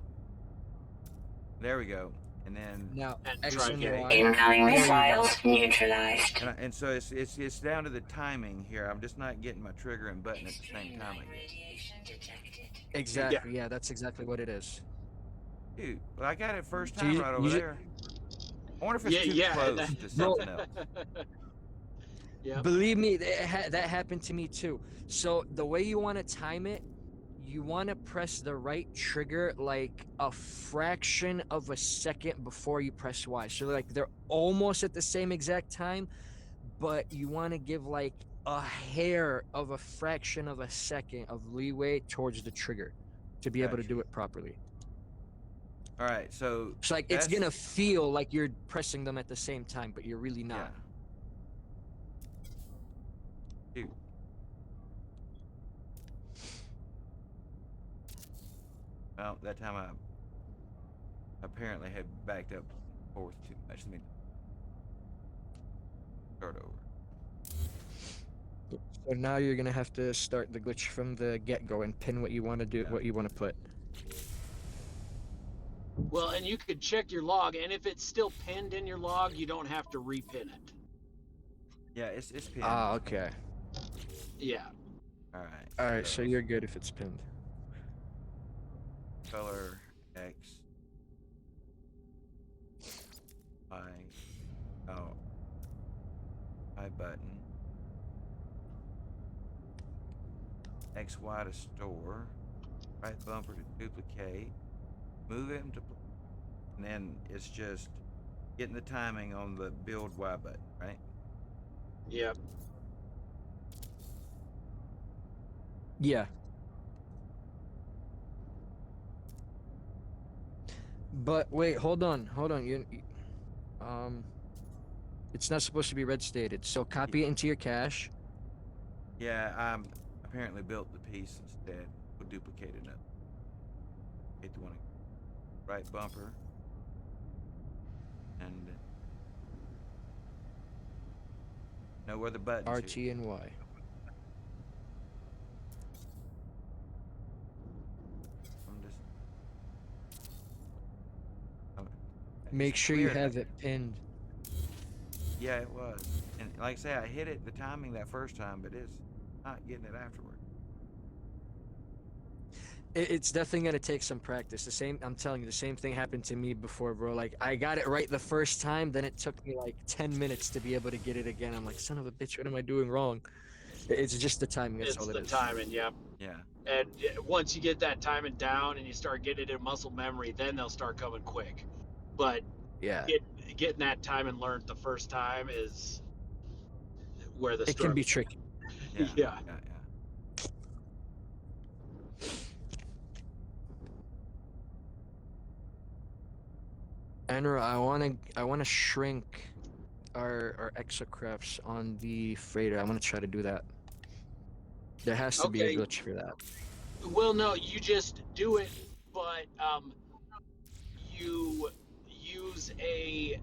There we go. And then now X and Y. Incoming missiles neutralized. And so it's down to the timing here. I'm just not getting my trigger and button at the same time, I guess. Exactly. Yeah, that's exactly what it is. Dude, well, I got it first time right over there. I wonder if it's too close to something else. Believe me, that happened to me too. So the way you want to time it, you want to press the right trigger like a fraction of a second before you press Y. So like they're almost at the same exact time, but you want to give like a hair of a fraction of a second of leeway towards the trigger to be able to do it properly. All right, so it's like it's gonna feel like you're pressing them at the same time, but you're really not. Dude. Well, that time I apparently had backed up forth too much. Start over. So now you're gonna have to start the glitch from the get-go and pin what you want to do, what you want to put. Well, and you could check your log, and if it's still pinned in your log, you don't have to repin it. Yeah, it's pinned. Ah, okay. Yeah. All right. All right, so you're good if it's pinned. Color X. I. Oh. I button. XY to store. Right bumper to duplicate. Move it into. And then it's just getting the timing on the build Y button, right? Yep. Yeah. But wait, hold on. It's not supposed to be red stated. So copy it into your cache. Yeah, I apparently built the piece instead. We'll duplicate it up. Hit the one. Right bumper. And no other buttons. RT and Y. Make sure you have it pinned. Yeah, it was. And like I say, I hit it the timing that first time, but it's not getting it afterward. It's definitely gonna take some practice. I'm telling you, the same thing happened to me before, bro. Like I got it right the first time, then it took me like 10 minutes to be able to get it again. I'm like, son of a bitch, what am I doing wrong? It's just the timing. That's all it is. It's the timing, yep. Yeah. And once you get that timing down and you start getting it in muscle memory, then they'll start coming quick. But yeah, getting that timing learned the first time is where the it can be tricky. Yeah. Enra, I wanna shrink our exocrafts on the freighter. I'm gonna try to do that. There has to be a glitch for that. Well, no, you just do it, but you use a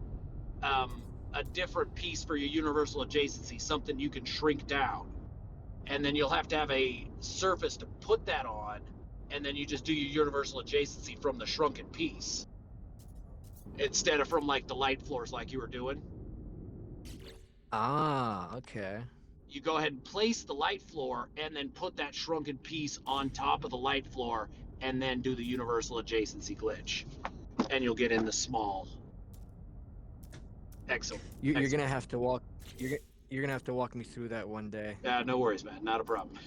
different piece for your universal adjacency, something you can shrink down, and then you'll have to have a surface to put that on, and then you just do your universal adjacency from the shrunken piece instead of from like the light floors like you were doing. Ah, okay. You go ahead and place the light floor and then put that shrunken piece on top of the light floor and then do the universal adjacency glitch, and you'll get in the small exo. You're gonna have to walk. You're gonna have to walk me through that one day. No worries, man. Not a problem.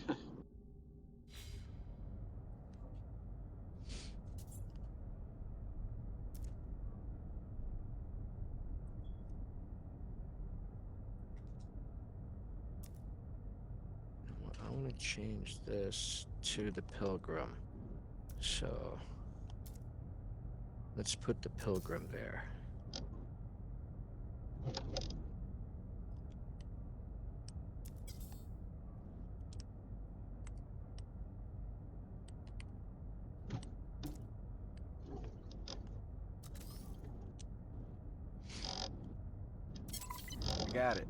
I want to change this to the Pilgrim. So let's put the Pilgrim there. Got it.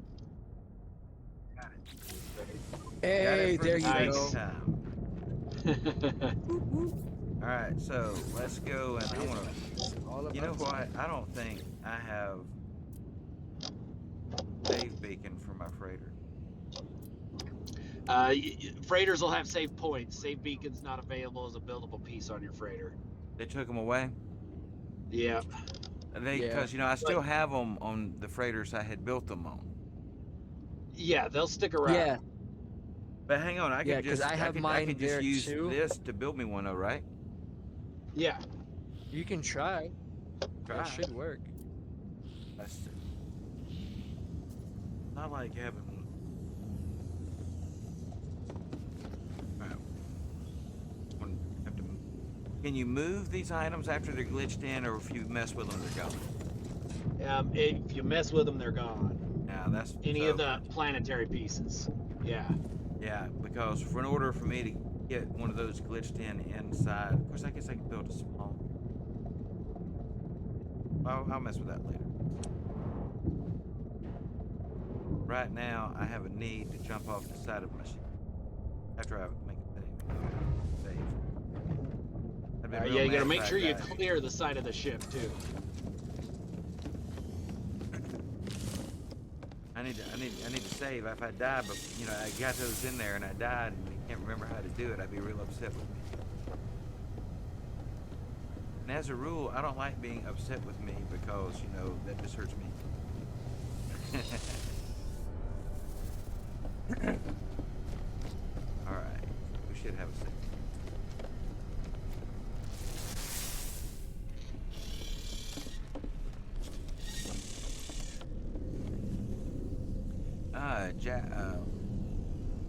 Hey, there you go. All right, so let's go, and I want to. You know what? I don't think I have save beacon for my freighter. Freighters will have save points. Save beacon's not available as a buildable piece on your freighter. They took them away. Yeah. Because I still have them on the freighters I had built them on. Yeah, they'll stick around. Yeah. But hang on, I could just use too. this to build me one, though, right? Yeah. You can try. That should work. That's not like having one. Can you move these items after they're glitched in, or if you mess with them, they're gone? If you mess with them, they're gone. Yeah, that's any of the planetary pieces. Yeah. Yeah, because in order for me to get one of those glitched in inside, of course, I guess I can build a small. I'll mess with that later. right now I have a need to jump off the side of my ship after I make a save. I'd been real Yeah, you mad gotta if make I sure you died. clear the side of the ship too. I need to save. If I die, but you know, I got those in there and I died and I can't remember how to do it, I'd be real upset with me. And as a rule, I don't like being upset with me because, you know, that just hurts me. Alright, we should have a save.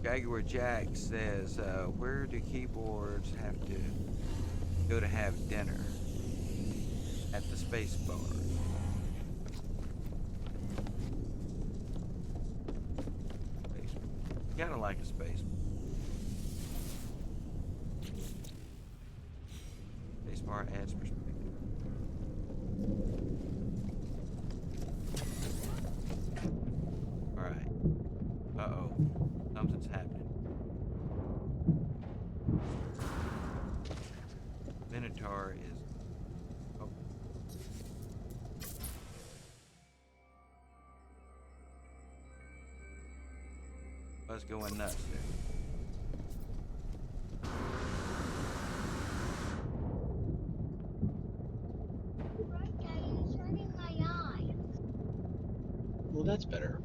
Jaguar Jack says, where do keyboards have to go to have dinner? At the space bar. You gotta like a space. Space bar adds perspective. Alright. Uh-oh. Something's happening. Minotaur is... Oh. Buzz going nuts there. Well, that's better.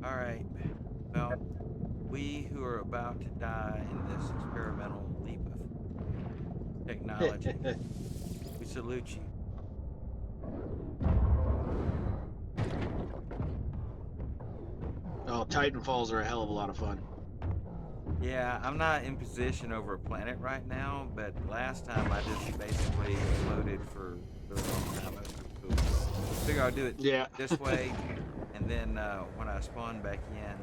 Alright. Well, we who are about to die in this experimental leap of technology, we salute you. Oh, Titanfalls are a hell of a lot of fun. Yeah, I'm not in position over a planet right now, but last time I just basically floated for a long time. It was pretty cool. Figure I'll do it this way, and then when I spawn back in,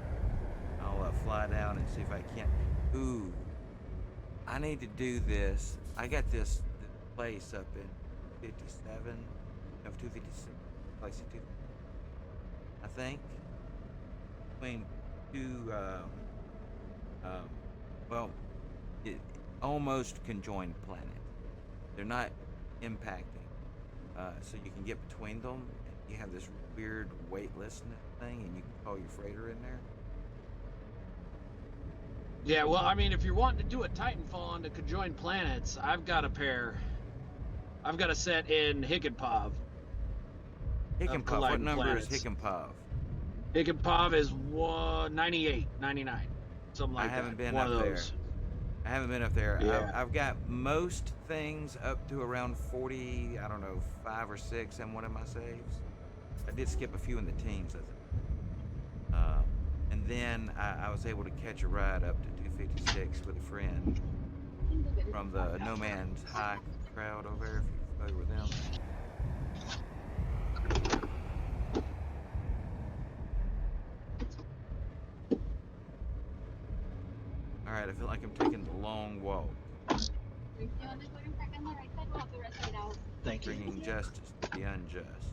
I'll fly down and see if I can't. Ooh, I need to do this. I got this place up in 57, no, 256, place in 2, I think, between two. Well, almost conjoined planet. They're not impacting, so you can get between them. You have this weird weightlessness thing, and you can call your freighter in there. Yeah, well, I mean, if you're wanting to do a Titanfall on the conjoined planets, I've got a pair. I've got a set in Higginpov. Higginpov. What number is Higginpov? Higginpov is 98, 99. Something like that. I haven't been One up of there. those. I haven't been up there. Yeah. I've got most things up to around 40, I don't know, 5 or 6 in one of my saves. I did skip a few in the teams, I think. And then I was able to catch a ride up to 256 with a friend from the No Man's High crowd over there, if you're familiar with them. Alright, I feel like I'm taking the long walk. Thank you. Bringing justice to the unjust.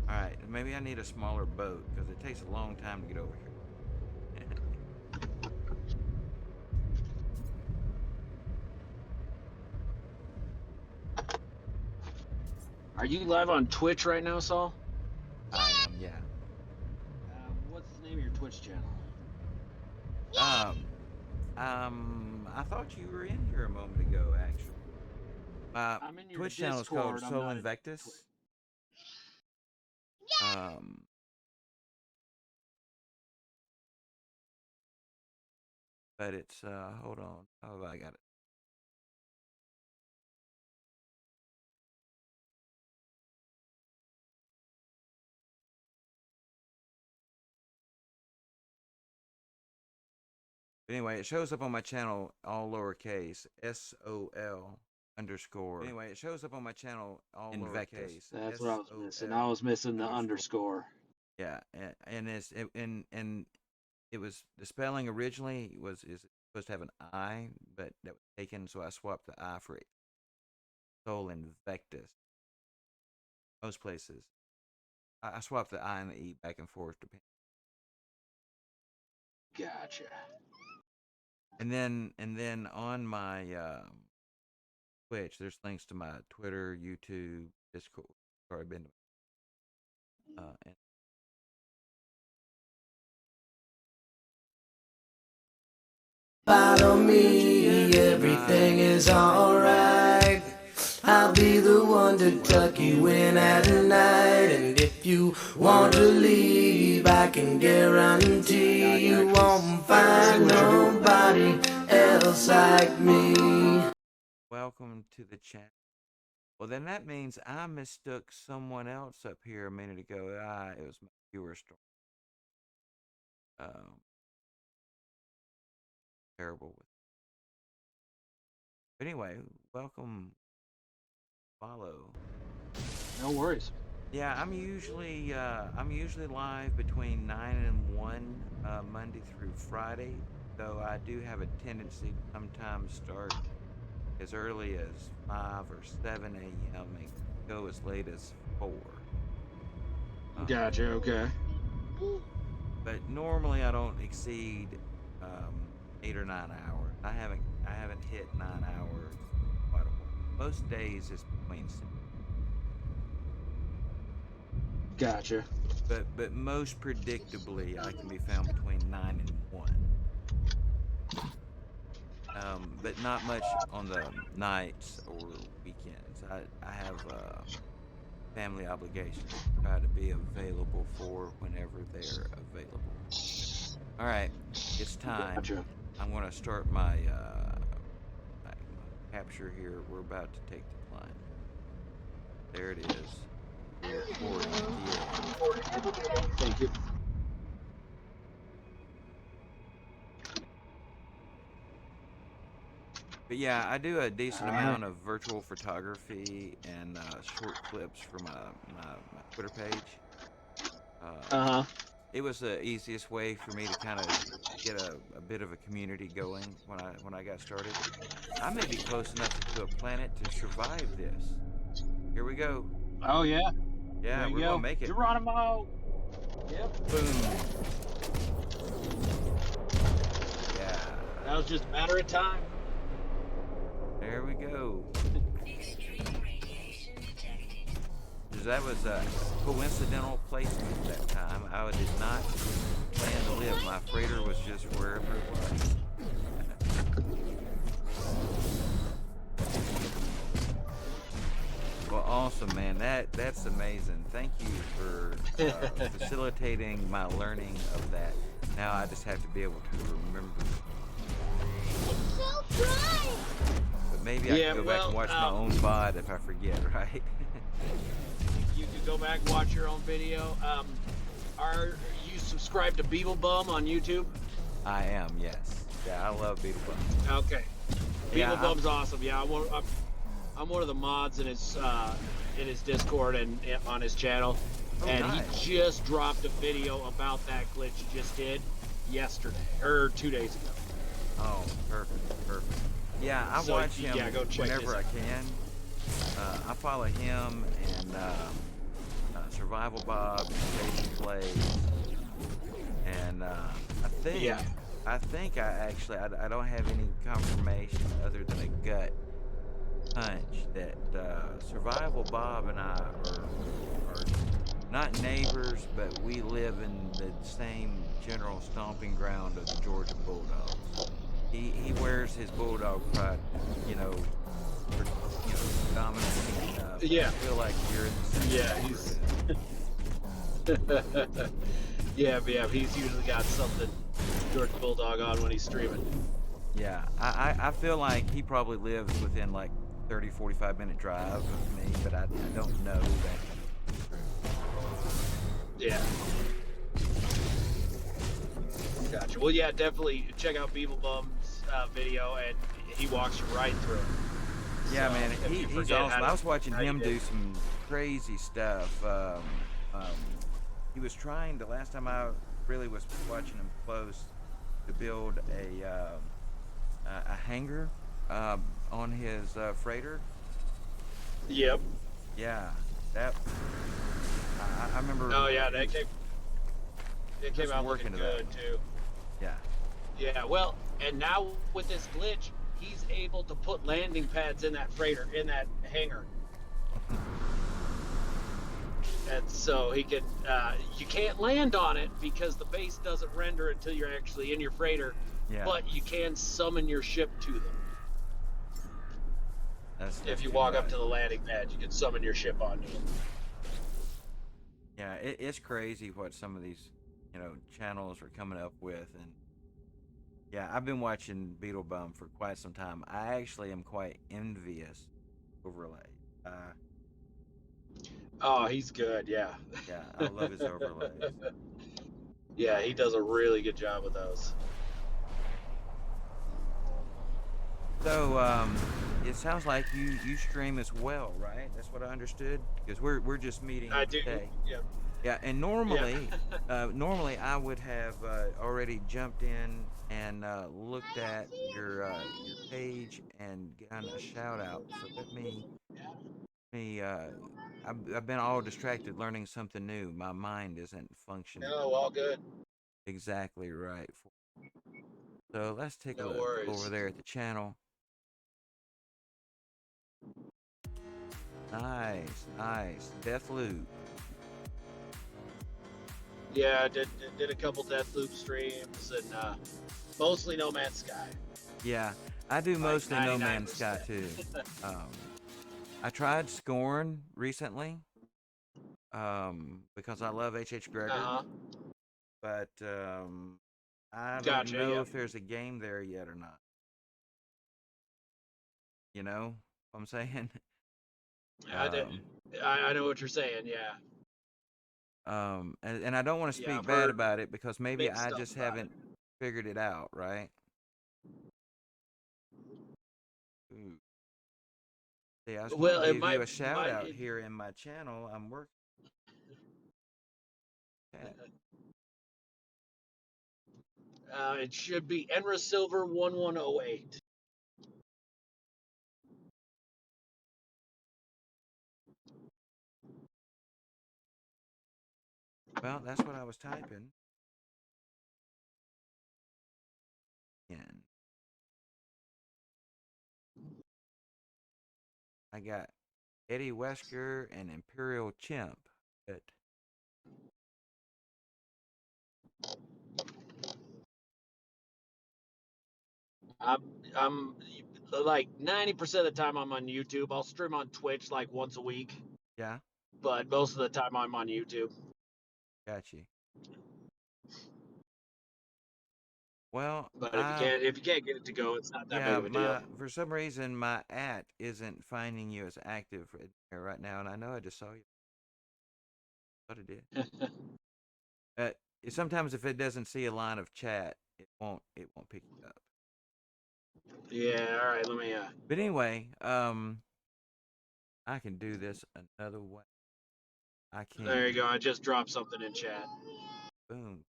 Alright, maybe I need a smaller boat, because it takes a long time to get over here. Are you live on Twitch right now, Saul? I am, yeah. What's the name of your Twitch channel? I thought you were in here a moment ago, actually. I'm in your Twitch channel is called Discord, Sol Invectus. But it's hold on. Oh, I got it. But anyway, it shows up on my channel all lowercase, SOL underscore. Anyway, it shows up on my channel all lowercase. That's what I was missing. I was missing the underscore. Yeah, and it was the spelling originally is supposed to have an I, but that was taken, so I swapped the I for sol invectus. Most places, I swapped the I and the E back and forth depending. Gotcha. And then on my Twitch, there's links to my Twitter, YouTube, Discord. Sorry, been to and Follow me, everything is alright. I'll be the one to tuck you in at night. And if you want to leave, I can guarantee you won't find nobody else like me. welcome to the chat. Well, then that means I mistook someone else up here a minute ago. It was my viewer story. Terrible with. But anyway, welcome. Follow. No worries. Yeah, I'm usually live between 9 and 1 Monday through Friday, though I do have a tendency to sometimes start as early as 5 or 7 a.m. and go as late as 4. Gotcha. Okay. But normally I don't exceed 8 or 9 hours. I haven't hit 9 hours in quite a while. Most days it's between 6. Gotcha. But most predictably, I can be found between 9 and 1. But not much on the nights or weekends. I have family obligations to try to be available for whenever they're available. All right, it's time. Gotcha. I'm going to start my capture here. We're about to take the climb. There it is. Thank you. But yeah, I do a decent amount of virtual photography and short clips for my Twitter page. It was the easiest way for me to kind of get a bit of a community going when I got started. I may be close enough to a planet to survive this. Here we go. Oh yeah. Yeah, we're gonna make it. Geronimo. Yep. Boom. Yeah. That was just a matter of time. There we go. That was a coincidental placement at that time. I did not plan to live. My freighter was just wherever it was. Well, awesome, man. That's amazing. Thank you for facilitating my learning of that. Now I just have to be able to remember. It's so bright. But maybe I can go back and watch my own VOD if I forget, right? You can go back and watch your own video. Are you subscribed to Beetlebum on YouTube? I am, yes. Yeah, I love Beetlebum. Okay. Yeah, Beetlebum's awesome. Yeah, I'm one of the mods in his Discord and on his channel. Oh, and nice. He just dropped a video about that glitch you just did yesterday or 2 days ago. Oh, perfect. Yeah, I watch him go check whenever I can. I follow him and Survival Bob, Jason Plays, and I think I don't have any confirmation other than a gut hunch that Survival Bob and I are not neighbors, but we live in the same general stomping ground of the Georgia Bulldogs. He wears his bulldog pride, dominant. Yeah. I feel like you're in the same. Yeah, he's usually got something Georgia Bulldog on when he's streaming. Yeah, I feel like he probably lives within like 30-45 minute drive of me, but I don't know that. Yeah. Gotcha. Well, yeah, definitely check out Beetlebum's video, and he walks you right through it. Yeah, so, man, he's awesome. I was watching him do some. some crazy stuff. He was trying, the last time I really was watching him close, to build a a hanger on his freighter. Yep. Yeah, that. I remember. Oh yeah, it came out working looking to that good one. too. Yeah. Yeah, well, and now with this glitch, he's able to put landing pads in that freighter, in that hangar. And so he can, you can't land on it because the base doesn't render until you're actually in your freighter, Yeah. but you can summon your ship to them. That's if you too walk up bad. to the landing pad, you can summon your ship onto it. Yeah, it's crazy what some of these, channels are coming up with, and yeah, I've been watching Beetle Bum for quite some time. I actually am quite envious overlay. Oh, he's good, yeah. Yeah, I love his overlays. Yeah, he does a really good job with those. So, it sounds like you stream as well, right? That's what I understood. Because we're just meeting I do. today. Yep. Yeah, and normally, normally I would have already jumped in and looked at your page and gotten a shout out. So I've been all distracted learning something new. My mind isn't functioning No, all good. exactly right. So let's take a No look worries. over there at the channel. Nice. Deathloop. Yeah, I did a couple Deathloop streams and mostly No Man's Sky. Yeah, I do mostly No Man's 99%. Sky too. I tried Scorn recently because I love H.H. Gregor, but I don't know if there's a game there yet or not. You know what I'm saying? I know what you're saying, yeah. And I don't want to speak bad about it because maybe I just haven't figured it out, right? Ooh. See, I was going to give you a shout out here in my channel. I'm working. It should be Enra Silver 1108. Well, that's what I was typing. And I got Eddie Wesker and Imperial Chimp. But I'm like 90% of the time I'm on YouTube. I'll stream on Twitch like once a week. Yeah. But most of the time I'm on YouTube. Got you. Well, but if you can't get it to go, it's not that big of a deal. For some reason my isn't finding you as active right now, and I know I just saw you. But it did. Sometimes if it doesn't see a line of chat, it won't pick it up. Yeah, all right, let me But anyway, I can do this another way. I can. There you go. I just dropped something in chat. Boom.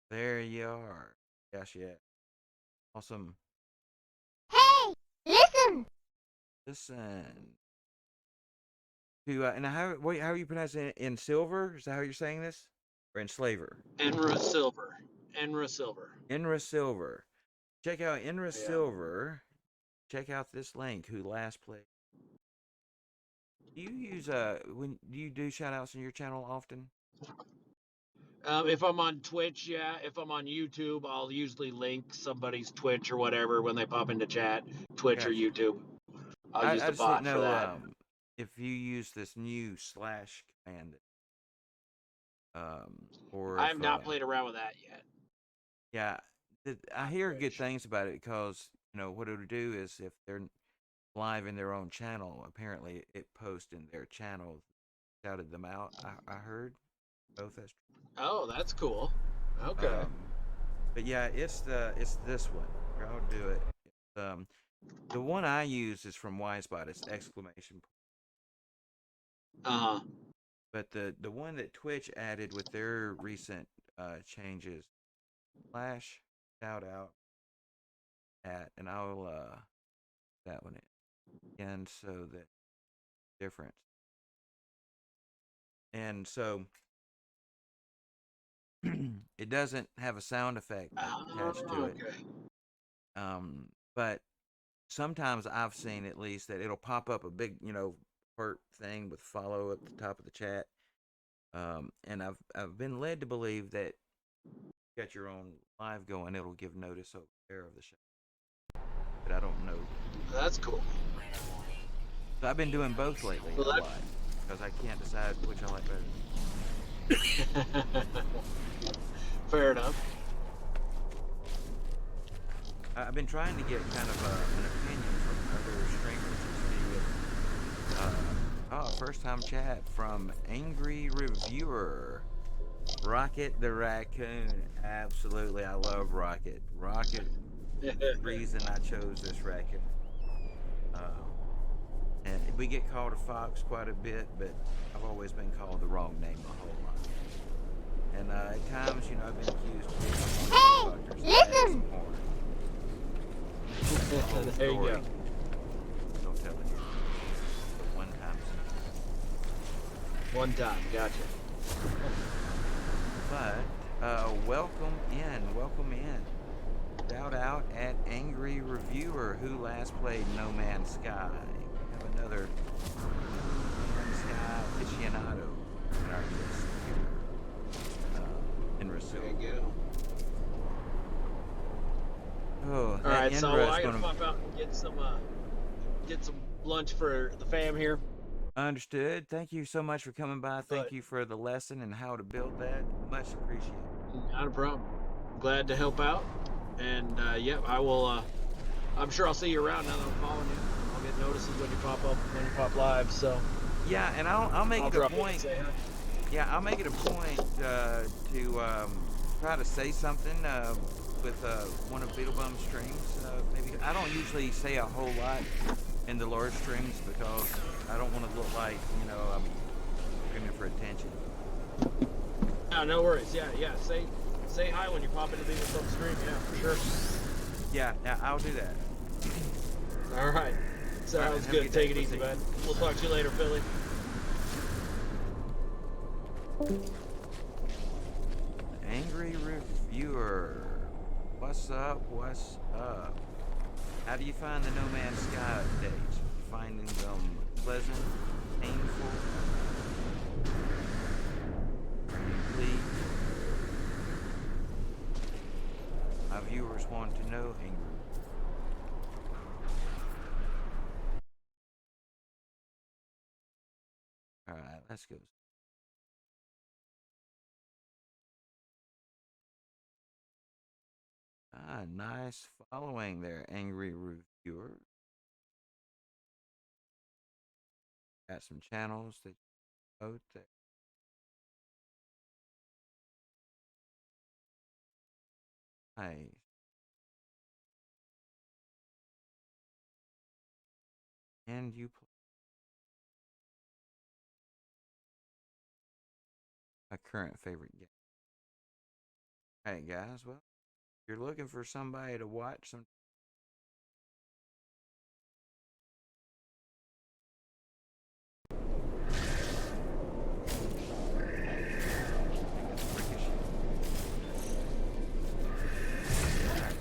There you are. Yes, yeah. Awesome. Hey, listen. Listen. To and how are you pronouncing it? In silver? Is that how you're saying this? Or in slaver? Enra Silver. Enra Silver. Enra Silver. Check out Enra Silver. Check out this link. Who last played? Do you use when do you do shout outs on your channel often? If I'm on Twitch, yeah. If I'm on YouTube, I'll usually link somebody's Twitch or whatever when they pop into chat, Twitch or YouTube. I'll use the bot for that. If you use this new slash command, or I have not played around with that yet. Yeah, I hear good things about it because what it'll do is if they're live in their own channel, apparently it posts in their channel, shouted them out. I heard both. That's true. Oh, that's cool. Okay. But yeah, it's this one. Here, I'll do it. The one I use is from Wisebot. It's exclamation. Uh huh. But the one that Twitch added with their recent changes, Flash shout out at, and I'll that one in, and so that different, and so it doesn't have a sound effect attached to it. Okay. But sometimes I've seen at least that it'll pop up a big, heart thing with follow at the top of the chat. And I've been led to believe that you got your own live going, it'll give notice over there of the show. But I don't know. That's cool. So I've been doing both lately a lot because I can't decide which I like better. Fair enough. I've been trying to get kind of an opinion from other streamers to see if first time chat from Angry Reviewer. Rocket the Raccoon. Absolutely, I love Rocket. Rocket reason I chose this raccoon. And we get called a fox quite a bit, but I've always been called the wrong name a whole lot. And at times, I've been accused of being listen! There you go. Don't tell it. But one time. One time, gotcha. But welcome in. Shout out at Angry Reviewer, who last played No Man's Sky. We have another No Man's Sky aficionado in our list here. In Rasul. There you go. Oh, all right, so I gotta pop out and get some lunch for the fam here. Understood. Thank you so much for coming by. Thank you for the lesson and how to build that. Much appreciated. Not a problem. Glad to help out. And yeah, I will. I'm sure I'll see you around now that I'm following you. I'll get notices when you pop up, when you pop live. So. Yeah, and I'll make it a point. Yeah, I'll make it a point to try to say something with one of Beetlebum's streams. Maybe I don't usually say a whole lot in the large streams because I don't want to look like I'm screaming for attention. No worries. Yeah. Say hi when you pop into Beetlebum's stream. Yeah, for sure. Yeah, I'll do that. All right. Sounds good. Take it easy, man. We'll talk to you later, Philly. Angry Reviewer. What's up? How do you find the No Man's Sky updates? Finding them pleasant, painful, complete? My viewers want to know, Angry. Alright, let's go. Nice following there, Angry Reviewer. Got some channels that you vote there. Nice. And you play my current favorite game. Alright, guys, well, if you're looking for somebody to watch some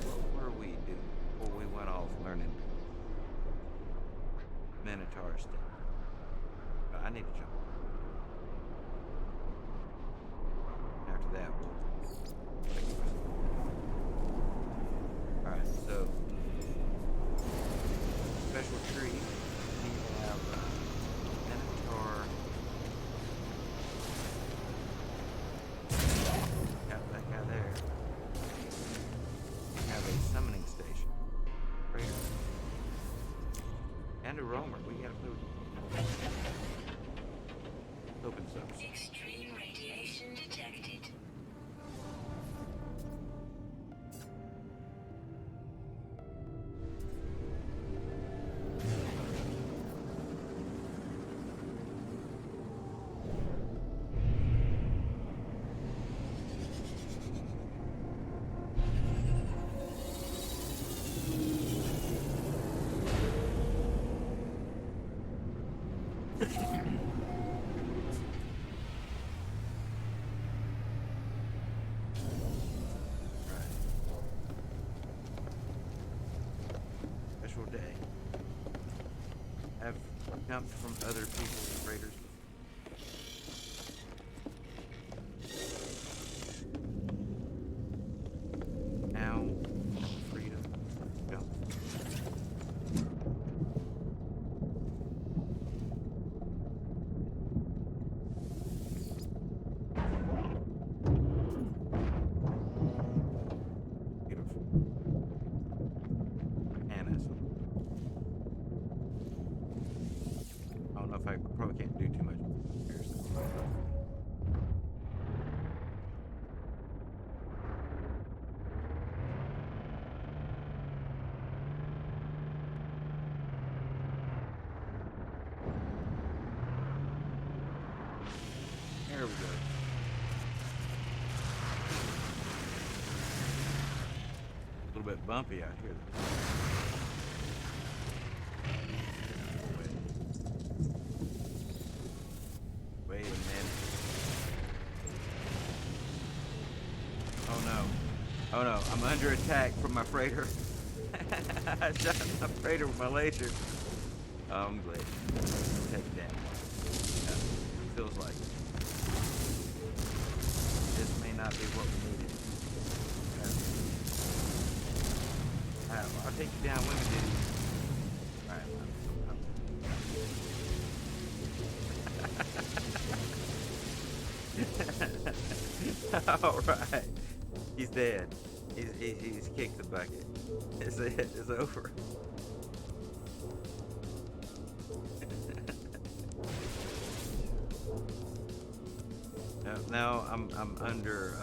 what were we doing before we went off learning Minotaur stuff? I need to jump. After that, alright, so special treat. We have Minotaur. Got that guy there. We have a summoning station. Right here. And a roamer. We gotta move. Open subs. Extreme radiation detected. jumped from other people's freighters. Now, freedom. Jump. Beautiful. And I don't know if I probably can't do too much. There we go. A little bit bumpy out here. Wait a minute. Oh no. Oh no, I'm under attack from my freighter. I shot my freighter with my laser. Oh, I'm glad. Take it down. Yeah, feels like it. This may not be what we needed. I'll take you down when we do. Alright. Alright. He's dead. He's kicked the bucket. It's over. Now I'm under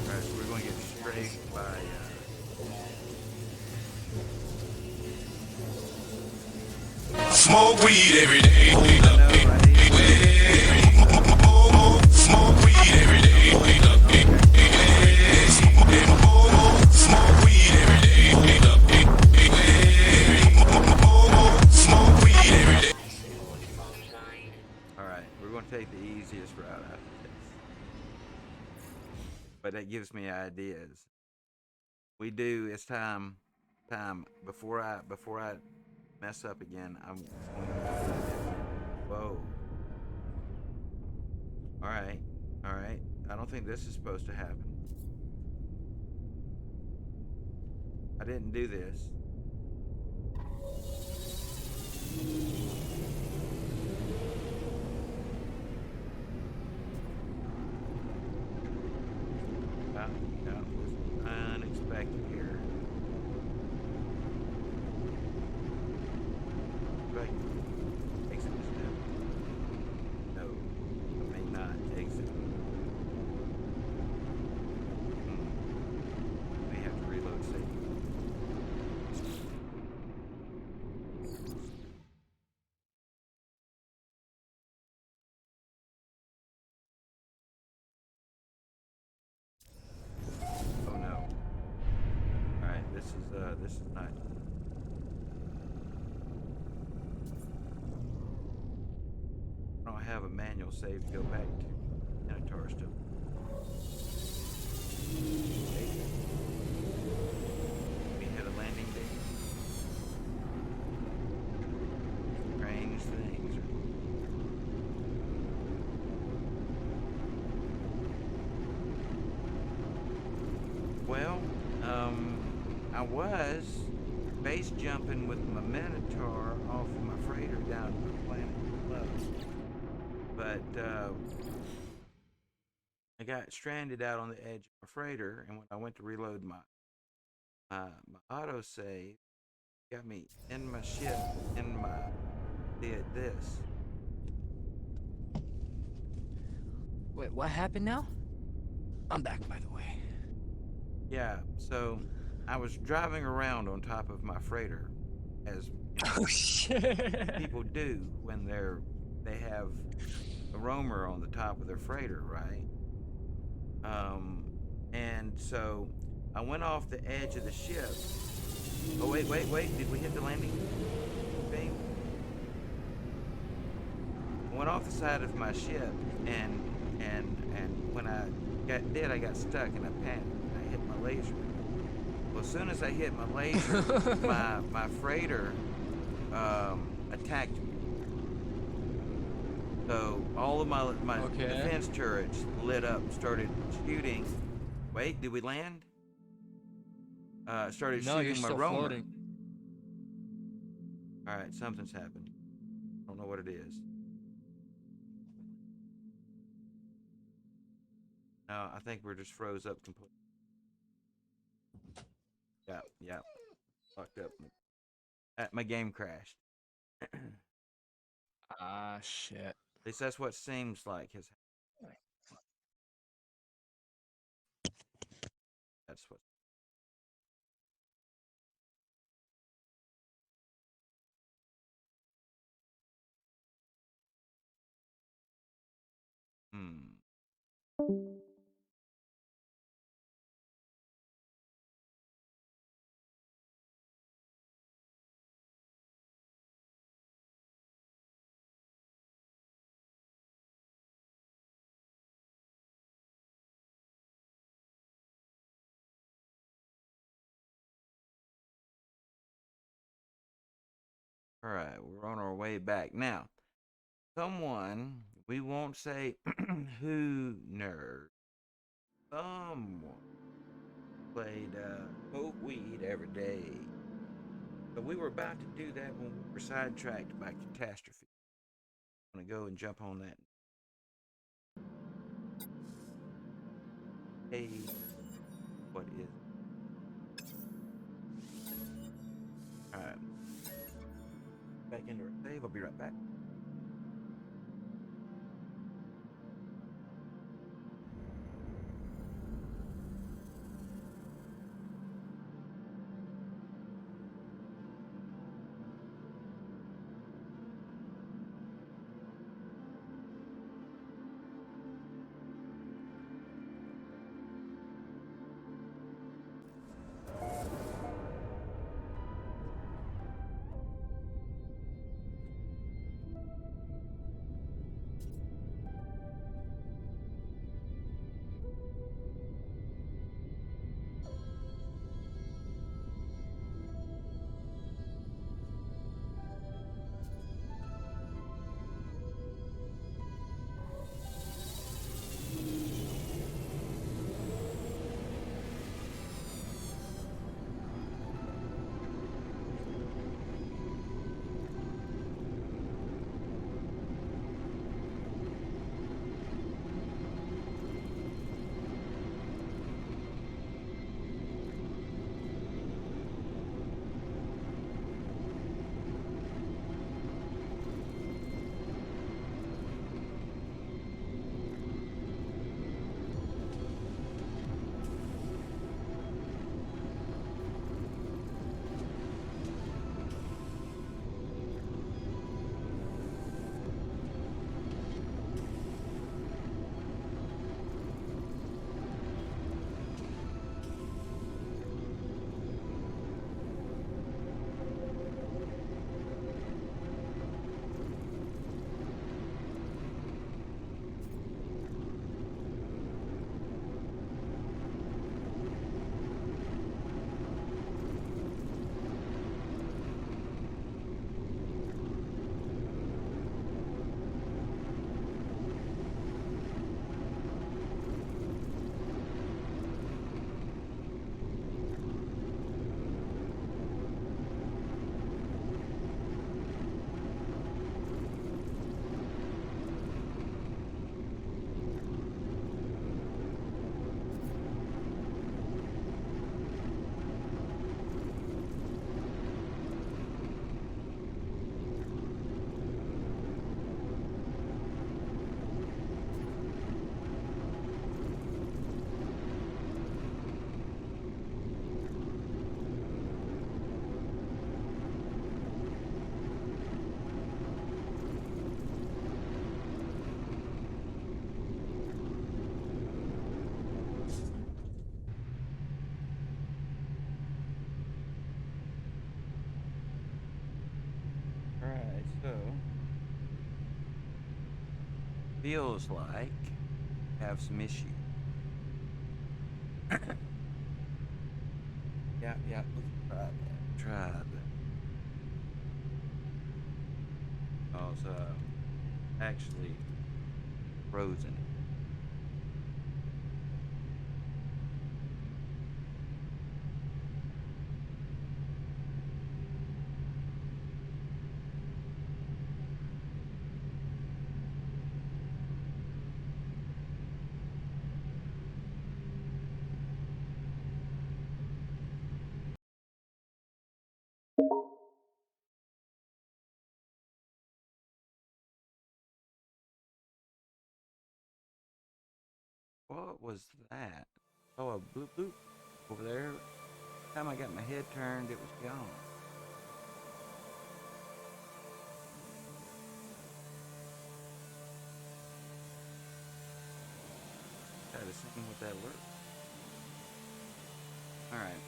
alright, so we're going to get straight by Smoke weed every day. Smoke weed every day. Smoke weed every day. Smoke weed every day. Alright, we're going to take the easiest route out of this. But that gives me ideas. We do, it's time before I mess up again, I'm going to whoa. Alright. I don't think this is supposed to happen. I didn't do this. That was unexpected here. Exit this step. No, I may not exit. May have to reload safely. Oh no. Alright, this is not. I don't have a manual save to go back to. Minotaur still. Okay. We hit a landing day. Strange things. Well, I was base jumping with my Minotaur off of my freighter down to the planet below. But I got stranded out on the edge of my freighter, and when I went to reload my autosave, got me in my ship, did this. Wait, what happened now? I'm back, by the way. Yeah, so I was driving around on top of my freighter, as oh shit, people do when they have a roamer on the top of their freighter, right? And so I went off the edge of the ship. Oh wait, did we hit the landing beam? I went off the side of my ship, and when I I got stuck and I panicked and I hit my laser. Well, as soon as I hit my laser, my freighter attacked me. So all of my defense turrets lit up and started shooting. Wait, did we land? Started No, you're shooting my still roamer. floating. All right, something's happened. I don't know what it is. No, I think we're just froze up completely. Yeah. Fucked up. My game crashed. Ah, shit. At least that's what seems like has happened. That's what. All right, we're on our way back now. Someone, we won't say who, nerd. Someone played smoke weed every day. So we were about to do that when we were sidetracked by catastrophe. I'm gonna go and jump on that. Hey, what is? All right, back into our save. I'll be right back. Alright, so feels like have some issues. Yeah, yeah. Let's try that. Try that. Oh, it's actually frozen. What was that? Oh, a bloop bloop over there. Time I got my head turned, it was gone. Try to see what that alert. Alright,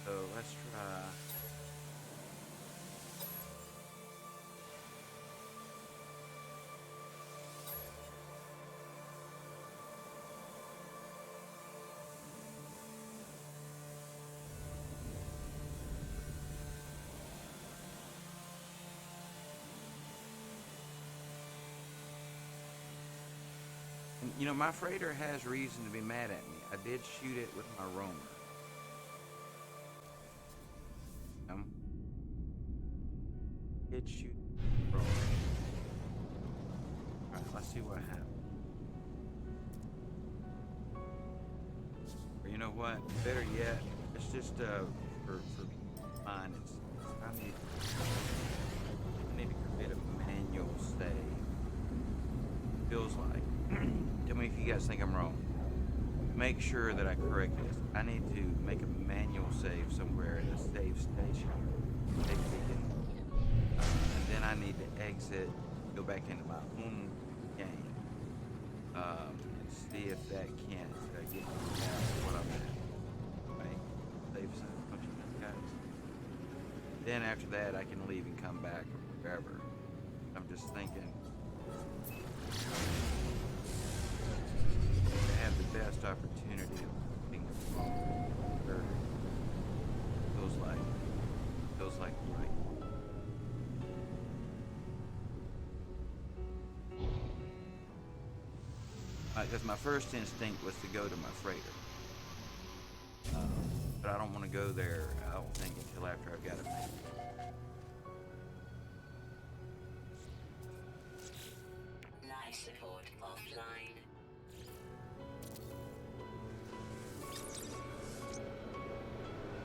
so let's try. And, you know, my freighter has reason to be mad at me. I did shoot it with my roamer. Did shoot the roamer. Alright, let's see what happens. Or you know what? Better yet, it's just for mine. It's I need to create a manual save. Feels like. Tell me if you guys think I'm wrong. Make sure that I correct this. I need to make a manual save somewhere at a save station. And then I need to exit, go back into my own game, and see if that can't get me past what I'm at. Right? Save a bunch of these guys. Then after that, I can leave and come back or wherever. I'm just thinking. To have the best opportunity of being a feels like right. Because my first instinct was to go to my freighter, but I don't want to go there. I don't think until after I've got it made. Life support offline.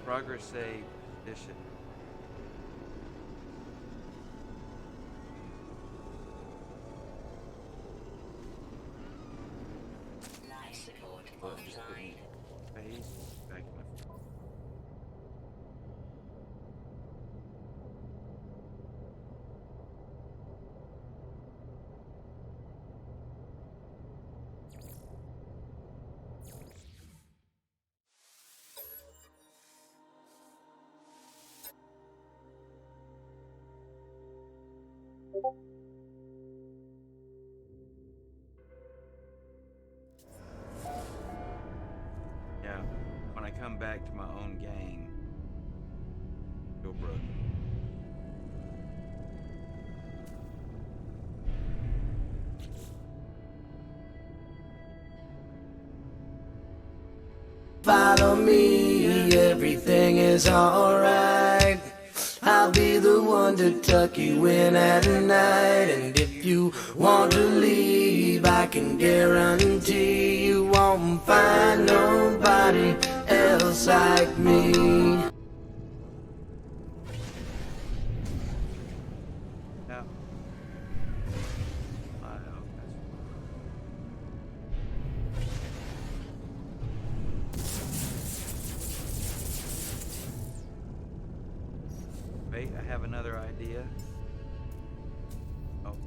Progress save position. Life support offline. Phase back in my Yeah, when I come back to my own game, feel broken. Follow me, everything is alright. I'll be the one to tuck you in at night. And if you want to leave, I can guarantee you won't find nobody else like me. Yeah. Wait, I have another idea. Oh.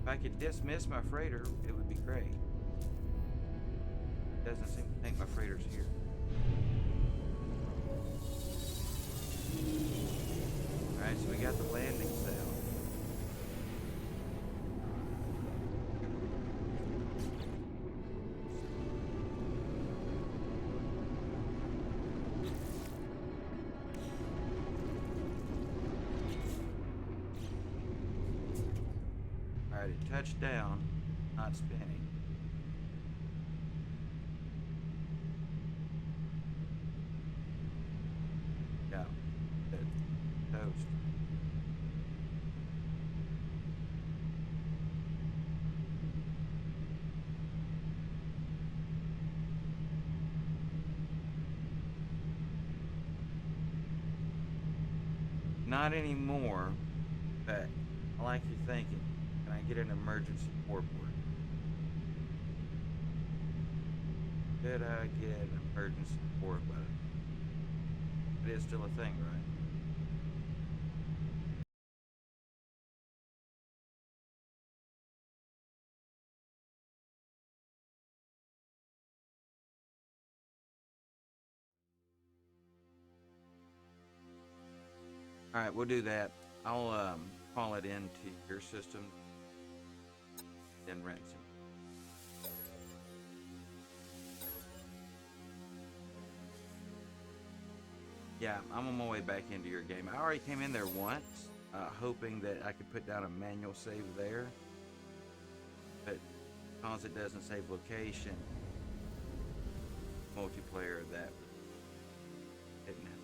If I could dismiss my freighter, it would be great. Doesn't seem to think my freighter's here. Alright, so we got the landing cell. But it touched down, not spinning. Yeah, it's toast. Not anymore, but I like your thinking. Can I get an emergency four port? Could I get an emergency four button? It is still a thing, right? All right, we'll do that. I'll call it into your system, then rinse it. Yeah, I'm on my way back into your game. I already came in there once, hoping that I could put down a manual save there, but because it doesn't save location, multiplayer, that didn't happen.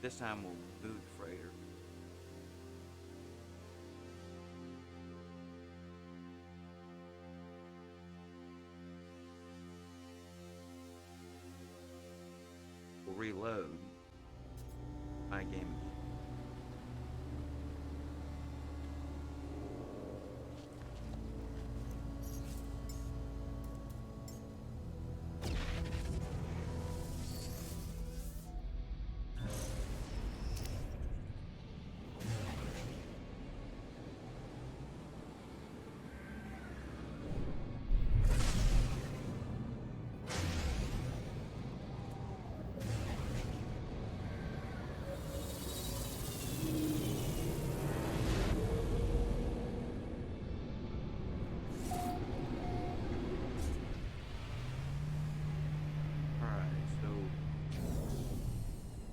This time we'll boot freighter. We'll reload my game.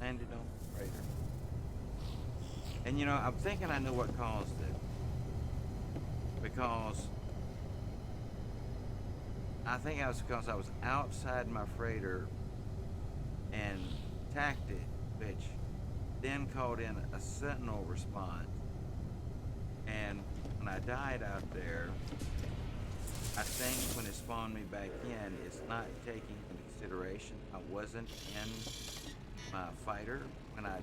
Landed on the freighter. And you know, I'm thinking I know what caused it. Because I think it was because I was outside my freighter and tacked it, which then called in a sentinel response. And when I died out there, I think when it spawned me back in, it's not taking into consideration I wasn't in my fighter when I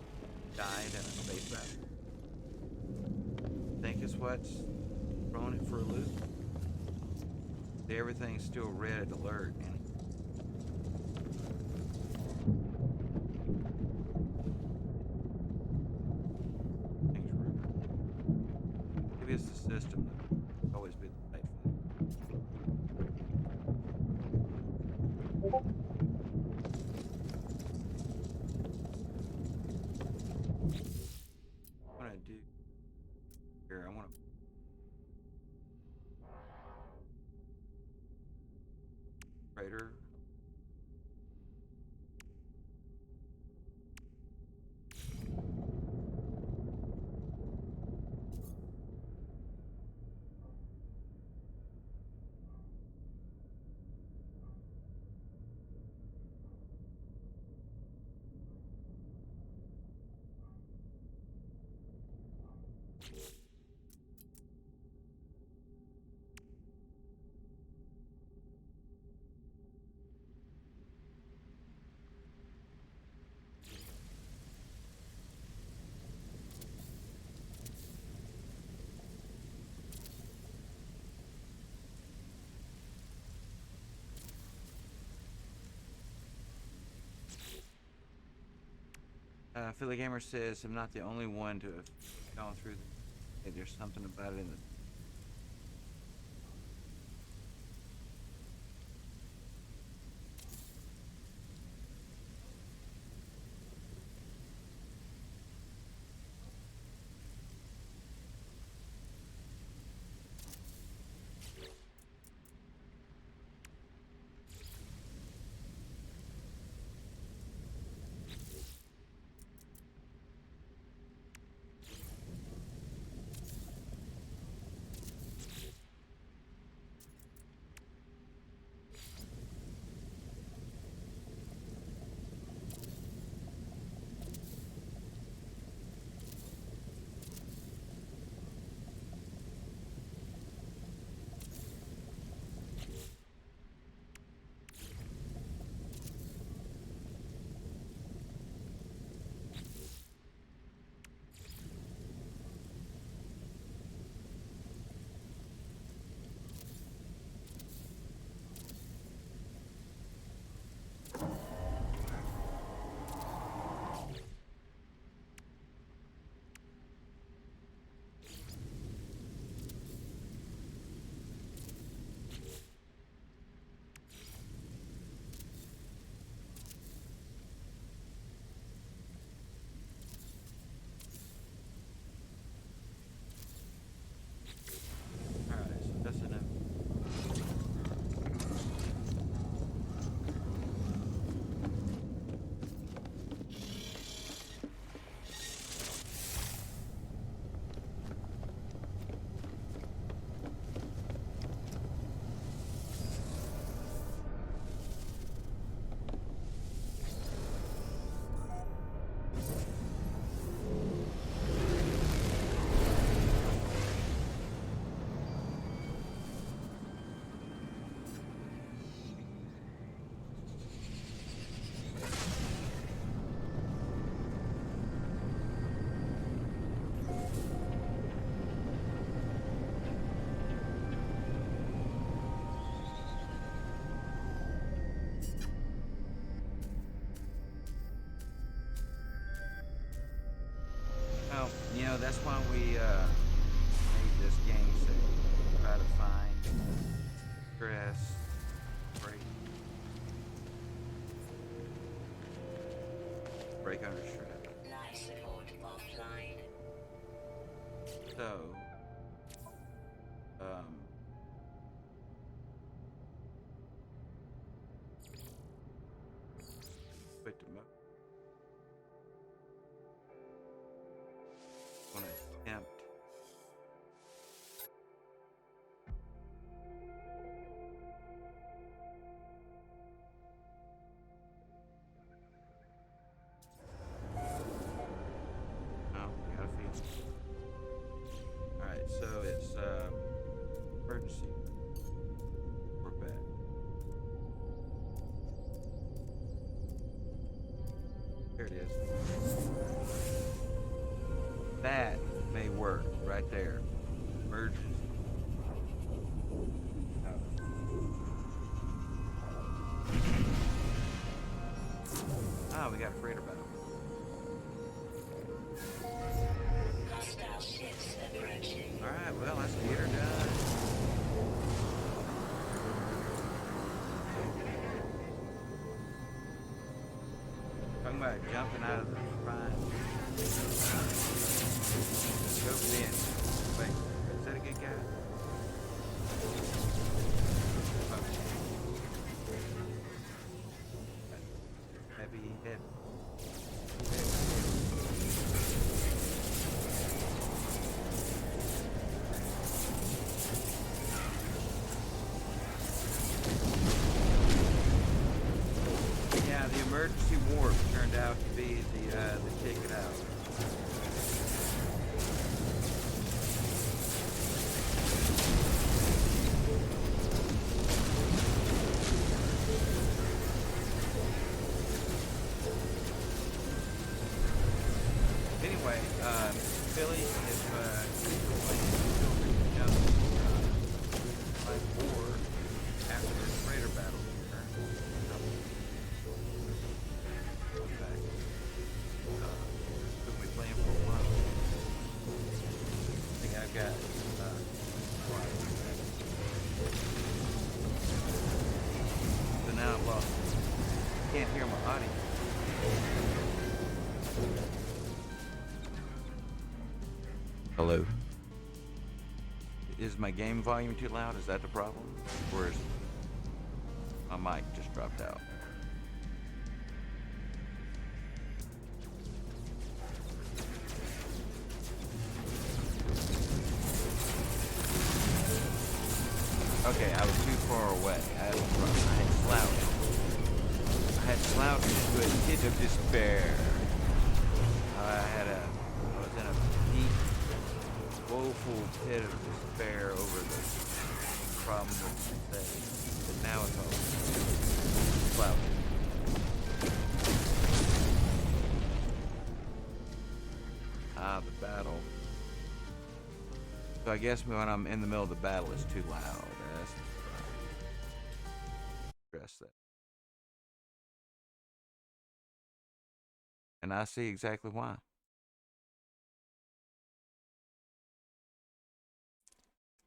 died in a space battle. I think it's what's throwing it for a loop. Everything's still red alert, and things rude. Maybe it's the system that's always been the right for what I do here. I want to freighter. Philly Gamer says, I'm not the only one to have gone through the, there's something about it in the that's why we made this game set. Try to find stress, break under stress. Life support offline. So, quit the mode. Want to attempt. No, gotta feed. Alright, so it's emergency. We're back. There it is. That may work right there. Emergency. Ah, we got a freighter battle. Hostile ships approaching. Alright, well, let's get her done. Talking about jumping out of the front. Go in. Wait, is that a good guy? Oh. Heavy hit. Yeah, the emergency warp turned out to be the ticket out. Anyway, Billy, if you're playing, feel free to jump my board after this freighter battle here. I'll be back. We'll be playing for a while. I think I've got so now I've lost. Can't hear my audio. Hello. Is my game volume too loud? Is that the problem? Or is my mic just dropped out? Okay, I was too far away. I had slouched into a pit of despair. I was in a deep, woeful pit of despair over the problem with the thing. But now it's over. Slouching. The battle. So I guess when I'm in the middle of the battle, it's too loud. That's stress that. And I see exactly why.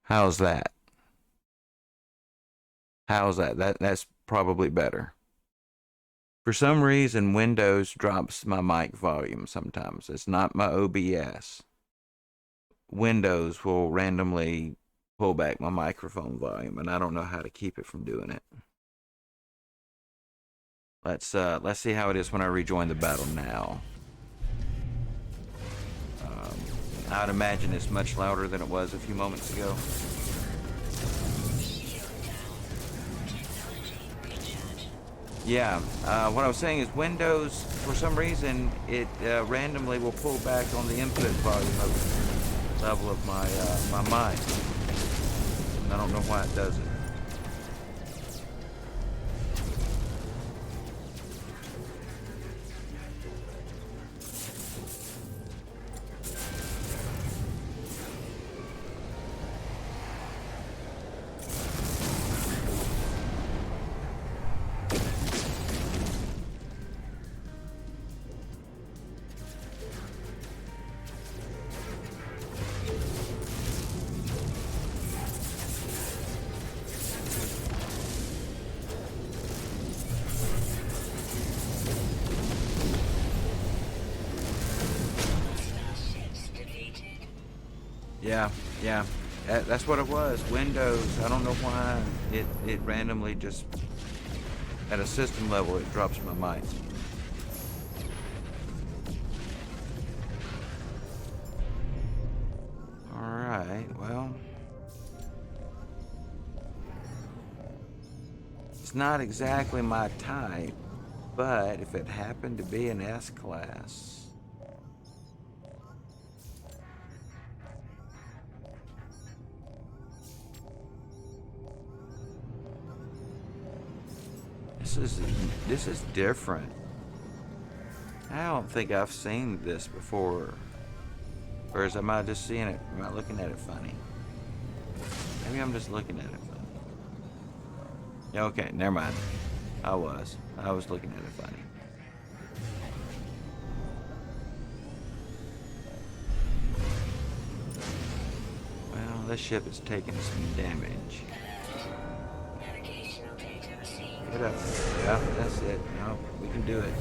How's that? How's that? That's probably better. For some reason, Windows drops my mic volume sometimes. It's not my OBS. Windows will randomly pull back my microphone volume, and I don't know how to keep it from doing it. Let's see how it is when I rejoin the battle now. I'd imagine it's much louder than it was a few moments ago. Yeah, what I was saying is Windows, for some reason, it randomly will pull back on the input volume of level of my mic. And I don't know why it does it. Yeah, yeah. That's what it was. Windows. I don't know why it randomly just at a system level it drops my mic. All right. Well, it's not exactly my type, but if it happened to be an S class. This is different. I don't think I've seen this before. Or am I just seeing it? Am I looking at it funny? Maybe I'm just looking at it funny. Yeah, okay, never mind. I was looking at it funny. Well, this ship is taking some damage. Get up. Yeah, that's it. No, we can do it.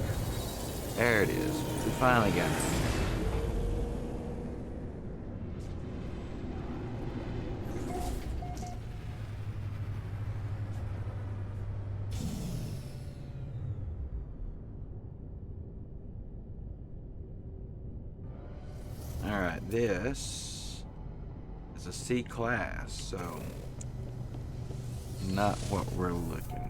There it is. We finally got it. All right, this is a C class, so not what we're looking for.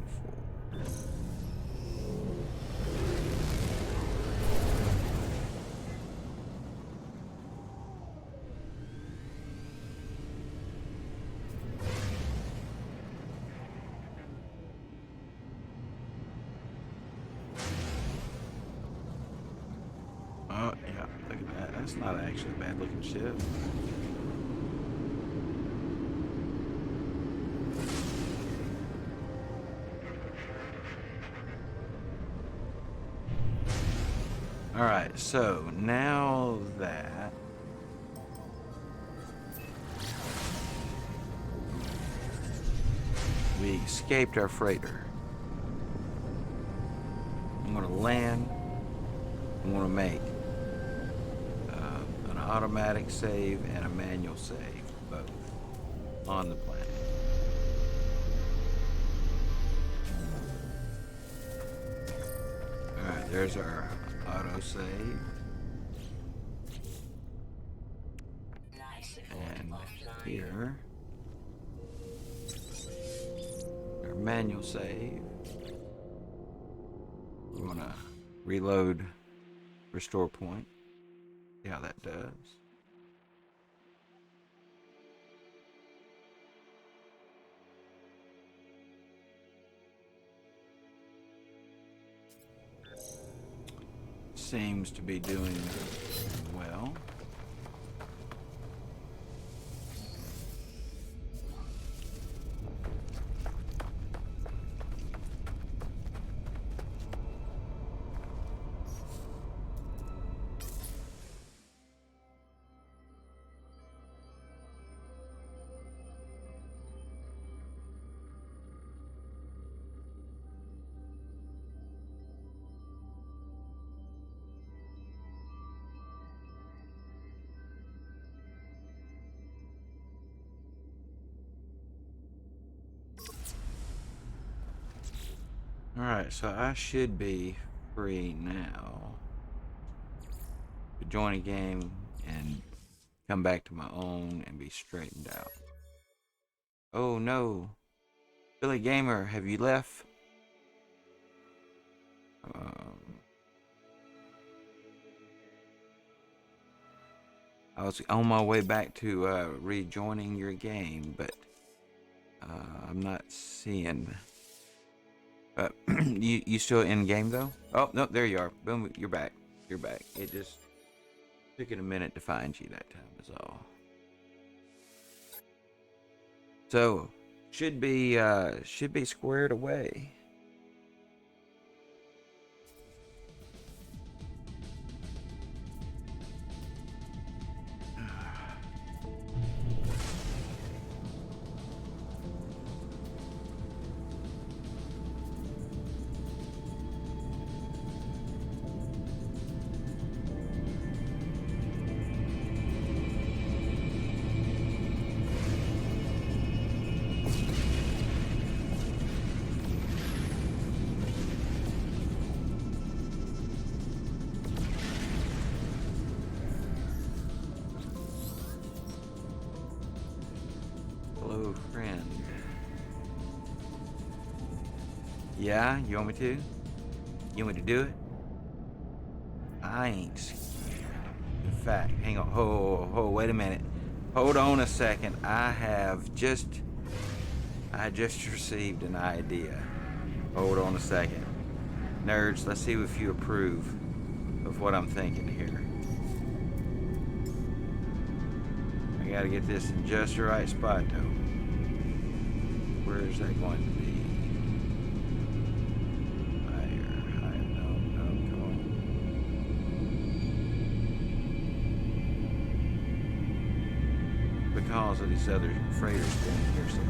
Oh, yeah, look at that. That's not actually a bad looking ship. All right, so now that we escaped our freighter, I'm gonna land. I'm gonna make an automatic save and a manual save, both on the planet. All right, there's our auto save. And here, our manual save. We want to reload restore point. See how that does. Seems to be doing well. Alright, so I should be free now to join a game and come back to my own and be straightened out. Oh no. Billy Gamer, have you left? I was on my way back to rejoining your game, but I'm not seeing... you still in game though? Oh no, there you are. Boom, you're back. You're back. It just took it a minute to find you that time is all. So should be squared away. Yeah, you want me to? You want me to do it? I ain't scared. In fact, hang on. Wait a minute. Hold on a second. I just received an idea. Hold on a second. Nerds, let's see if you approve of what I'm thinking here. I gotta get this in just the right spot though. Where is that going to be? Higher, no, come on. Because of these other freighters being here so close.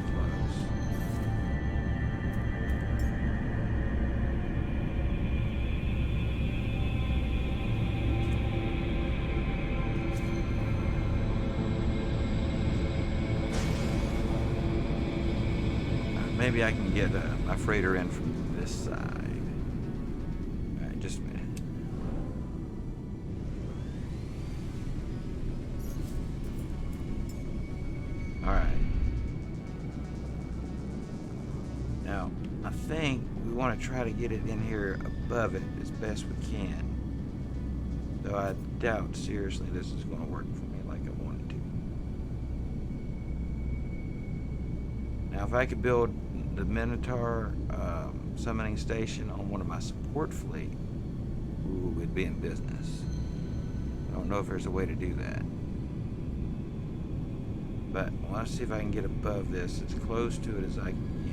Maybe I can get my freighter in from this side. Alright, just a minute. Alright. Now, I think we want to try to get it in here above it as best we can. Though I doubt seriously this is going to work for me like I want it to. Now, if I could build the Minotaur summoning station on one of my support fleet, ooh, we'd be in business. I don't know if there's a way to do that. But well, let's see if I can get above this, as close to it as I can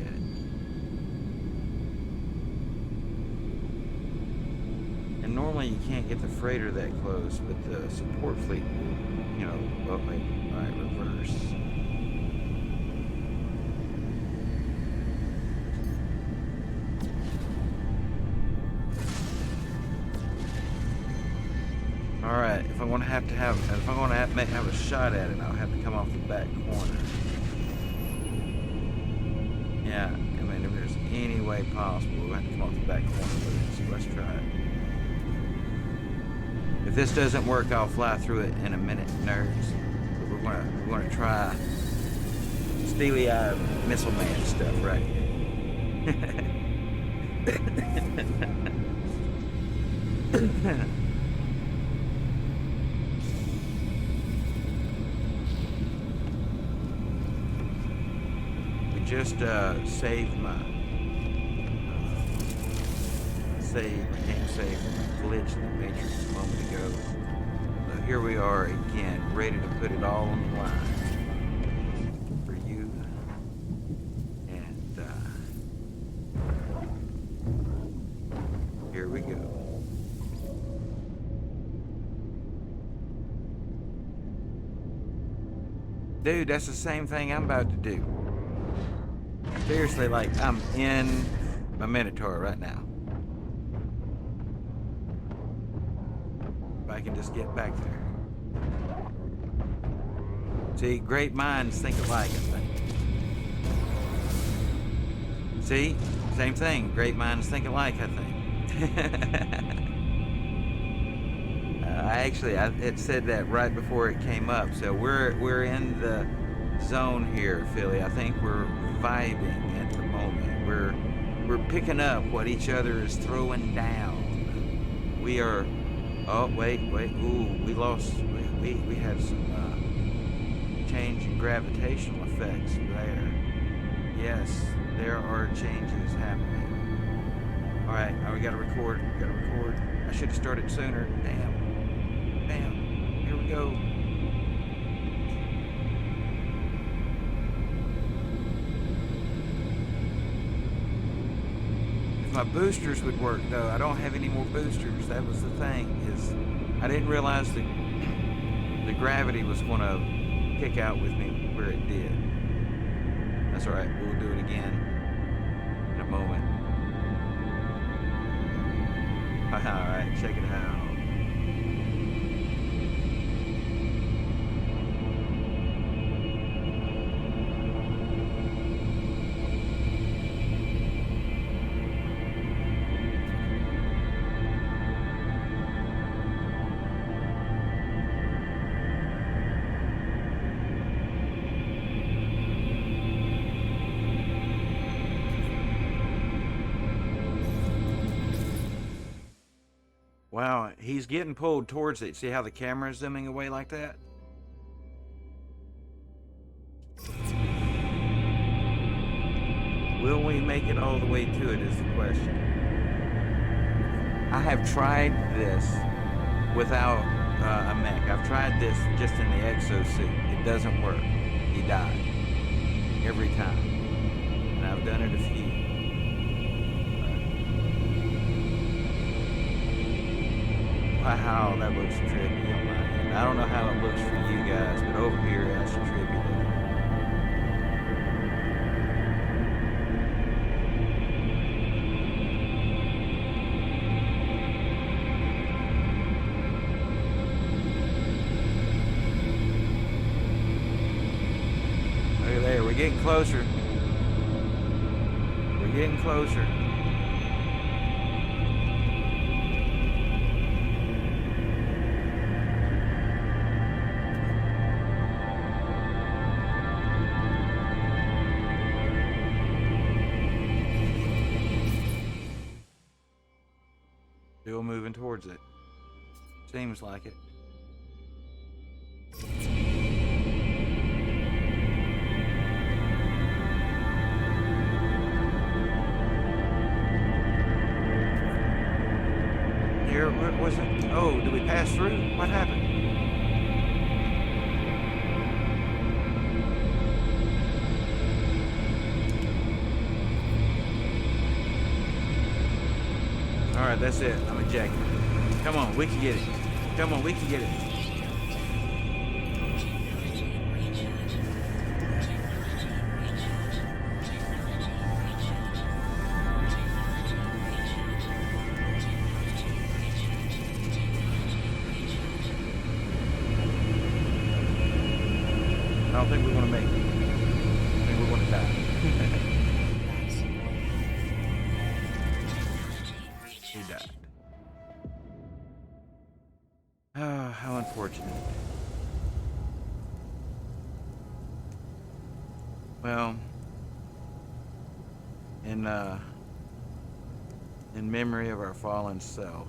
get. And normally you can't get the freighter that close, but the support fleet will, you know, oh wait, alright, reverse. Alright, if I'm gonna have a shot at it, I'll have to come off the back corner. Yeah, I mean, if there's any way possible, we'll have to come off the back corner with it, so let's try it. If this doesn't work, I'll fly through it in a minute, nerds. But we're gonna try steely-eyed missile man stuff right here. Just saved my game save from a glitch in the Matrix a moment ago. So here we are again, ready to put it all on the line for you. And here we go. Dude, that's the same thing I'm about to do. Seriously, like, I'm in my Minotaur right now. If I can just get back there. See, great minds think alike, I think. See? Same thing. Great minds think alike, I think. It said that right before it came up. So we're in the zone here, Philly. I think we're vibing at the moment. We're picking up what each other is throwing down. We are. Oh wait. Ooh, we lost. We had some change in gravitational effects there. Yes, there are changes happening. All right, we gotta record. I should have started sooner. Damn. Here we go. My boosters would work though. I don't have any more boosters. That was the thing, is I didn't realize the gravity was going to kick out with me where it did. That's alright, we'll do it again in a moment. Alright, check it out. Wow, he's getting pulled towards it. See how the camera is zooming away like that? Will we make it all the way to it is the question. I have tried this without a mech. I've tried this just in the exosuit. It doesn't work. He died. Every time. And I've done it a few. Wow, that looks trippy on my end. I don't know how it looks for you guys, but over here that's trippy. Look at there, we're getting closer. We're getting closer. Still moving towards it. Seems like it. Here, what was it? Oh, did we pass through? What happened? All right, that's it. I'm ejecting. Come on, we can get it. Come on, we can get it. I don't think we're going to make it. I think we're going to die. He died. Oh, how unfortunate. Well, in memory of our fallen self,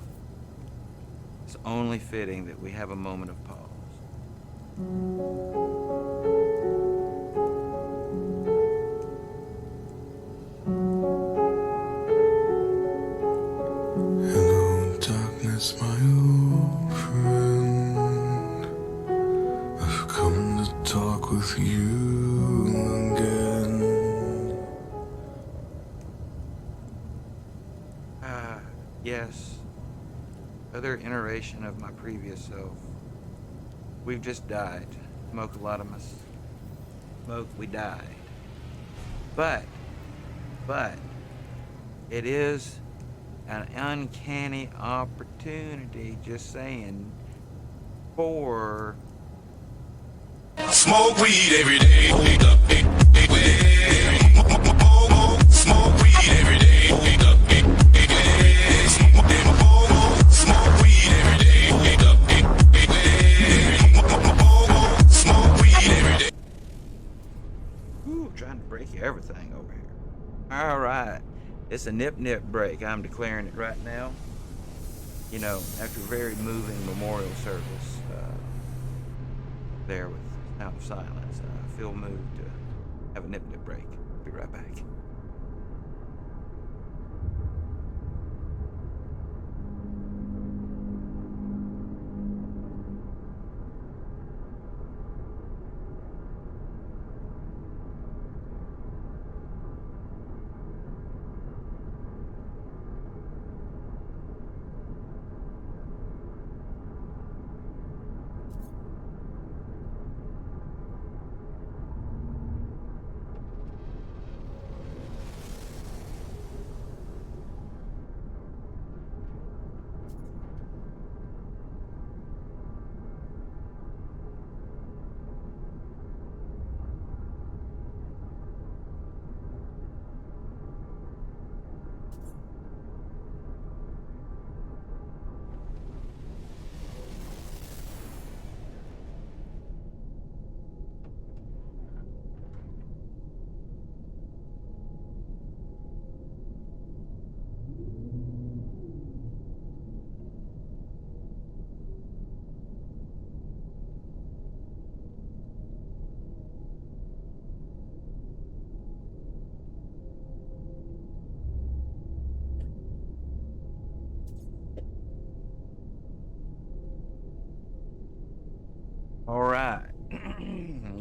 it's only fitting that we have a moment of pause. Hello, darkness, my old friend. I've come to talk with you again. Yes. Other iteration of my previous self. We've just died. Smoke a lot of us. Smoke, we died. But, it is an uncanny opportunity, just saying, for Smoke weed every day. Smoke weed every day. Smoke weed every day. Smoke weed every day. Ooh, trying to break everything over here. All right. It's a nip break. I'm declaring it right now. You know, after a very moving memorial service there with Sound of Silence, I feel moved to have a nip break. Be right back.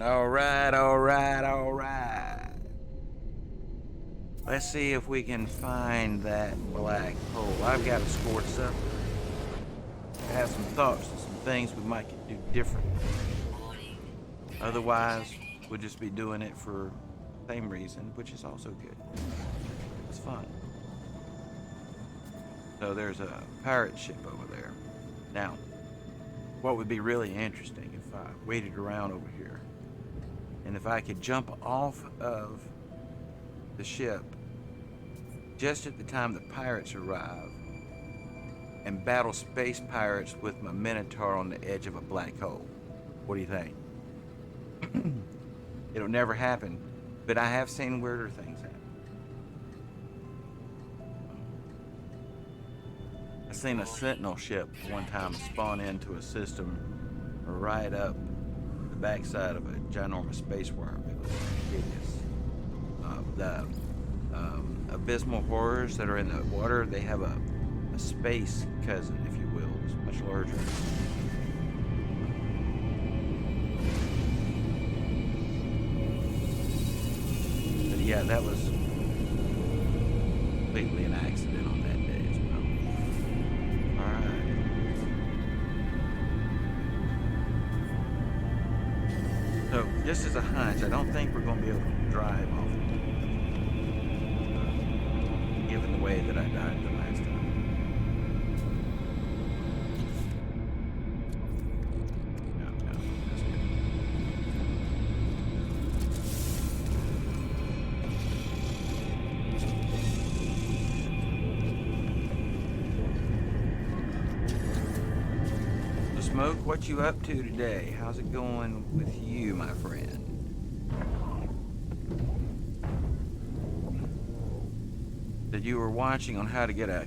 All right, all right, all right. Let's see if we can find that black hole. I've got to score something. I have some thoughts and some things we might could do different. Otherwise, we'll just be doing it for the same reason, which is also good. It's fun. So there's a pirate ship over there. Now, what would be really interesting if I waited around over here and if I could jump off of the ship just at the time the pirates arrive and battle space pirates with my Minotaur on the edge of a black hole. What do you think? It'll never happen, but I have seen weirder things happen. I seen a sentinel ship one time spawn into a system right up the backside of a ginormous space worm. It was hideous. The abysmal horrors that are in the water, they have a space cousin, if you will. It's much larger. But yeah, that was completely an accident on that day as well. Alright. So, just as a hunch, I don't think we're going to be able to drive off given the way that I died the last time. No, that's good. So Smoke, what you up to today? How's it going with you, my friend? That you were watching on how to get a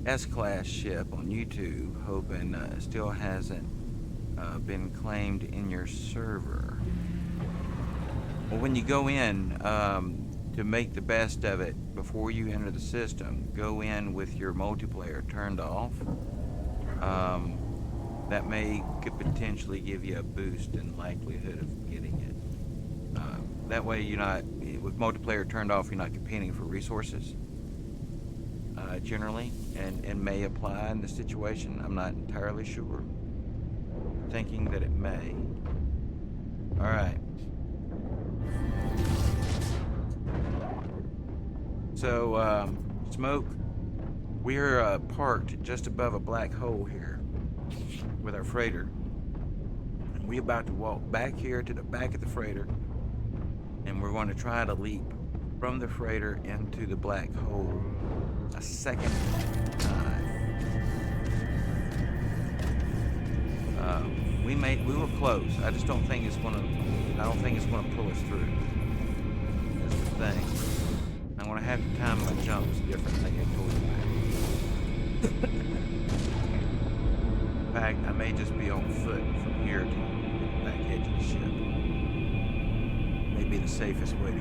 S-class ship on YouTube, hoping it still hasn't been claimed in your server. Well, when you go in to make the best of it before you enter the system, go in with your multiplayer turned off. That could potentially give you a boost in likelihood of getting it. That way you're not, with multiplayer turned off, you're not competing for resources. Generally, and may apply in the situation. I'm not entirely sure. Thinking that it may. Alright. So, Smoke, we're parked just above a black hole here with our freighter. And we're about to walk back here to the back of the freighter, and we're going to try to leap from the freighter into the black hole a second time. We were close. I just don't think it's gonna pull us through. That's the thing. I'm gonna have to time my jumps differently, I told you that. In fact, I may just be on foot from here to the back edge of the ship. Maybe the safest way to go.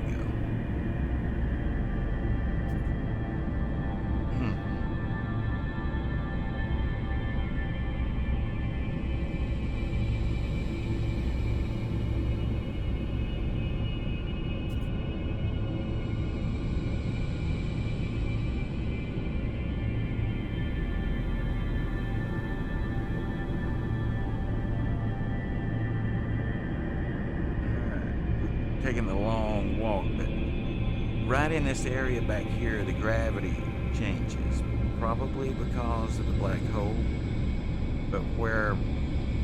Taking a long walk, but right in this area back here, the gravity changes, probably because of the black hole. But where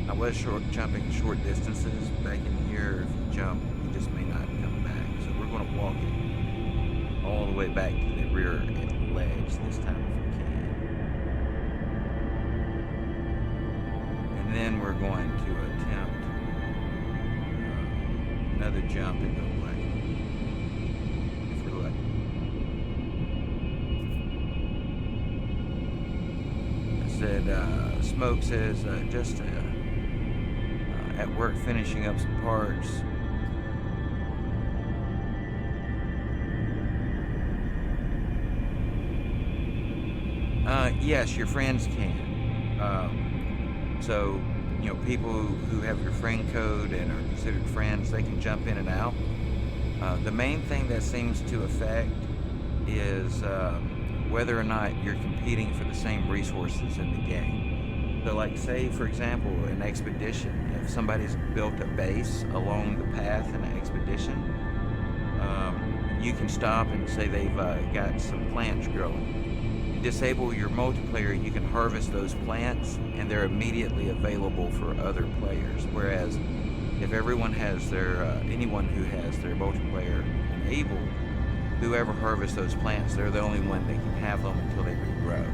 I was jumping short distances, back in here, if you jump, you just may not come back. So we're going to walk it all the way back to the rear ledge this time if we can. And then we're going to attempt another jump into the black hole, if we're lucky. I said, Smoke says, just at work finishing up some parts. Yes, your friends can. So people who have your friend code and are considered friends, they can jump in and out. The main thing that seems to affect is whether or not you're competing for the same resources in the game. So like say, for example, an expedition, if somebody's built a base along the path in an expedition, you can stop and say they've got some plants growing. You disable your multiplayer, you can harvest those plants and they're immediately available for other players. Whereas if everyone has their, anyone who has their multiplayer enabled, whoever harvests those plants, they're the only one that can have them until they regrow.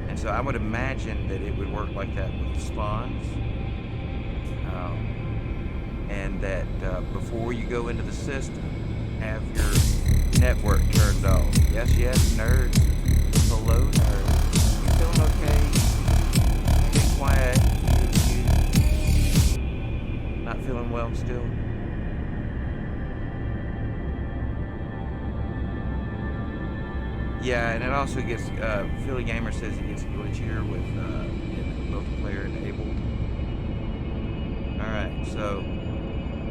And so I would imagine that it would work like that with spawns. And that before you go into the system, have your network turned off. Yes, nerds. Hello, nerds. You feeling okay? Be quiet. You not feeling well still? Yeah, and it also gets, Philly Gamer says it gets glitchier with multiplayer enabled. Alright, so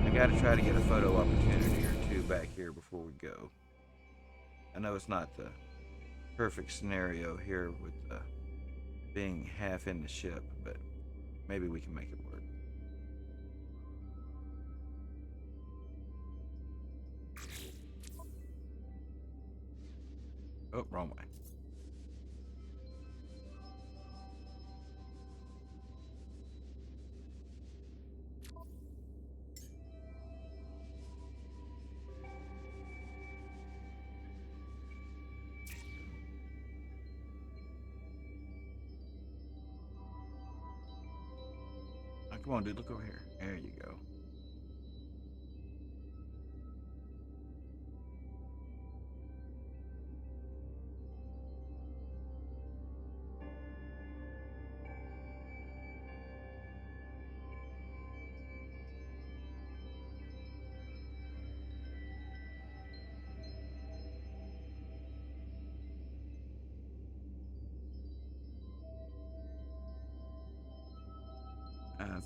I gotta try to get a photo opportunity or two back here before we go. I know it's not the perfect scenario here with being half in the ship, but maybe we can make it work. Oh, wrong way. Oh, come on, dude, look over here. There you go.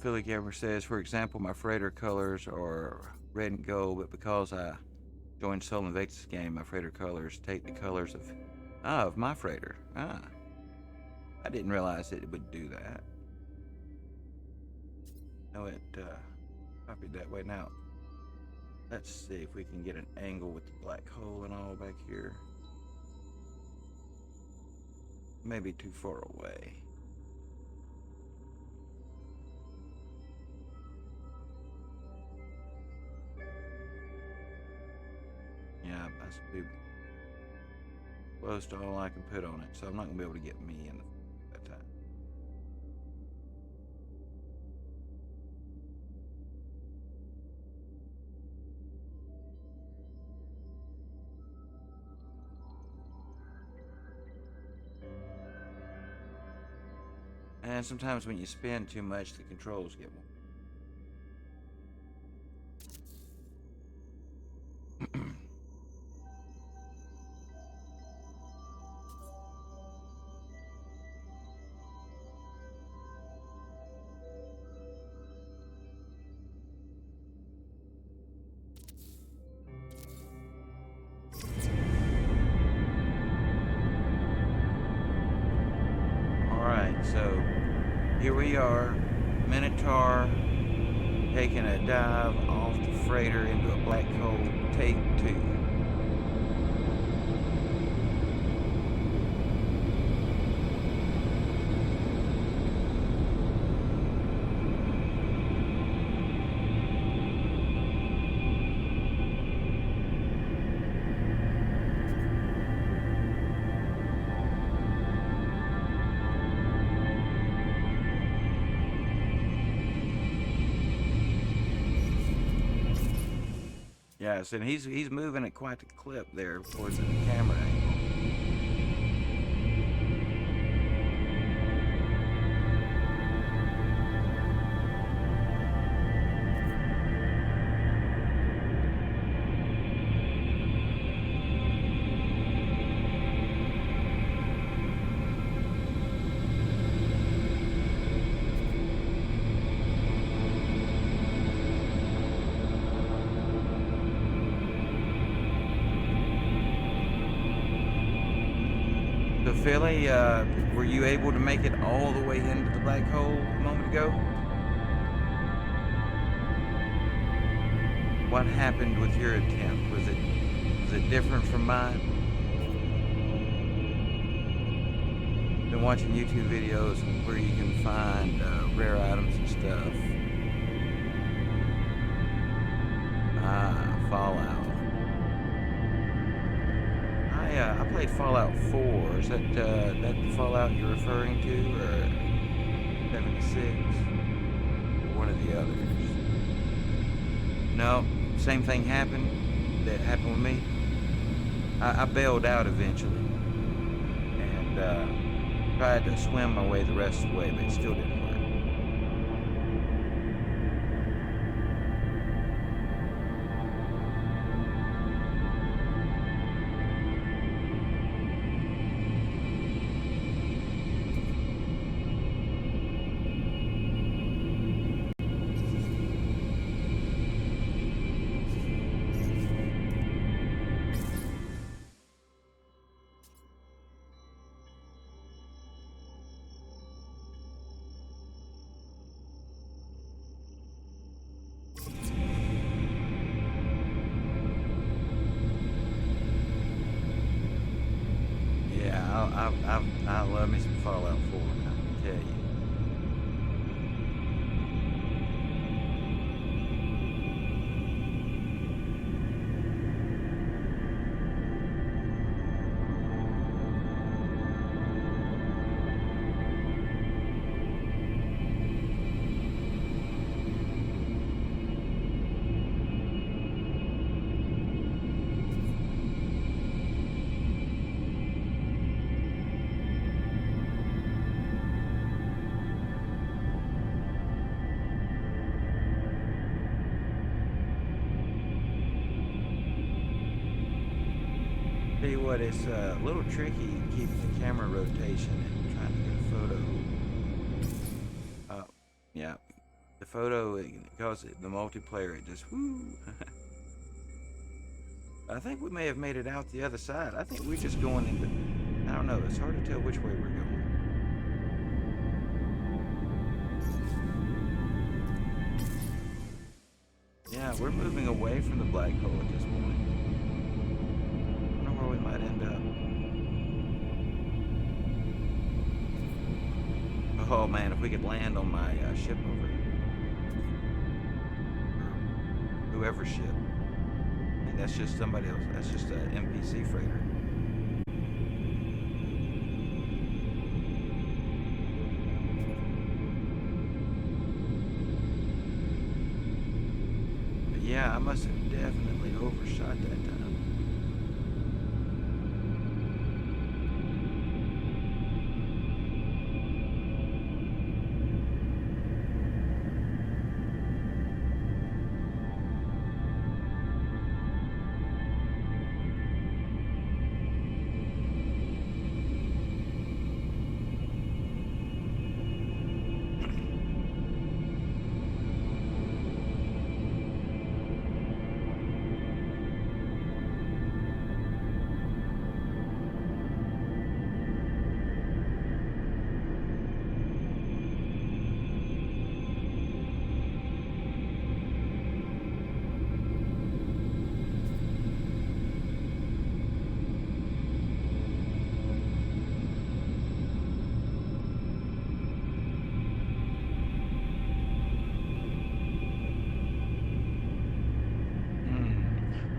Philly Gamer says, for example, my freighter colors are red and gold, but because I joined Sol Invectus game, my freighter colors take the colors of my freighter. I didn't realize that it would do that. No, it copied that way. Now, let's see if we can get an angle with the black hole and all back here. Maybe too far away. Yeah, that's be close to all I can put on it, so I'm not gonna be able to get me in that time. And sometimes when you spin too much, the controls get more. So here we are, Minotaur taking a dive off the freighter into a black hole, take 2. Yes, and he's moving at quite a clip there towards the camera angle. So Philly, were you able to make it all the way into the black hole a moment ago? What happened with your attempt? Was it different from mine? Been watching YouTube videos where you can find rare items and stuff. Fallout. I played Fallout 4. Is that the Fallout you're referring to, or 76, or one of the others? No, same thing happened that happened with me. I bailed out eventually, and tried to swim my way the rest of the way, but it still didn't work. I love me some Fallout 4, I can tell you. Tell you what, it's a little tricky keeping the camera rotation and trying to get a photo. Yeah, the photo, because the multiplayer, it just whoo. I think we may have made it out the other side. I think we're just going into, I don't know, it's hard to tell which way we're going. Yeah, we're moving away from the black hole at this point. We might end up. Oh man, if we could land on my ship over there. Whoever's ship. I mean, that's just somebody else. That's just an NPC freighter. But yeah, I must have definitely overshot that time.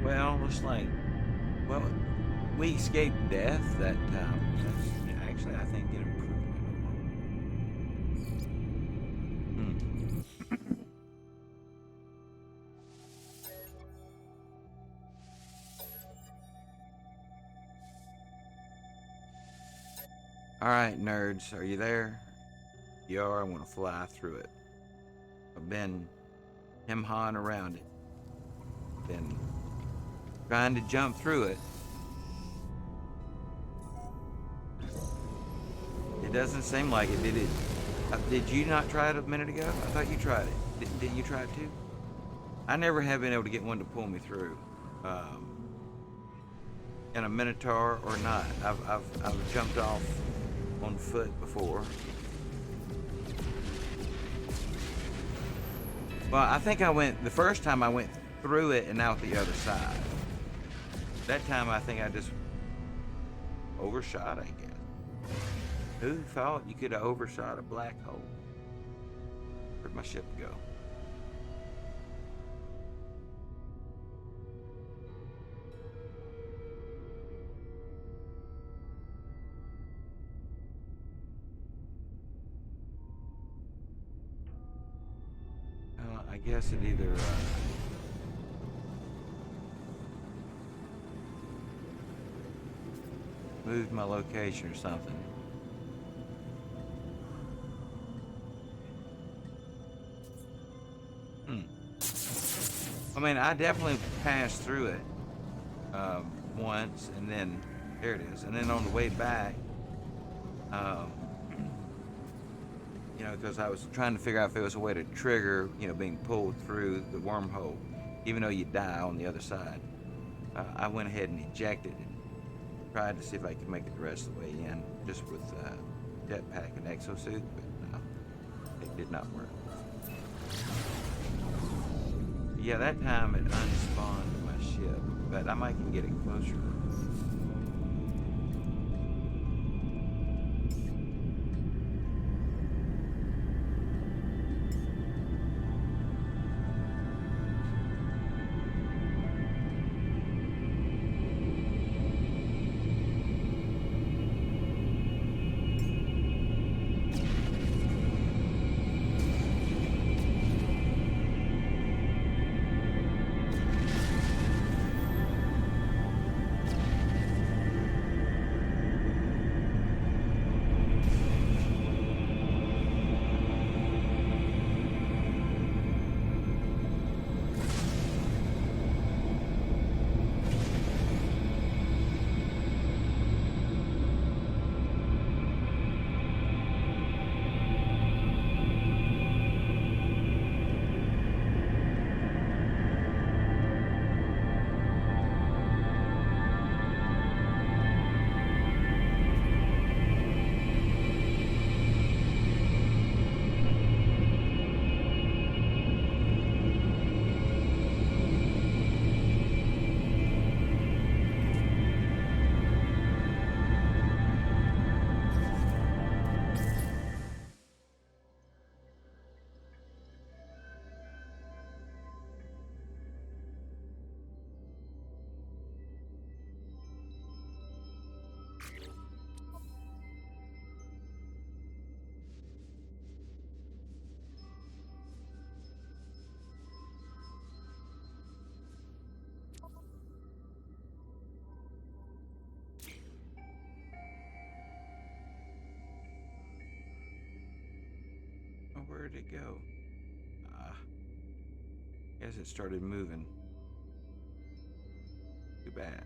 Well, looks like, well, we escaped death that time. That's, actually, I think, an improvement. All right, nerds, are you there? If you are, I want to fly through it. I've been hem-hawing around it. Been trying to jump through it. It doesn't seem like it, did it? Did you not try it a minute ago? I thought you tried it. Didn't you try it too? I never have been able to get one to pull me through. in a Minotaur or not. I've jumped off on foot before. Well, I think the first time I went through it and out the other side. That time I think I just overshot, I guess. Who thought you could have overshot a black hole? Where'd my ship go? I guess it either moved my location or something. I mean, I definitely passed through it once, and then there it is. And then on the way back, you know, because I was trying to figure out if there was a way to trigger, you know, being pulled through the wormhole, even though you die on the other side. I went ahead and ejected it. Tried to see if I could make it the rest of the way in, just with jetpack and exosuit, but no, it did not work. Yeah, that time it unspawned my ship, but I might can get it closer. Where did it go? Guess it started moving. Too bad.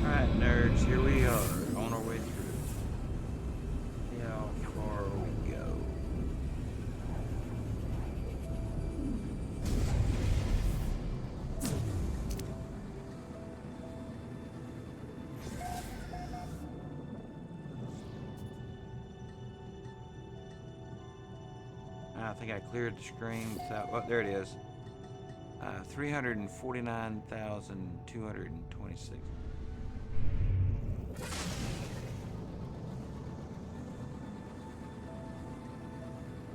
Alright, nerds, here we are, on our way through. See how far we go. I think I cleared the screen without. Oh, there it is. 349,226.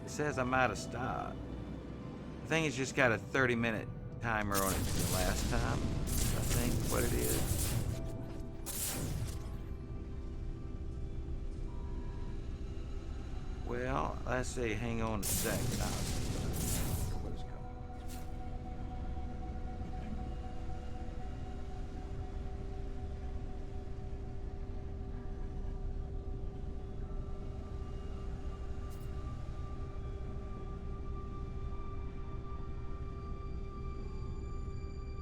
It says I'm out of stock. I think it's just got a 30-minute timer on it from the last time. I think what it is. Well, let's see. Hang on a second. What is coming?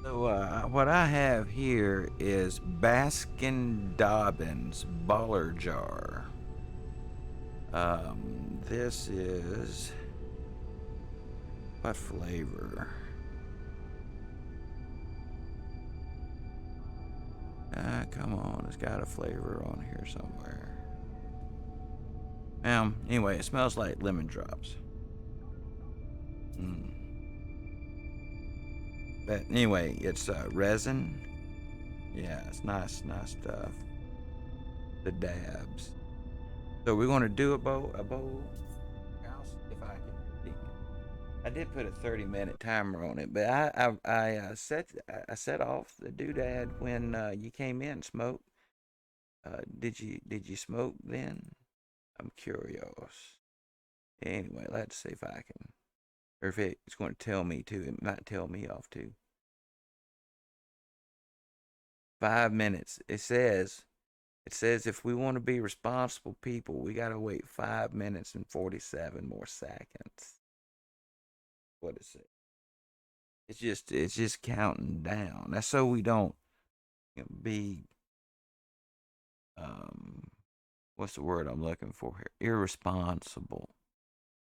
So what I have here is Baskin Dobbins Baller Jar. This is what flavor? Come on, it's got a flavor on here somewhere. Anyway, it smells like lemon drops. But anyway, it's resin. Yeah, it's nice stuff. The dabs. So we're going to do a bowl. I'll see if I can. I did put a 30-minute timer on it, but I set off the doodad when you came in, Smoke. Did you smoke then? I'm curious. Anyway, let's see if I can, or if it's going to tell me to. It might tell me off too. 5 minutes. It says if we want to be responsible people, we got to wait 5 minutes and 47 more seconds. What is it? It's just counting down. That's so we don't be what's the word I'm looking for here? Irresponsible,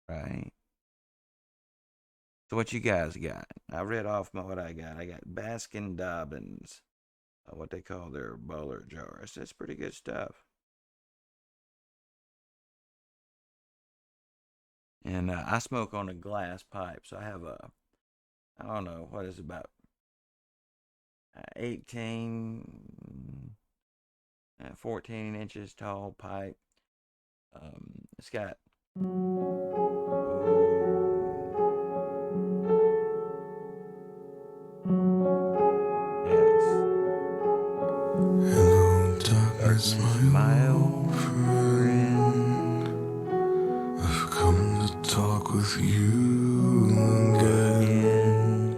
right? So what you guys got? I read off what I got. I got Baskin Dobbins, what they call their bowler jars. That's pretty good stuff. And I smoke on a glass pipe, so I have I don't know, what is it, about 14 inches tall pipe. It's got Hello, darkness, my old friend. I've come to talk with you again.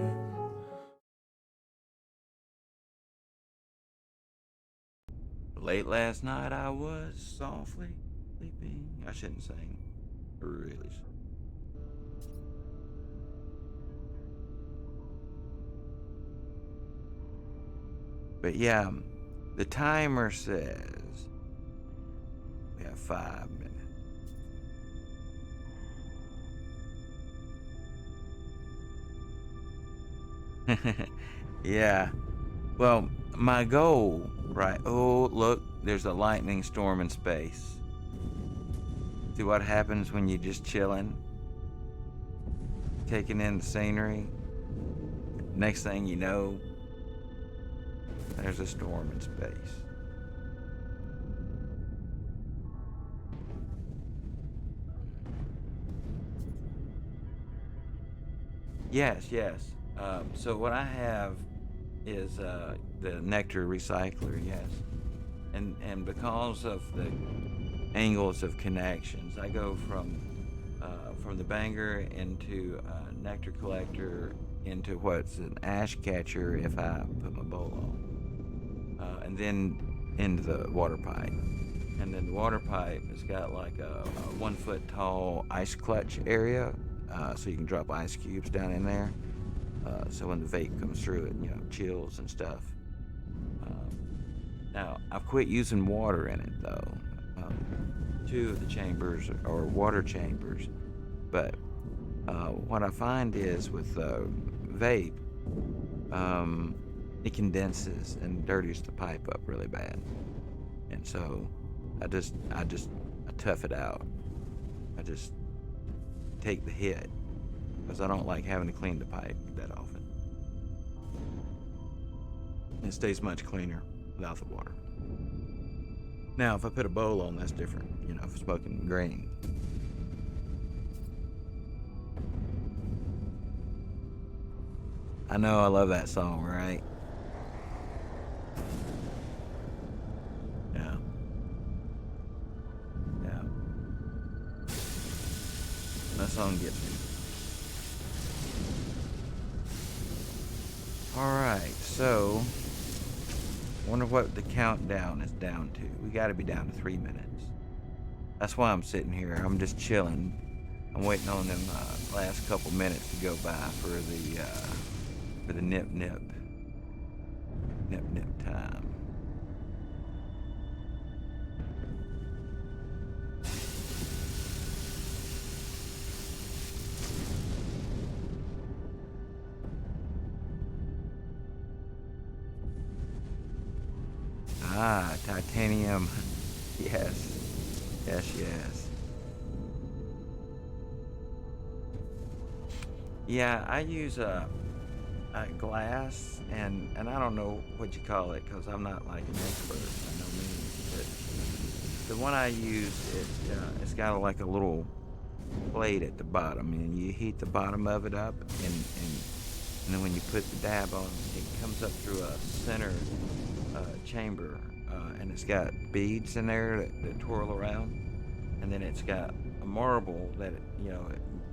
Late last night I was softly sleeping. I shouldn't sing. Really. But yeah, the timer says we have 5 minutes. Yeah. Well, my goal, right? Oh, look, there's a lightning storm in space. See what happens when you're just chilling, taking in the scenery. Next thing you know, there's a storm in space. Yes. So what I have is the nectar recycler, yes. And because of the angles of connections, I go from the banger into nectar collector into what's an ash catcher if I put my bowl on, and then into the water pipe. And then the water pipe has got like a 1 foot tall ice clutch area, so you can drop ice cubes down in there. So when the vape comes through it, chills and stuff. Now, I've quit using water in it though. 2 of the chambers are water chambers, but what I find is with vape, it condenses and dirties the pipe up really bad, and so I tough it out. I just take the hit, because I don't like having to clean the pipe that often. It stays much cleaner without the water. Now, if I put a bowl on, that's different. You know, if I'm smoking grain. I know, I love that song, right? Yeah. Yeah. That song gets me. Alright, so wonder what the countdown is down to. We gotta be down to 3 minutes. That's why I'm sitting here. I'm just chilling. I'm waiting on them last couple minutes to go by for the nip time. Ah, titanium. Yes. Yes, yes. Yeah, I use glass, and I don't know what you call it, because I'm not like an expert by no means, but the one I use, it's got like a little plate at the bottom, and you heat the bottom of it up, and then when you put the dab on, it comes up through a center chamber, and it's got beads in there that twirl around, and then it's got a marble that it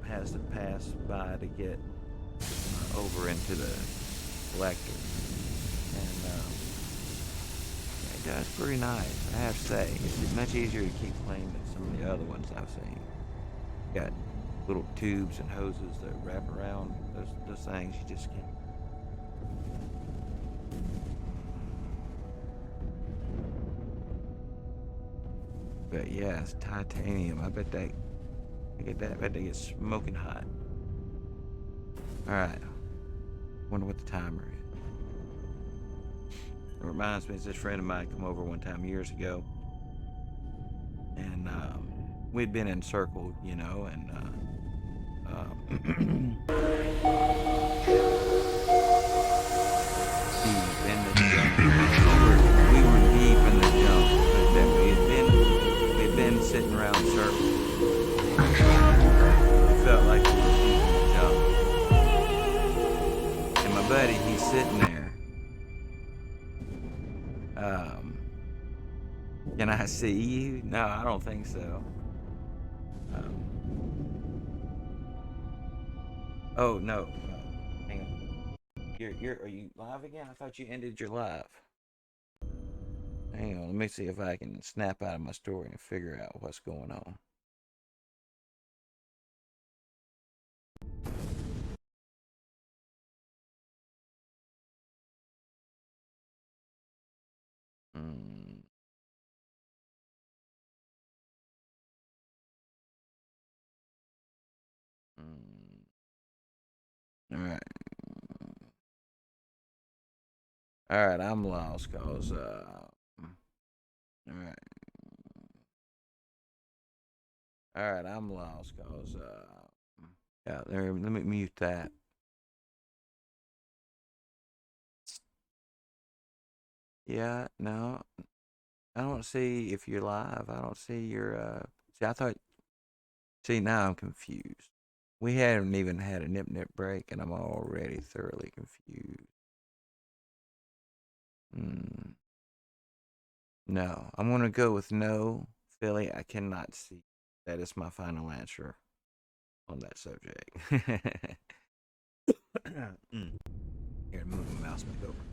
has to pass by to get over into the collector, and it does pretty nice, I have to say. It's much easier to keep clean than some of the other ones I've seen. Got little tubes and hoses that wrap around those things. You just can't. But yeah, it's titanium. I bet they get smoking hot. All right. Wonder what the timer is. It reminds me, this friend of mine come over one time years ago, and we'd been in circle, and deep in the jungle. We were deep in the jungle, but then we'd been sitting around in circles. It felt like we were deep in the jungle. And my buddy, he's sitting there. Can I see you? No, I don't think so. Oh no. Hang on. Are you live again? I thought you ended your live. Hang on, let me see if I can snap out of my story and figure out what's going on. All right, I'm lost, cause I'm lost, cause yeah, there. Let me mute that. Yeah, no, I don't see if you're live. I don't see your see, I thought. See, now I'm confused. We haven't even had a nip break, and I'm already thoroughly confused. No, I'm gonna go with no, Philly. I cannot see. That is my final answer on that subject. Here, move my mouse back over.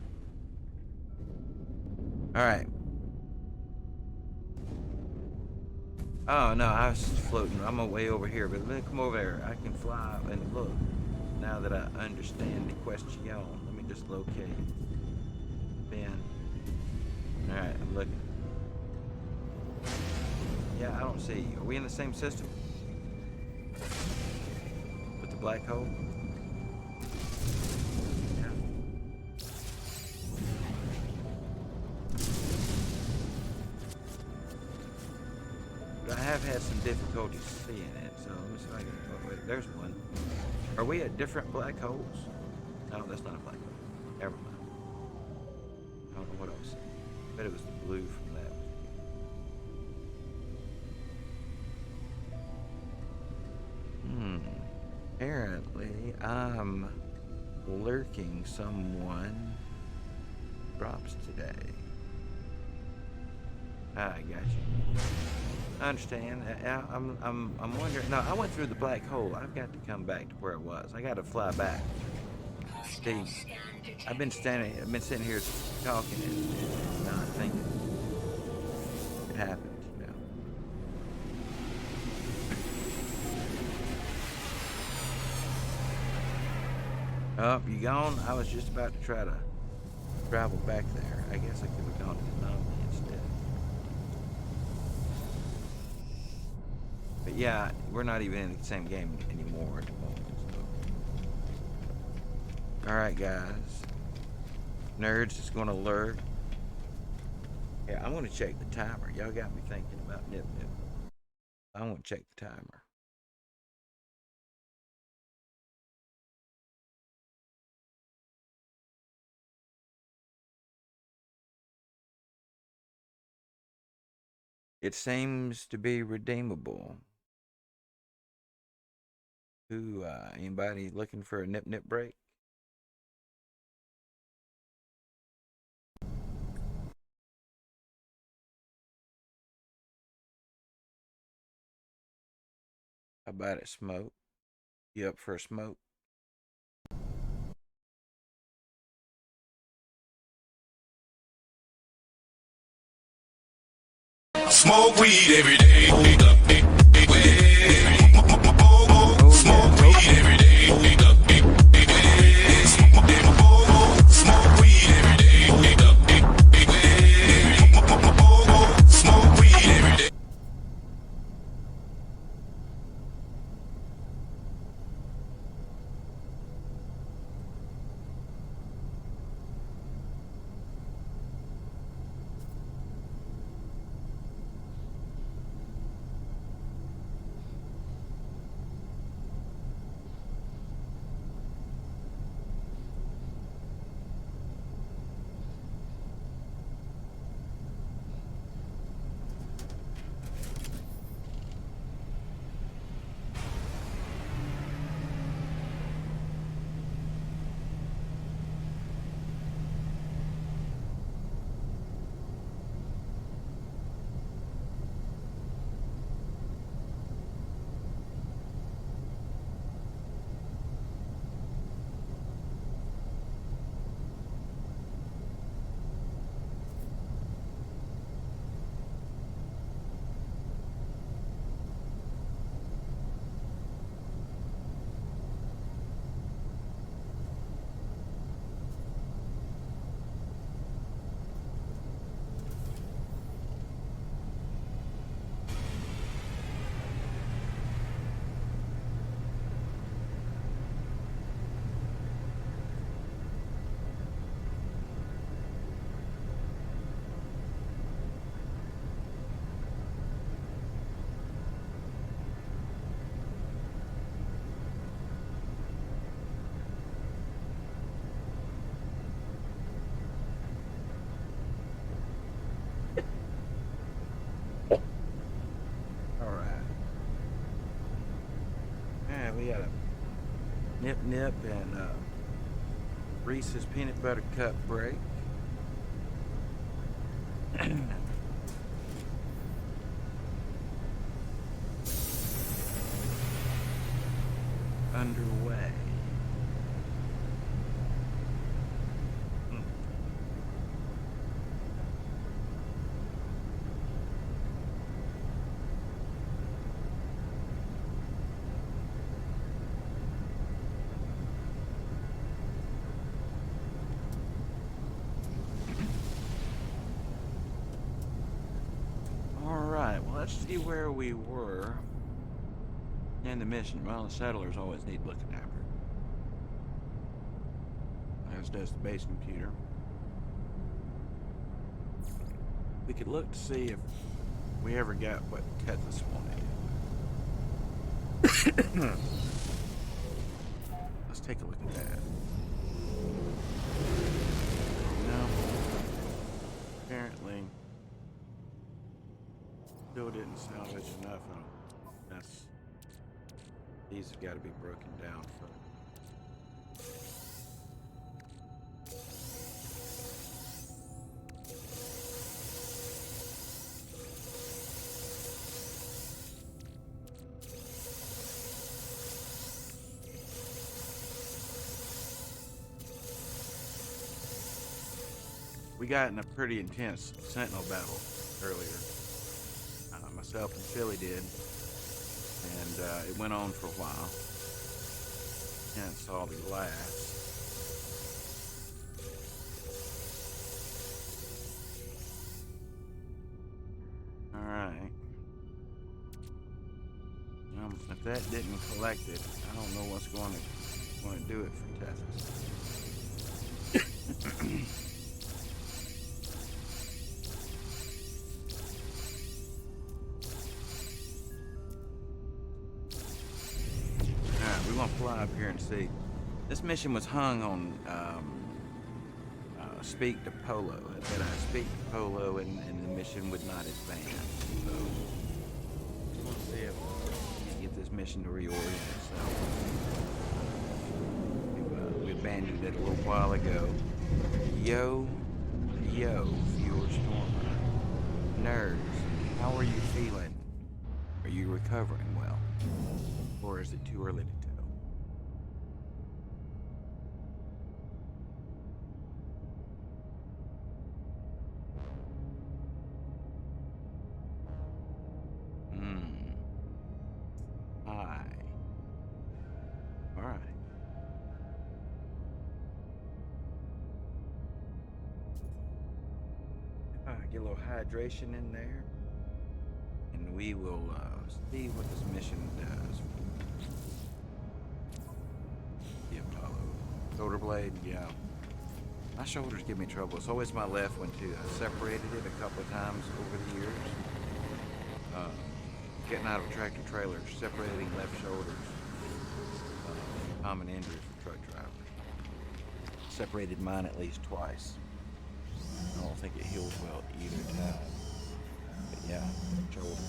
All right. Oh no, I was floating. I'm way over here, but let me come over there. I can fly and look. Now that I understand the question, let me just locate Ben. All right, I'm looking. Yeah, I don't see you. Are we in the same system? With the black hole? Yeah. Do I have had some difficulty seeing it, so let me see if I can. Oh, wait, there's one. Are we at different black holes? No, that's not a black hole. Never mind. I don't know what I was saying. I bet it was the blue from that. Apparently, I'm lurking someone drops today. I got you. I understand. I'm wondering. No, I went through the black hole. I've got to come back to where it was. I got to fly back. See, I've been sitting here talking and not thinking. It happened, you know. Oh, you gone? I was just about to try to travel back there. I guess I could have gone to the anomaly instead. But yeah, we're not even in the same game anymore at the moment. So. Alright, guys. Nerds is going to lurk. Yeah, I'm going to check the timer. Y'all got me thinking about nip. I want to check the timer. It seems to be redeemable. Who, anybody looking for a nip break? How about it, Smoke? You up for a smoke? Smoke weed every day. Smoke weed every day. Smoke weed every day. Smoke weed every day. Smoke weed every day. We got a nip and Reese's peanut butter cup break. Underway. Let's see where we were in the mission. Well, the settlers always need looking after, as does the base computer. We could look to see if we ever got what cut this morning. Let's take a look at that. No. Apparently, still didn't salvage enough. That's these have got to be broken down first. We got in a pretty intense sentinel battle earlier. Myself and Philly did, and it went on for a while. And it saw the last. All right. If that didn't collect it, I don't know what's going to do it for Texas. We're gonna fly up here and see. This mission was hung on speak to Polo. It said I speak to Polo and the mission would not advance. So we'll see if we can get this mission to reorient itself. We abandoned it a little while ago. Yo, Fjord Stormer. Nerds, how are you feeling? Are you recovering well? Or is it too early to tell? Hi. All right. Get a little hydration in there, and we will see what this mission does. The Apollo shoulder blade, yeah. My shoulders give me trouble. It's always my left one too. I separated it a couple of times over the years. Getting out of a tractor trailer, separating left shoulders. Common injury for truck drivers. Separated mine at least twice. I don't think it healed well either time. But yeah, shoulder.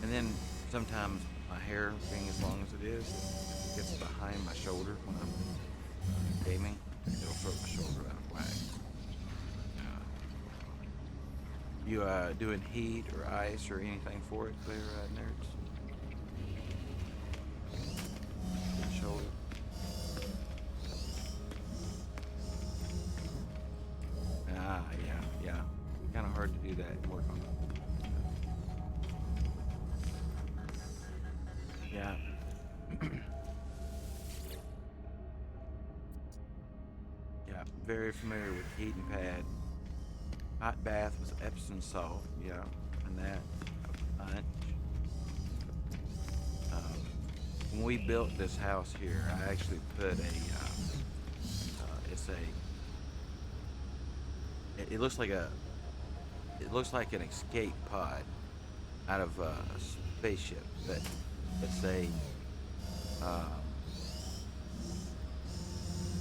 And then sometimes my hair, being as long as it is, gets behind my shoulder when I'm gaming. It'll throw my shoulder out of whack. You doing heat or ice or anything for it, clear nerds? Shoulder. Yeah. Kind of hard to do that and work on it. Yeah. Yeah, very familiar with heating pad. Hot bath with Epsom salt, yeah, and that a bunch. When we built this house here, I actually put it looks like an escape pod out of a spaceship, but it's a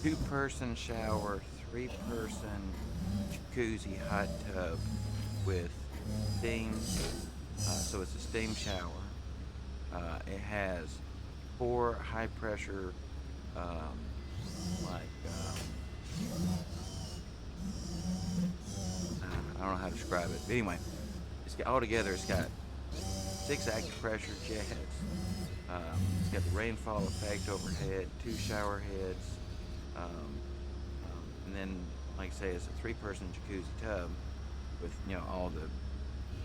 2-person shower, 3-person jacuzzi hot tub with steam. So it's a steam shower. It has 4 high pressure, I don't know how to describe it. But anyway, altogether it's got 6 active pressure jets. It's got the rainfall effect overhead, 2 shower heads, and then, like I say, it's a 3-person jacuzzi tub with all the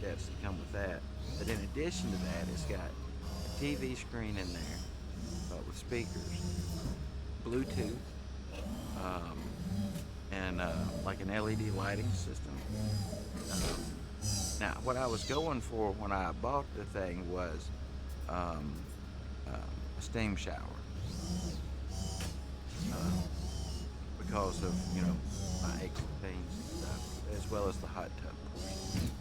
jets that come with that. But in addition to that, it's got a TV screen in there with speakers, Bluetooth, and like an LED lighting system. Now, what I was going for when I bought the thing was a steam shower, because of my aches and pains and stuff, as well as the hot tub portion.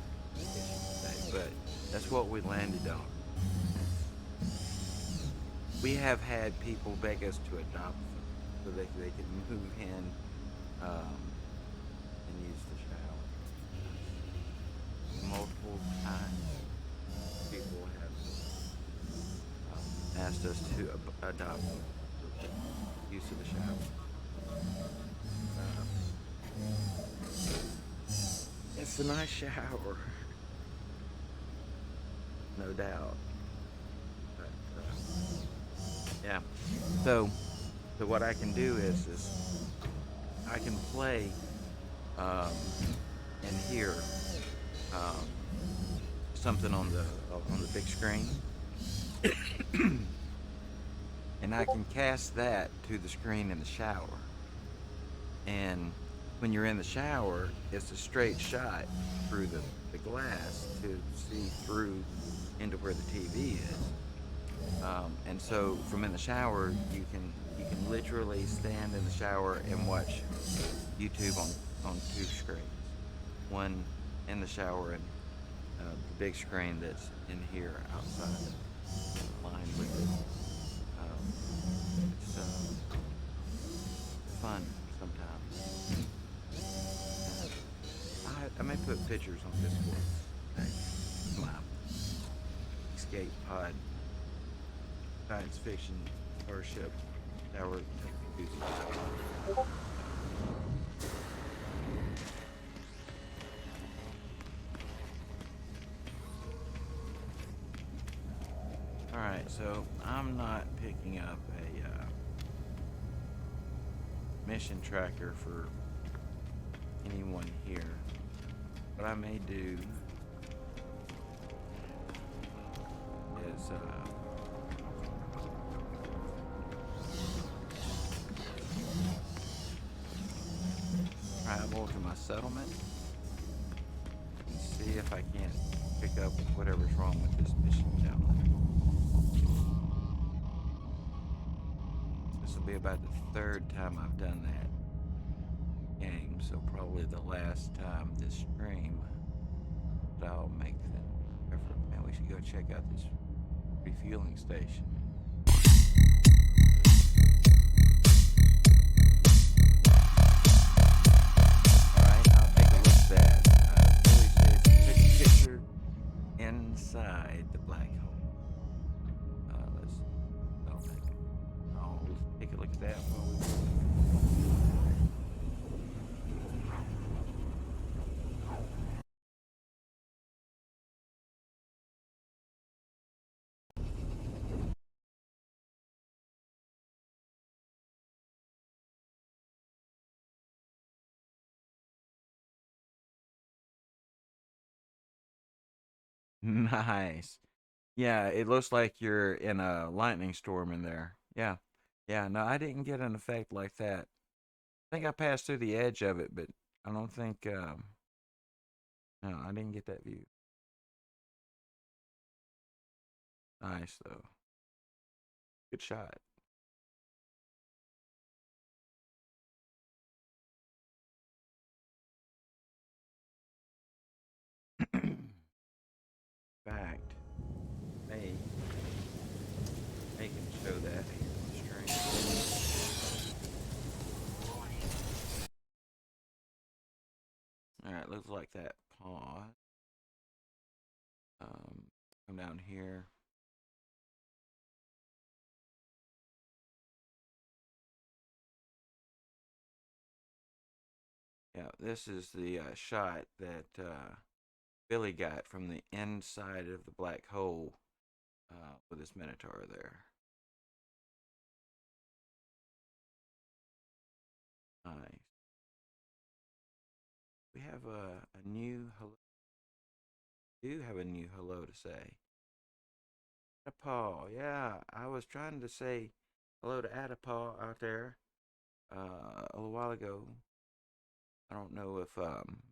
but that's what we landed on. We have had people beg us to adopt them so they can move in and use the shower. Multiple times people have asked us to adopt them for use of the shower. It's a nice shower, no doubt. But, yeah. So what I can do is I can play and hear something on the big screen, and I can cast that to the screen in the shower. And when you're in the shower, it's a straight shot through the glass to see through into where the TV is. And so from in the shower, you can literally stand in the shower and watch YouTube on two screens. One in the shower and the big screen that's in here outside, lined with it. It's fun sometimes. I may put pictures on Discord. My escape pod science fiction starship tower technology. Alright, so I'm not picking up a mission tracker for anyone here. What I may do is travel to my settlement and see if I can't pick up whatever's wrong with this mission challenge. This will be about the third time I've done that game, so probably the last time this stream that I'll make that effort. Man, we should go check out this refueling station. Alright, I'll take a look at that. Billy says he took a picture inside the black hole. Let's take a look at that while we Nice. Yeah, it looks like you're in a lightning storm in there. Yeah. Yeah, no, I didn't get an effect like that. I think I passed through the edge of it, but I don't think, no, I didn't get that view. Nice, though. Good shot. Fact, may can show that here on the screen. All right, looks like that paw. Come down here. Yeah, this is the shot that Billy got from the inside of the black hole with his Minotaur there. Nice. We have a new hello. We do have a new hello to say. Adapal, yeah, I was trying to say hello to Adapal out there a little while ago. I don't know if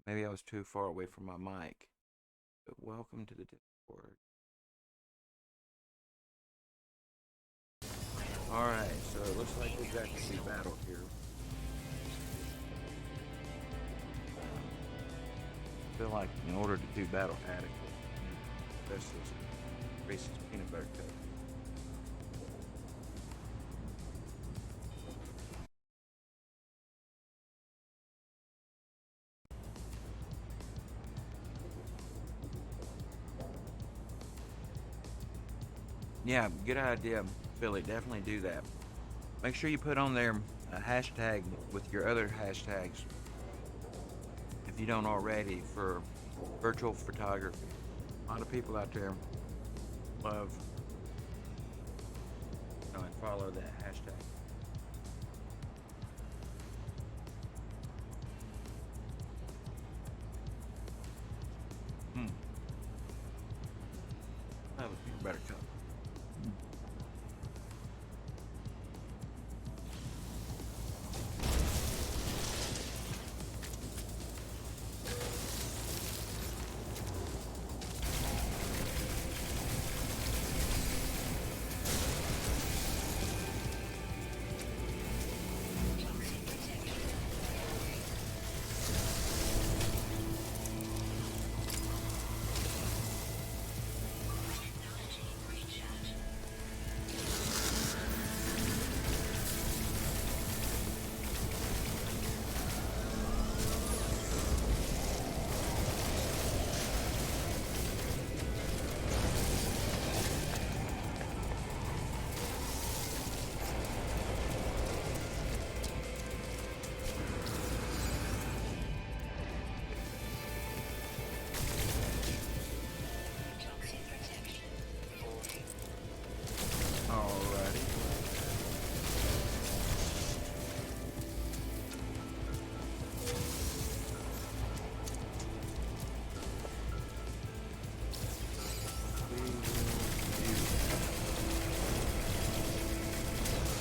maybe I was too far away from my mic. But welcome to the Discord. Alright, so it looks like we've got to see battle here. feel like in order to do battle adequate, this is Reese's peanut butter cup. Yeah, good idea, Philly. Definitely do that. Make sure you put on there a hashtag with your other hashtags, if you don't already, for virtual photography. A lot of people out there love and follow that hashtag. That was a better cup.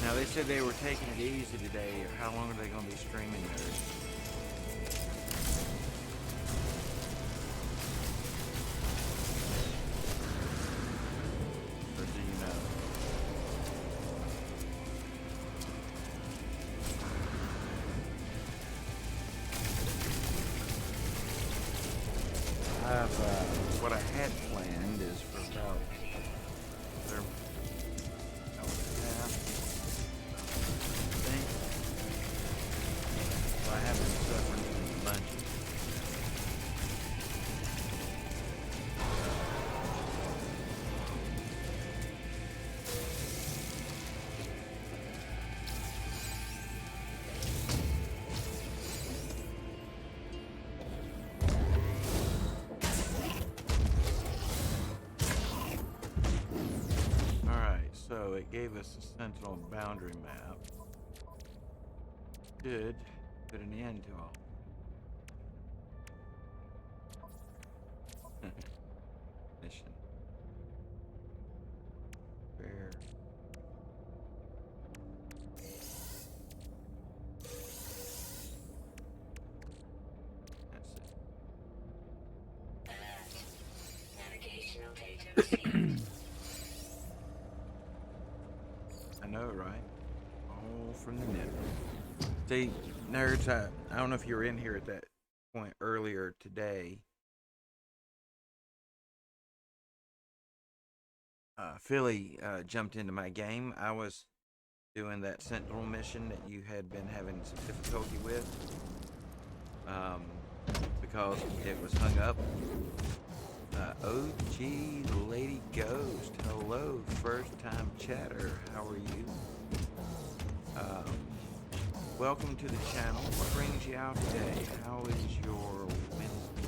Now they said they were taking it easy today. How long are they going to be streaming theirs? Or do you know? What I had planned is for about another hour and a half. I have been suffering from bunches. Alright, so it gave us a sentinel boundary map. Good. Put an end to all. Mission. Where? That's it. Navigational data received. I know, right? All from the network. See, nerds, I don't know if you were in here at that point earlier today. Philly jumped into my game. I was doing that Sentinel mission that you had been having some difficulty with because it was hung up. OG Lady Ghost, hello, first time chatter, how are you? Welcome to the channel. What brings you out today? How is your Wednesday?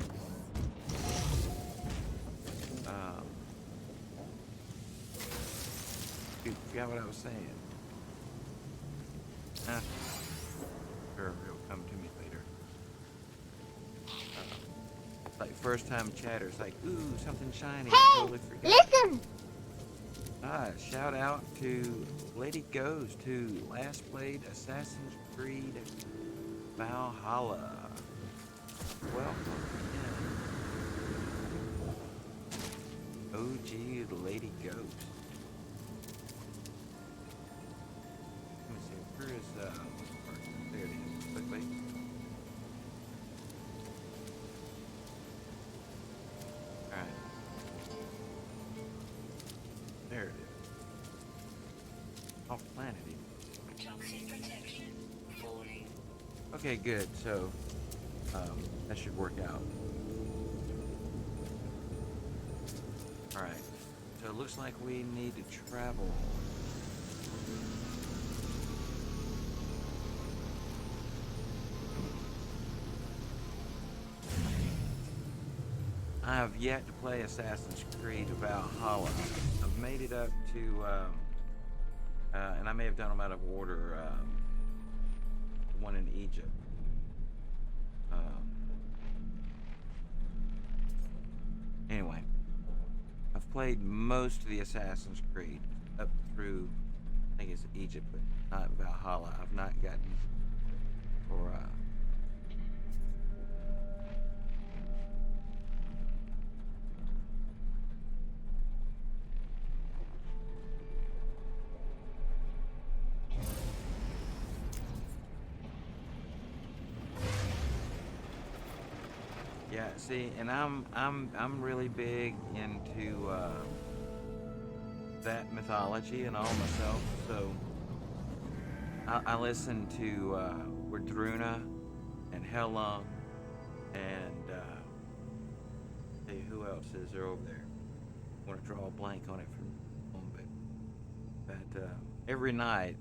Dude, forgot what I was saying. Sure, it'll come to me later. It's like first time chatter. It's like, ooh, something shiny. I totally forgot. Listen! Shout out to Lady Goes, who last played Assassin's Creed Valhalla. Welcome in. OG Lady Ghost. Let me see, where is there it is, quickly. Off planet even. Toxic protection. Falling. Okay, good. So, that should work out. Alright. So it looks like we need to travel. I have yet to play Assassin's Creed Valhalla. I've made it up to, and I may have done them out of order, the one in Egypt. Anyway, I've played most of the Assassin's Creed up through, I think it's Egypt, but not Valhalla. I've not gotten, or, yeah, see, and I'm really big into that mythology and all myself. So I listen to Wardruna and Hela and hey, who else is there over there? I want to draw a blank on it for a moment, but every night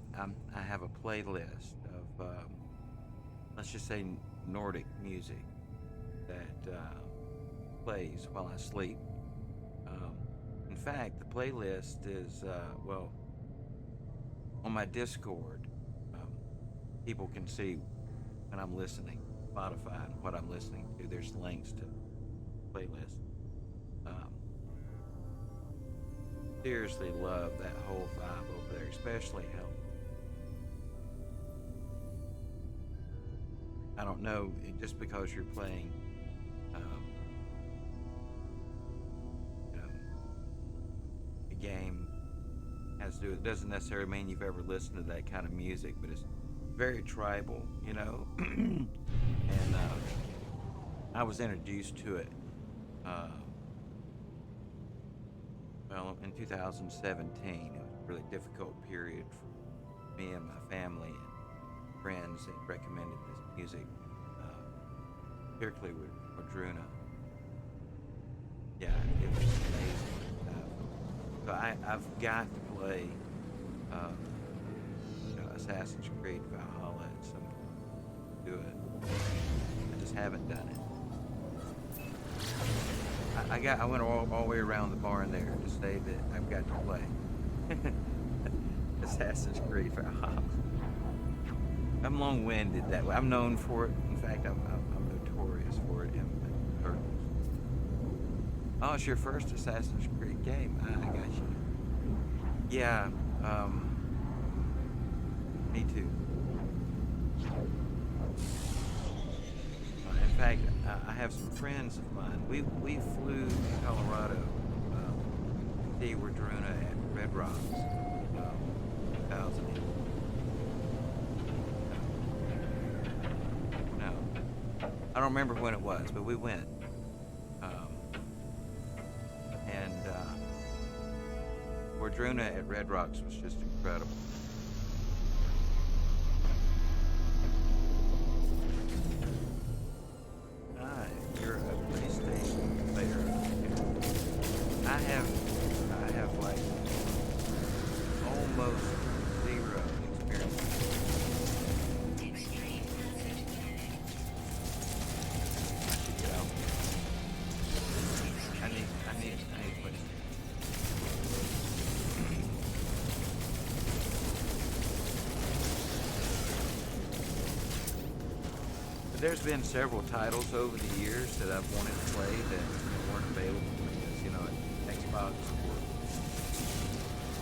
I have a playlist of let's just say Nordic music that plays while I sleep. In fact, the playlist is, well, on my Discord, people can see when I'm listening, Spotify, and what I'm listening to. There's links to playlists. Seriously love that whole vibe over there, especially how, I don't know, just because you're playing a game has to do, it doesn't necessarily mean you've ever listened to that kind of music, but it's very tribal, you know. And I was introduced to it well in 2017. It was a really difficult period for me and my family and friends that recommended this music, particularly with Wardruna. Yeah, it was amazing. So I've got to play Assassin's Creed Valhalla at some point. Do it. I just haven't done it. I went all the way around the barn there to say that I've got to play Assassin's Creed Valhalla. I'm long-winded that way. I'm known for it. In fact, I'm notorious for it in circles. Oh, it's your first Assassin's Creed game. I got you. Yeah, me too. In fact, I have some friends of mine. We flew to Colorado to see Wardruna at Red Rocks 2008. No, I don't remember when it was, but we went. And Wardruna at Red Rocks was just incredible. You're a PlayStation player. I have like almost zero experience. Extreme hazard panic. I should get out. I need PlayStation. There's been several titles over the years that I've wanted to play that weren't available because, Xbox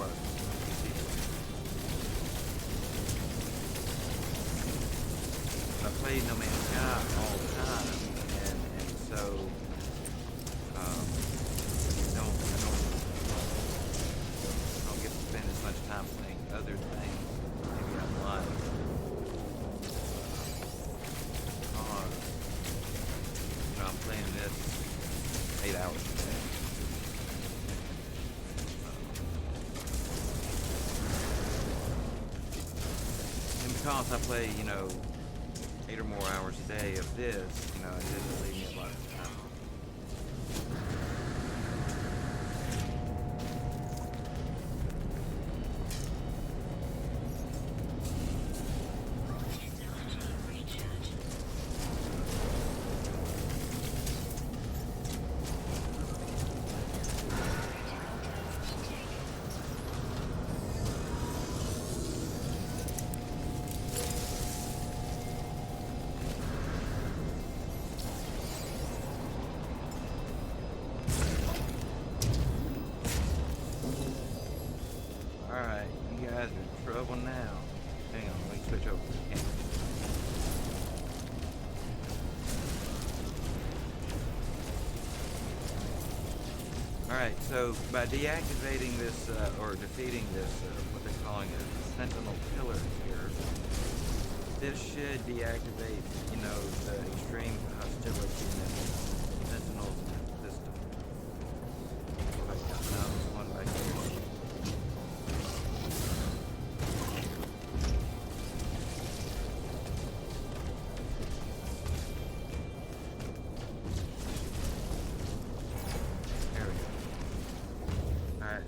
or PC. I played No Man's Sky all the time, and so I don't get to spend as much time playing other things. Maybe I like. I'm playing this 8 hours a day. because I play, 8 or more hours a day of this, it doesn't leave me a lot of time. Alright, you guys are in trouble now. Hang on, let me switch over to the camera. Alright, so by deactivating this, or defeating this, what they're calling a sentinel pillar here, this should deactivate, the extreme hostility and sentinels in the system. Now this one back here.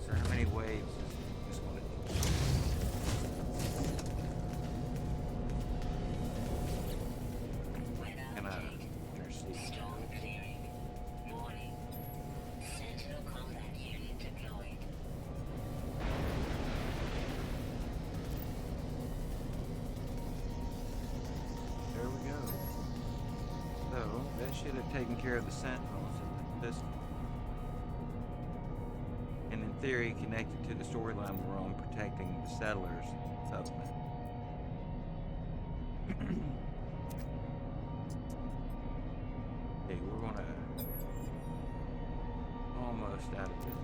So how many waves is this one? Can I proceed? Storm clearing. Warning. Sentinel combat unit deployed. There we go. So that should have taken care of the sentinels in the system. And in theory, connected to the storyline we're on, protecting the settlers settlement. Okay, we're gonna almost out of this.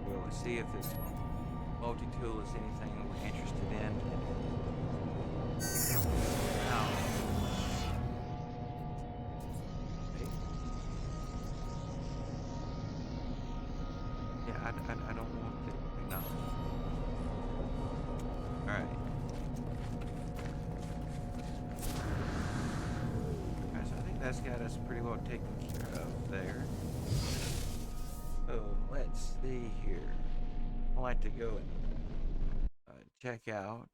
We'll see if this multi-tool is anything we're interested in. Now, I don't want to acknowledge. Alright. Alright, so I think that's got us pretty well taken care of there. So let's see here. I like to go and check out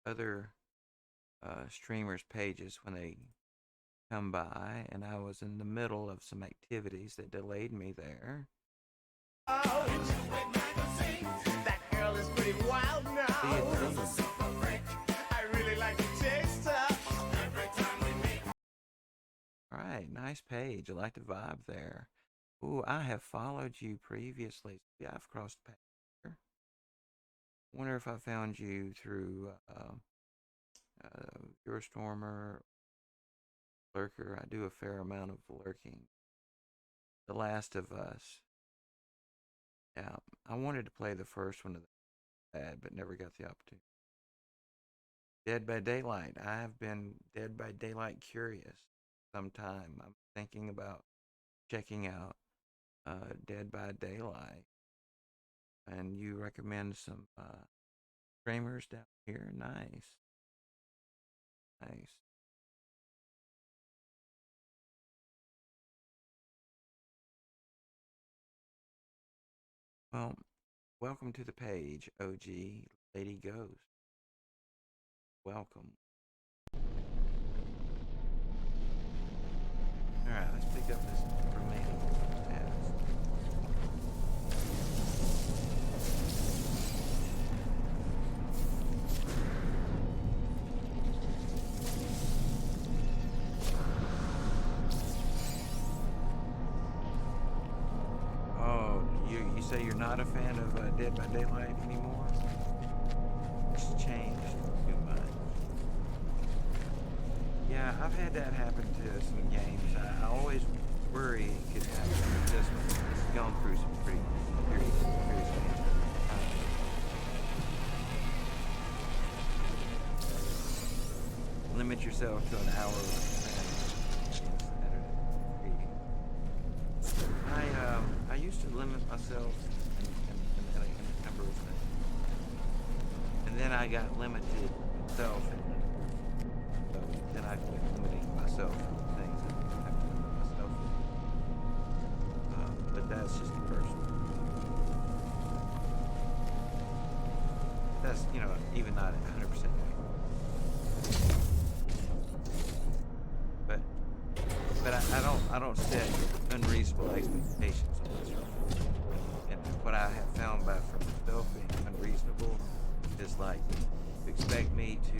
other streamers' pages when they come by, and I was in the middle of some activities that delayed me there. That girl is pretty wild now. I really like to taste her. Every time we meet. Alright, nice page. I like the vibe there. Ooh, I have followed you previously. Yeah, I've crossed paths here. Wonder if I found you through your Stormer, Lurker. I do a fair amount of lurking. The Last of Us. Yeah, I wanted to play the first one of that, but never got the opportunity. Dead by Daylight. I have been Dead by Daylight curious sometime. I'm thinking about checking out Dead by Daylight. And you recommend some streamers down here? Nice. Nice. Well, welcome to the page, OG Lady Ghost. Welcome. Alright, let's pick up this remaining task. Oh, you say you're not a fan of Dead by Daylight anymore? It's changed too much. Yeah, I've had that happen to some games. I always worry it could happen with this one. It's gone through some pretty serious games. Limit yourself to an hour I used to limit myself in a number of things. then I got limited myself. So then I quit limiting myself from things that I have to limit myself with. But that's just personal. That's, you know, even not 100% accurate. But I don't set unreasonable expectations on myself. And what I have found by for myself being unreasonable is like to expect me to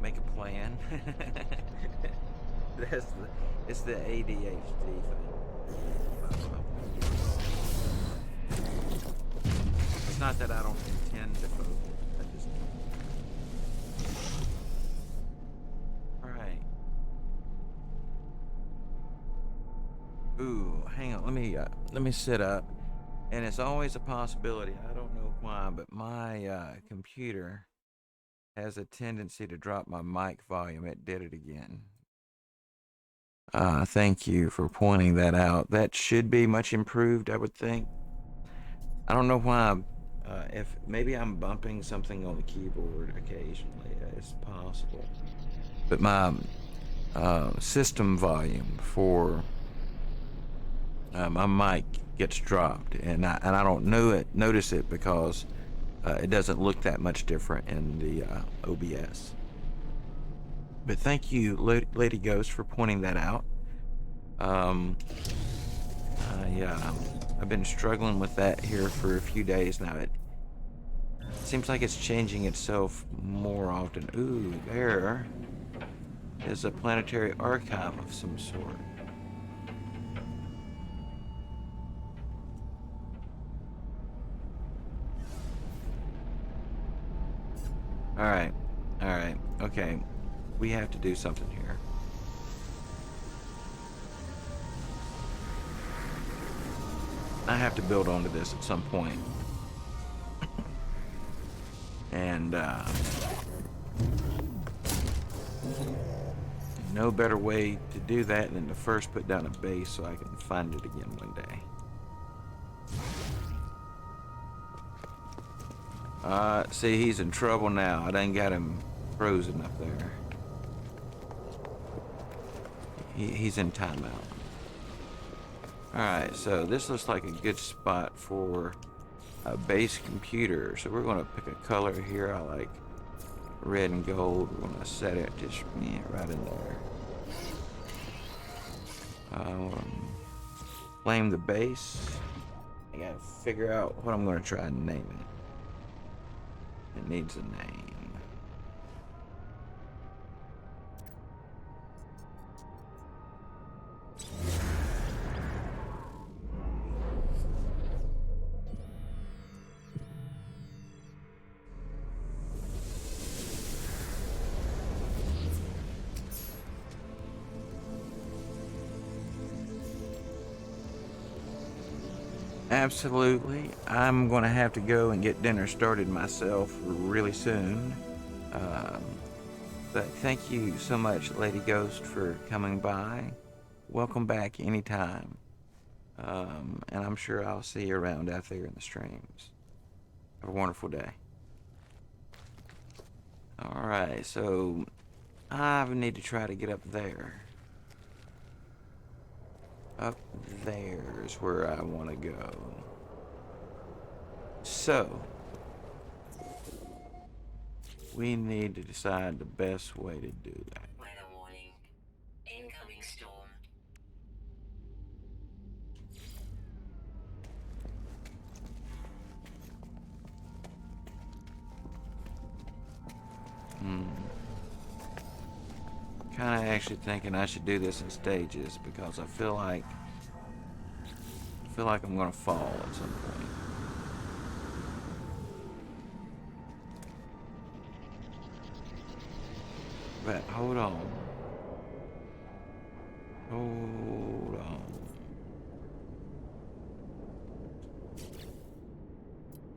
make a plan. It's the ADHD thing. It's not that I don't intend to focus. I just all right. Ooh, hang on. Let me sit up. And it's always a possibility. I don't know why, but my computer has a tendency to drop my mic volume. It did it again. Thank you for pointing that out. That should be much improved, I would think. I don't know why. If maybe I'm bumping something on the keyboard occasionally, it's possible. But my system volume for my mic gets dropped, and I don't notice it because it doesn't look that much different in the OBS. But thank you, Lady Ghost, for pointing that out. Yeah, I've been struggling with that here for a few days now. It seems like it's changing itself more often. Ooh, there is a planetary archive of some sort. All right, okay. We have to do something here. I have to build onto this at some point. And no better way to do that than to first put down a base so I can find it again one day. See, he's in trouble now. I done got him frozen up there. He's in timeout. Alright, so this looks like a good spot for a base computer. So we're going to pick a color here. I like red and gold. We're going to set it just right in there. Flame the base. I got to figure out what I'm going to try and name it. It needs a name. Absolutely. I'm going to have to go and get dinner started myself really soon. But thank you so much, Lady Ghost, for coming by. Welcome back anytime. And I'm sure I'll see you around out there in the streams. Have a wonderful day. Alright, so I need to try to get up there. Up there is where I want to go. So, we need to decide the best way to do that. Weather warning. Incoming storm. Kind of actually thinking I should do this in stages because I feel like I'm gonna fall at some point. But hold on.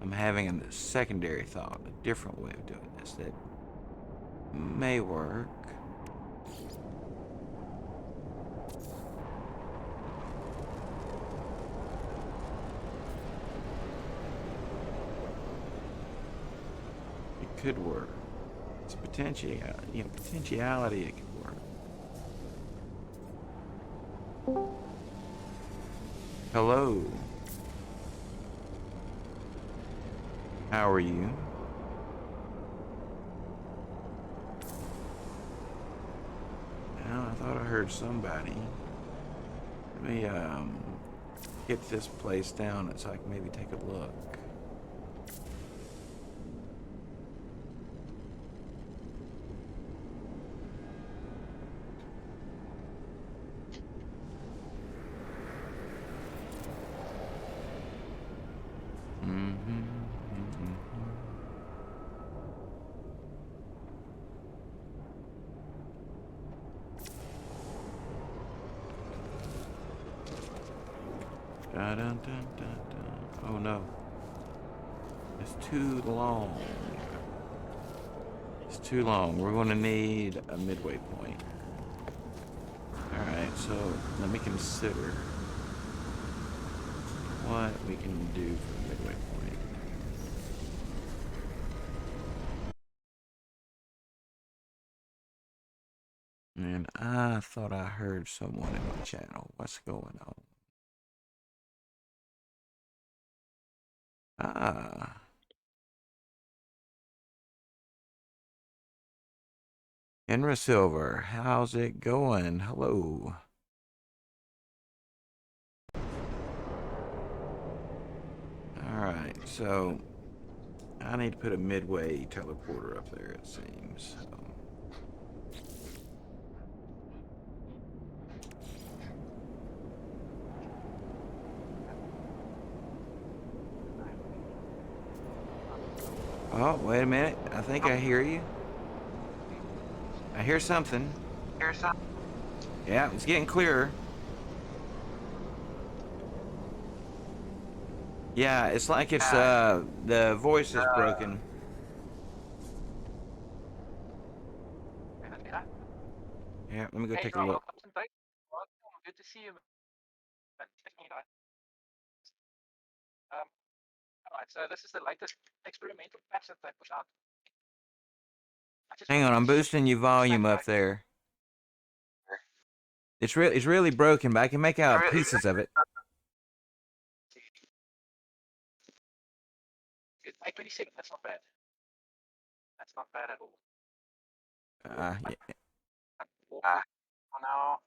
I'm having a secondary thought, a different way of doing this that may work. could work. It's potentiality it could work. Hello. How are you? Well, I thought I heard somebody. Let me get this place down so I can maybe take a look. Dun, dun, dun, dun, dun. Oh no. It's too long. It's too long. We're going to need a midway point. Alright, so let me consider what we can do for the midway point. And I thought I heard someone in my channel. What's going on? Ah. Henry Silver, how's it going? Hello. Alright, so I need to put a midway teleporter up there, it seems. Oh, wait a minute. I think I hear you. I hear something. Yeah, it's getting clearer. Yeah, it's like it's the voice is broken. Yeah, let me go take a look. Good to see you. Alright, so this is the latest experimental patch that they put out. Hang on, I'm boosting your volume up there. It's really broken, but I can make out pieces of it. Good. 827, that's not bad. That's not bad at all.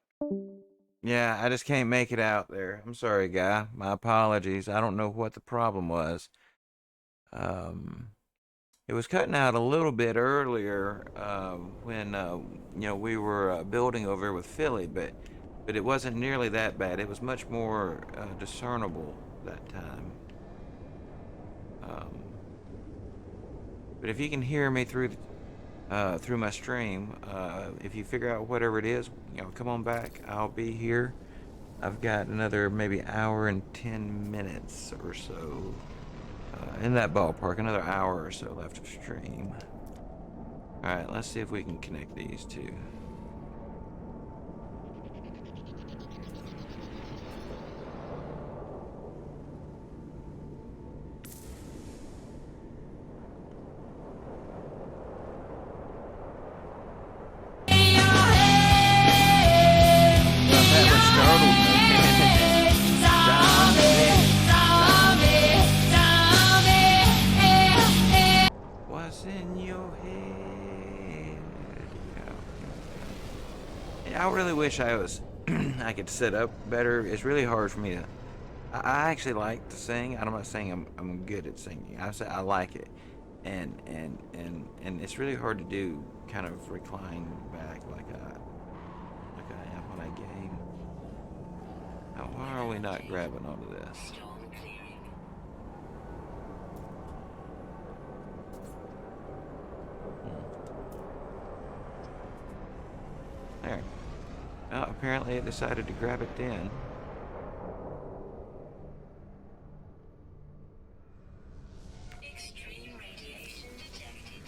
Yeah, I just can't make it out there. I'm sorry, guy. My apologies. I don't know what the problem was. It was cutting out a little bit earlier when we were building over with Philly, but it wasn't nearly that bad. It was much more discernible that time. But if you can hear me through my stream, if you figure out whatever it is, come on back. I'll be here. I've got another maybe hour and 10 minutes or so in that ballpark, another hour or so left of stream. All right, let's see if we can connect these two. What's in your head? Yeah, I really wish I could set up better. It's really hard for me to. I actually like to sing. I'm not saying I'm good at singing. I say I like it, and it's really hard to do. Kind of recline back like I am when I game. Now, why are we not grabbing onto this? There. Well, apparently it decided to grab it then. Extreme radiation detected.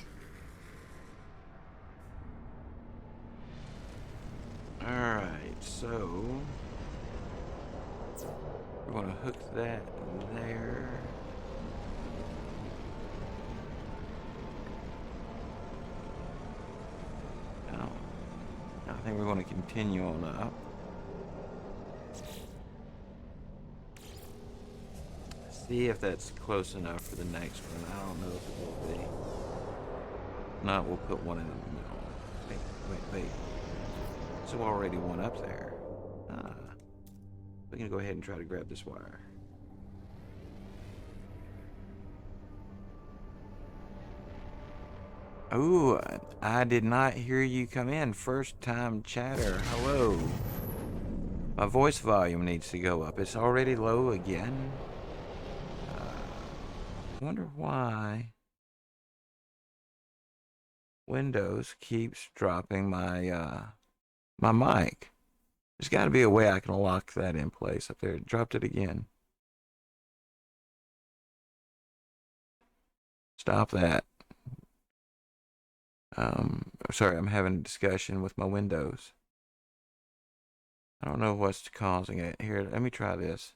Alright, so we're going to hook that there. think we're going to continue on up. See if that's close enough for the next one. I don't know if it will be. If not, we'll put one in the middle. Wait. So already one up there. We're going to go ahead and try to grab this wire. Ooh, I did not hear you come in. First time chatter. Hello. My voice volume needs to go up. It's already low again. I wonder why Windows keeps dropping my my mic. There's got to be a way I can lock that in place up there. It dropped it again. Stop that. Sorry, I'm having a discussion with my Windows. I don't know what's causing it. Here, let me try this.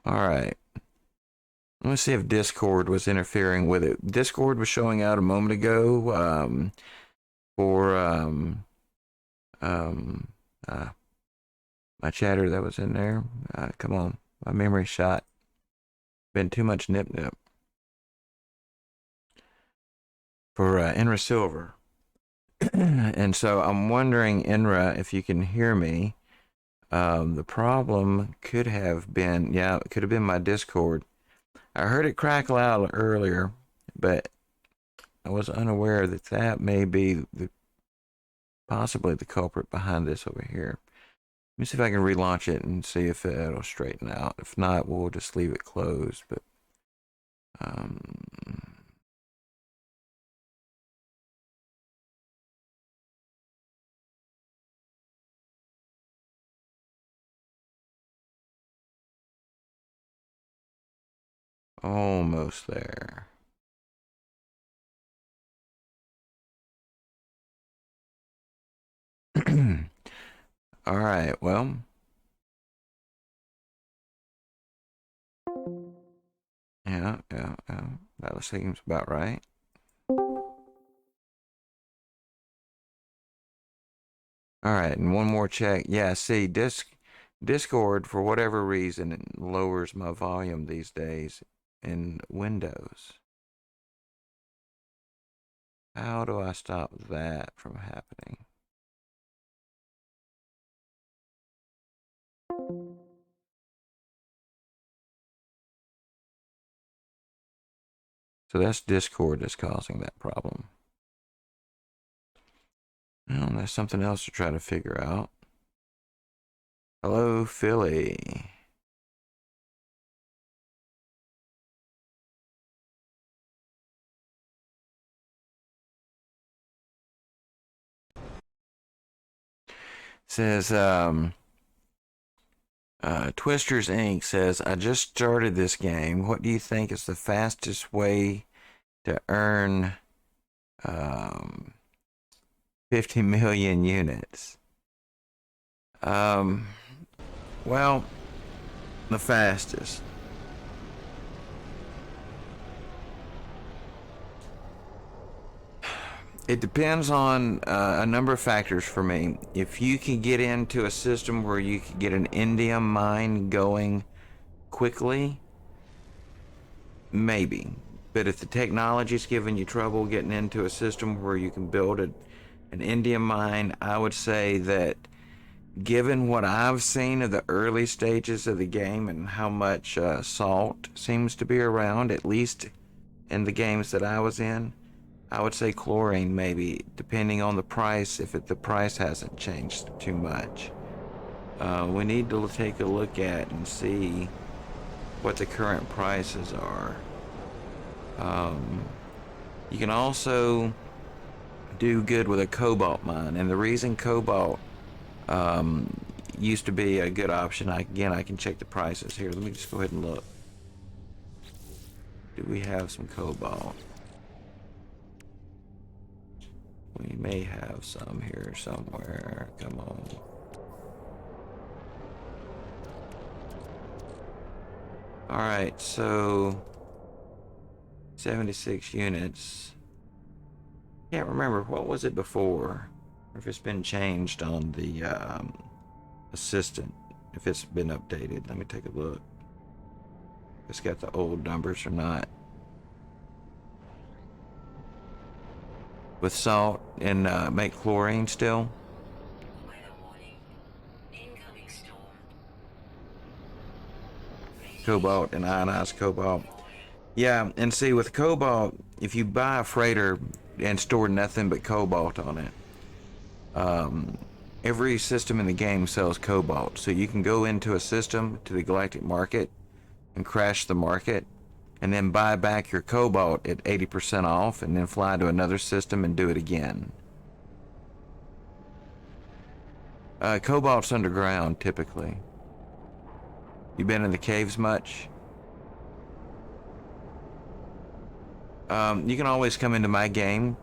Alright. Let me see if Discord was interfering with it. Discord was showing out a moment ago for my chatter that was in there. Come on. My memory shot. Been too much nip. For Inra Silver. And so I'm wondering, Inra, if you can hear me. The problem could have been, it could have been my Discord. I heard it crackle out earlier, but I was unaware that that may be possibly the culprit behind this over here. Let me see if I can relaunch it and see if it'll straighten out. If not, we'll just leave it closed. But almost there. All right, well. Yeah, that seems about right. All right, and one more check. Yeah, see, Discord, for whatever reason, it lowers my volume these days in Windows. How do I stop that from happening? So that's Discord that's causing that problem. Well, that's something else to try to figure out. Hello, Philly. Says, Twisters Inc. says, I just started this game. What do you think is the fastest way to earn 50 million units? Well, the fastest. It depends on a number of factors for me. If you can get into a system where you can get an indium mine going quickly, maybe. But if the technology's giving you trouble getting into a system where you can build an indium mine, I would say that given what I've seen of the early stages of the game and how much salt seems to be around, at least in the games that I was in, I would say chlorine maybe, depending on the price, if the price hasn't changed too much. We need to take a look at and see what the current prices are. You can also do good with a cobalt mine, and the reason cobalt used to be a good option, I can check the prices here. Let me just go ahead and look. Do we have some cobalt? We may have some here somewhere. Come on. Alright, so 76 units. Can't remember, what was it before? Or if it's been changed on the assistant, if it's been updated. Let me take a look. If it's got the old numbers or not. With salt and make chlorine still. Cobalt and ionized cobalt. Yeah, and see, with cobalt, if you buy a freighter and store nothing but cobalt on it, every system in the game sells cobalt. So you can go into a system to the galactic market and crash the market, and then buy back your cobalt at 80% off, and then fly to another system and do it again. Cobalt's underground, typically. You been in the caves much? You can always come into my game,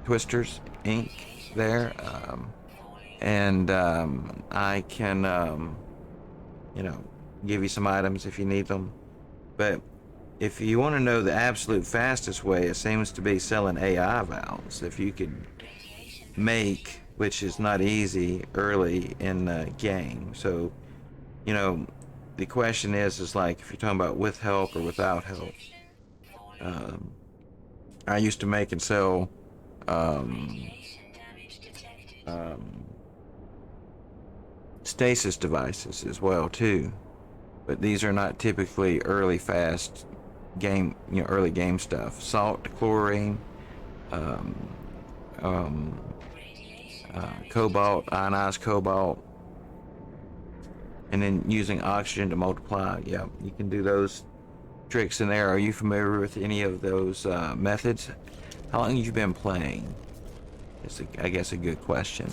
Twisters Inc. there, and I can, you know, give you some items if you need them. But if you want to know the absolute fastest way, it seems to be selling AI valves. If you could make, which is not easy early in the game. So, you know, the question is like, if you're talking about with help or without help. I used to make and sell stasis devices as well too, but these are not typically early fast game, you know, early game stuff. Salt, chlorine, cobalt, ionized cobalt, and then using oxygen to multiply. Yeah, you can do those tricks in there. Are you familiar with any of those methods? How long have you been playing? It's, I guess, a good question.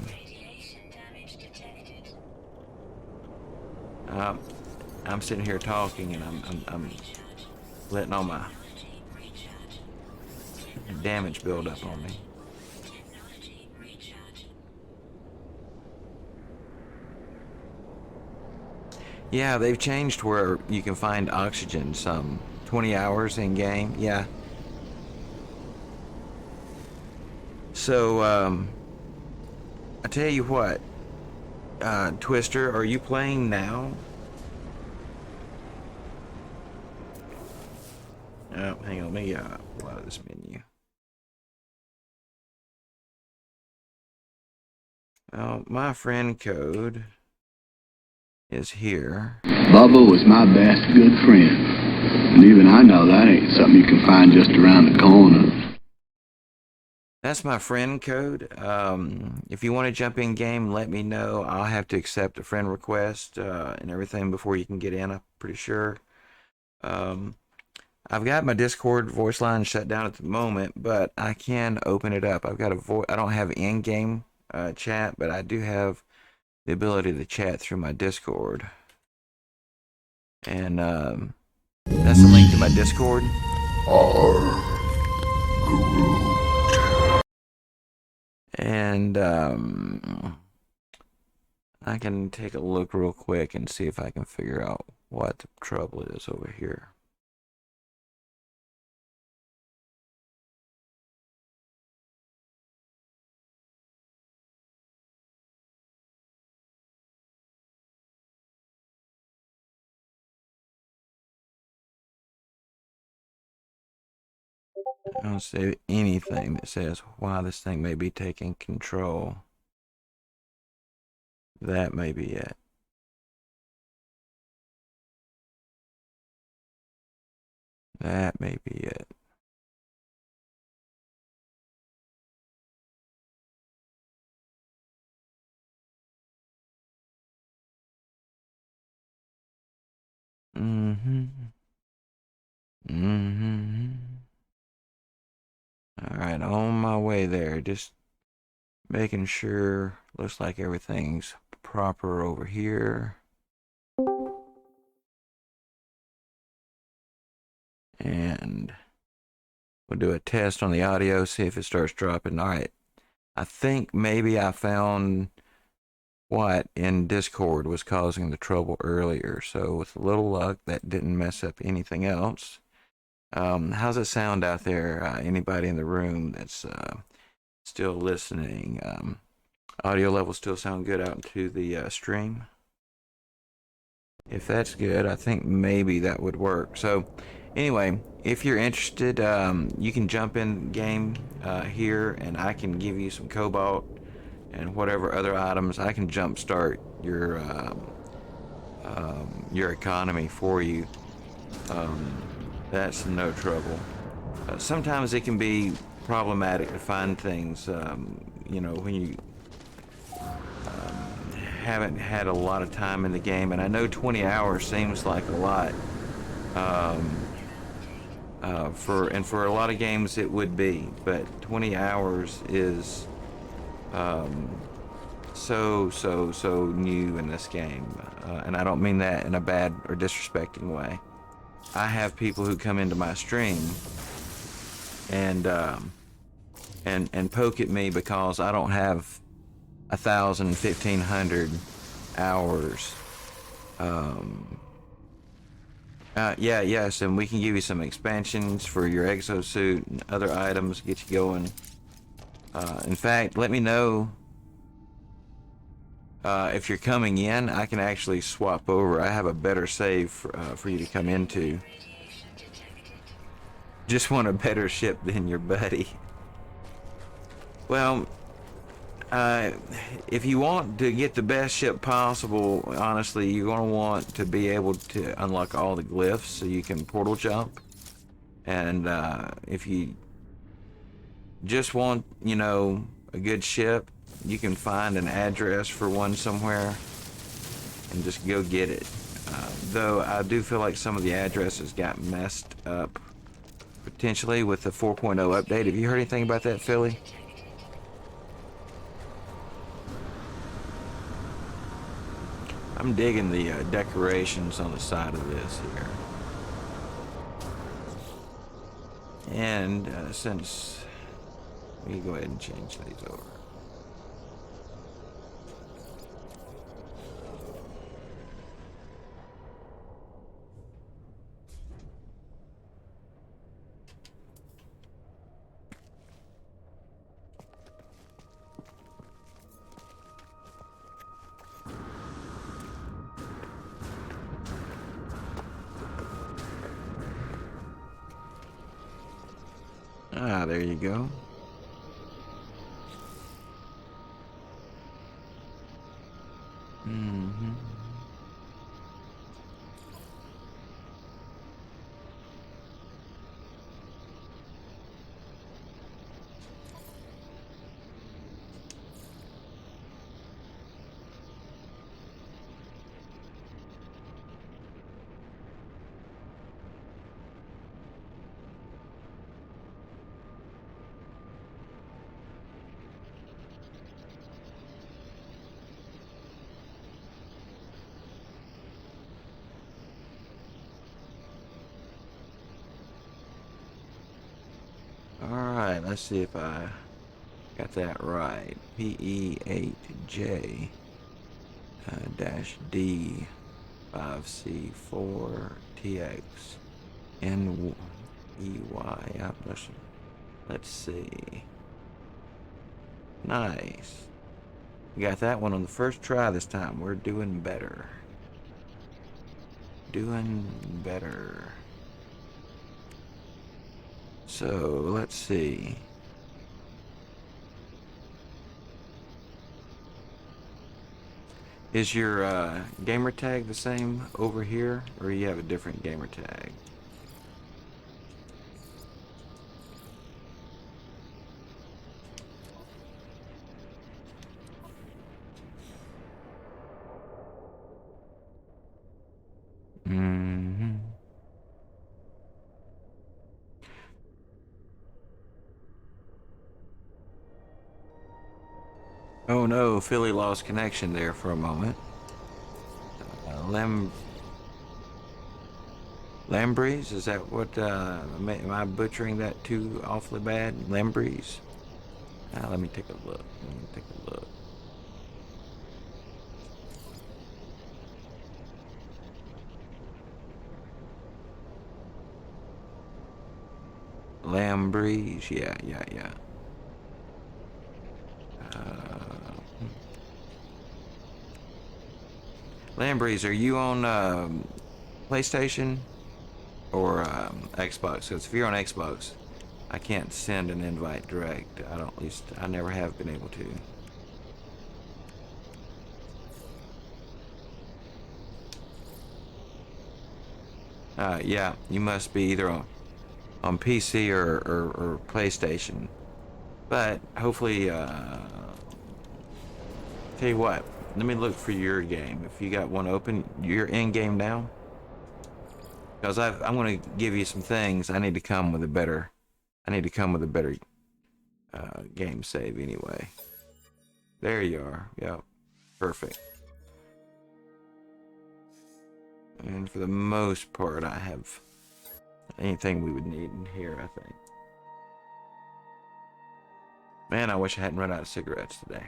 I'm sitting here talking, and I'm letting all my damage build up on me. Yeah, they've changed where you can find oxygen some 20 hours in game. Yeah. So, I tell you what, Twister, are you playing now? Oh, hang on, let me pull out of this menu. Well, my friend code is here. Bubba was my best good friend. And even I know that ain't something you can find just around the corner. That's my friend code. If you want to jump in game, let me know. I'll have to accept a friend request and everything before you can get in, I'm pretty sure. I've got my Discord voice line shut down at the moment, but I can open it up. I've got I don't have in-game chat, but I do have the ability to chat through my Discord. And that's a link to my Discord. And I can take a look real quick and see if I can figure out what the trouble is over here. I don't see anything that says why this thing may be taking control. That may be it. That may be it. All right, on my way there. Just making sure. Looks like everything's proper over here. And we'll do a test on the audio, see if it starts dropping. All right. I think maybe I found what in Discord was causing the trouble earlier. So with a little luck, that didn't mess up anything else. How's it sound out there? Anybody in the room that's still listening? Audio levels still sound good out into the stream? If that's good, I think maybe that would work. So anyway, if you're interested, you can jump in game here, and I can give you some cobalt and whatever other items. I can jumpstart your economy for you. That's no trouble. Sometimes it can be problematic to find things, you know, when you haven't had a lot of time in the game, and I know 20 hours seems like a lot. For a lot of games it would be, but 20 hours is so new in this game, and I don't mean that in a bad or disrespecting way. I have people who come into my stream and poke at me because I don't have 1,000, 1,500 hours. Yes, and we can give you some expansions for your exosuit and other items, get you going. In fact, let me know if you're coming in. I can actually swap over. I have a better save for you to come into. Just want a better ship than your buddy. Well, if you want to get the best ship possible, honestly, you're going to want to be able to unlock all the glyphs so you can portal jump. And if you just want, you know, a good ship, you can find an address for one somewhere and just go get it. Though I do feel like some of the addresses got messed up potentially with the 4.0 update. Have you heard anything about that, Philly? I'm digging the decorations on the side of this here. And since we go ahead and change these over. Ah, there you go. Mm-hmm. Alright, let's see if I got that right. PE8J dash D 5C4TX NEY. Let's see. Nice. We got that one on the first try this time. We're doing better. Doing better. So, let's see. Is your gamer tag the same over here, or you have a different gamer tag? Mm-hmm. Oh no, Philly lost connection there for a moment. Lambreeze, is that what, am I butchering that too awfully bad? Lambreeze? Let me take a look. Lambreeze, yeah. Lambreeze, are you on PlayStation or Xbox? Because if you're on Xbox, I can't send an invite direct. I don't. At least I never have been able to. Yeah, you must be either on PC or PlayStation. But hopefully, tell you what, let me look for your game. If you got one open, you're in game now. Because I'm going to give you some things. I need to come with a better game save anyway. There you are. Yep, perfect. And for the most part, I have anything we would need in here, I think. Man, I wish I hadn't run out of cigarettes today.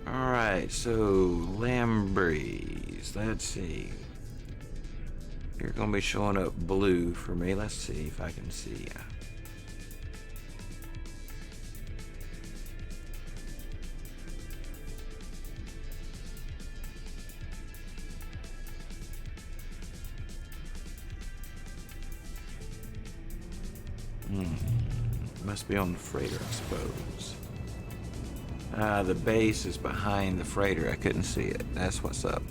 Alright, so Lambreeze, let's see. You're gonna be showing up blue for me. Let's see if I can see ya. Must be on the freighter, I suppose. The base is behind the freighter. I couldn't see it. That's what's up.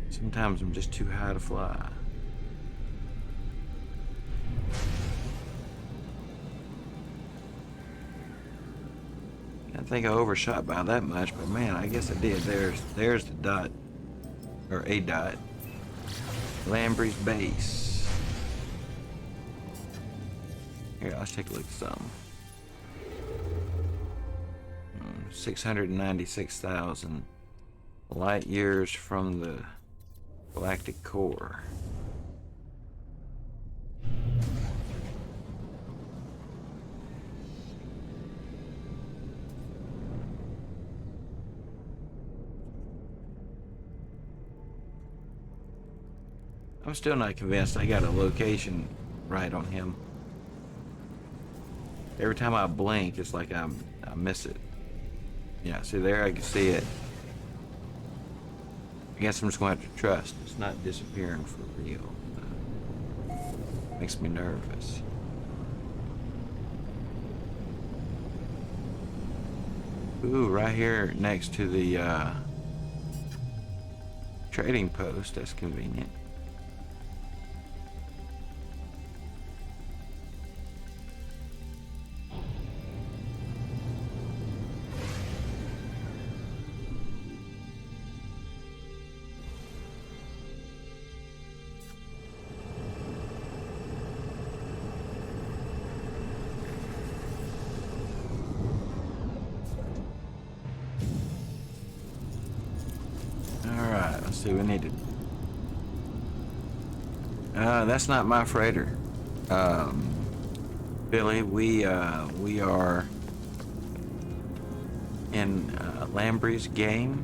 Sometimes I'm just too high to fly. I think I overshot by that much, but man, I guess I did. There's the dot, or a dot. Lambreeze base. Here, let's take a look at something. 696,000 light years from the galactic core. I'm still not convinced I got a location right on him. Every time I blink, it's like I miss it. Yeah, see there, I can see it. I guess I'm just going to have to trust. It's not disappearing for real. Makes me nervous. Ooh, right here next to the trading post. That's convenient. See, we need to. That's not my freighter, Billy. We are in Lambree's game.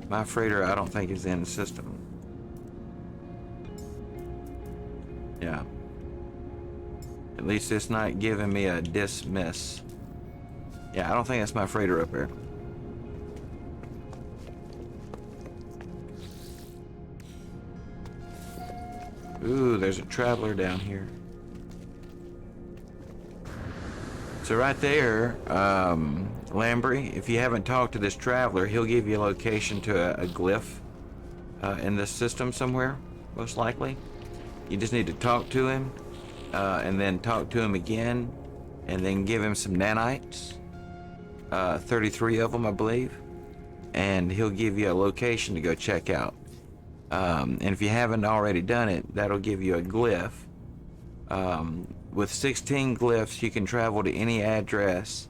My freighter, I don't think is in the system. Yeah. At least it's not giving me a dismiss. Yeah, I don't think that's my freighter up there. Ooh, there's a traveler down here. So right there, Lambrey, if you haven't talked to this traveler, he'll give you a location to a glyph in this system somewhere, most likely. You just need to talk to him, and then talk to him again, and then give him some nanites, 33 of them, I believe, and he'll give you a location to go check out. And if you haven't already done it, that'll give you a glyph. With 16 glyphs, you can travel to any address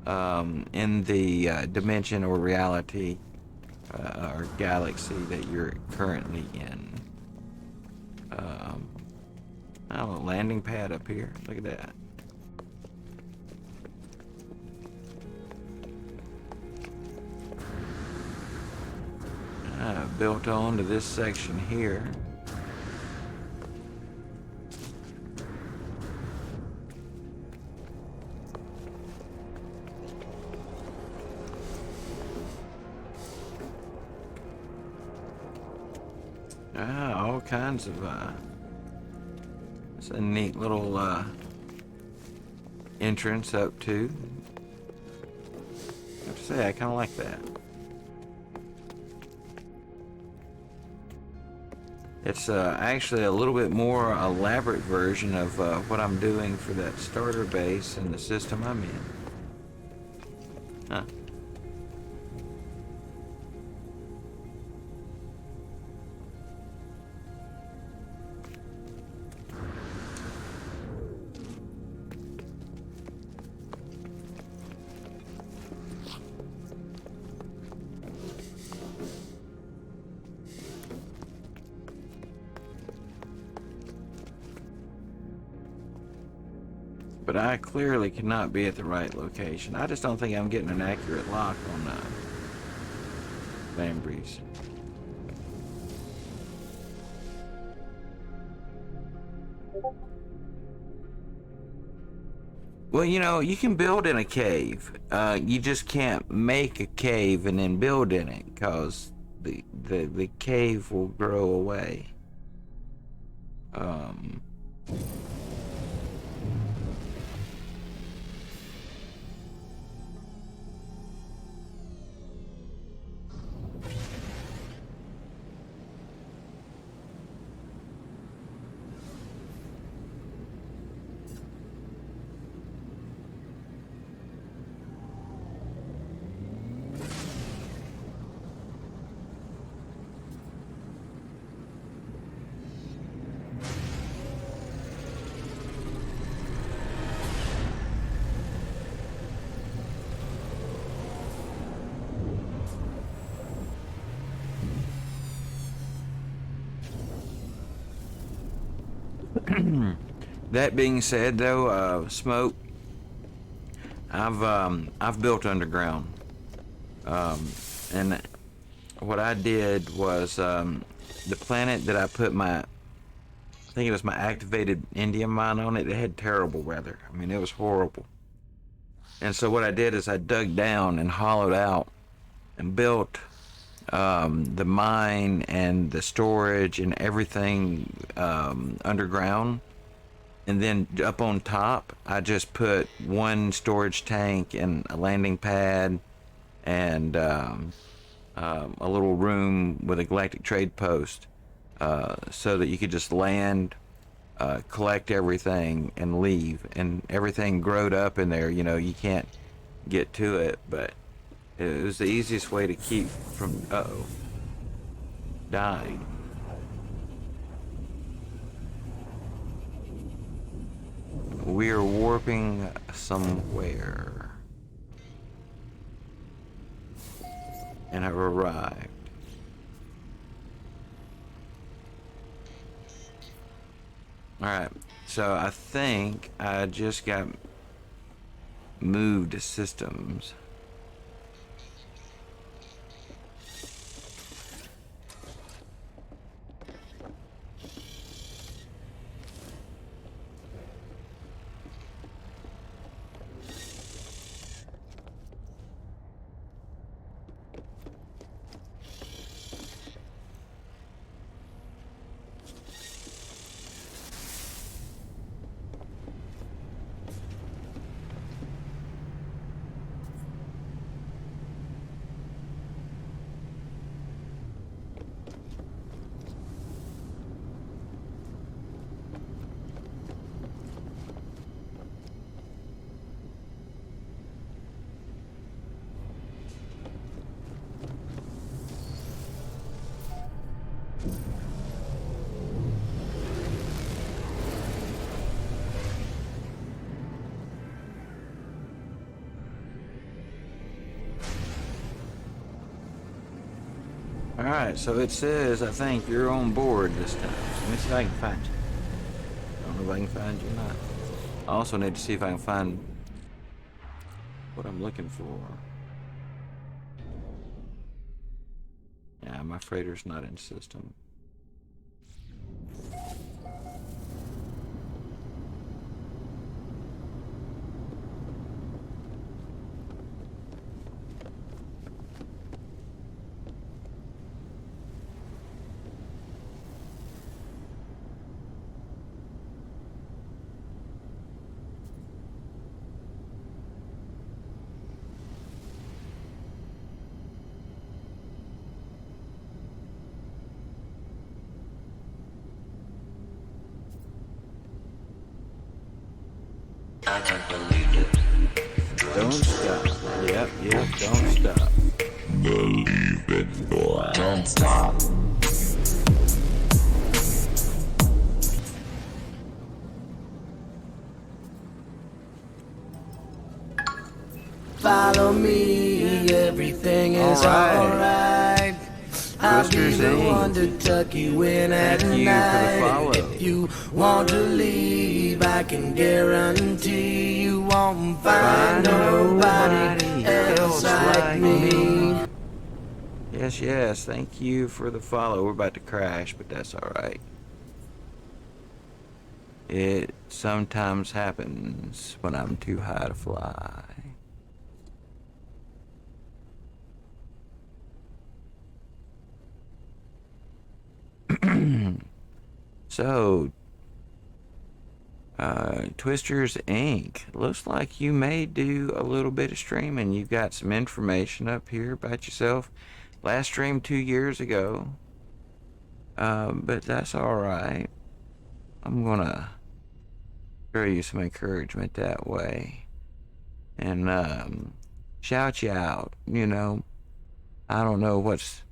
in the dimension or reality or galaxy that you're currently in. Oh, a landing pad up here. Look at that. Built onto this section here. All kinds of it's a neat little entrance up to. I have to say, I kind of like that. It's actually a little bit more elaborate version of what I'm doing for that starter base and the system I'm in. Huh. But I clearly cannot be at the right location. I just don't think I'm getting an accurate lock on Lampreys. Well, you know, you can build in a cave. You just can't make a cave and then build in it, because the cave will grow away. That being said, though, Smoke, I've built underground, and what I did was the planet that I put I think it was my activated indium mine on it. It had terrible weather. I mean, it was horrible. And so what I did is I dug down and hollowed out and built the mine and the storage and everything underground. And then up on top, I just put one storage tank and a landing pad and a little room with a galactic trade post, so that you could just land, collect everything, and leave. And everything growed up in there. You know, you can't get to it, but it was the easiest way to keep from dying. We're warping somewhere. And I've arrived. Alright, so I think I just got moved to systems. Alright, so it says, I think, you're on board this time. So let me see if I can find you. I don't know if I can find you or not. I also need to see if I can find what I'm looking for. Yeah, my freighter's not in system. Don't stop. Yep, don't stop. Believe it, boy. Don't stop. Follow me, everything is alright. I'll be the one to tuck you in at night. If you want to leave, I can guarantee you won't find nobody else like me. Yes, thank you for the follow. We're about to crash, but that's alright. It sometimes happens when I'm too high to fly. So, Twisters Inc. Looks like you may do a little bit of streaming. You've got some information up here about yourself. Last stream 2 years ago. But that's alright. I'm gonna show you some encouragement that way. And, shout you out, you know. I don't know what's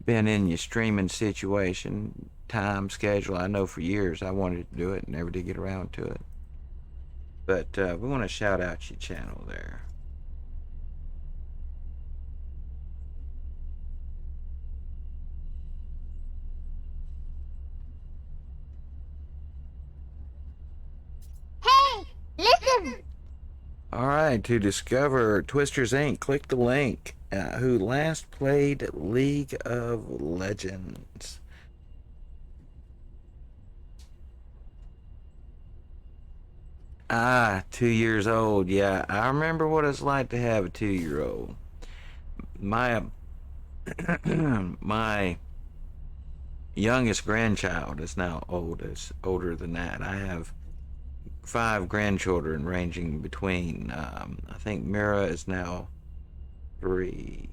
been in your streaming situation, time, schedule. I know for years I wanted to do it and never did get around to it. But we want to shout out your channel there. Hey, listen! Alright, to discover Twisters Inc., click the link. Who last played League of Legends. Ah, 2 years old. Yeah, I remember what it's like to have a 2-year-old. My my youngest grandchild is now older than that. I have 5 grandchildren ranging between, I think Mira is now 3.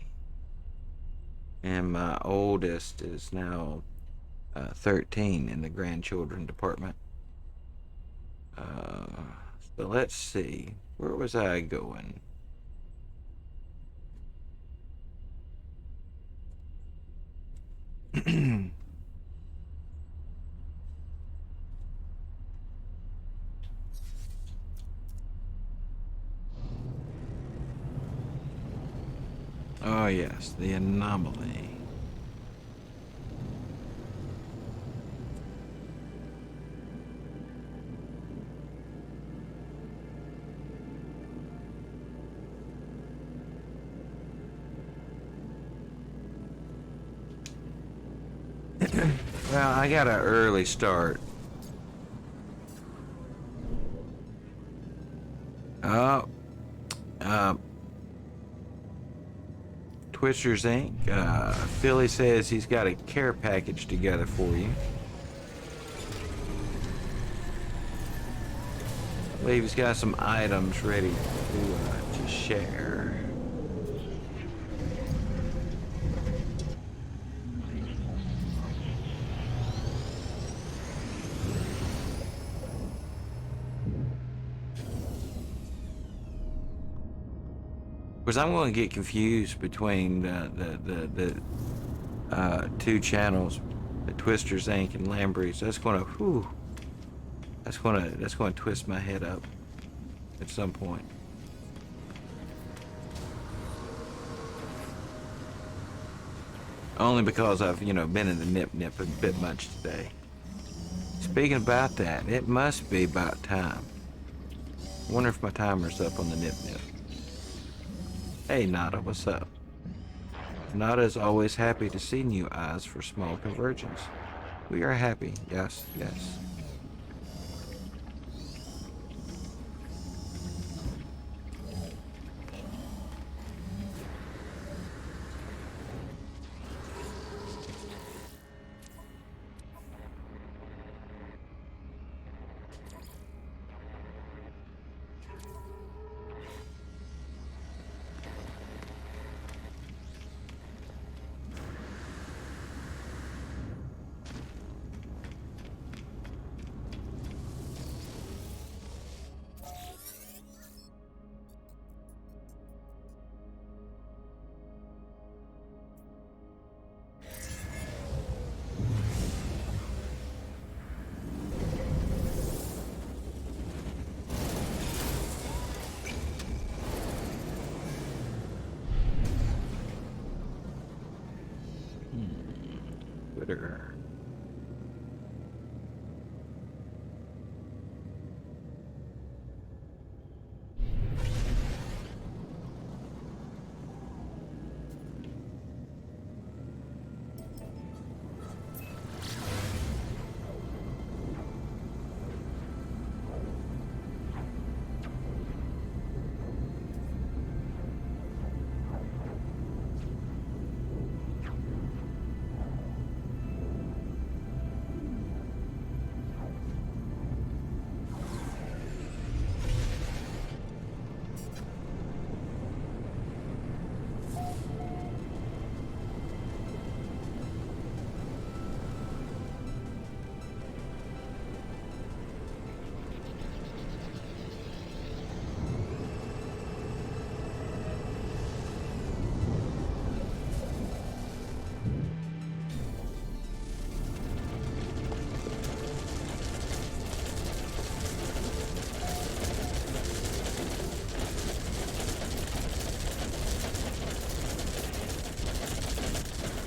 And my oldest is now 13 in the grandchildren department. So let's see. Where was I going? Oh yes, the anomaly. Well, I got an early start. Oh, Twisters Inc. Philly says he's got a care package together for you. I believe he's got some items ready to share. Because I'm going to get confused between the 2 channels, the Twisters Inc. and Lambrey's. That's going to twist my head up at some point. Only because I've, been in the nip a bit much today. Speaking about that, it must be about time. Wonder if my timer's up on the nip. Hey, Nada, what's up? Nada is always happy to see new eyes for small convergence. We are happy, yes. Twitter.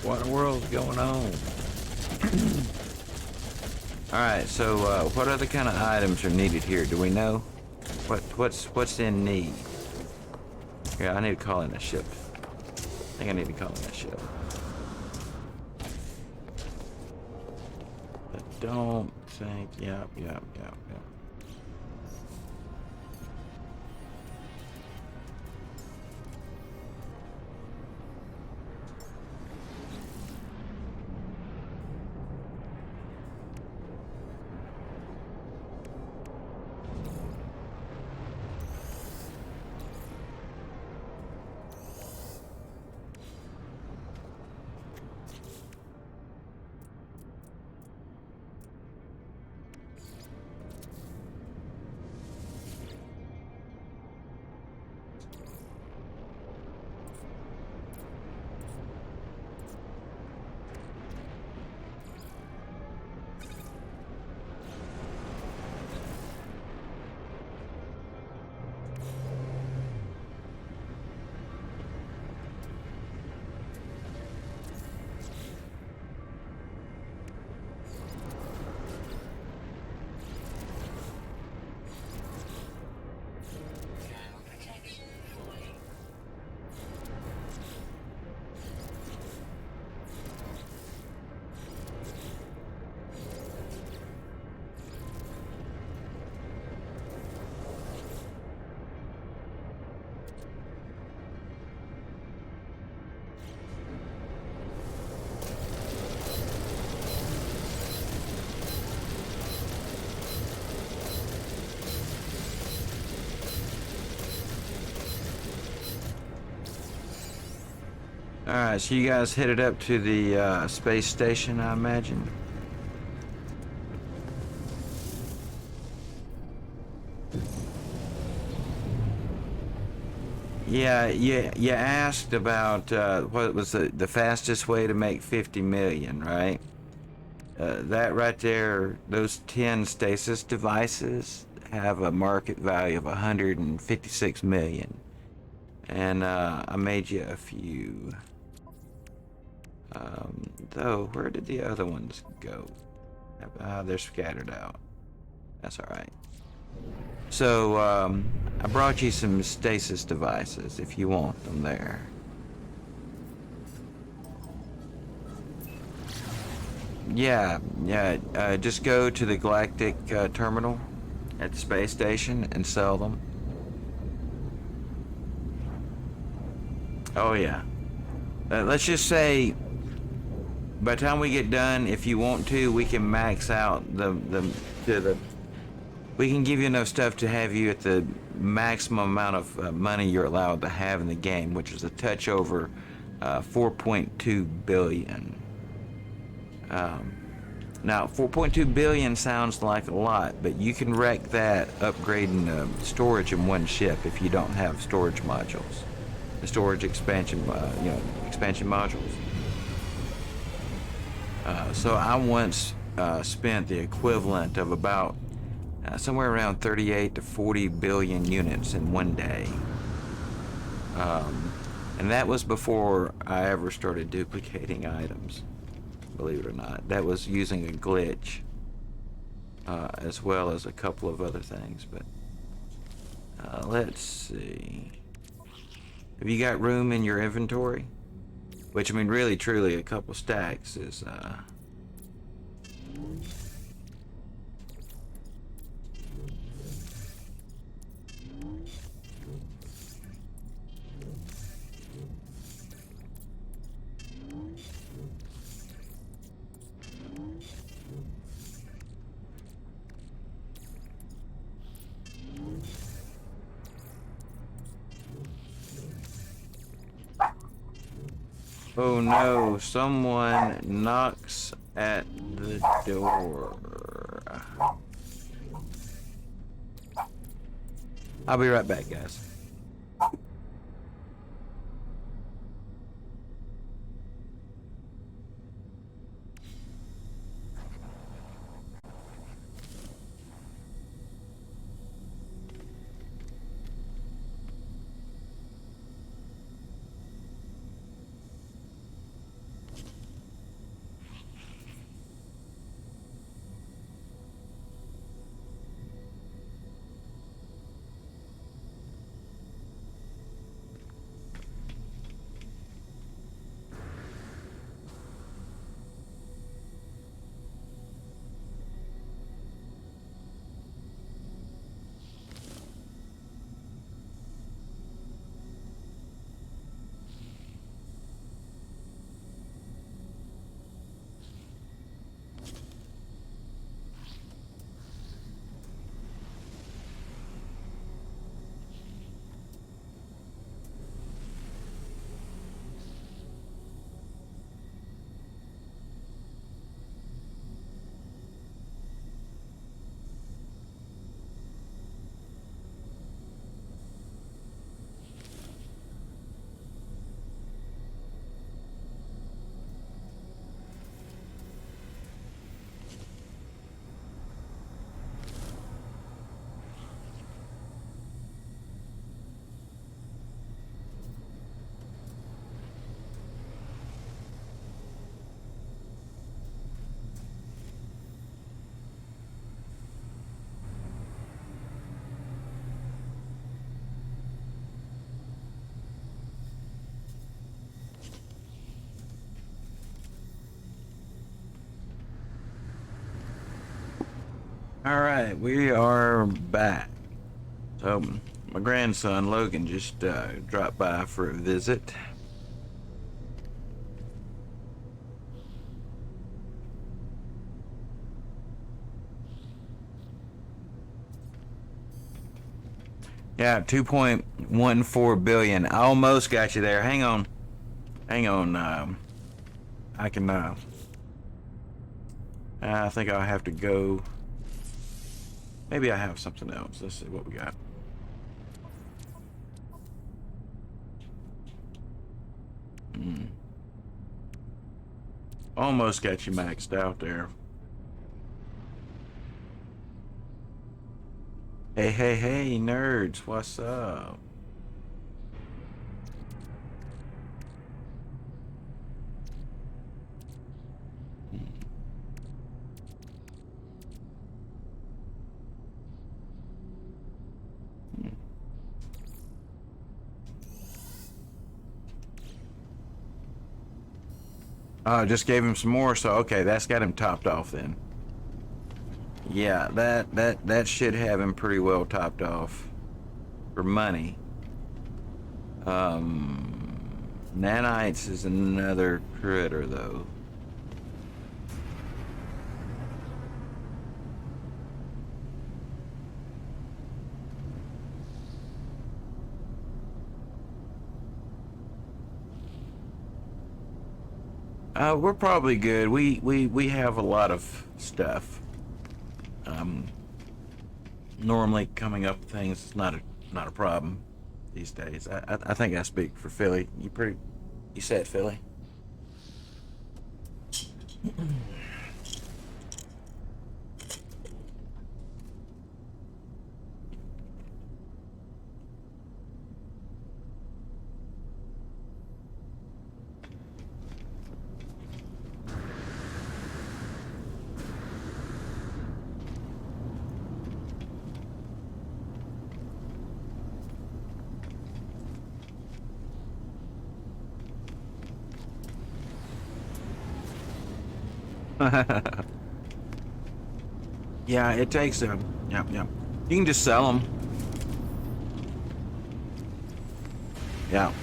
What in the world's going on? Alright, so what other kind of items are needed here? Do we know? What's in need? Yeah, I need to call in a ship. I think I need to call in a ship. I don't think, yep. Alright, so you guys headed up to the space station, I imagine? Yeah, you asked about what was the fastest way to make 50 million, right? That right there, those 10 stasis devices have a market value of 156 million. And I made you a few. Though, where did the other ones go? They're scattered out. That's alright. So, I brought you some stasis devices if you want them there. Yeah, just go to the galactic terminal at the space station and sell them. Oh yeah. Let's just say, by the time we get done, if you want to, we can max out we can give you enough stuff to have you at the maximum amount of money you're allowed to have in the game, which is a touch over 4.2 billion. Now, 4.2 billion sounds like a lot, but you can wreck that upgrading storage in one ship if you don't have storage modules, the storage expansion, expansion modules. So I once spent the equivalent of about somewhere around 38 to 40 billion units in one day. And that was before I ever started duplicating items, believe it or not. That was using a glitch, as well as a couple of other things, but let's see. Have you got room in your inventory? Which, I mean, really, truly, a couple stacks is, oh no, someone knocks at the door. I'll be right back, guys. All right, we are back. So, my grandson Logan just dropped by for a visit. Yeah, 2.14 billion. I almost got you there. Hang on. I can. I think I'll have to go. Maybe I have something else. Let's see what we got. Almost got you maxed out there. Hey, nerds, what's up? Just gave him some more, so okay, that's got him topped off then. Yeah, that should have him pretty well topped off for money. Nanites is another critter though. We're probably good. We have a lot of stuff. Normally coming up with things is not a problem these days. I think I speak for Philly. You said Philly. Yeah, it takes a. Yep. You can just sell them. Yeah.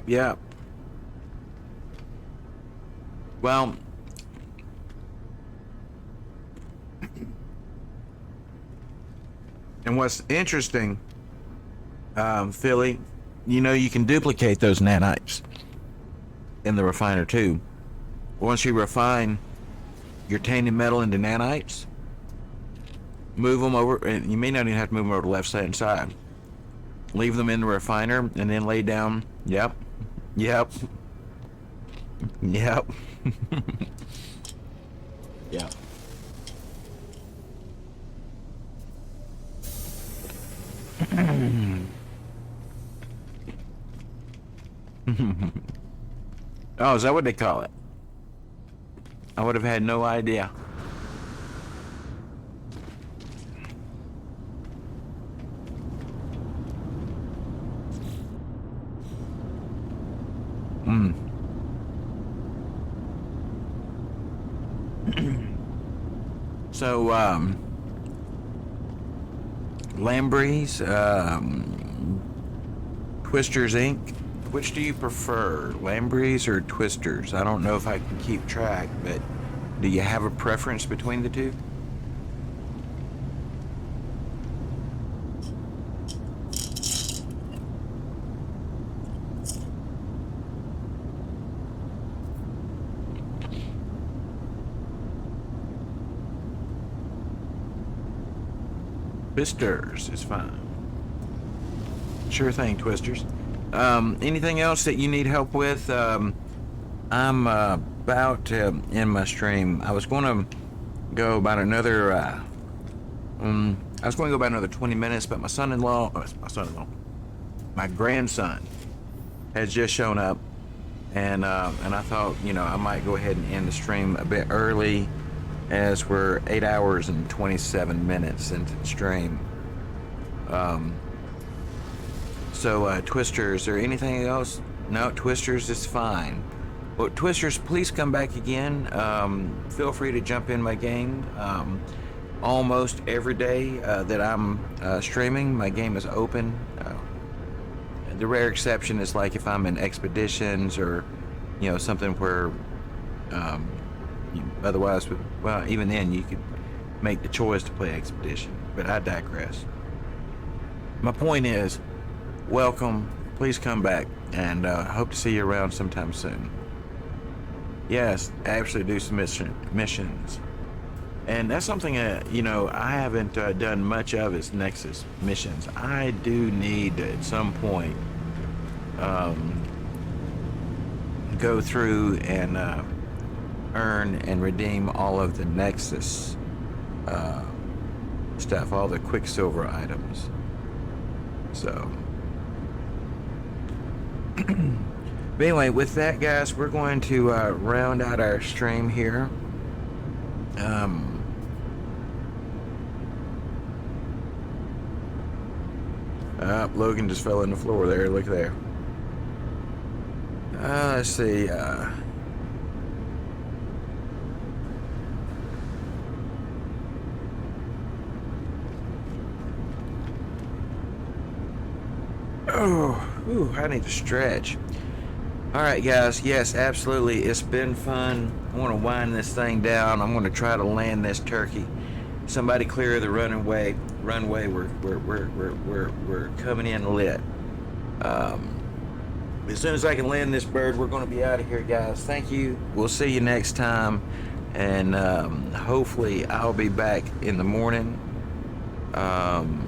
Yep. Well, and what's interesting, Philly, you can duplicate those nanites in the refiner too. Once you refine your tainted metal into nanites, move them over, and you may not even have to move them over to the left side. Leave them in the refiner and then lay down. Yep. Yeah. Oh, is that what they call it? I would have had no idea. So, Lampreys, Twisters Inc. Which do you prefer, Lampreys or Twisters? I don't know if I can keep track, but do you have a preference between the two? Twisters is fine. Sure thing, Twisters. Anything else that you need help with? I'm about to end my stream. I was going to go about another 20 minutes, but my grandson has just shown up, and I thought, I might go ahead and end the stream a bit early, as we're 8 hours and 27 minutes into the stream. So, Twisters, or anything else? No, Twisters is fine. Well, Twisters, please come back again. Feel free to jump in my game. Almost every day that I'm streaming, my game is open. The rare exception is like if I'm in expeditions or, something where, otherwise, well, even then you could make the choice to play expedition, but I digress. My point is, welcome, please come back, and hope to see you around sometime soon. Yes, actually do some missions. And that's something that, I haven't done much of, is Nexus missions. I do need to, at some point, go through and earn and redeem all of the Nexus stuff, all the Quicksilver items. So, but anyway, with that, guys, we're going to round out our stream here. Logan just fell on the floor there. Look there. Let's see. I need to stretch. All right, guys. Yes, absolutely. It's been fun. I want to wind this thing down. I'm going to try to land this turkey. Somebody clear the runway. We're coming in lit. As soon as I can land this bird, we're going to be out of here, guys. Thank you. We'll see you next time, and hopefully I'll be back in the morning. And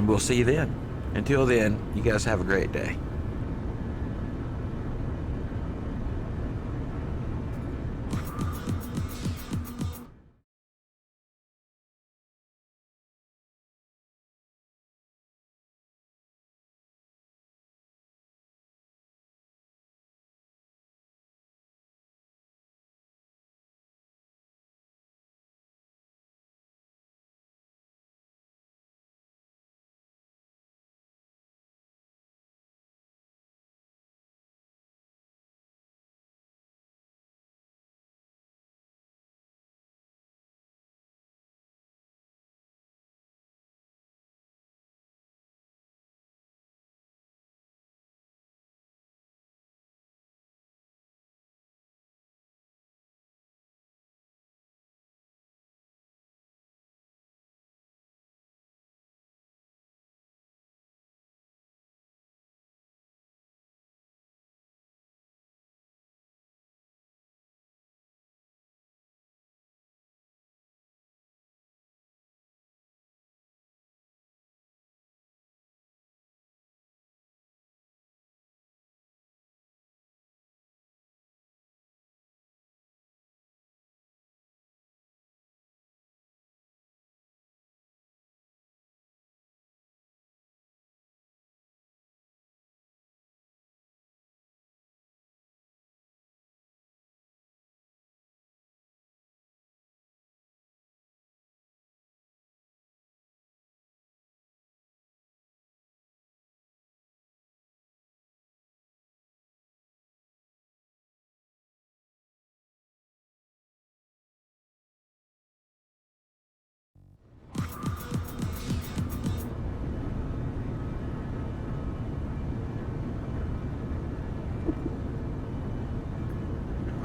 we'll see you then. Until then, you guys have a great day.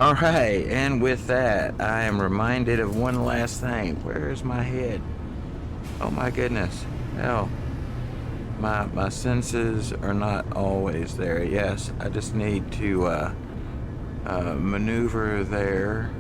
All right, and with that, I am reminded of one last thing. Where is my head? Oh my goodness. Hell, my senses are not always there. Yes, I just need to maneuver there.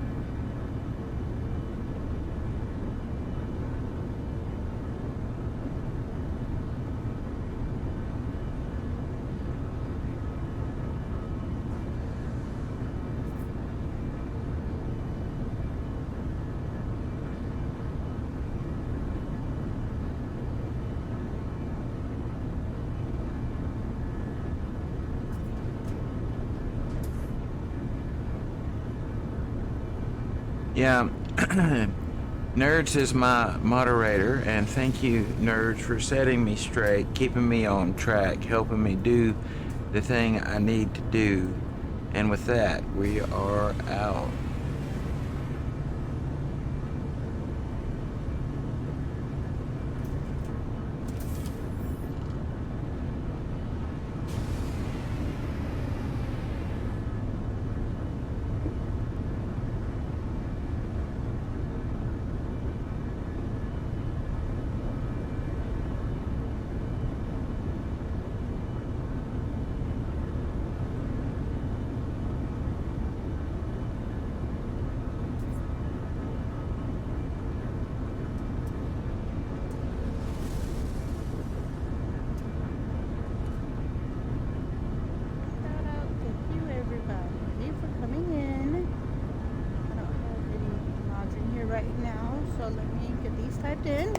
Yeah, Nerds is my moderator, and thank you, Nerds, for setting me straight, keeping me on track, helping me do the thing I need to do. And with that, we are out. right now, so let me get these typed in.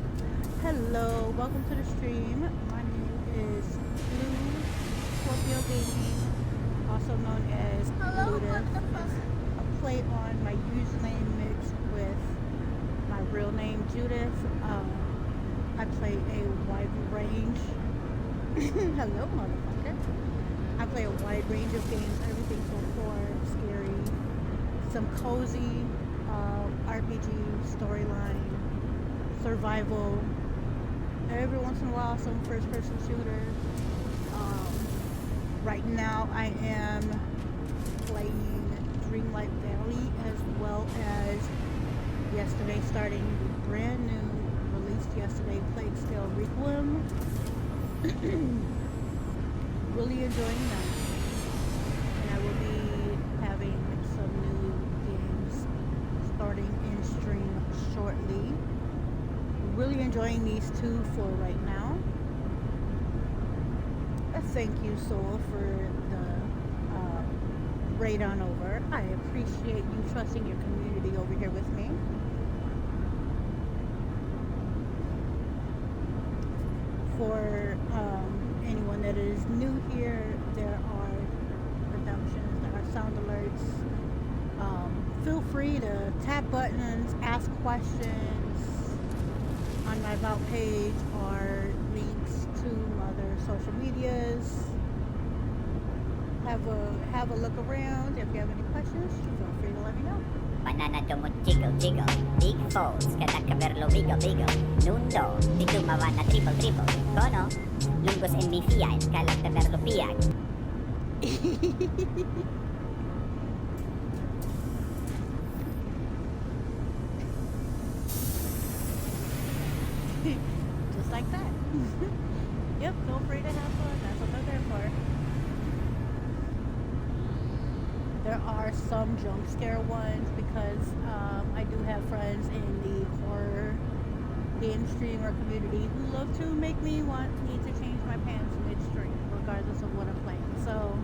Hello, welcome to the stream. My name is Blue Scorpio Gaming, also known as Ludus. It's a play on my username mixed with my real name, Judith. I play a wide range. Hello, motherfucker. I play a wide range of games, everything from horror, scary, some cozy, RPG, storyline, survival, every once in a while some first-person shooter. Right now I am playing Dreamlight Valley, as well as yesterday starting the brand new, released yesterday, Plague Tale Requiem. Really enjoying that. And I will be having some new games starting in stream shortly. Really enjoying these two for right now. Thank you, Soul, for the raid on over. I appreciate you trusting your community over here with me. For anyone that is new here, there are redemptions, there are sound alerts. Feel free to tap buttons, ask questions. On my About page are links to other social medias. Have a look around. If you have any questions, feel free to let me know. Banana domo jiggle jiggle. Big foes, kada caverlo vigo vigo. Nundo, di tumawa na triple triple. Kono, lungos en mi fiat, kalak taverlo piag. Just like that. Yep, feel free to have fun. That's what they're there for. There are some jump scare ones because I do have friends in the horror game streamer community who love to make me need to change my pants midstream, regardless of what I'm playing. So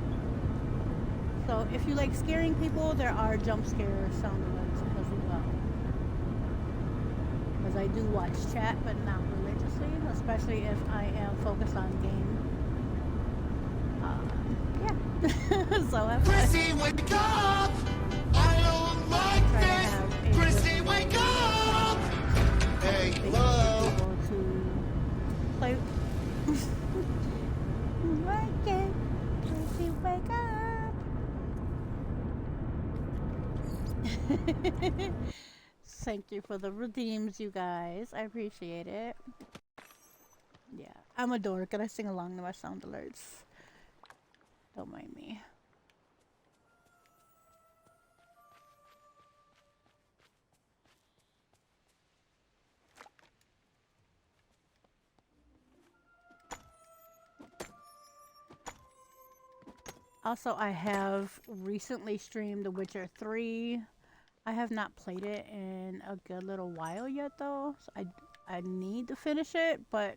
if you like scaring people, there are jump scare sound alerts as well. Because I do watch chat, but not religiously, especially if I am focused on game. Yeah. So have fun. Chrissy, wake up! I don't like this! Chrissy, wake up! Hey, hello! To play. Wake it, Chrissy, wake up! Thank you for the redeems, you guys. I appreciate it. Yeah, I'm a dork and I sing along to my sound alerts. Don't mind me. Also, I have recently streamed The Witcher 3. I have not played it in a good little while yet, though. So I need to finish it, but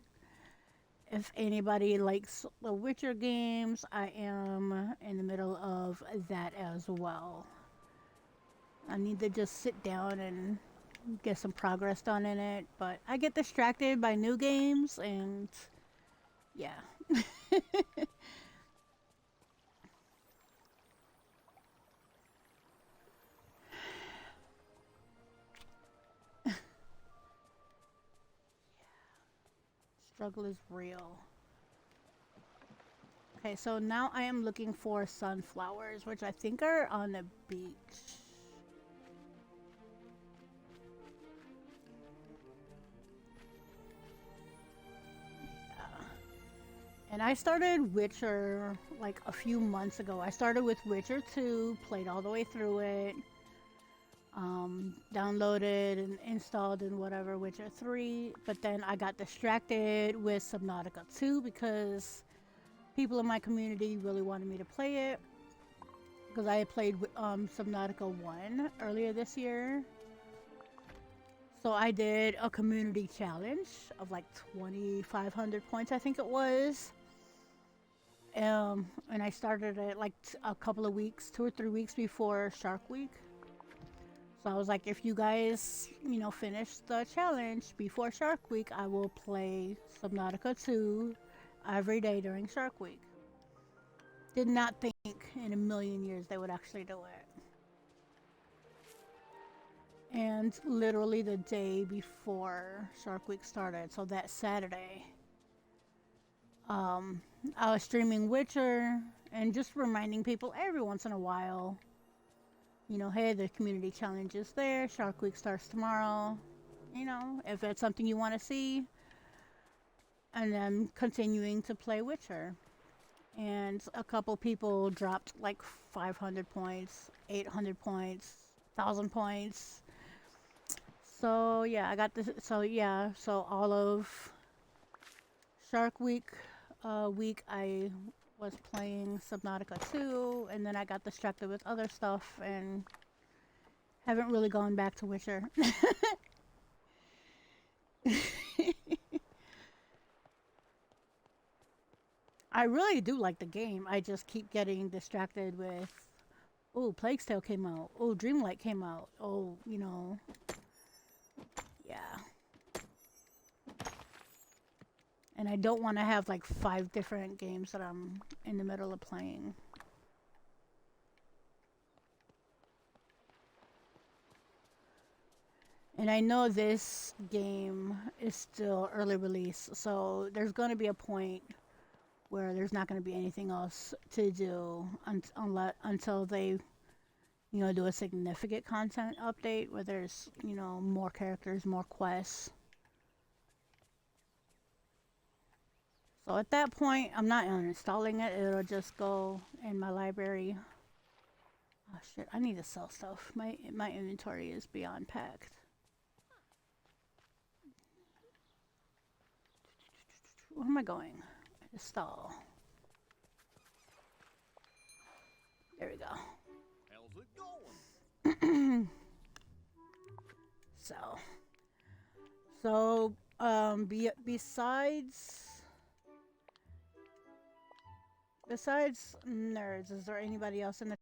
if anybody likes the Witcher games, I am in the middle of that as well. I need to just sit down and get some progress done in it, but I get distracted by new games, and yeah. Struggle is real. Okay, so now I am looking for sunflowers, which I think are on the beach. Yeah. And I started Witcher like a few months ago. I started with Witcher 2, played all the way through it. Downloaded and installed and whatever Witcher 3, but then I got distracted with Subnautica 2 because people in my community really wanted me to play it, because I had played Subnautica 1 earlier this year. So I did a community challenge of like 2,500 points, I think it was. And I started it like a couple of weeks, 2 or 3 weeks before Shark Week. So I was like, if you guys, you know, finish the challenge before Shark Week, I will play Subnautica 2 every day during Shark Week. Did not think in a million years they would actually do it. And literally the day before Shark Week started, so that Saturday, I was streaming Witcher and just reminding people every once in a while, you know, hey, the community challenge is there, Shark Week starts tomorrow, you know, if it's something you want to see, and then continuing to play Witcher. And a couple people dropped like 500 points, 800 points, 1,000 points. So yeah, I got this. So yeah, so all of Shark Week, I was playing Subnautica 2, and then I got distracted with other stuff and haven't really gone back to Witcher. I really do like the game. I just keep getting distracted with, oh, Plague's Tale came out. Oh, Dreamlight came out. Oh, you know, yeah. And I don't want to have like 5 different games that I'm in the middle of playing. And I know this game is still early release, so there's going to be a point where there's not going to be anything else to do until they, you know, do a significant content update where there's, you know, more characters, more quests. So at that point, I'm not uninstalling it. It'll just go in my library. Oh shit, I need to sell stuff. My inventory is beyond packed. Where am I going? Install. There we go. How's it going? So, besides nerds, is there anybody else in the